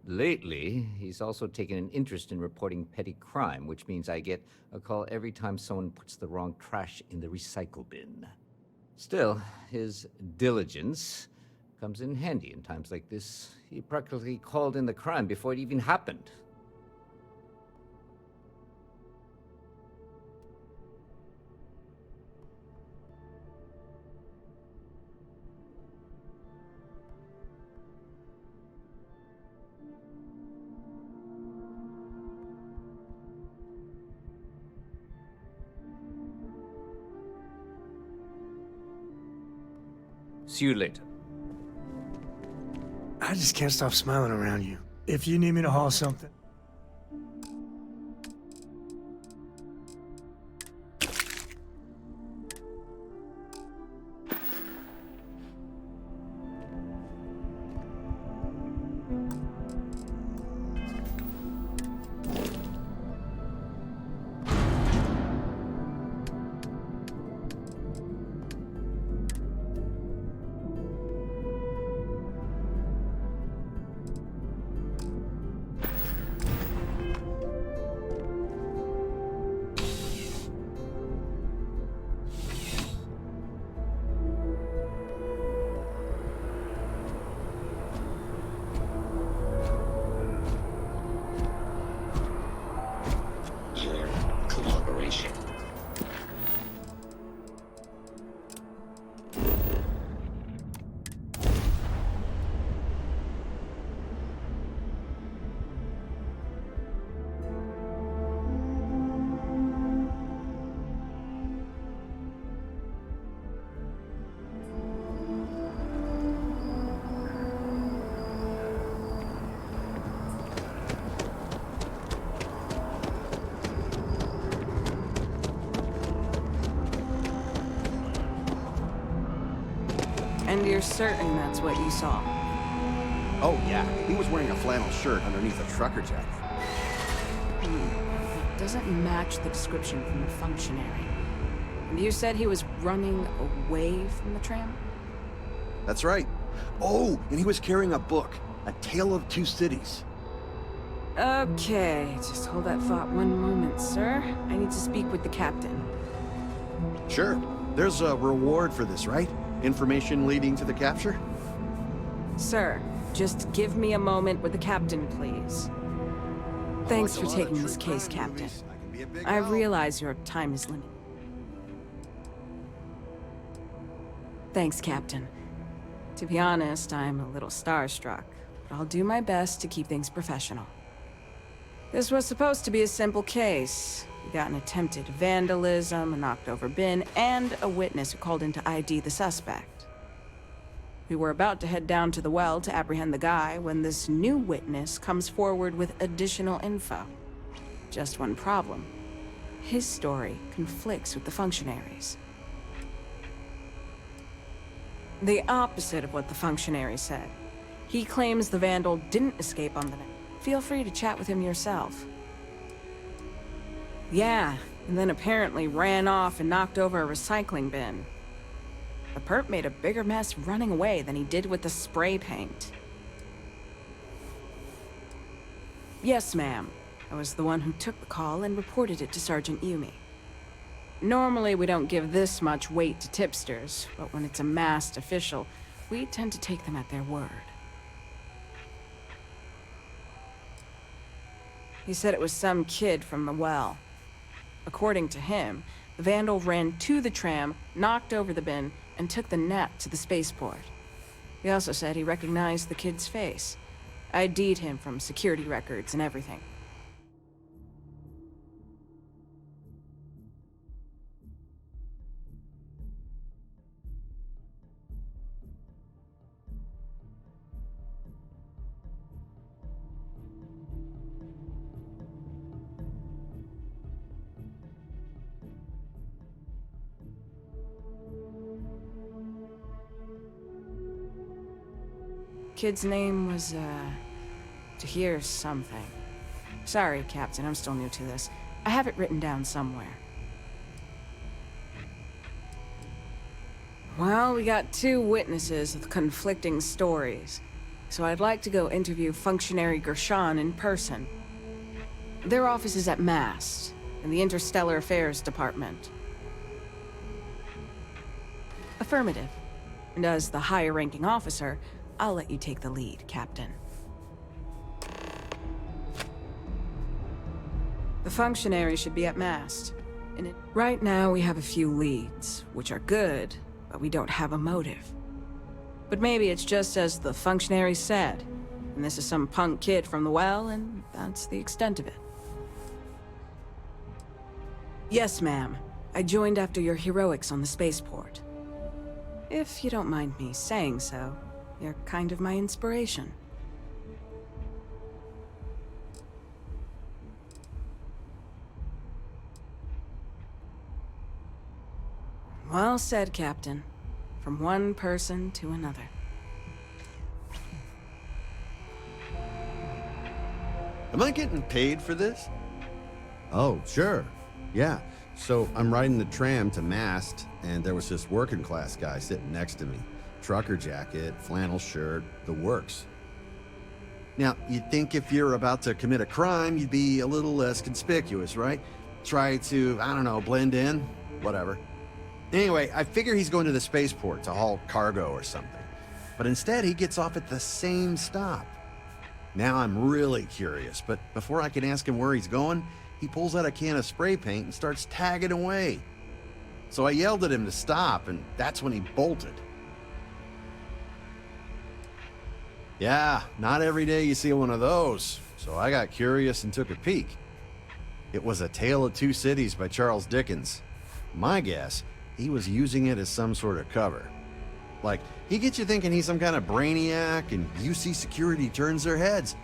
lately, he's also taken an interest in reporting petty crime, which means I get a call every time someone puts the wrong trash in the recycle bin. Still, his diligence comes in handy in times like this. He practically called in the crime before it even happened. See you later. I just can't stop smiling around you. If you need me to haul something... And you're certain that's what you saw? Oh, yeah. He was wearing a flannel shirt underneath a trucker jacket. It doesn't match the description from the functionary. And you said he was running away from the tram? That's right. Oh, and he was carrying a book. A Tale of Two Cities. Okay, just hold that thought one moment, sir. I need to speak with the captain. Sure. There's a reward for this, right? Information leading to the capture? Sir, just give me a moment with the captain, please. Thanks for taking this case, Captain. I realize your time is limited. Thanks, Captain. To be honest, I'm a little starstruck, but I'll do my best to keep things professional. This was supposed to be a simple case. We got an attempted vandalism, a knocked-over bin, and a witness who called in to ID the suspect. We were about to head down to the well to apprehend the guy when this new witness comes forward with additional info. Just one problem. His story conflicts with the functionaries. The opposite of what the functionary said. He claims the vandal didn't escape on the night. Feel free to chat with him yourself. Yeah, and then apparently ran off and knocked over a recycling bin. The perp made a bigger mess running away than he did with the spray paint. Yes, ma'am. I was the one who took the call and reported it to Sergeant Yumi. Normally, we don't give this much weight to tipsters, but when it's a masked official, we tend to take them at their word. He said it was some kid from the well. According to him, the vandal ran to the tram, knocked over the bin, and took the net to the spaceport. He also said he recognized the kid's face. ID'd him from security records and everything. Kid's name was, Tahir something. Sorry, Captain, I'm still new to this. I have it written down somewhere. Well, we got two witnesses with conflicting stories, so I'd like to go interview Functionary Gershon in person. Their office is at MAST, in the Interstellar Affairs Department. Affirmative. And as the higher-ranking officer, I'll let you take the lead, Captain. The functionary should be at MAST. Right now, we have a few leads, which are good, but we don't have a motive. But maybe it's just as the functionary said, and this is some punk kid from the well, and that's the extent of it. Yes, ma'am. I joined after your heroics on the spaceport. If you don't mind me saying so. You're kind of my inspiration. Well said, Captain. From one person to another. Am I getting paid for this? Oh, sure. Yeah. So I'm riding the tram to Mast, and there was this working class guy sitting next to me. Trucker jacket, flannel shirt, the works. Now, you'd think if you're about to commit a crime, you'd be a little less conspicuous, right? Try to, I don't know, blend in, whatever. Anyway, I figure he's going to the spaceport to haul cargo or something. But instead, he gets off at the same stop. Now I'm really curious, but before I can ask him where he's going, he pulls out a can of spray paint and starts tagging away. So I yelled at him to stop, and that's when he bolted. Yeah, not every day you see one of those, so I got curious and took a peek. It was A Tale of Two Cities by Charles Dickens. My guess, he was using it as some sort of cover. Like, he gets you thinking he's some kind of brainiac, and UC security turns their heads.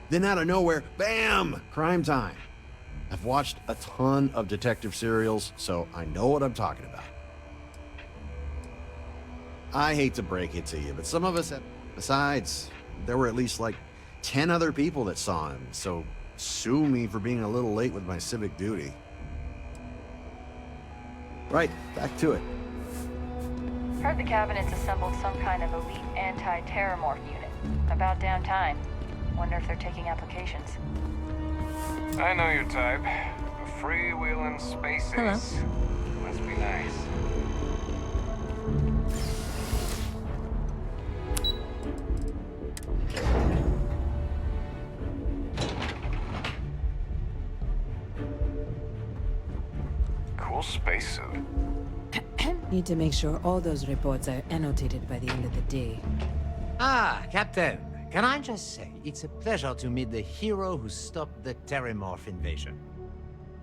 Then out of nowhere, bam! Crime time. I've watched a ton of detective serials, so I know what I'm talking about. I hate to break it to you, but some of us have... Besides, there were at least like 10 other people that saw him, so sue me for being a little late with my civic duty. Right, back to it. Heard the cabinet's assembled some kind of elite anti-terror morph unit. About damn time. Wonder if they're taking applications. I know your type. A freewheeling space ace. Must be nice. Cool spacesuit. Need to make sure all those reports are annotated by the end of the day. Ah, Captain. Can I just say, it's a pleasure to meet the hero who stopped the Terramorph invasion.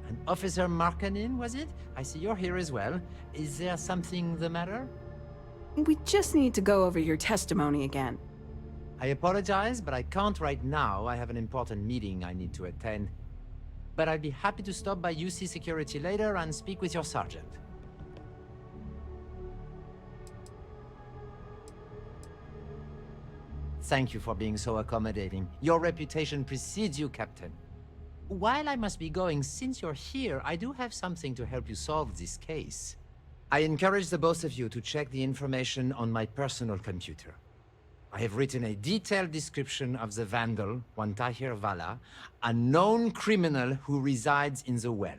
And Officer Markkanen, was it? I see you're here as well. Is there something the matter? We just need to go over your testimony again. I apologize, but I can't right now. I have an important meeting I need to attend. But I'd be happy to stop by UC Security later and speak with your sergeant. Thank you for being so accommodating. Your reputation precedes you, Captain. While I must be going, since you're here, I do have something to help you solve this case. I encourage the both of you to check the information on my personal computer. I have written a detailed description of the vandal, one Tahir Vala, a known criminal who resides in the well.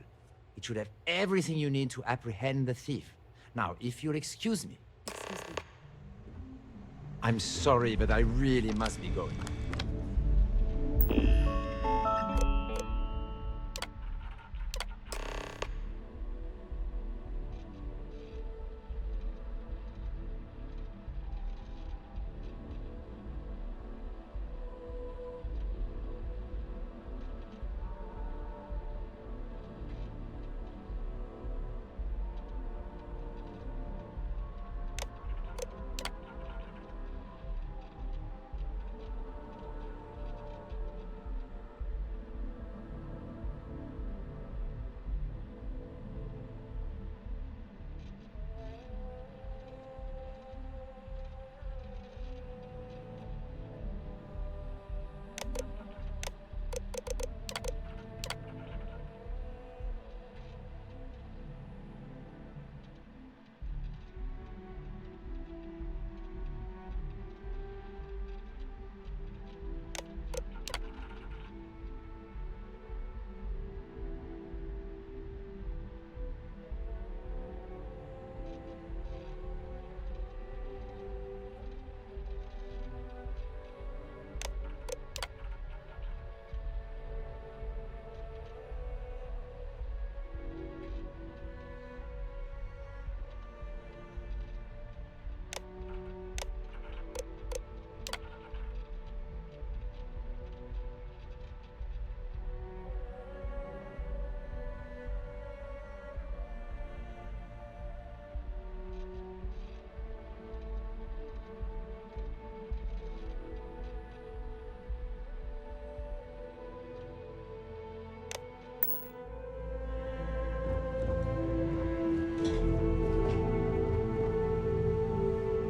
It should have everything you need to apprehend the thief. Now, if you'll excuse me. I'm sorry, but I really must be going.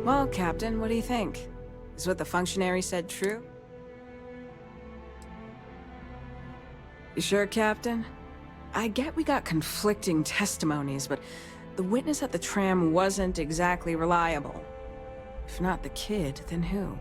Well, Captain, what do you think? Is what the functionary said true? You sure, Captain? I get we got conflicting testimonies, but the witness at the tram wasn't exactly reliable. If not the kid, then who?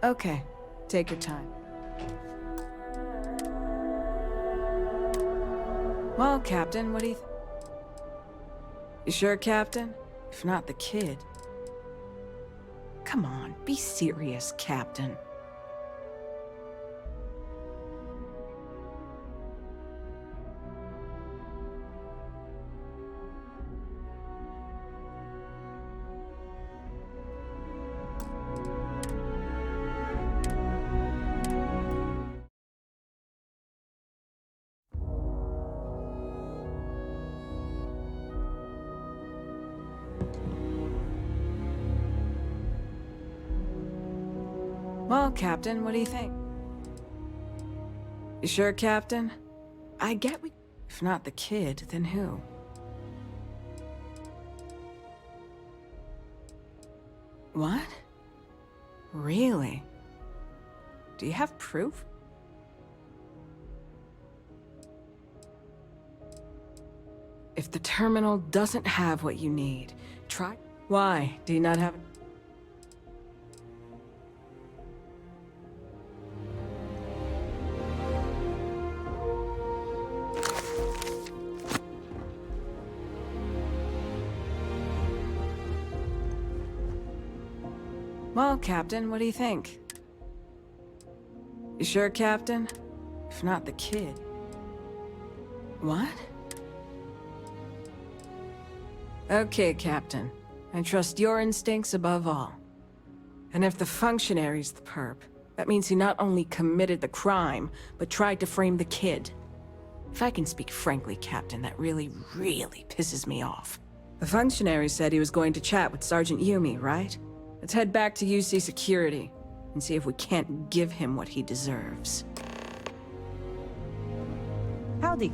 Okay, take your time. Well, Captain, what do you You sure, Captain? If not the kid. Come on, be serious, Captain. Well, Captain, what do you think? You sure, Captain? I get we... If not the kid, then who? What? Really? Do you have proof? If the terminal doesn't have what you need, try... Why? Do you not have... Well, Captain, what do you think? You sure, Captain? If not the kid. What? Okay, Captain. I trust your instincts above all. And if the functionary's the perp, that means he not only committed the crime, but tried to frame the kid. If I can speak frankly, Captain, that really pisses me off. The functionary said he was going to chat with Sergeant Yumi, right? Let's head back to UC Security and see if we can't give him what he deserves. Howdy.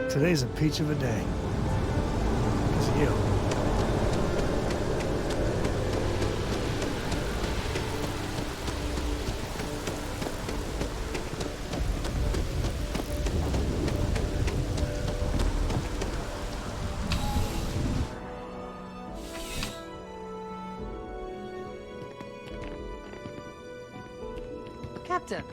Today's a peach of a day. Because of you.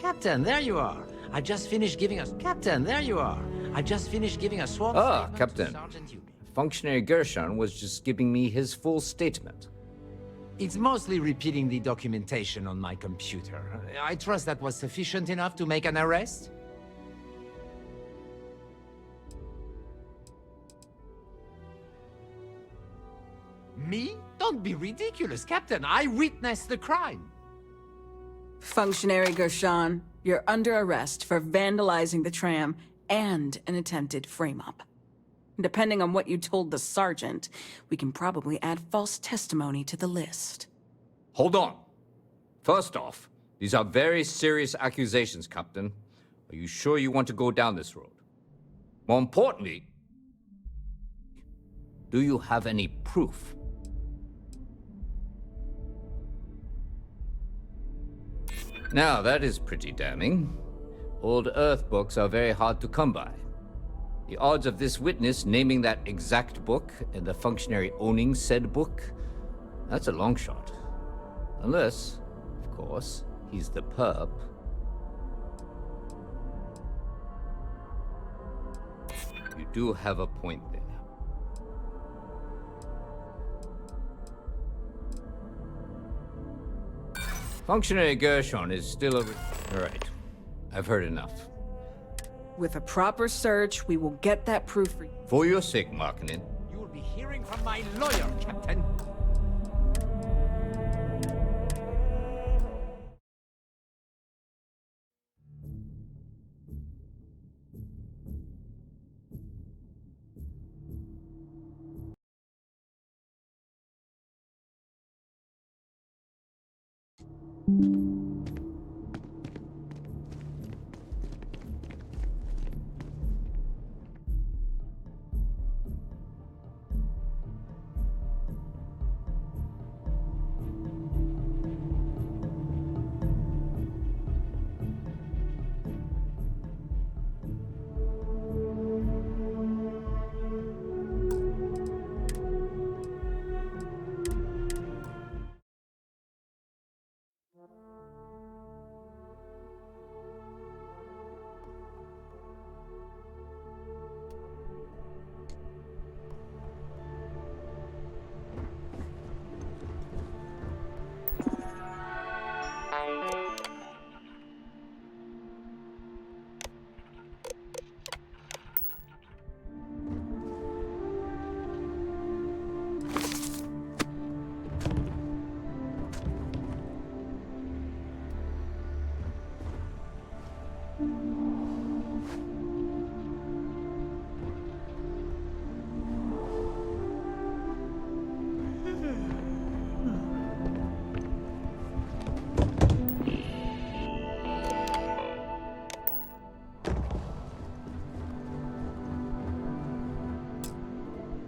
Captain, there you are. I just finished giving us... Captain, there you are. I just finished giving a swap Ah, statement Captain. to Sergeant Yumi. Functionary Gershon was just giving me his full statement. It's mostly repeating the documentation on my computer. I trust that was sufficient enough to make an arrest? Me? Don't be ridiculous, Captain. I witnessed the crime. Functionary Gershon, you're under arrest for vandalizing the tram and an attempted frame-up. Depending on what you told the sergeant, we can probably add false testimony to the list. Hold on. First off, these are very serious accusations, Captain. Are you sure you want to go down this road? More importantly, do you have any proof? Now, that is pretty damning. Old Earth books are very hard to come by. The odds of this witness naming that exact book and the functionary owning said book, that's a long shot. Unless, of course, he's the perp. You do have a point there. Functionary Gershon is still a... All right. I've heard enough. With a proper search, we will get that proof for you. For your sake, Markinen. You will be hearing from my lawyer, Captain.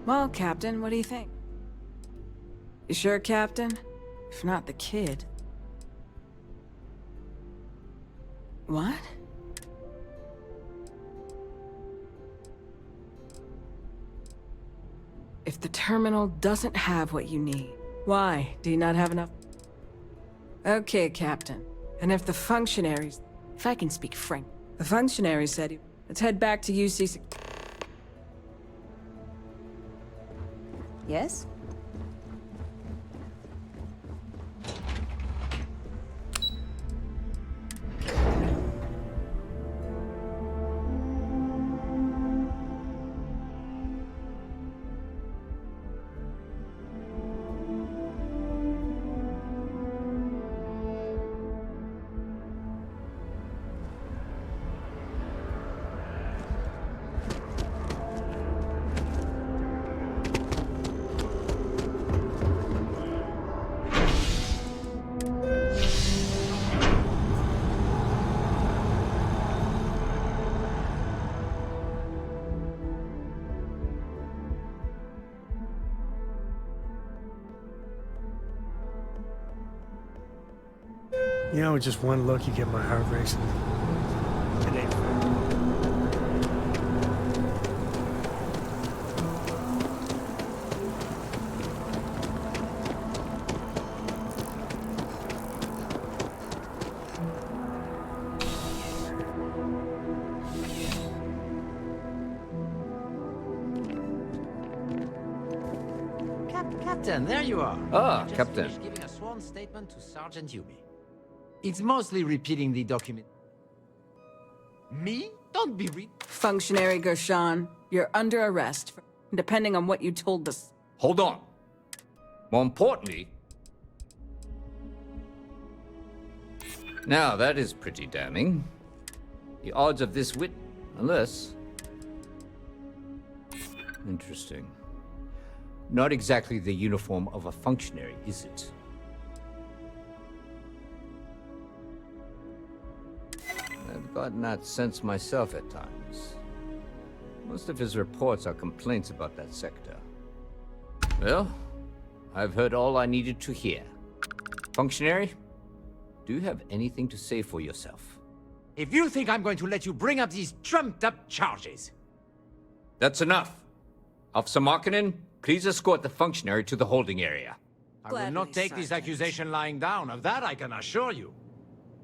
Well, Captain, what do you think? You sure, Captain? If not the kid. What? If the terminal doesn't have what you need, why? Do you not have enough? Okay, Captain. And if the functionaries... If I can speak frank. The functionaries said, let's head back to UC... Yes? You know, with just one look, you get my heart racing. It ain't fair. Captain, there you are. Ah, I just Captain. finished giving a sworn statement to Sergeant Yumi. It's mostly repeating the document. Me? Don't be Functionary Gershon, you're under arrest, depending on what you told us. Hold on. More importantly... Now, that is pretty damning. The odds of this unless... Interesting. Not exactly the uniform of a functionary, is it? I've gotten that sense myself at times. Most of his reports are complaints about that sector. Well, I've heard all I needed to hear. Functionary, do you have anything to say for yourself? If you think I'm going to let you bring up these trumped-up charges... That's enough. Officer Markkinen, please escort the functionary to the holding area. I will not take this accusation lying down, of that I can assure you.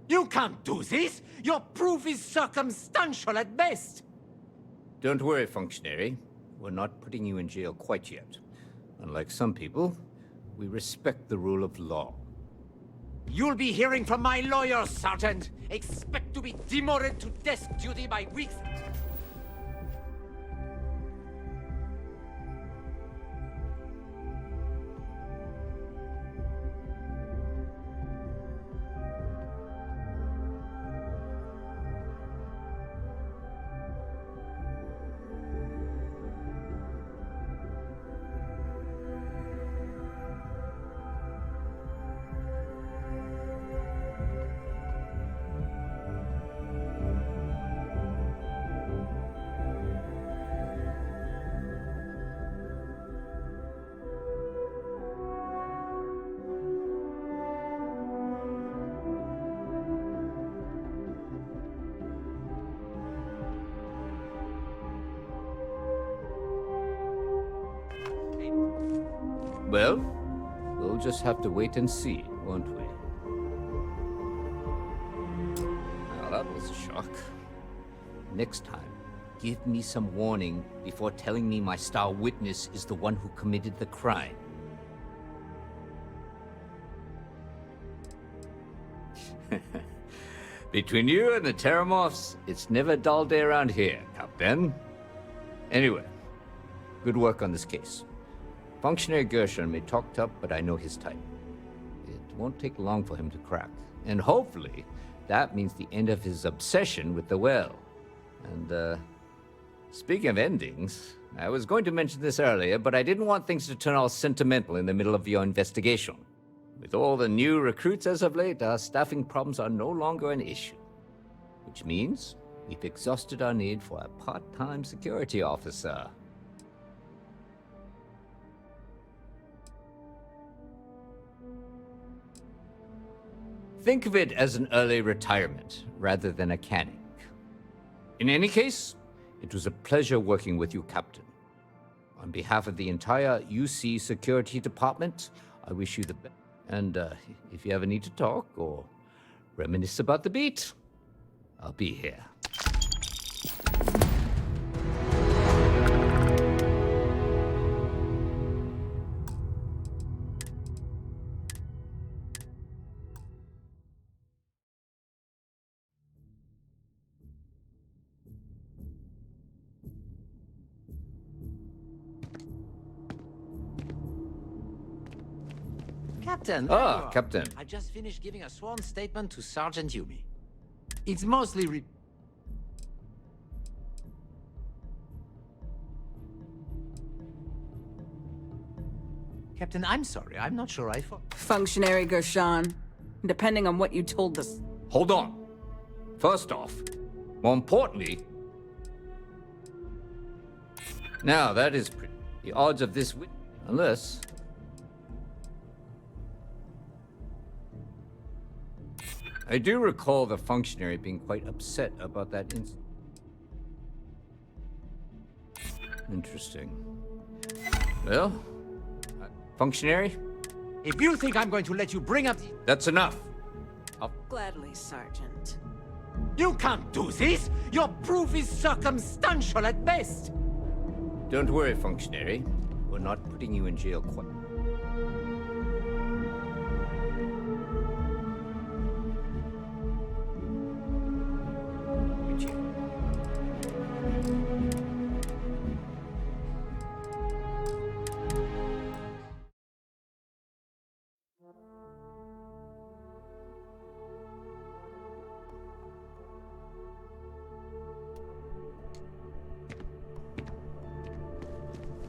You can't do this! Your proof is circumstantial at best! Don't worry, functionary. We're not putting you in jail quite yet. Unlike some people, we respect the rule of law. You'll be hearing from my lawyer, Sergeant! Expect to be demoted to desk duty by weeks... Well, we'll just have to wait and see, won't we? Well, that was a shock. Next time, give me some warning before telling me my star witness is the one who committed the crime. Between you and the Terramorphs, it's never a dull day around here, Captain. Anyway, good work on this case. Functionary Gershon may talk tough, but I know his type. It won't take long for him to crack. And hopefully, that means the end of his obsession with the well. And, speaking of endings, I was going to mention this earlier, but I didn't want things to turn all sentimental in the middle of your investigation. With all the new recruits as of late, our staffing problems are no longer an issue. Which means we've exhausted our need for a part-time security officer. Think of it as an early retirement rather than a canning. In any case, it was a pleasure working with you, Captain. On behalf of the entire UC Security Department, I wish you the best. And if you ever need to talk or reminisce about the beat, I'll be here. Captain, there you are. Captain. I just finished giving a sworn statement to Sergeant Yumi. It's mostly Captain, I'm sorry. I'm not sure I fought. Functionary Gershon, depending on what you told us. Hold on. First off, more importantly... Now, that is pretty. The odds of this win... Unless... I do recall the functionary being quite upset about that incident. Interesting. Well, functionary? If you think I'm going to let you bring up... That's enough. Gladly, Sergeant. You can't do this! Your proof is circumstantial at best! Don't worry, functionary. We're not putting you in jail quite...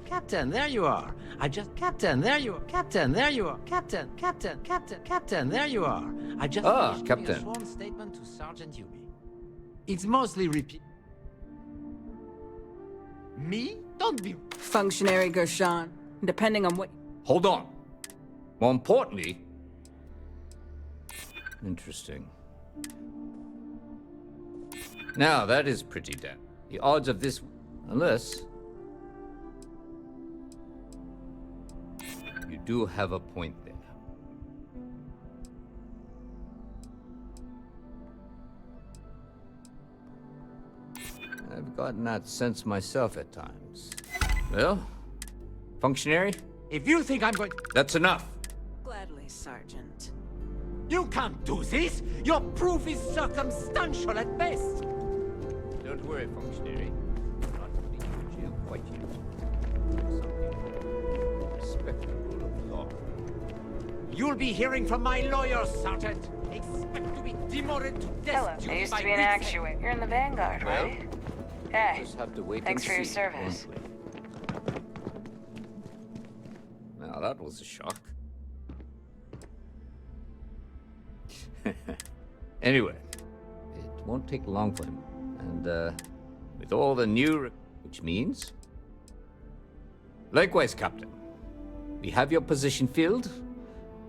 Captain, there you are. Captain, there you are. Captain, there you are. Captain, there you are. I just finished giving a sworn statement to Sergeant Yumi. It's mostly repeat. Me? Don't be... Functionary Gershon, depending on what... Hold on. More importantly... Interesting. Now, that is pretty damn. The odds of this... Unless... You do have a point there. I've gotten that sense myself at times. Well, functionary? If you think I'm going... That's enough. Gladly, Sergeant. You can't do this! Your proof is circumstantial at best! Don't worry, functionary. I'm not putting you in jail quite yet. Something respectable of law. You'll be hearing from my lawyer, Sergeant. Expect to be demoted to death. Hello, I used to be an actuator. You're in the Vanguard, Well, right? Hey, just have to wait thanks and for your see, service. won't we? Now that was a shock. Anyway, it won't take long for him. And with all the new... Which means... Likewise, Captain. We have your position filled,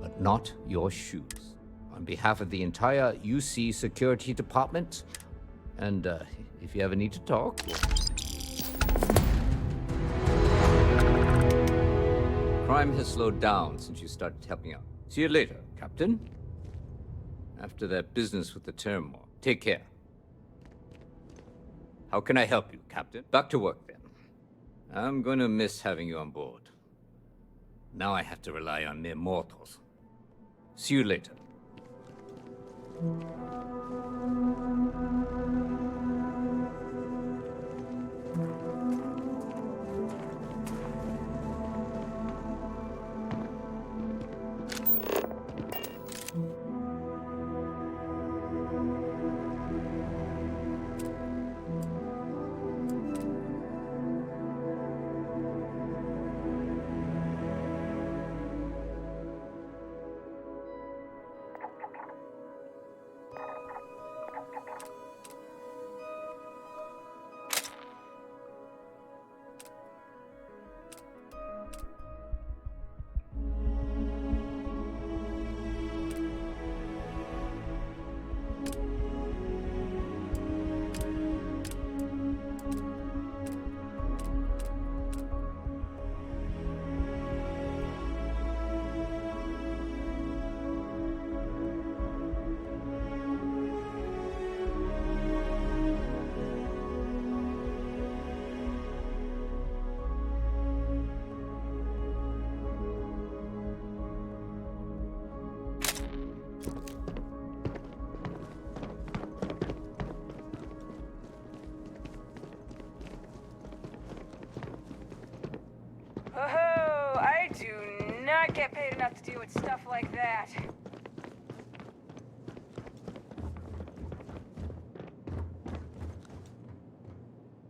but not your shoes. On behalf of the entire UC Security Department, and if you ever need to talk... Crime has slowed down since you started helping out. See you later, Captain. After that business with the turmoil. Take care. How can I help you, Captain? Back to work, then. I'm going to miss having you on board. Now I have to rely on mere mortals. See you later. have to deal with stuff like that.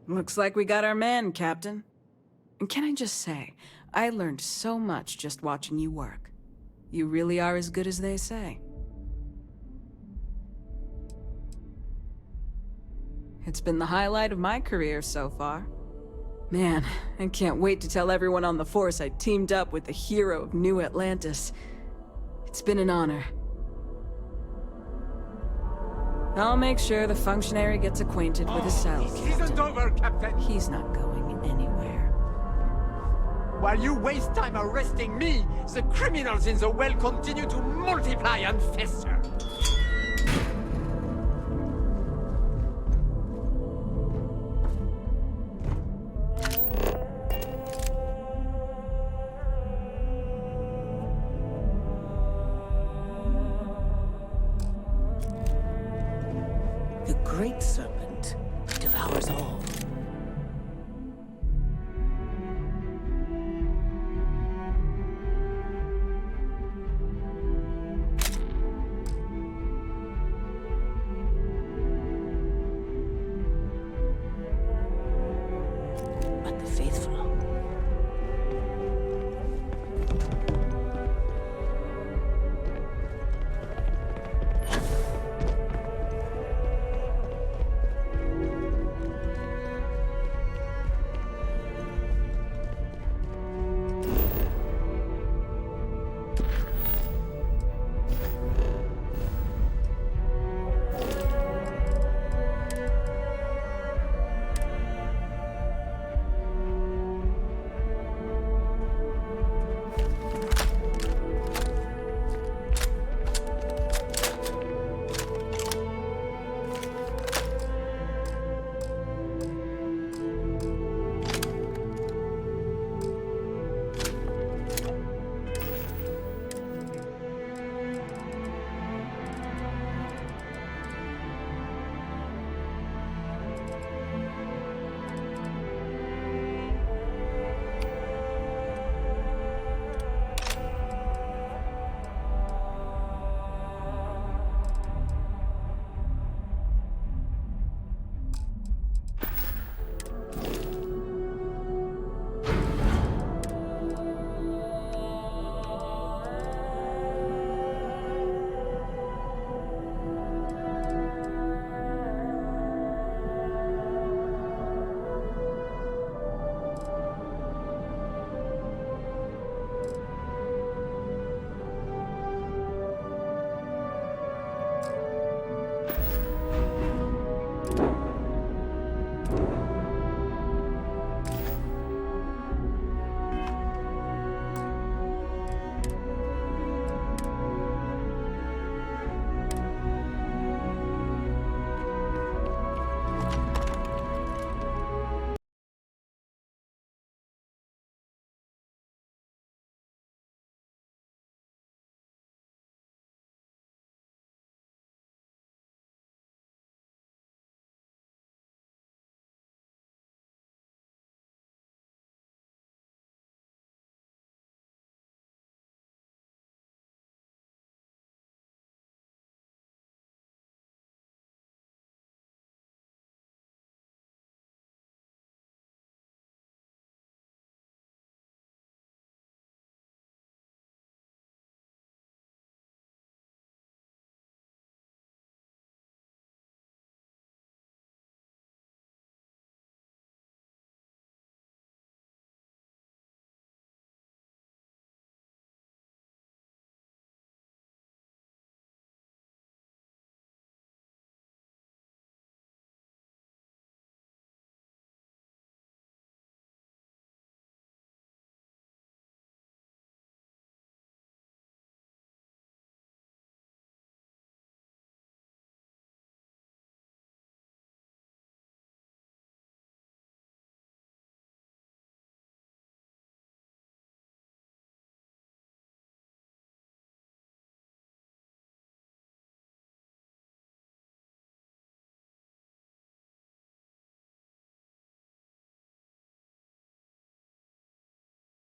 Looks like we got our man, Captain. And can I just say, I learned so much just watching you work. You really are as good as they say. It's been the highlight of my career so far. Man, I can't wait to tell everyone on the force I teamed up with the hero of New Atlantis. It's been an honor. I'll make sure the functionary gets acquainted with his cell. This isn't over, Captain. He's not going anywhere. While you waste time arresting me, the criminals in the well continue to multiply and fester. The Great Serpent devours all.